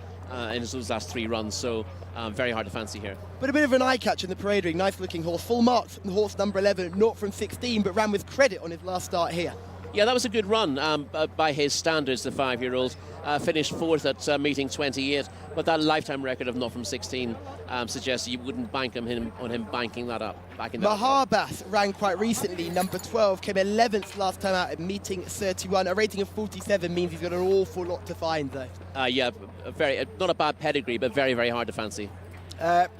in those last 3 runs, so very hard to fancy here. But a bit of an eye catch in the parade ring, nice looking horse. Full marks from horse number 11, not from 16, but ran with credit on his last start here. Yeah, that was a good run by his standards, the 5-year-old. Finished 4th at meeting 28, but that lifetime record of not from 16 suggests you wouldn't bank on him banking that up. Mahabas ran quite recently, number 12, came 11th last time out at meeting 31. A rating of 47 means he's got an awful lot to find though. Yeah, not a bad pedigree, but very, very hard to fancy.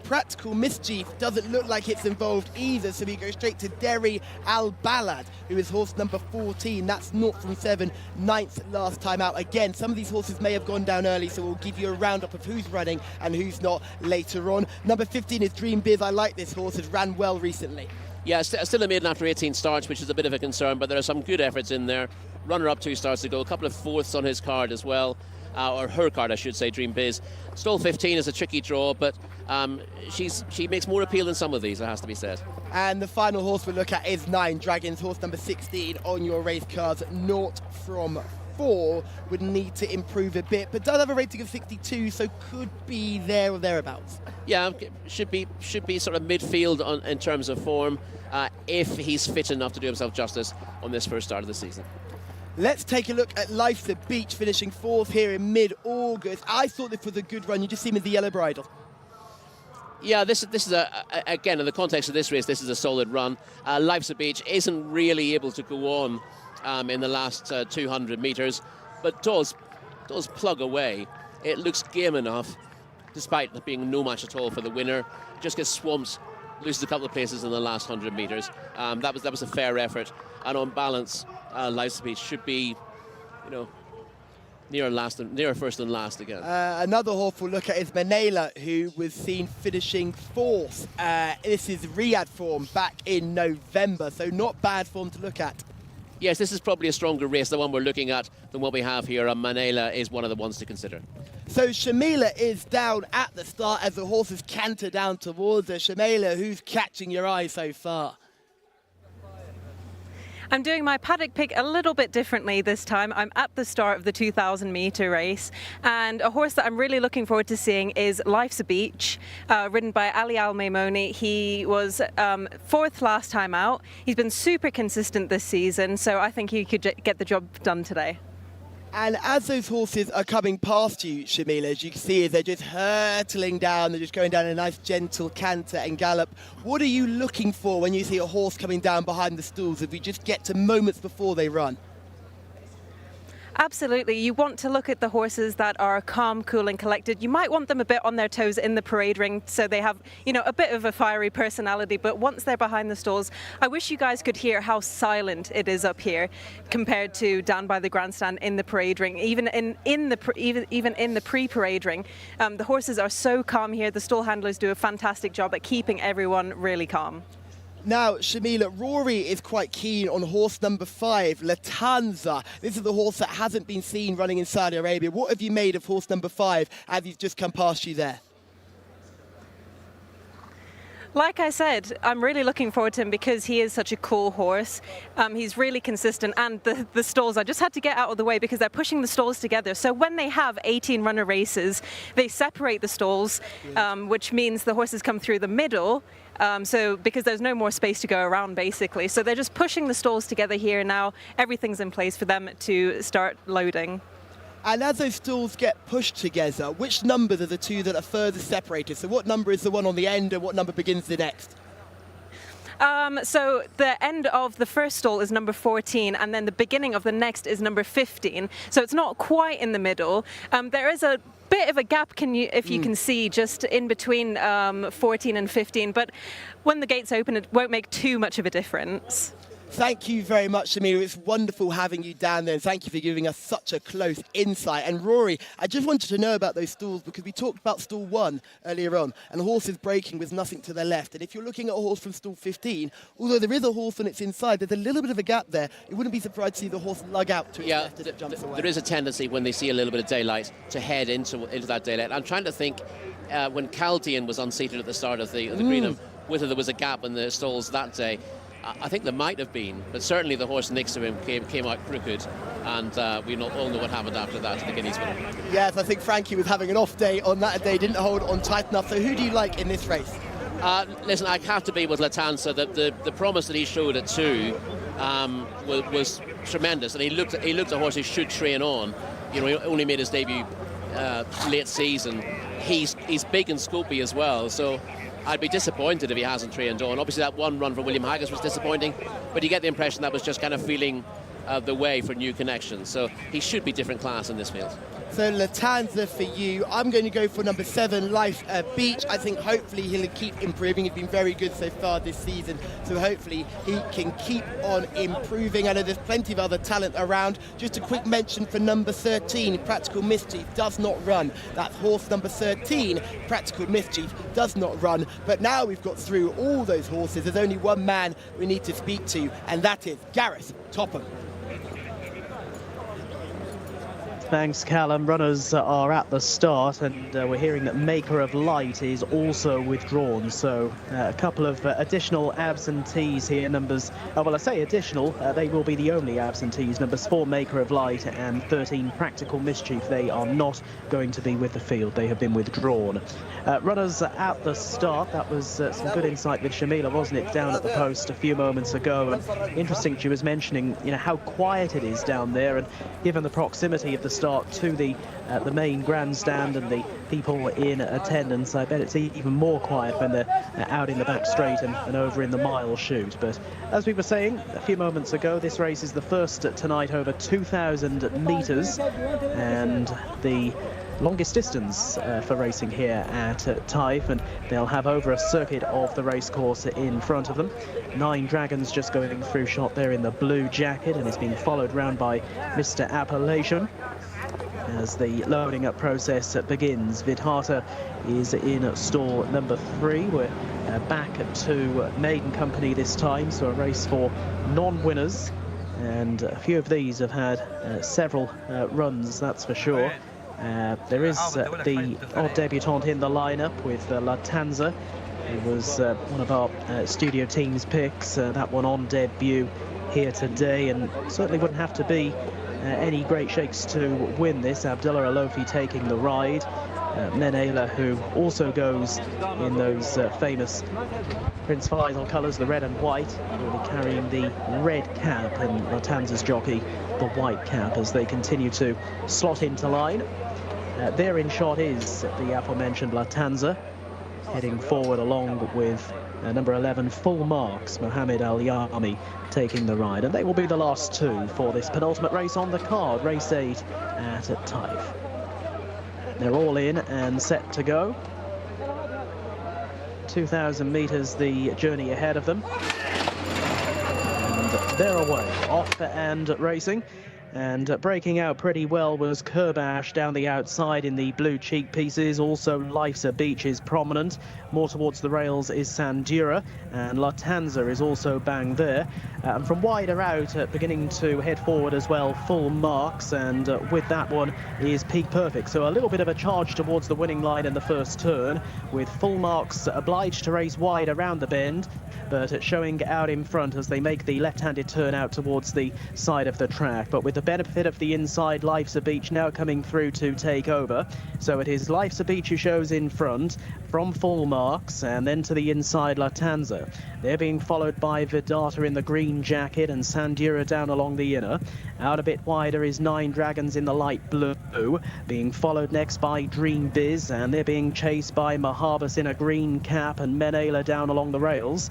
Practical Mischief doesn't look like it's involved either, so we go straight to Derry Al-Balad, who is horse number 14. That's not from 7, 9th last time out. Again, some of these horses may have gone down early, so we'll give you a roundup of who's running and who's not later on. Number 15 is Dream Biz. I like this horse, has ran well recently. Yeah, still a maiden after 18 starts, which is a bit of a concern, but there are some good efforts in there. Runner-up 2 starts to go, a couple of 4ths on his card as well. Or her card, I should say, Dream Biz. Stall 15 is a tricky draw, but she makes more appeal than some of these, it has to be said. And the final horse we'll look at is 9 Dragons, horse number 16 on your race cards, not from 4. Would need to improve a bit, but does have a rating of 62, so could be there or thereabouts. Yeah, should be sort of midfield in terms of form if he's fit enough to do himself justice on this first start of the season. Let's take a look at Life's a Beach, finishing 4th here in mid-August. I thought this was a good run. You just see him with the yellow bridle. Yeah, this is again, in the context of this race, this is a solid run. Life's a Beach isn't really able to go on in the last 200 metres, but does plug away. It looks game enough, despite there being no match at all for the winner. Just gets swamped, loses a couple of places in the last 100 metres. That was a fair effort, and on balance, Life's a Beach should be, nearer first than last again. Another horse we'll look at is Manela, who was seen finishing 4th. This is Riyadh form back in November, so not bad form to look at. Yes, this is probably a stronger race, the one we're looking at, than what we have here, and Manela is one of the ones to consider. So Shamila is down at the start as the horses canter down towards her. Shamila, who's catching your eye so far? I'm doing my paddock pick a little bit differently this time. I'm at the start of the 2,000 metre race, and a horse that I'm really looking forward to seeing is Life's a Beach, ridden by Ali Al-Maimoni. He was 4th last time out. He's been super consistent this season, so I think he could get the job done today. And as those horses are coming past you, Shamila, as you can see, they're just hurtling down. They're just going down a nice gentle canter and gallop. What are you looking for when you see a horse coming down behind the stalls if we just get to moments before they run? Absolutely. You want to look at the horses that are calm, cool and collected. You might want them a bit on their toes in the parade ring so they have, you know, a bit of a fiery personality. But once they're behind the stalls, I wish you guys could hear how silent it is up here compared to down by the grandstand in the parade ring. Even in the pre-parade ring, the horses are so calm here. The stall handlers do a fantastic job at keeping everyone really calm. Now, Shamila, Rory is quite keen on horse number 5, Lufthansa. This is the horse that hasn't been seen running in Saudi Arabia. What have you made of horse number 5 as he's just come past you there? Like I said, I'm really looking forward to him because he is such a cool horse. He's really consistent, and the stalls, I just had to get out of the way because they're pushing the stalls together. So when they have 18 runner races, they separate the stalls, which means the horses come through the middle. So because there's no more space to go around, basically. So they're just pushing the stalls together here now. Everything's in place for them to start loading. And as those stalls get pushed together, which numbers are the two that are further separated? So what number is the one on the end and what number begins the next? So the end of the first stall is number 14, and then the beginning of the next is number 15. So it's not quite in the middle. There is a bit of a gap, if you can see, just in between 14 and 15. But when the gates open, it won't make too much of a difference. Thank you very much, Shamila. It's wonderful having you down there, and thank you for giving us such a close insight. And Rory, I just wanted to know about those stalls because we talked about stall 1 earlier on, and the horse is breaking with nothing to the left. And if you're looking at a horse from stall 15, although there is a horse on its inside, there's a little bit of a gap there. You wouldn't be surprised to see the horse lug out to its left as it jumps away. There is a tendency when they see a little bit of daylight to head into that daylight. I'm trying to think when Chaldean was unseated at the start of the Greenham, whether there was a gap in the stalls that day. I think there might have been, but certainly the horse next to him came out crooked, and we all know what happened after that to the Guineas winner. Yes, I think Frankie was having an off day on that day, didn't hold on tight enough. So who do you like in this race? Listen, I have to be with Lufthansa. The promise that he showed at 2 was tremendous, and he looked a horse who should train on. You know, he only made his debut late season. He's big and scopy as well, so I'd be disappointed if he hasn't trained on. Obviously, that one run for William Haggis was disappointing, but you get the impression that was just kind of feeling the way for new connections. So he should be different class in this field. So Lufthansa for you. I'm going to go for number 7, Life Beach. I think hopefully he'll keep improving. He's been very good so far this season, so hopefully he can keep on improving. I know there's plenty of other talent around. Just a quick mention for number 13, Practical Mischief, does not run. That's horse number 13, Practical Mischief, does not run. But now we've got through all those horses. There's only one man we need to speak to, and that is Gareth Topham. Thanks, Callum. Runners are at the start, and we're hearing that Maker of Light is also withdrawn. So a couple of additional absentees here. Numbers, well, I say additional, they will be the only absentees. Numbers 4, Maker of Light, and 13, Practical Mischief. They are not going to be with the field. They have been withdrawn. Runners at the start. That was some good insight with Shamila, wasn't it, down at the post a few moments ago. And interesting, she was mentioning, you know, how quiet it is down there, and given the proximity of the start to the main grandstand and the people in attendance, I bet it's even more quiet when they're out in the back straight and over in the mile chute. But as we were saying a few moments ago, this race is the first tonight over 2,000 metres, and the longest distance for racing here at Taif, and they'll have over a circuit of the racecourse in front of them. 9 Dragons just going through shot there in the blue jacket, and it's being followed round by Mr. Appellation as the loading up process begins. Vidhata is in stall number 3. We're back to maiden company this time, so a race for non-winners, and a few of these have had several runs, that's for sure. There is the odd debutant in the lineup with Lufthansa. It was one of our studio team's picks, that one on debut here today, and certainly wouldn't have to be any great shakes to win this. Abdullah Alofi taking the ride. Menela, who also goes in those famous Prince Faisal colours, the red and white, will be carrying the red cap, and Lufthansa's jockey the white cap as they continue to slot into line. There in shot is the aforementioned Lufthansa, heading forward along with number 11, Full Marks, Mohammed Al Yami, taking the ride. And they will be the last two for this penultimate race on the card, race 8 at Taif. They're all in and set to go. 2,000 metres the journey ahead of them. And they're away, off and racing. And breaking out pretty well was Kerbash down the outside in the blue cheek pieces. Also, Life's Beach is prominent. More towards the rails is Sandura, and Lufthansa is also bang there. And from wider out, beginning to head forward as well, Full Marks, and with that one is Peak Perfect. So a little bit of a charge towards the winning line in the first turn, with Full Marks obliged to race wide around the bend, but showing out in front as they make the left-handed turn out towards the side of the track. But with the benefit of the inside, Life's a Beach now coming through to take over. So it is Life's a Beach who shows in front from Full Marks, and then to the inside, Lufthansa. They're being followed by Vidata in the green jacket and Sandura down along the inner. Out a bit wider is Nine Dragons in the light blue, being followed next by Dream Biz, and they're being chased by Mahabas in a green cap and Menela down along the rails.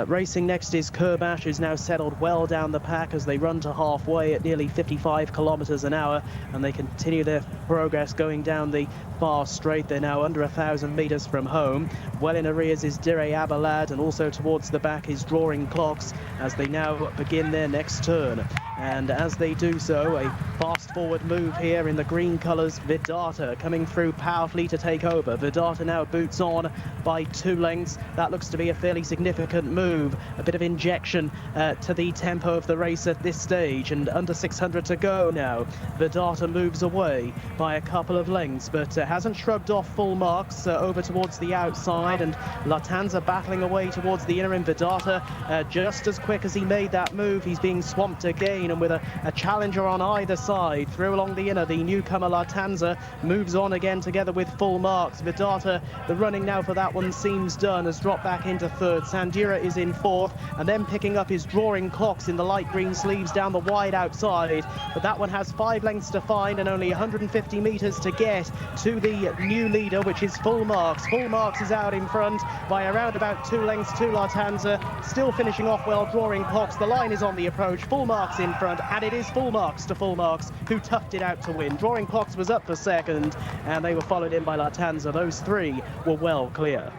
Racing next is Kerbash, who's now settled well down the pack as they run to halfway at nearly 55 kilometres an hour, and they continue their progress going down the far straight. They're now under 1,000 metres from home. Well in arrears is Dire Abalad, and also towards the back is Drawing Clocks as they now begin their next turn. And as they do so, a fast forward move here in the green colours. Vidata coming through powerfully to take over. Vidata now boots on by 2 lengths. That looks to be a fairly significant move. A bit of injection to the tempo of the race at this stage, and under 600 to go now. Vidata moves away by a couple of lengths, but hasn't shrugged off Full Marks over towards the outside, and Lufthansa battling away towards the inner, and Vidata just as quick as he made that move, he's being swamped again, and with a challenger on either side through along the inner, the newcomer Lufthansa moves on again together with Full Marks. Vidata, the running now for that one seems done, has dropped back into third. Sandura is in fourth, and then picking up his Drawing Clocks in the light green sleeves down the wide outside, but that one has 5 lengths to find and only 150 metres to get to the new leader, which is Full Marks. Full Marks is out in front by around about 2 lengths to Lufthansa, still finishing off well Drawing Clocks. The line is on the approach, Full Marks in front, and it is Full Marks to Full Marks, who toughed it out to win. Drawing Clocks was up for second, and they were followed in by Lufthansa. Those 3 were well clear.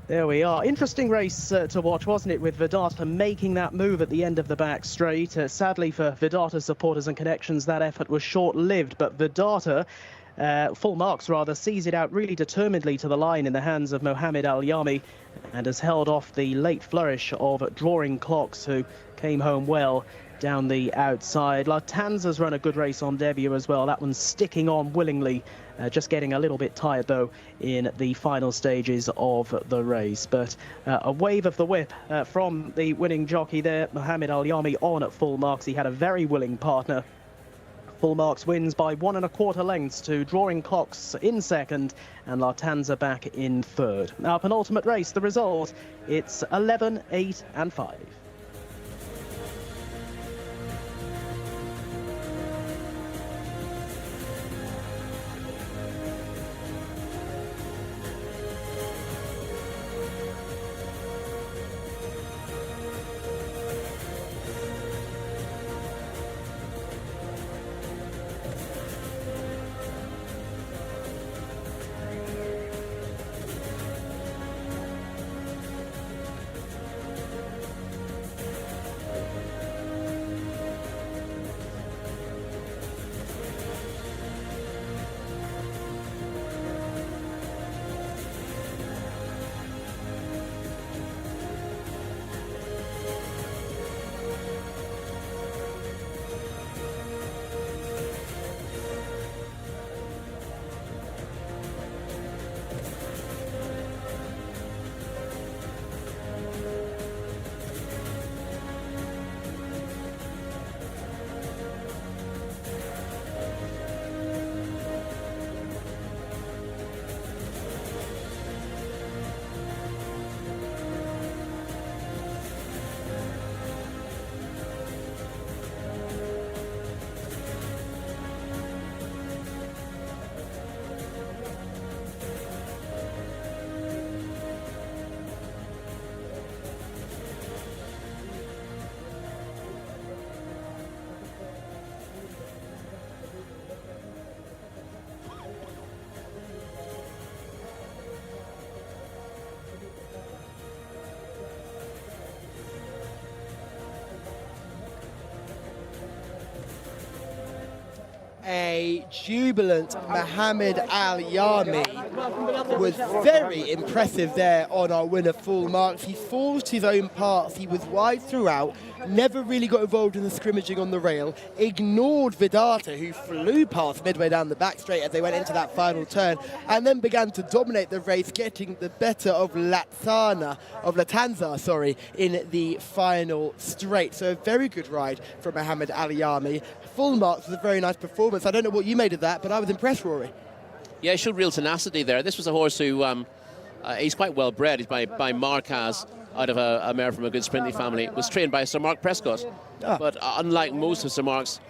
There we are. Interesting race to watch, wasn't it, with Vidata making that move at the end of the back straight. Sadly for Vidata supporters and connections, that effort was short-lived, but Vidata, Full Marks rather, sees it out really determinedly to the line in the hands of Mohammed Al Yami, and has held off the late flourish of Drawing Clocks, who came home well down the outside. Lufthansa's run a good race on debut as well. That one's sticking on willingly, just getting a little bit tired though in the final stages of the race. But a wave of the whip from the winning jockey there, Mohammed Al Yami, on at Full Marks. He had a very willing partner. Full Marks wins by 1 1/4 lengths to Drawing Clocks in second, and Lufthansa back in third. Now, penultimate race, the result, it's 11, 8 and 5. a jubilant Mohammed Al-Yami was very impressive there on our winner full marks. He forged his own parts. He was wide throughout, never really got involved in the scrimmaging on the rail, ignored Vidata, who flew past midway down the back straight as they went into that final turn, and then began to dominate the race, getting the better of Latanza, in the final straight. So a very good ride from Mohammed Al-Yami. Full marks was a very nice performance. I don't know what you made of that, but I was impressed, Rory. Yeah, he showed real tenacity there. This was a horse who, he's quite well bred. He's by Marquez, out of a mare from a good sprinting family. Was trained by Sir Mark Prescott. But unlike most of Sir Mark's,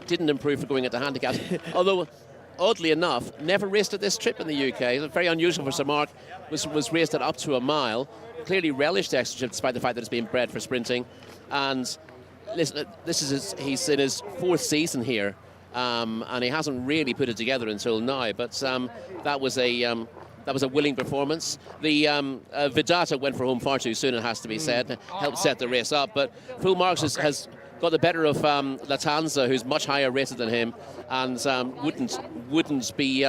didn't improve for going into handicaps. Although, oddly enough, never raced at this trip in the UK. It was very unusual for Sir Mark. Was raced at up to a mile. Clearly relished the extra trip despite the fact that it's been bred for sprinting. And listen, he's in his 4th season here. And he hasn't really put it together until now. But that was a willing performance. The Vidata went for home far too soon, it has to be said. Helped set the race up. But full marks has got the better of Latanza, who's much higher rated than him, and wouldn't be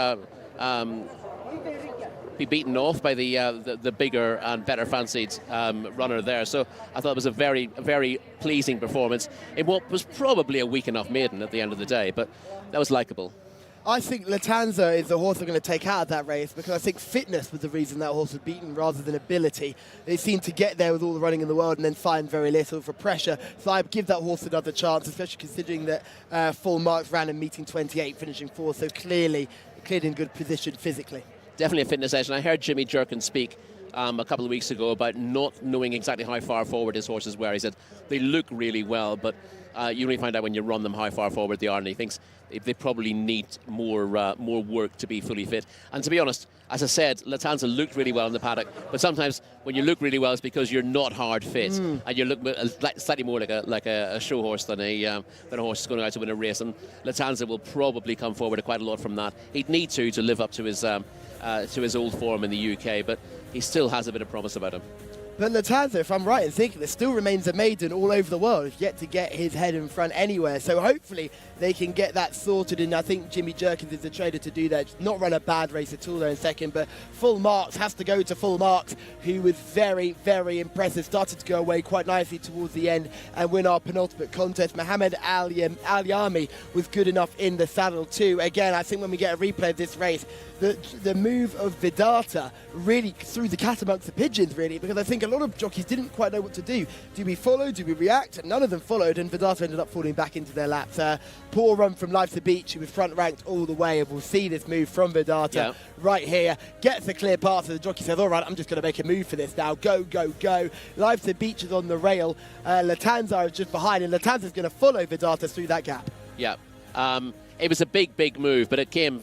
beaten off by the bigger and better fancied runner there. So I thought it was a very, very pleasing performance in what was probably a weak enough maiden at the end of the day, but that was likeable. I think Latanza is the horse I'm going to take out of that race, because I think fitness was the reason that horse was beaten rather than ability. They seemed to get there with all the running in the world and then find very little for pressure. So I'd give that horse another chance, especially considering that full marks ran in meeting 28, finishing 4th, so clearly in good position physically. Definitely A fitness edge, and I heard Jimmy Jerkin speak a couple of weeks ago about not knowing exactly how far forward his horses were. He said they look really well, but you only find out when you run them how far forward they are, and he thinks they probably need more work to be fully fit. And to be honest, as I said, Latanza looked really well in the paddock, but sometimes when you look really well, it's because you're not hard fit, and you look slightly more like a show horse than a horse that's going out to win a race. And Latanza will probably come forward quite a lot from that. He'd need to live up to his old form in the UK, but he still has a bit of promise about him. But Latanza, if I'm right in thinking, there still remains a maiden all over the world. He's yet to get his head in front anywhere. So hopefully they can get that sorted. And I think Jimmy Jerkins is the trader to do that. Not run a bad race at all there in second. But full marks has to go to full marks, who was very, very impressive. Started to go away quite nicely towards the end and win our penultimate contest. Mohammed Al-Yami was good enough in the saddle too. Again, I think when we get a replay of this race, the move of Vidata really threw the cat amongst the pigeons, really, because I think a lot of jockeys didn't quite know what to do. Do we follow? Do we react? None of them followed, and Vidata ended up falling back into their laps. Poor run from Life's a Beach, who was front ranked all the way, and we'll see this move from Vidata right here. Gets a clear path, so the jockey says, all right, I'm just going to make a move for this now. Go, go, go. Life's a Beach is on the rail. Latanza is just behind, and Latanza's going to follow Vidata through that gap. Yeah. It was a big move, but it came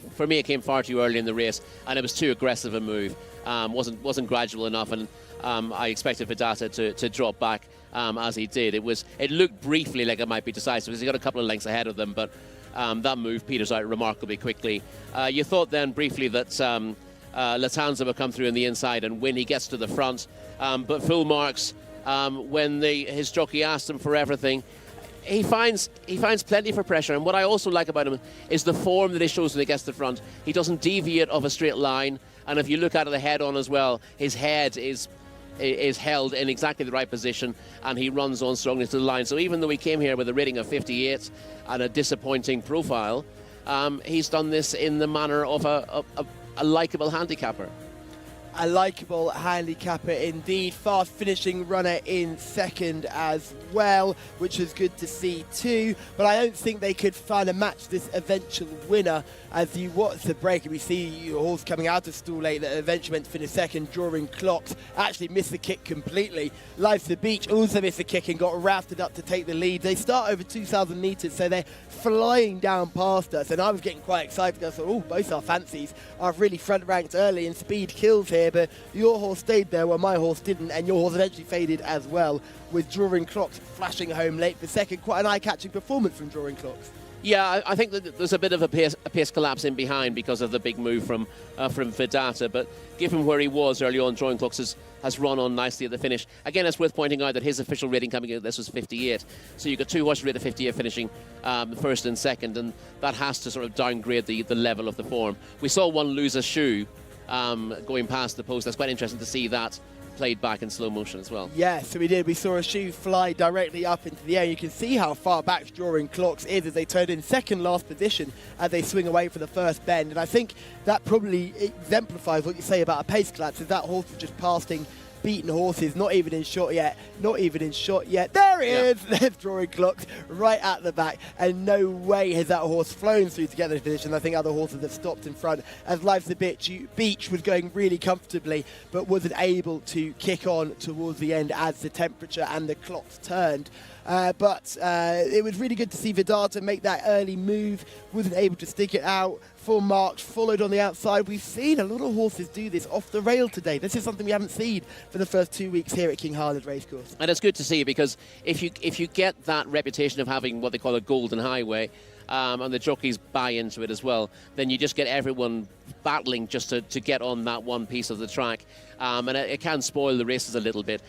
far too early in the race, and it was too aggressive a move. Wasn't gradual enough, and I expected Vidata to drop back as he did. It looked briefly like it might be decisive because he got a couple of lengths ahead of them, but that move peters out remarkably quickly. You thought then briefly that Latanza would come through on the inside and win. He gets to the front, but full marks when his jockey asked him for everything. He finds plenty for pressure, and what I also like about him is the form that he shows when he gets to the front. He doesn't deviate off a straight line, and if you look at it head on as well, his head is held in exactly the right position, and he runs on strongly to the line. So even though he came here with a rating of 58 and a disappointing profile, he's done this in the manner of a likeable handicapper. A likeable handicapper indeed. Fast finishing runner in second as well, which was good to see too. But I don't think they could find a match this eventual winner. As you watch the break, and we see your horse coming out of stall late that eventually went to finish second, drawing clocks, actually missed the kick completely. Life's a Beach also missed the kick and got rafted up to take the lead. They start over 2,000 metres, so they're flying down past us, and I was getting quite excited. I thought, oh, both our fancies are really front ranked early, and speed kills here, but your horse stayed there where my horse didn't, and your horse eventually faded as well, with drawing clocks flashing home late for second. Quite an eye-catching performance from drawing clocks. Yeah, I think that there's a bit of a pace collapse in behind because of the big move from Vedata, but given where he was early on, Drawing Clocks has run on nicely at the finish. Again, it's worth pointing out that his official rating coming in this was 58, so you've got 2 horses rated 58 finishing first and second, and that has to sort of downgrade the level of the form. We saw one lose a shoe going past the post. That's quite interesting to see that played back in slow motion as well. Yeah, so we did. We saw a shoe fly directly up into the air. You can see how far back Drawing Clocks is as they turn in second last position as they swing away for the first bend. And I think that probably exemplifies what you say about a pace collapse, is that horse was just passing beaten horses, not even in shot yet. There he is. There's Drawing Clocks right at the back, and no way has that horse flown through to get the position. I think other horses have stopped in front as Life's a Beach was going really comfortably, but wasn't able to kick on towards the end as the temperature and the clocks turned. But it was really good to see Vedata make that early move, wasn't able to stick it out. Full marks, followed on the outside. We've seen a lot of horses do this off the rail today. This is something we haven't seen for the first 2 weeks here at King Harland Racecourse. And it's good to see, because if you get that reputation of having what they call a golden highway, and the jockeys buy into it as well, then you just get everyone battling just to get on that one piece of the track. And it can spoil the races a little bit.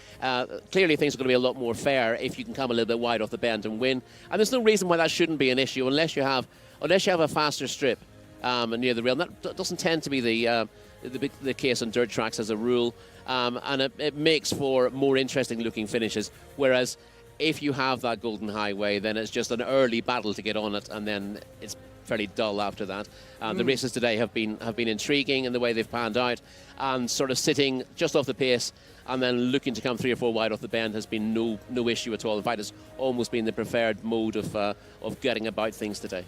Clearly things are going to be a lot more fair if you can come a little bit wide off the bend and win. And there's no reason why that shouldn't be an issue unless you have a faster strip near the rail. And that doesn't tend to be the case on dirt tracks as a rule. And it makes for more interesting looking finishes. Whereas if you have that golden highway, then it's just an early battle to get on it, and then it's fairly dull after that. The races today have been intriguing in the way they've panned out, and sort of sitting just off the pace and then looking to come 3 or 4 wide off the bend has been no issue at all. In fact, it's almost been the preferred mode of getting about things today.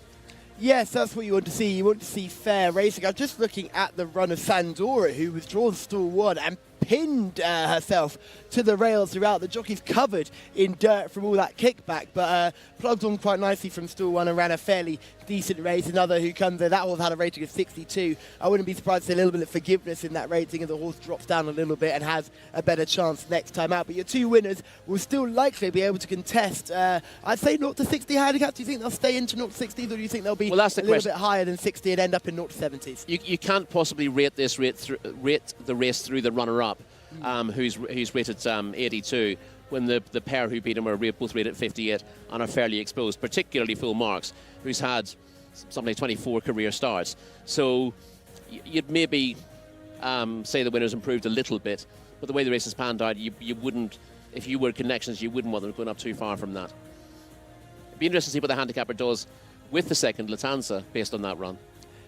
Yes, that's what you want to see. You want to see fair racing. I'm just looking at the run of Sandora, who was drawn stall 1 and pinned herself to the rails throughout. The jockey's covered in dirt from all that kickback, but plugged on quite nicely from stall 1 and ran a fairly decent race. Another who comes there, that horse had a rating of 62. I wouldn't be surprised to see a little bit of forgiveness in that rating, and the horse drops down a little bit and has a better chance next time out. But your 2 winners will still likely be able to contest, I'd say 0 to 60 handicaps. Do you think they'll stay into 0 to 60s, or do you think they'll be a little bit higher than 60 and end up in 0 to 70s? You can't possibly rate the race through the runner-up, who's rated 82, when the pair who beat him are both rated 58 and are fairly exposed, particularly Full Marks, who's had something like 24 career starts. So you'd maybe say the winner's improved a little bit, but the way the race has panned out, you wouldn't, if you were Connections, you wouldn't want them going up too far from that. It'd be interesting to see what the handicapper does with the second Latanza based on that run.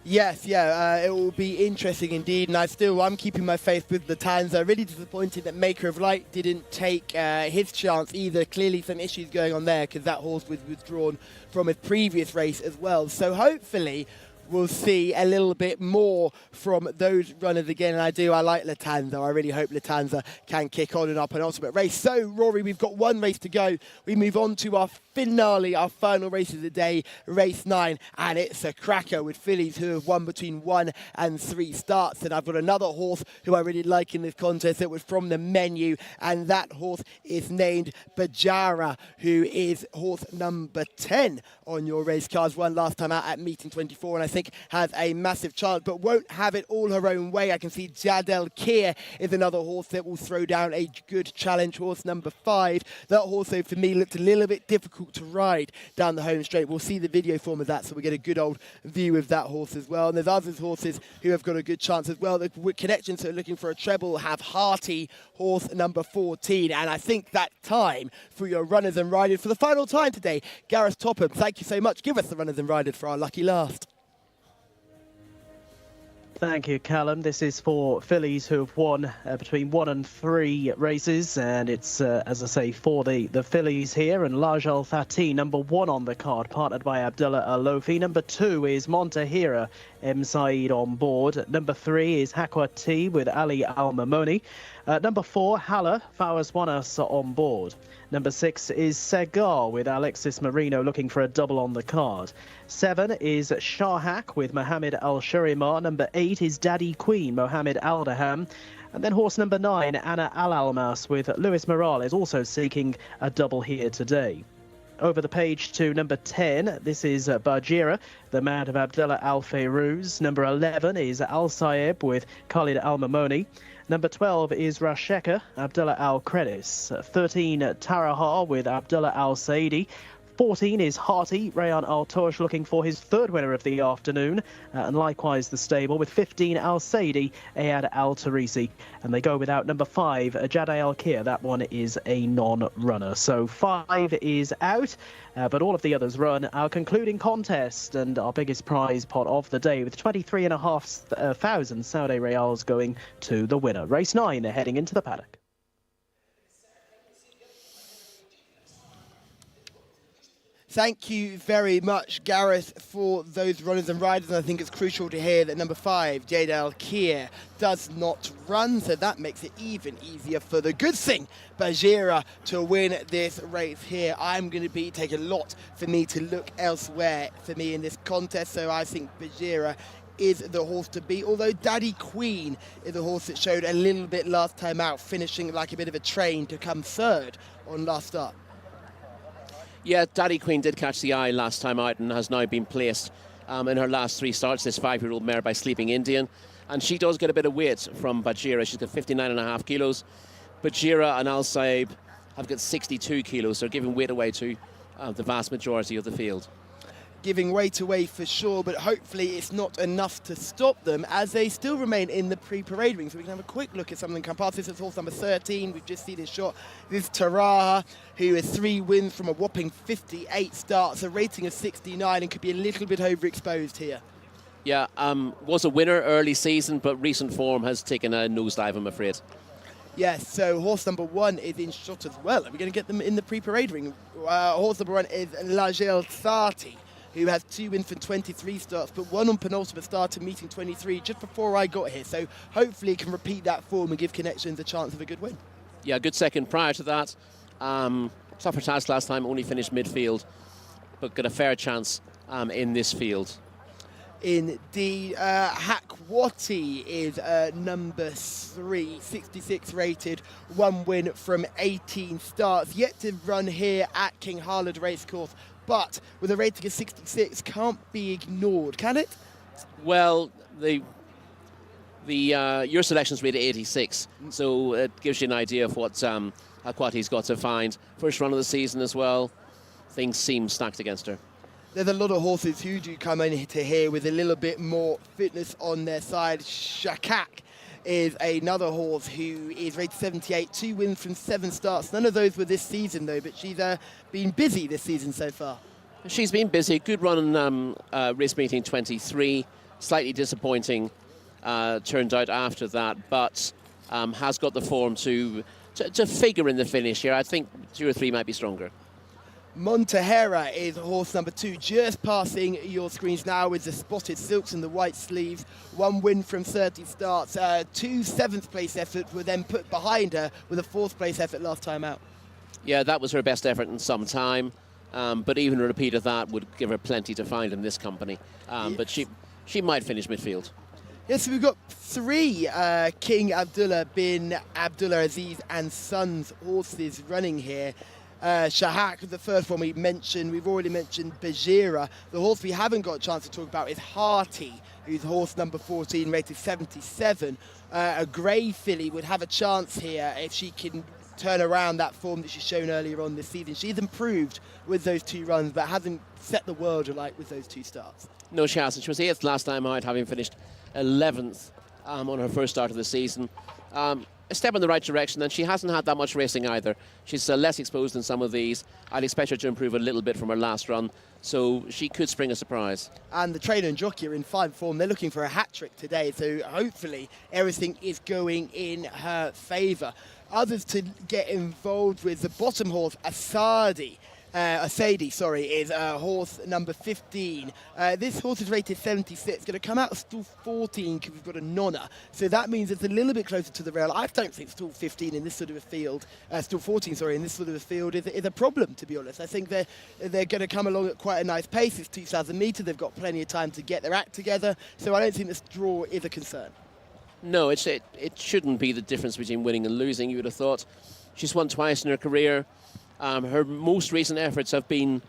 Yes, it will be interesting indeed, and I'm keeping my faith with Latanza. Really disappointed that Maker of Light didn't take his chance either. Clearly some issues going on there, because that horse was withdrawn from his previous race as well. So hopefully we'll see a little bit more from those runners again. And I like Latanza. I really hope Latanza can kick on and up an ultimate race. So, Rory, we've got 1 race to go. We move on to our finale, our final race of the day, race 9. And it's a cracker with fillies who have won between 1 and 3 starts. And I've got another horse who I really like in this contest that was from the menu. And that horse is named Bajara, who is horse number 10 on your race cards. Won last time out at meeting 24. And I think has a massive chance, but won't have it all her own way. I can see Jadel Kier is another horse that will throw down a good challenge. Horse number 5. That horse, though, for me, looked a little bit difficult to ride down the home straight. We'll see the video form of that, so we get a good old view of that horse as well. And there's other horses who have got a good chance as well. The Connections who are looking for a treble have Hearty, horse number 14. And I think that time for your runners and riders for the final time today, Gareth Topham, thank you so much. Give us the runners and riders for our lucky last. Thank you, Callum. This is for fillies who have won between 1 and 3 races, and it's, as I say, for the fillies here. And Laj Al Fatih, number 1 on the card, partnered by Abdullah Alofi. Number 2 is Montahira, M. Saeed on board. Number 3 is Hakwa T with Ali Al Mamoni. Number 4, Hala, Fawaz Wanas on board. Number 6 is Segar with Alexis Marino looking for a double on the card. 7 is Shahak with Mohammed Al-Shurimar. Number 8 is Daddy Queen, Mohammed Aldaham. And then horse number 9, Anna Al-Almas with Luis Morales, also seeking a double here today. Over the page to number 10, this is Bajira, the mount of Abdullah Al Fayrouz. Number 11 is Al Saib with Khalid Al Mamoni. Number 12 is Rasheka, Abdullah Al Credis. 13, Taraha with Abdullah Al Saidi. 14 is Hearty, Rayan Al Tosh looking for his third winner of the afternoon, and likewise the stable with 15 Al Saidi, Ayad Al Tarisi, and they go without number 5, Jada Al Kir. That one is a non-runner, so 5 is out, but all of the others run. Our concluding contest and our biggest prize pot of the day with 23,500 Saudi Reals going to the winner. Race 9, they're heading into the paddock. Thank you very much, Gareth, for those runners and riders. And I think it's crucial to hear that number 5, Jada Al Kir, does not run, so that makes it even easier for the good thing, Bajira, to win this race here. I'm going to take a lot for me to look elsewhere for me in this contest, so I think Bajira is the horse to beat, although Daddy Queen is a horse that showed a little bit last time out, finishing like a bit of a train to come third on last start. Yeah, Daddy Queen did catch the eye last time out and has now been placed in her last 3 starts, this 5-year-old mare by Sleeping Indian. And she does get a bit of weight from Bajira. She's got 59.5 kilos. Bajira and Al Saib have got 62 kilos. They're giving weight away to the vast majority of the field. Giving weight away for sure, but hopefully it's not enough to stop them as they still remain in the pre-parade ring. So we can have a quick look at some of them come past. This is horse number 13. We've just seen his shot. This is Taraha, who has 3 wins from a whopping 58 starts, a rating of 69, and could be a little bit overexposed here. Yeah, was a winner early season, but recent form has taken a nosedive, I'm afraid. Yes, so horse number 1 is in shot as well. Are we going to get them in the pre-parade ring? Horse number 1 is Lajel Sati, who has 2 wins from 23 starts, but 1 on penultimate start in meeting 23 just before I got here. So hopefully he can repeat that form and give Connections a chance of a good win. Yeah, good second prior to that. Tougher task last time, only finished midfield, but got a fair chance in this field. Indeed. Hakwati is number 3, 66 rated, 1 win from 18 starts. Yet to run here at King Khalid Racecourse, but with a rating of 66, can't be ignored, can it? Well, your selection's rated 86, so it gives you an idea of what Hakwati's got to find. First run of the season as well. Things seem stacked against her. There's a lot of horses who do come into here with a little bit more fitness on their side. Shakak is another horse who is rated 78, 2 wins from 7 starts. None of those were this season, though, but she's been busy this season so far. She's been busy. Good run in race meeting 23. Slightly disappointing turned out after that, but has got the form to figure in the finish here. I think 2 or 3 might be stronger. Montehera is horse number 2, just passing your screens now with the spotted silks and the white sleeves. 1 win from 30 starts. 2 7th place efforts were then put behind her with a 4th place effort last time out. Yeah, that was her best effort in some time, but even a repeat of that would give her plenty to find in this company. Yes. But she might finish midfield. Yes, so we've got 3 King Abdullah bin Abdullah Aziz and Sons horses running here. Shahak, the first one we mentioned. We've already mentioned Bajira. The horse we haven't got a chance to talk about is Hearty, who's horse number 14, rated 77. A grey filly would have a chance here if she can turn around that form that she's shown earlier on this season. She's improved with those 2 runs, but hasn't set the world alight with those 2 starts. No, she hasn't. She was 8th last time out, having finished 11th on her first start of the season. A step in the right direction, and she hasn't had that much racing either. She's less exposed than some of these. I'd expect her to improve a little bit from her last run, so she could spring a surprise. And the trainer and jockey are in fine form. They're looking for a hat-trick today, so hopefully everything is going in her favour. Others to get involved with the bottom horse, Asadi, is horse number 15. This horse is rated 76. It's going to come out of stall 14 because we've got a nonna. So that means it's a little bit closer to the rail. I don't think stall 15 in this sort of a field, stall 14, in this sort of a field is a problem, to be honest. I think they're going to come along at quite a nice pace. It's 2,000 metres. They've got plenty of time to get their act together. So I don't think this draw is a concern. No, it shouldn't be the difference between winning and losing, you would have thought. She's won twice in her career. Her most recent efforts have been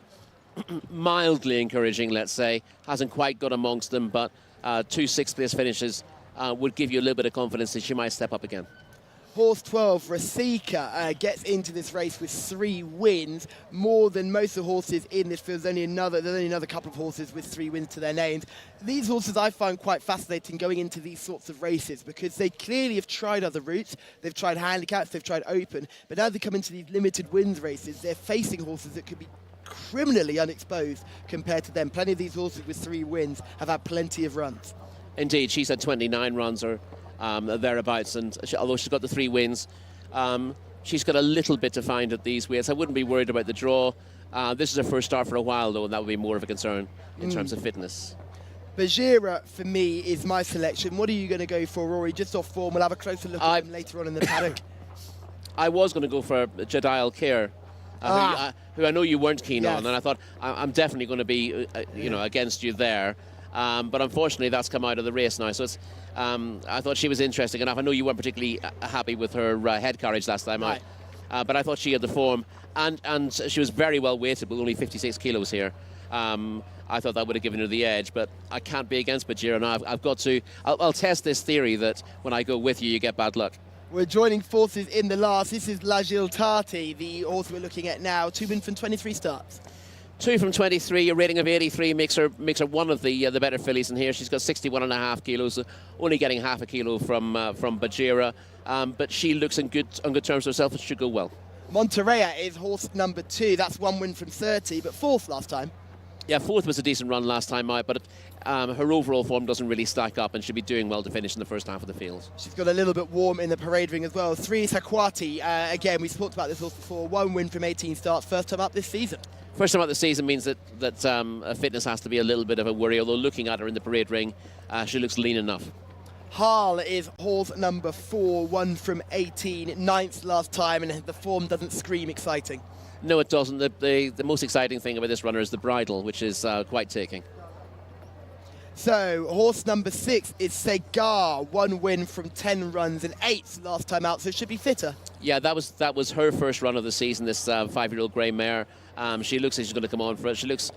mildly encouraging, let's say. Hasn't quite got amongst them, but 2 sixth-place finishes would give you a little bit of confidence that she might step up again. Horse 12, Rasika, gets into this race with 3 wins, more than most of the horses in this field. There's only another couple of horses with 3 wins to their names. These horses I find quite fascinating going into these sorts of races because they clearly have tried other routes. They've tried handicaps, they've tried open, but now they come into these limited wins races, they're facing horses that could be criminally unexposed compared to them. Plenty of these horses with 3 wins have had plenty of runs. Indeed, she's had 29 runs or thereabouts, and although she's got the 3 wins, she's got a little bit to find at these weights. I wouldn't be worried about the draw. This is her first start for a while, though, and that would be more of a concern in terms of fitness. Bajira, for me, is my selection. What are you going to go for, Rory? Just off form. We'll have a closer look at them later on in the paddock. I was going to go for Jadil Kerr, who I know you weren't keen on, and I thought I'm definitely going to be, against you there. But unfortunately, that's come out of the race now. So it's, I thought she was interesting enough. I know you weren't particularly happy with her head carriage last time out, but I thought she had the form, and she was very well weighted with only 56 kilos here. I thought that would have given her the edge, but I can't be against Bajira now. I've got to. I'll test this theory that when I go with you, you get bad luck. We're joining forces in the last. This is Lajil Tati, the horse we're looking at now. 2 wins from 23 starts. 2 from 23, a rating of 83 makes her one of the better fillies in here. She's got 61.5 kilos, only getting half a kilo from Bajira, but she looks on good terms herself. It should go well. Monterey is horse number 2. That's 1 win from 30, but 4th last time. Yeah, 4th was a decent run last time out, but her overall form doesn't really stack up and should be doing well to finish in the first half of the field. She's got a little bit warm in the parade ring as well. 3 is Hakwati. Again, we talked about this horse before. 1 win from 18 starts, first time up this season. First time out the season means that fitness has to be a little bit of a worry, although looking at her in the parade ring, she looks lean enough. Harl is horse number 4, 1 from 18, 9th last time, and the form doesn't scream exciting. No, it doesn't. The most exciting thing about this runner is the bridle, which is quite taking. So, horse number 6 is Segar, 1 win from 10 runs and 8th last time out, so it should be fitter. Yeah, that was her first run of the season, this 5-year-old grey mare. She looks like she's going to come on for it. She looks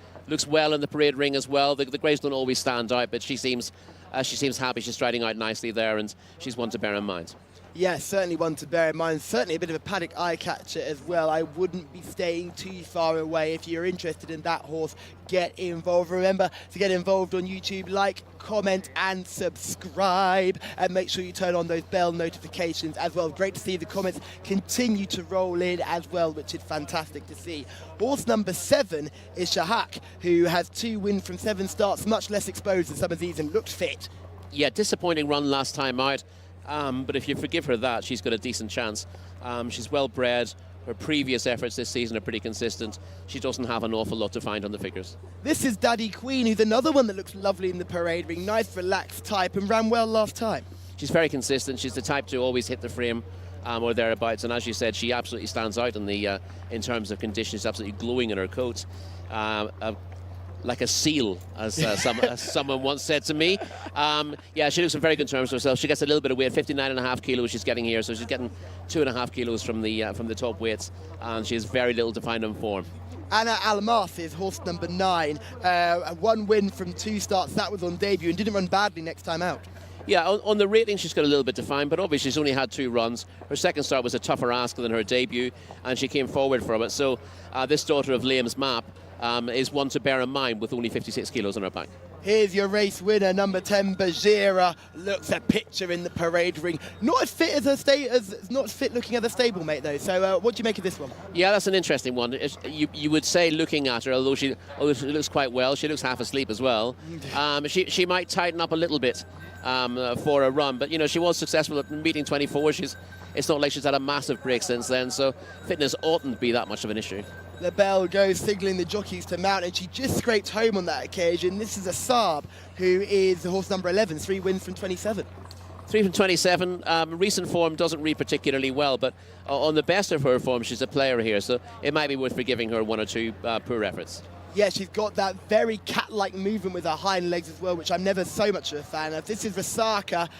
well in the parade ring as well. The greys don't always stand out, but she seems happy. She's striding out nicely there, and she's one to bear in mind. Yeah, certainly one to bear in mind. Certainly a bit of a paddock eye catcher as well. I wouldn't be staying too far away. If you're interested in that horse, get involved. Remember to get involved on YouTube, like, comment and subscribe, and make sure you turn on those bell notifications as well. Great to see the comments continue to roll in as well, which is fantastic to see. Horse number 7 is Shahak, who has 2 wins from 7 starts, much less exposed than some of these, and looked fit. Yeah, disappointing run last time out. But if you forgive her that, she's got a decent chance. She's well bred. Her previous efforts this season are pretty consistent. She doesn't have an awful lot to find on the figures. This is Daddy Queen, who's another one that looks lovely in the parade ring. Nice, relaxed type, and ran well last time. She's very consistent. She's the type to always hit the frame or thereabouts. And as you said, she absolutely stands out in terms of conditions. She's absolutely glowing in her coat. Like a seal, as someone once said to me. Yeah, she looks in very good terms of herself. She gets a little bit of weight, 59.5 kilos she's getting here, so she's getting 2.5 kilos from the top weights, and she has very little to find on form. Anna Almas is horse number 9. 1 win from 2 starts. That was on debut and didn't run badly next time out. Yeah, on the rating she's got a little bit to find, but obviously she's only had 2 runs. Her second start was a tougher ask than her debut, and she came forward from it. So this daughter of Liam's Map is one to bear in mind with only 56 kilos on her back. Here's your race winner, number 10, Bajira. Looks a picture in the parade ring. Not as fit as not as fit looking as a stablemate though. So what do you make of this one? Yeah, that's an interesting one. You would say, looking at her, although she looks quite well, she looks half asleep as well. She might tighten up a little bit for a run, but she was successful at meeting 24. It's not like she's had a massive break since then, so fitness oughtn't to be that much of an issue. The bell goes, signalling the jockeys to mount, and she just scraped home on that occasion. This is a Saab, who is the horse number 11, 3 wins from 27. 3 from 27. Recent form doesn't read particularly well, but on the best of her form, she's a player here, so it might be worth forgiving her 1 or 2 poor efforts. Yeah, she's got that very cat-like movement with her hind legs as well, which I'm never so much a fan of. This is Rasaka,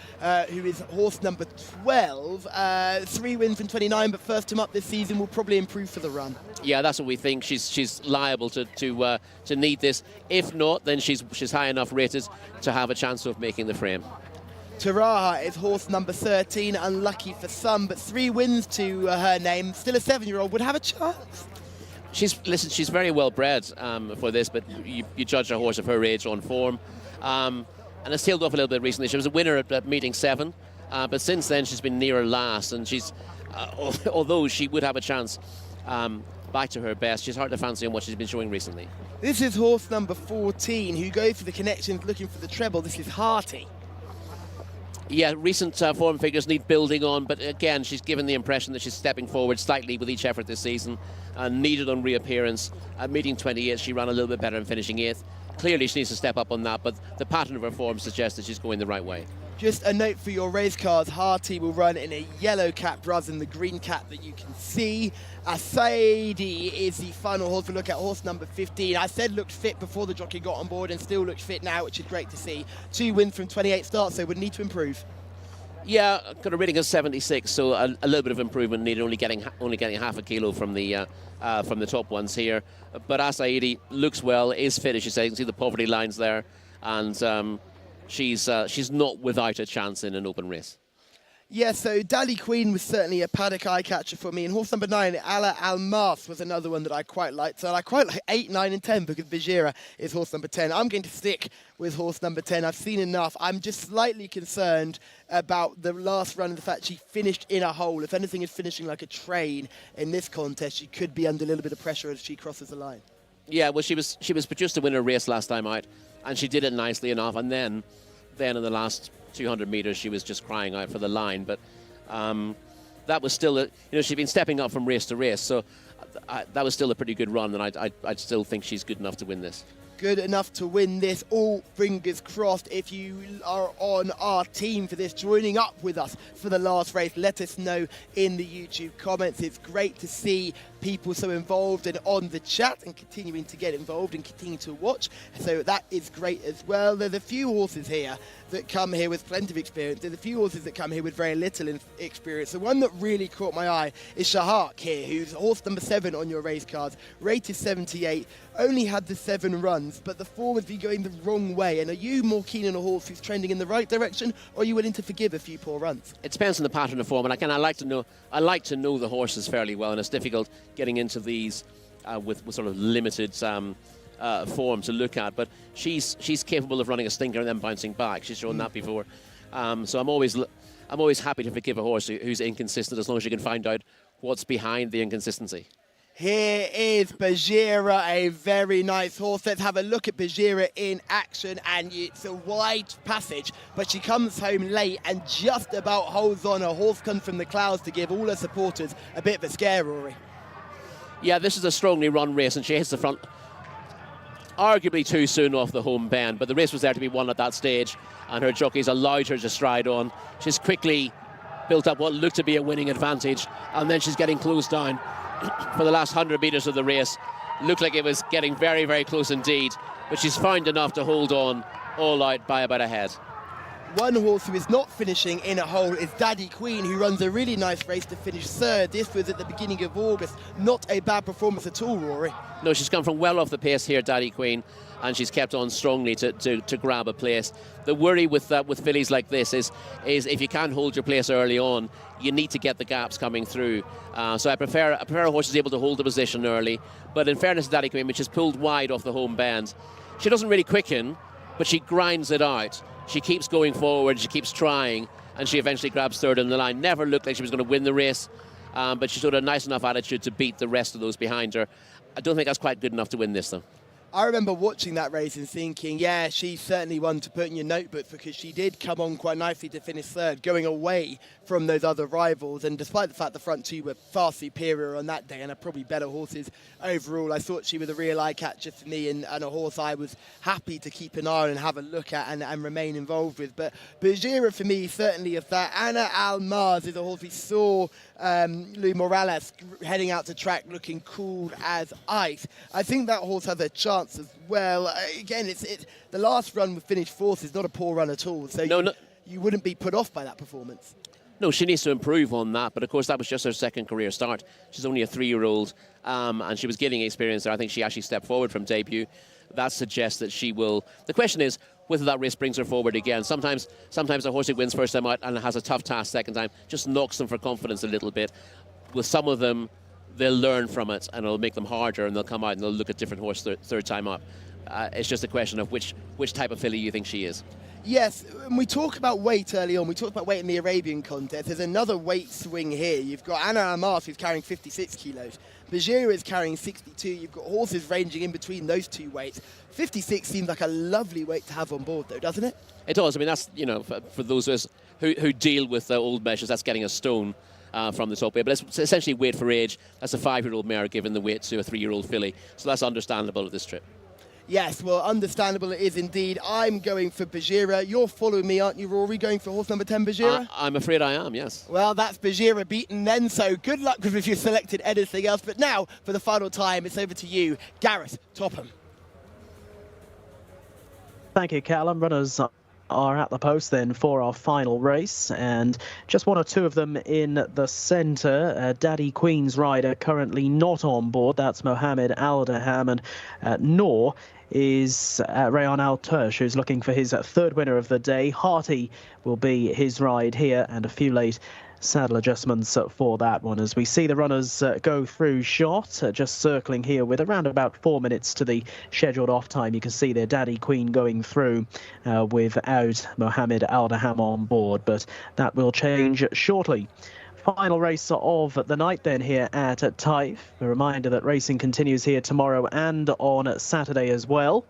who is horse number 12. 3 wins from 29, but first time up this season will probably improve for the run. Yeah, that's what we think. She's liable to need this. If not, then she's high enough rated to have a chance of making the frame. Taraha is horse number 13, unlucky for some, but 3 wins to her name. Still a 7-year-old, would have a chance. She's very well bred for this, but you judge a horse of her age on form. And it's tailed off a little bit recently. She was a winner at meeting 7, but since then she's been nearer last, and she's, although she would have a chance back to her best, she's hard to fancy on what she's been showing recently. This is horse number 14, who goes for the connections looking for the treble. This is Hearty. Yeah, recent form figures need building on, but again, she's given the impression that she's stepping forward slightly with each effort this season, and needed on reappearance. At meeting 28, she ran a little bit better and finishing 8th. Clearly, she needs to step up on that, but the pattern of her form suggests that she's going the right way. Just a note for your race cars, Hearty will run in a yellow cap rather than the green cap that you can see. Asaidi is the final horse we look at, horse number 15. I said looked fit before the jockey got on board and still looks fit now, which is great to see. 2 wins from 28 starts, so would need to improve. Yeah, got a rating of 76, so a little bit of improvement needed, only getting half a kilo from the top ones here. But Asaidi looks well, is fit, as you say. You can see the poverty lines there, and she's not without a chance in an open race. Yeah, so Dali Queen was certainly a paddock eye catcher for me, and horse number 9, Ala Almas, was another one that I quite liked. So I quite like 8, 9 and 10 because Bajira is horse number 10. I'm going to stick with horse number 10. I've seen enough. I'm just slightly concerned about the last run and the fact she finished in a hole. If anything is finishing like a train in this contest, she could be under a little bit of pressure as she crosses the line. Yeah, well, she was produced to win a race last time out, and she did it nicely enough, and then in the last 200 meters she was just crying out for the line, but that was still she'd been stepping up from race to race, so that was still a pretty good run, and I'd still think she's good enough to win this. Good enough to win this. All fingers crossed. If you are on our team for this, joining up with us for the last race, let us know in the YouTube comments. It's great to see people so involved and on the chat and continuing to get involved and continue to watch. So that is great as well. There's a few horses here that come here with plenty of experience. There's a few horses that come here with very little experience. The one that really caught my eye is Shahak here, who's horse number 7 on your race cards, rated 78, only had the 7 runs, but the form would be going the wrong way. And are you more keen on a horse who's trending in the right direction, or are you willing to forgive a few poor runs? It depends on the pattern of form, and I like to know the horses fairly well, and it's difficult getting into these with sort of limited form to look at. But she's capable of running a stinker and then bouncing back. She's shown that before. So I'm always happy to forgive a horse who's inconsistent, as long as you can find out what's behind the inconsistency. Here is Bajira, a very nice horse. Let's have a look at Bajira in action, and it's a wide passage, but she comes home late and just about holds on. A horse comes from the clouds to give all her supporters a bit of a scare, Rory. Yeah, this is a strongly run race, and she hits the front arguably too soon off the home bend, but the race was there to be won at that stage, and her jockeys allowed her to stride on. She's quickly built up what looked to be a winning advantage, and then she's getting closed down. For the last 100 metres of the race, looked like it was getting very, very close indeed, but she's found enough to hold on all out by about a head. One horse who is not finishing in a hole is Daddy Queen, who runs a really nice race to finish 3rd. This was at the beginning of August. Not a bad performance at all, Rory. No, she's come from well off the pace here, Daddy Queen, and she's kept on strongly to grab a place. The worry with fillies like this is if you can't hold your place early on, you need to get the gaps coming through. So I prefer a horse who's able to hold the position early. But in fairness to Daddy Queen, which is pulled wide off the home bend, she doesn't really quicken, but she grinds it out. She keeps going forward, she keeps trying, and she eventually grabs 3rd in the line. Never looked like she was going to win the race, but she showed a nice enough attitude to beat the rest of those behind her. I don't think that's quite good enough to win this, though. I remember watching that race and thinking, yeah, she's certainly one to put in your notebook, because she did come on quite nicely to finish 3rd, going away from those other rivals. And despite the fact the front 2 were far superior on that day and are probably better horses overall, I thought she was a real eye catcher for me, and a horse I was happy to keep an eye on and have a look at and remain involved with. But Bajira, for me, certainly of that. Ana Almaz is a horse we saw Luis Morales heading out to track looking cool as ice. I think that horse has a chance chance as well. Again, the last run with finished fourth is not a poor run at all, so you wouldn't be put off by that performance. No, she needs to improve on that, but of course that was just her second career start. She's only a 3-year-old, and she was gaining experience there. I think she actually stepped forward from debut. That suggests that she will. The question is whether that race brings her forward again. Sometimes a horse who wins first time out and has a tough task second time just knocks them for confidence a little bit. With some of them, they'll learn from it and it'll make them harder, and they'll come out and they'll look at different horse third time up. It's just a question of which type of filly you think she is. Yes, when we talk about weight early on, we talked about weight in the Arabian contest. There's another weight swing here. You've got Anna Amas, who's carrying 56 kilos. Bajira is carrying 62. You've got horses ranging in between those two weights. 56 seems like a lovely weight to have on board, though, doesn't it? It does. I mean, that's, for those of us who deal with old measures, that's getting a stone from the top weight. But it's essentially weight for age. That's a 5-year-old mare given the weight to a 3-year-old filly. So that's understandable at this trip. Yes, well, understandable it is indeed. I'm going for Bajira. You're following me, aren't you, Rory, going for horse number 10, Bajira? I'm afraid I am, yes. Well, that's Bajira beaten then, so good luck if you've selected anything else. But now, for the final time, it's over to you, Gareth Topham. Thank you, Callum. Runners are at the post then for our final race, and just one or two of them in the centre. Daddy Queen's rider currently not on board. That's Mohammed Aldaham, and nor is Rayan Al-Tursh, who's looking for his third winner of the day. Hearty will be his ride here, and a few late saddle adjustments for that one as we see the runners go through shot, just circling here with around about 4 minutes to the scheduled off time. You can see their Daddy Queen going through without Mohammed Aldaham on board, but that will change shortly. Final race of the night then here at Taif. A reminder that racing continues here tomorrow and on Saturday as well.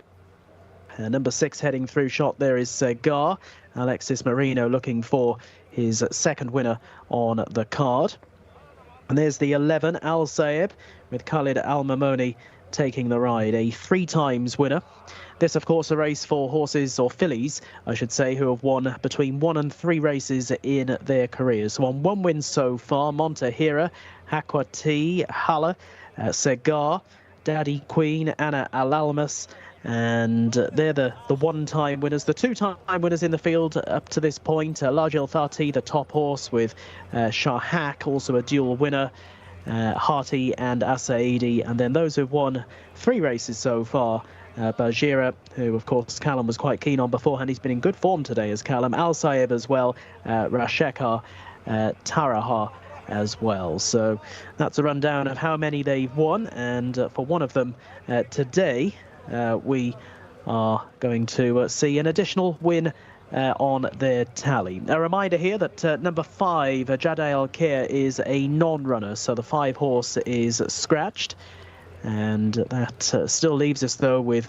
Number 6 heading through shot there is Gar. Alexis Marino looking for his second winner on the card. And there's the 11, Al Saeb, with Khalid Al Mamoni taking the ride, a 3 times winner. This, of course, a race for horses, or fillies, I should say, who have won between 1 and 3 races in their careers. So on 1 win so far, Montahira, Hakwati, Hala, Segar, Daddy Queen, Anna Al-Almas, and they're the 1-time winners. The 2-time winners in the field up to this point, Lajil Thati, the top horse, with Shahak, also a dual winner, Hearty and Asaidi, and then those who've won 3 races so far, Bajira, who of course Callum was quite keen on beforehand. He's been in good form today as Callum. Al Saeb as well, Rashekar, Taraha as well. So that's a rundown of how many they've won, and for one of them today, we are going to see an additional win on their tally. A reminder here that number 5, Jada Al Khair, is a non-runner, so the 5 horse is scratched, and that still leaves us though with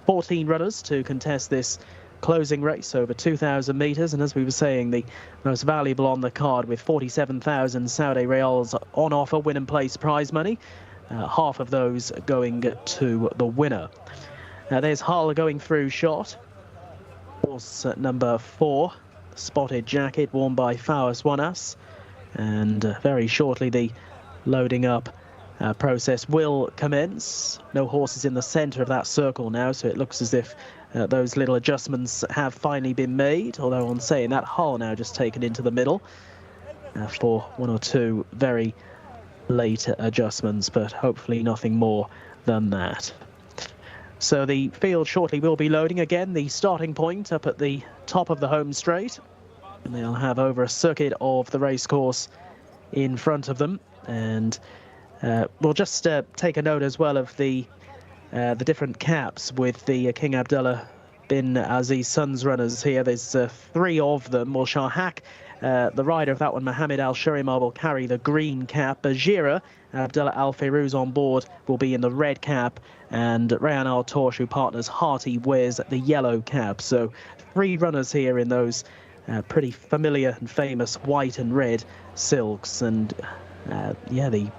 14 runners to contest this closing race over 2,000 metres, and as we were saying, the most valuable on the card with 47,000 Saudi Riyals on offer, win and place prize money, half of those going to the winner. Now there's Hull going through shot. Horse number 4, spotted jacket worn by Fawaz Wanas, and very shortly the loading up process will commence. No horses in the centre of that circle now, so it looks as if those little adjustments have finally been made, although on saying that, Hull now just taken into the middle for 1 or 2 very late adjustments, but hopefully nothing more than that. So the field shortly will be loading again, the starting point up at the top of the home straight, and they'll have over a circuit of the racecourse in front of them. And we'll just take a note as well of the different caps with the King Abdullah bin Aziz Sons runners here. There's 3 of them. Well, Shahak, the rider of that one, Mohammed Al Sharima, will carry the green cap. Bajira, Abdullah Al Firuz on board, will be in the red cap, and Rayan Al Torsh, who partners Hearty, wears the yellow cap. So 3 runners here in those pretty familiar and famous white and red silks, and yeah, the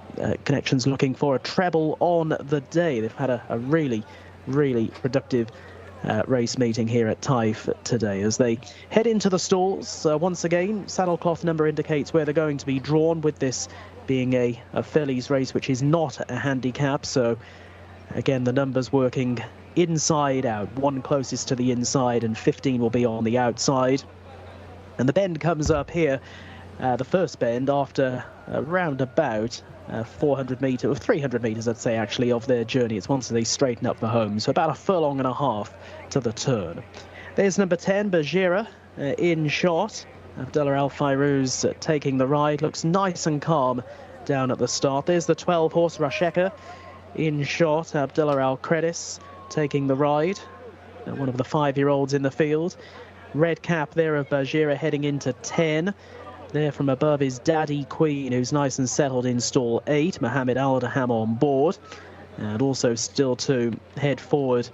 Connection's looking for a treble on the day. They've had a really, really productive race meeting here at Taif today as they head into the stalls. Once again, saddlecloth number indicates where they're going to be drawn, with this being a fillies race which is not a handicap, so again the numbers working inside out. 1 closest to the inside and 15 will be on the outside. And the bend comes up here, the first bend, after around about 400 metres, or 300 metres I'd say actually, of their journey. It's once they straighten up for home, so about a furlong and a half to the turn. There's number 10, Jcsa, in shot. Abdullah Al Fayrouz taking the ride, looks nice and calm down at the start. There's the 12 horse, Rasheka, in shot. Abdullah Al Credis taking the ride, one of the 5-year-olds in the field. Red cap there of Jcsa heading into 10. There from above is Daddy Queen, who's nice and settled in stall 8. Mohammed Aldaham on board. And also still to head forward.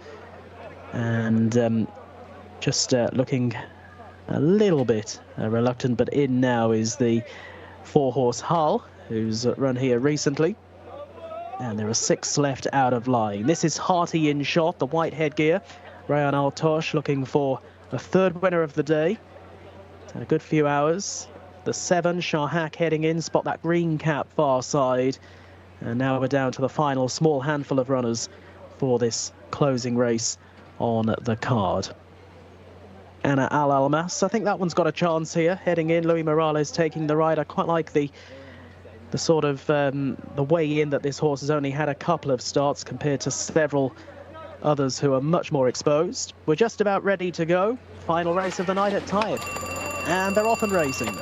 And just looking a little bit reluctant, but in now is the 4-horse Hull, who's run here recently. And there are 6 left out of line. This is Hearty in shot, the white headgear. Rayan Al Tosh looking for a 3rd winner of the day. It's had a good few hours. The 7, Shahak heading in, spot that green cap far side. And now we're down to the final small handful of runners for this closing race on the card. Anna Al Almas, I think that one's got a chance here. Heading in, Louis Morales taking the ride. I quite like the sort of the way in that this horse has only had a couple of starts compared to several others who are much more exposed. We're just about ready to go. Final race of the night at Taif. And they're off and racing.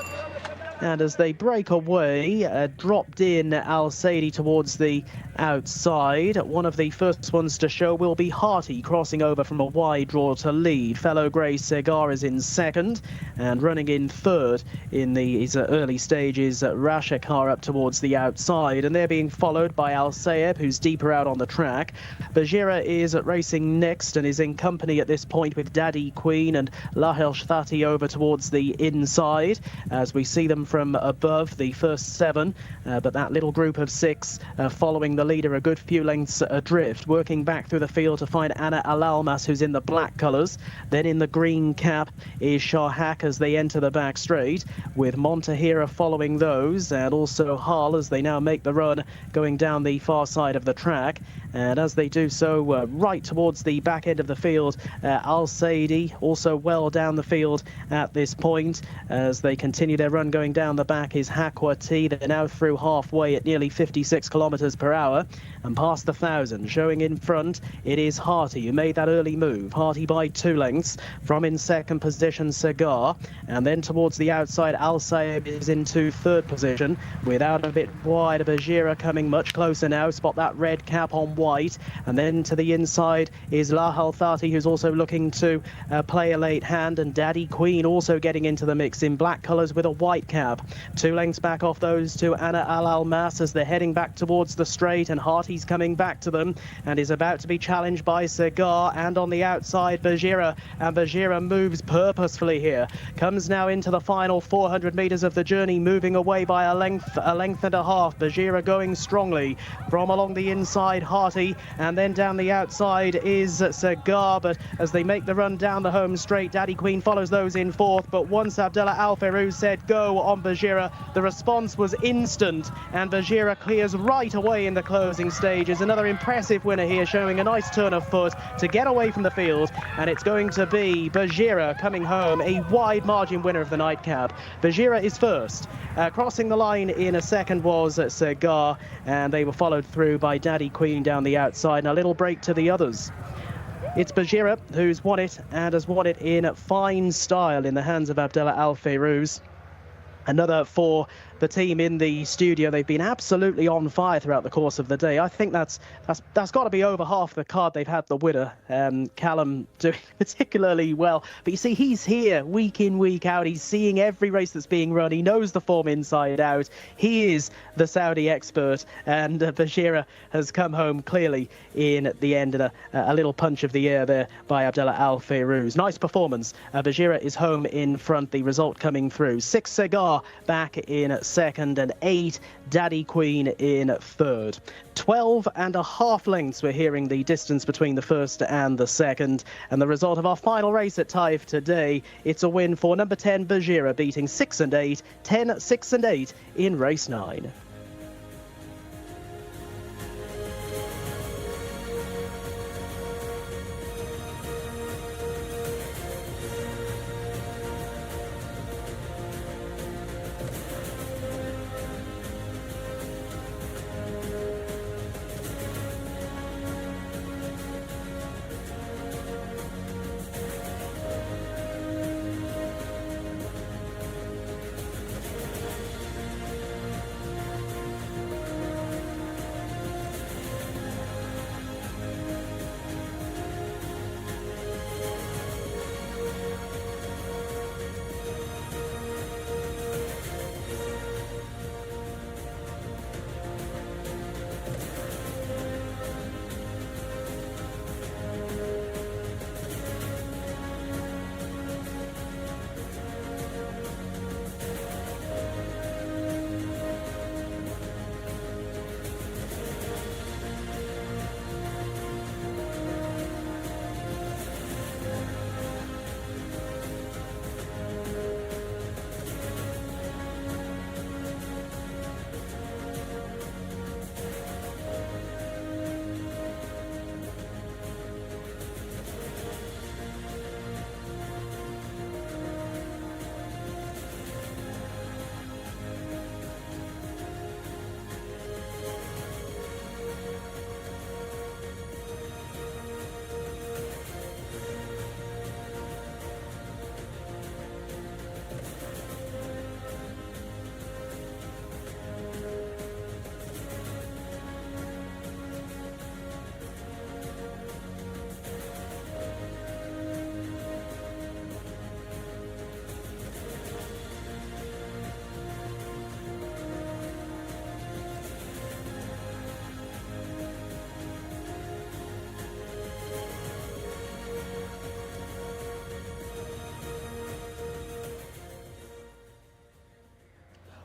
And as they break away, dropped in Al Saidi towards the outside. One of the first ones to show will be Hearty, crossing over from a wide draw to lead. Fellow Grey Cigar is in 2nd, and running in 3rd in his early stages, Rashekar up towards the outside, and they're being followed by Al Sayeb, who's deeper out on the track. Jcsa is racing next and is in company at this point with Daddy Queen and Lahel Shtati over towards the inside, as we see them from above, the first 7, but that little group of 6 following the leader a good few lengths adrift, working back through the field to find Anna Al Almas, who's in the black colours. Then in the green cap is Shahak as they enter the back straight, with Montahira following those, and also Hull as they now make the run going down the far side of the track. And as they do so, right towards the back end of the field, Al Saidi also well down the field at this point. As they continue their run going down the back is Hakwati. They're now through halfway at nearly 56 kilometres per hour and past the 1,000. Showing in front, it is Hearty who made that early move. Hearty by 2 lengths. From in 2nd position, Cigar. And then towards the outside, Al Saib is into 3rd position. Without a bit wide of Jcsa coming much closer now. Spot that red cap on white. And then to the inside is Lahal Thati, who's also looking to play a late hand. And Daddy Queen also getting into the mix in black colours with a white cap. 2 lengths back off those to Anna Al Almas as they're heading back towards the straight, and Hearty's coming back to them and is about to be challenged by Cigar. And on the outside, Jcsa, and Jcsa moves purposefully here. Comes now into the final 400 metres of the journey, moving away by a length and a half. Jcsa going strongly from along the inside, Hearty, and then down the outside is Cigar. But as they make the run down the home straight, Daddy Queen follows those in 4th. But once Abdullah Al Fayrouz said go on Jcsa, the response was instant, and Jcsa clears right away in the closing stages. Another impressive winner here, showing a nice turn of foot to get away from the field, and it's going to be Jcsa coming home, a wide margin winner of the nightcap. Jcsa is first. Crossing the line in a second was Cigar, and they were followed through by Daddy Queen down the outside, and a little break to the others. It's Jcsa who's won it, and has won it in fine style in the hands of Abdullah Al Fayrouz. Another for the team in the studio. They've been absolutely on fire throughout the course of the day. I think that's got to be over half the card they've had the winner. Callum doing particularly well. But you see, he's here week in, week out. He's seeing every race that's being run. He knows the form inside out. He is the Saudi expert. And Jcsa has come home clearly in the end. And a little punch of the air there by Abdullah Al Fayrouz. Nice performance. Jcsa is home in front. The result coming through. 6 Cigar back in second, and 8 Daddy Queen in 3rd. 12.5 lengths we're hearing the distance between the first and the second. And the result of our final race at Taif today, it's a win for number 10 Jcsa, beating 6 and 8, 10, 6 and 8 in race 9.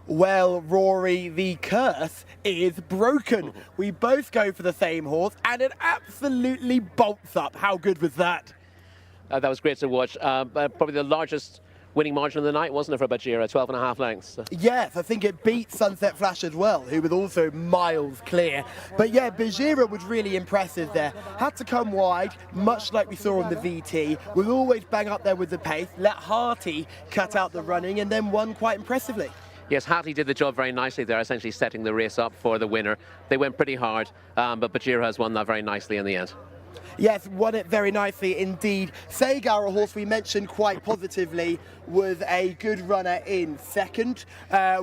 Well, Rory, the curse is broken. We both go for the same horse, and it absolutely bolts up. How good was that? That was great to watch. Probably the largest winning margin of the night, wasn't it, for Jcsa? 12.5 lengths. Yes, I think it beat Sunset Flash as well, who was also miles clear. But yeah, Jcsa was really impressive there. Had to come wide, much like we saw on the VT. Will always bang up there with the pace, let Harty cut out the running, and then won quite impressively. Yes, Hartley did the job very nicely there, essentially setting the race up for the winner. They went pretty hard, but Jcsa has won that very nicely in the end. Yes, won it very nicely indeed. Segar, a horse we mentioned quite positively, was a good runner in second.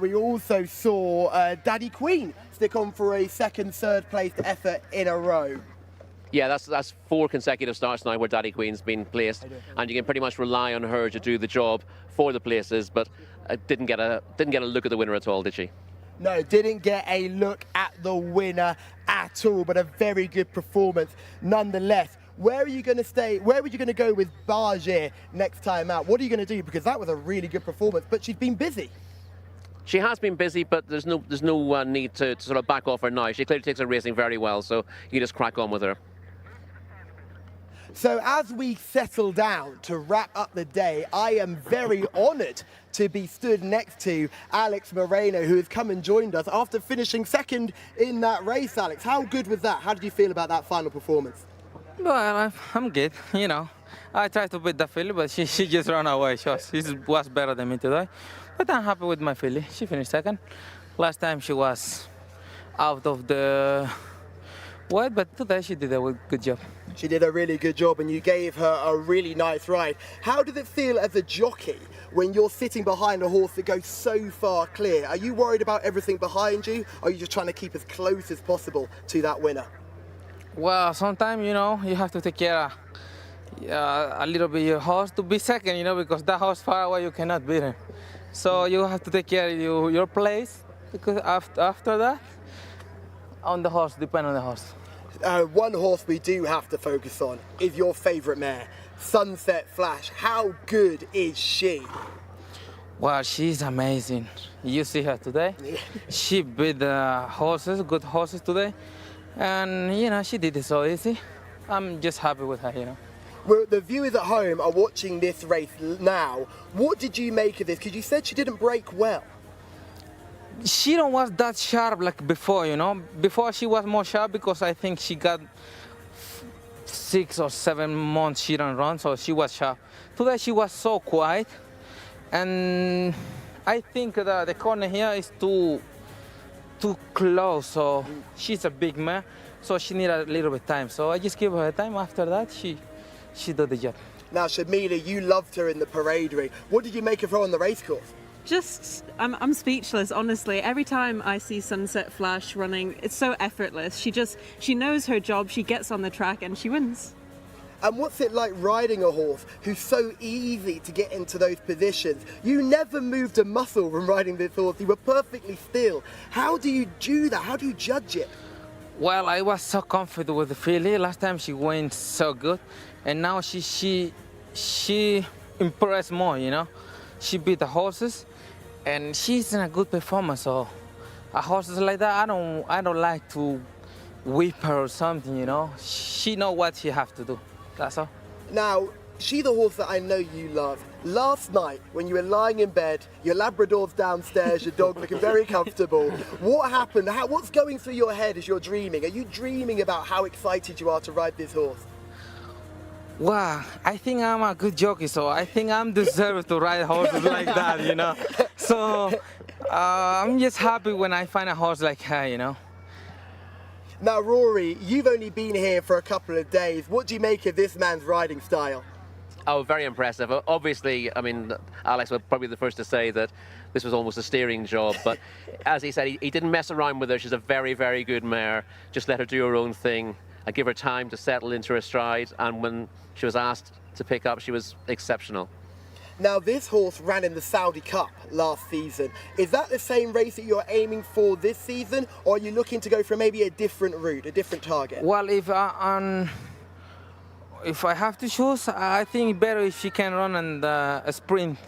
We also saw Daddy Queen stick on for a second, third place effort in a row. Yeah, that's 4 consecutive starts now where Daddy Queen's been placed, and you can pretty much rely on her to do the job for the places, but didn't get a look at the winner at all, did she? No, didn't get a look at the winner at all, but a very good performance nonetheless. Where are you going to stay? Where were you going to go with Barger next time out? What are you going to do? Because that was a really good performance, but she's been busy. She has been busy, but there's no need to sort of back off her now. She clearly takes her racing very well, so you just crack on with her. So as we settle down to wrap up the day, I am very honoured to be stood next to Alex Moreno, who has come and joined us after finishing second in that race. Alex, how good was that? How did you feel about that final performance? Well, I'm good, you know. I tried to beat the filly, but she just ran away. She was better than me today. But I'm happy with my filly. She finished second. Last time she was out of the weight, but today she did a good job. She did a really good job, and you gave her a really nice ride. How did it feel as a jockey when you're sitting behind a horse that goes so far clear? Are you worried about everything behind you, or are you just trying to keep as close as possible to that winner? Well, sometimes, you know, you have to take care a little bit your horse to be second, you know, because that horse far away, you cannot beat him. So you have to take care of your place, because after that, on the horse, depend on the horse. One horse we do have to focus on is your favourite mare, Sunset Flash. How good is she? Well, she's amazing. You see her today. She beat the horses, good horses today. And, you know, she did it so easy. I'm just happy with her, you know. Well, the viewers at home are watching this race now. What did you make of this? Because you said she didn't break well. She don't was that sharp like before, you know. Before she was more sharp because I think she got 6 or 7 months she didn't run, so she was sharp. Today she was so quiet, and I think the corner here is too close, so she's a big mare, so she need a little bit of time. So I just give her time. After that, she did the job. Now, Shamila, you loved her in the parade ring. What did you make of her on the race course? Just, I'm speechless, honestly. Every time I see Sunset Flash running, it's so effortless. She knows her job, she gets on the track and she wins. And what's it like riding a horse who's so easy to get into those positions? You never moved a muscle when riding this horse. You were perfectly still. How do you do that? How do you judge it? Well, I was so confident with the filly. Last time she went so good, and now she impressed more, you know. She beat the horses, and she's in a good performance. So, a horses like that, I don't like to whip her or something, you know. She know what she have to do. That's all. Now, she's the horse that I know you love. Last night, when you were lying in bed, your Labrador's downstairs, your dog looking very comfortable, what happened? What's going through your head as you're dreaming? Are you dreaming about how excited you are to ride this horse? Wow, I think I'm a good jockey, so I think I'm deserved to ride horses like that, you know. So I'm just happy when I find a horse like her, you know. Now, Rory, you've only been here for a couple of days. What do you make of this man's riding style? Oh, very impressive. Obviously, I mean, Alex was probably the first to say that this was almost a steering job, but as he said, he didn't mess around with her. She's a very, very good mare. Just let her do her own thing and give her time to settle into her stride, and when she was asked to pick up, she was exceptional. Now, this horse ran in the Saudi Cup last season. Is that the same race that you're aiming for this season, or are you looking to go for maybe a different route, a different target? Well, if I have to choose, I think better if she can run in a sprint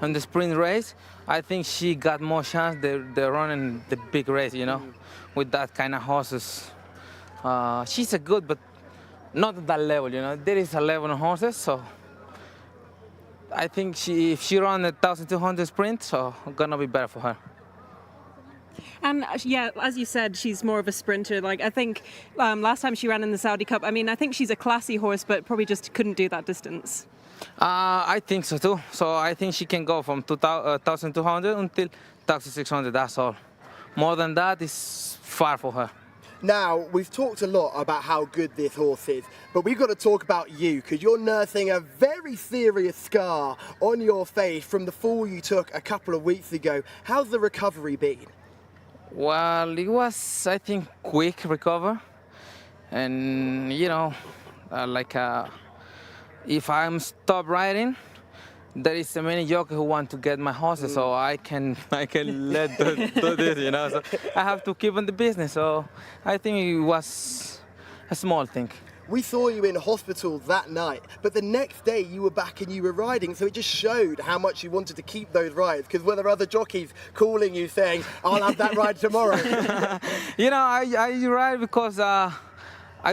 on the sprint race, I think she got more chance. They're running the big race, you know, with that kind of horses. She's a good, but not at that level, you know. There is a level of horses, so I think if she run a 1,200 sprint, so gonna be better for her. And yeah, as you said, she's more of a sprinter. Like I think last time she ran in the Saudi Cup, I mean, I think she's a classy horse, but probably just couldn't do that distance. I think so too. So I think she can go from 1,200 until 1,600. That's all. More than that is far for her. Now, we've talked a lot about how good this horse is, but we've got to talk about you, because you're nursing a very serious scar on your face from the fall you took a couple of weeks ago. How's the recovery been? Well, it was, I think, quick recover. And, you know, if I'm stop riding, there is so many jockeys who want to get my horses, so I can let them do this, you know. So I have to keep on the business. So I think it was a small thing. We saw you in hospital that night, but the next day you were back and you were riding, so it just showed how much you wanted to keep those rides, because were there other jockeys calling you saying, I'll have that ride tomorrow? You know, I ride because I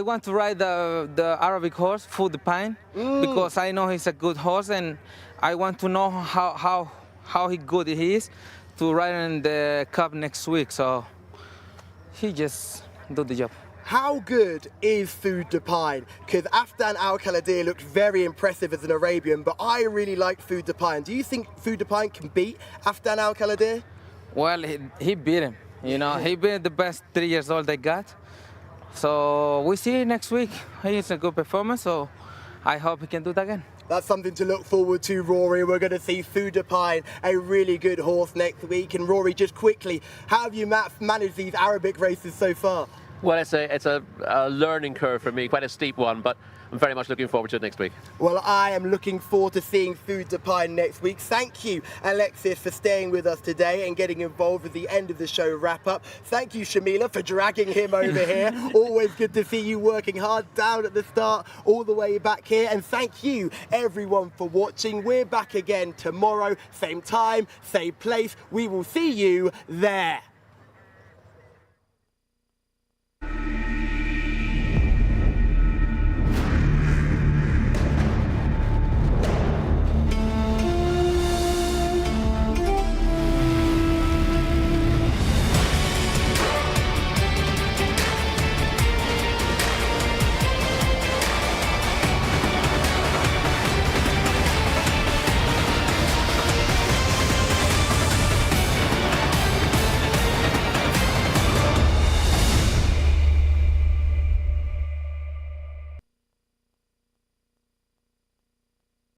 want to ride the Arabic horse, Food the Pine, because I know he's a good horse, and I want to know how good he is to ride in the Cup next week. So he just do the job. How good is Food de Pine? Because Afghan Al Khaldir looked very impressive as an Arabian, but I really like Food de Pine. Do you think Food de Pine can beat Afghan Al Khaldir? Well, he beat him. You know, he beat the best 3 years old they got. So we see next week. He's a good performance, so I hope he can do it again. That's something to look forward to, Rory. We're going to see Food de Pine, a really good horse next week. And Rory, just quickly, how have you managed these Arabic races so far? Well, it's a learning curve for me, quite a steep one, but I'm very much looking forward to it next week. Well, I am looking forward to seeing Food de Pine next week. Thank you, Alexis, for staying with us today and getting involved with the end of the show wrap-up. Thank you, Shamila, for dragging him over here. Always good to see you working hard down at the start, all the way back here. And thank you, everyone, for watching. We're back again tomorrow, same time, same place. We will see you there.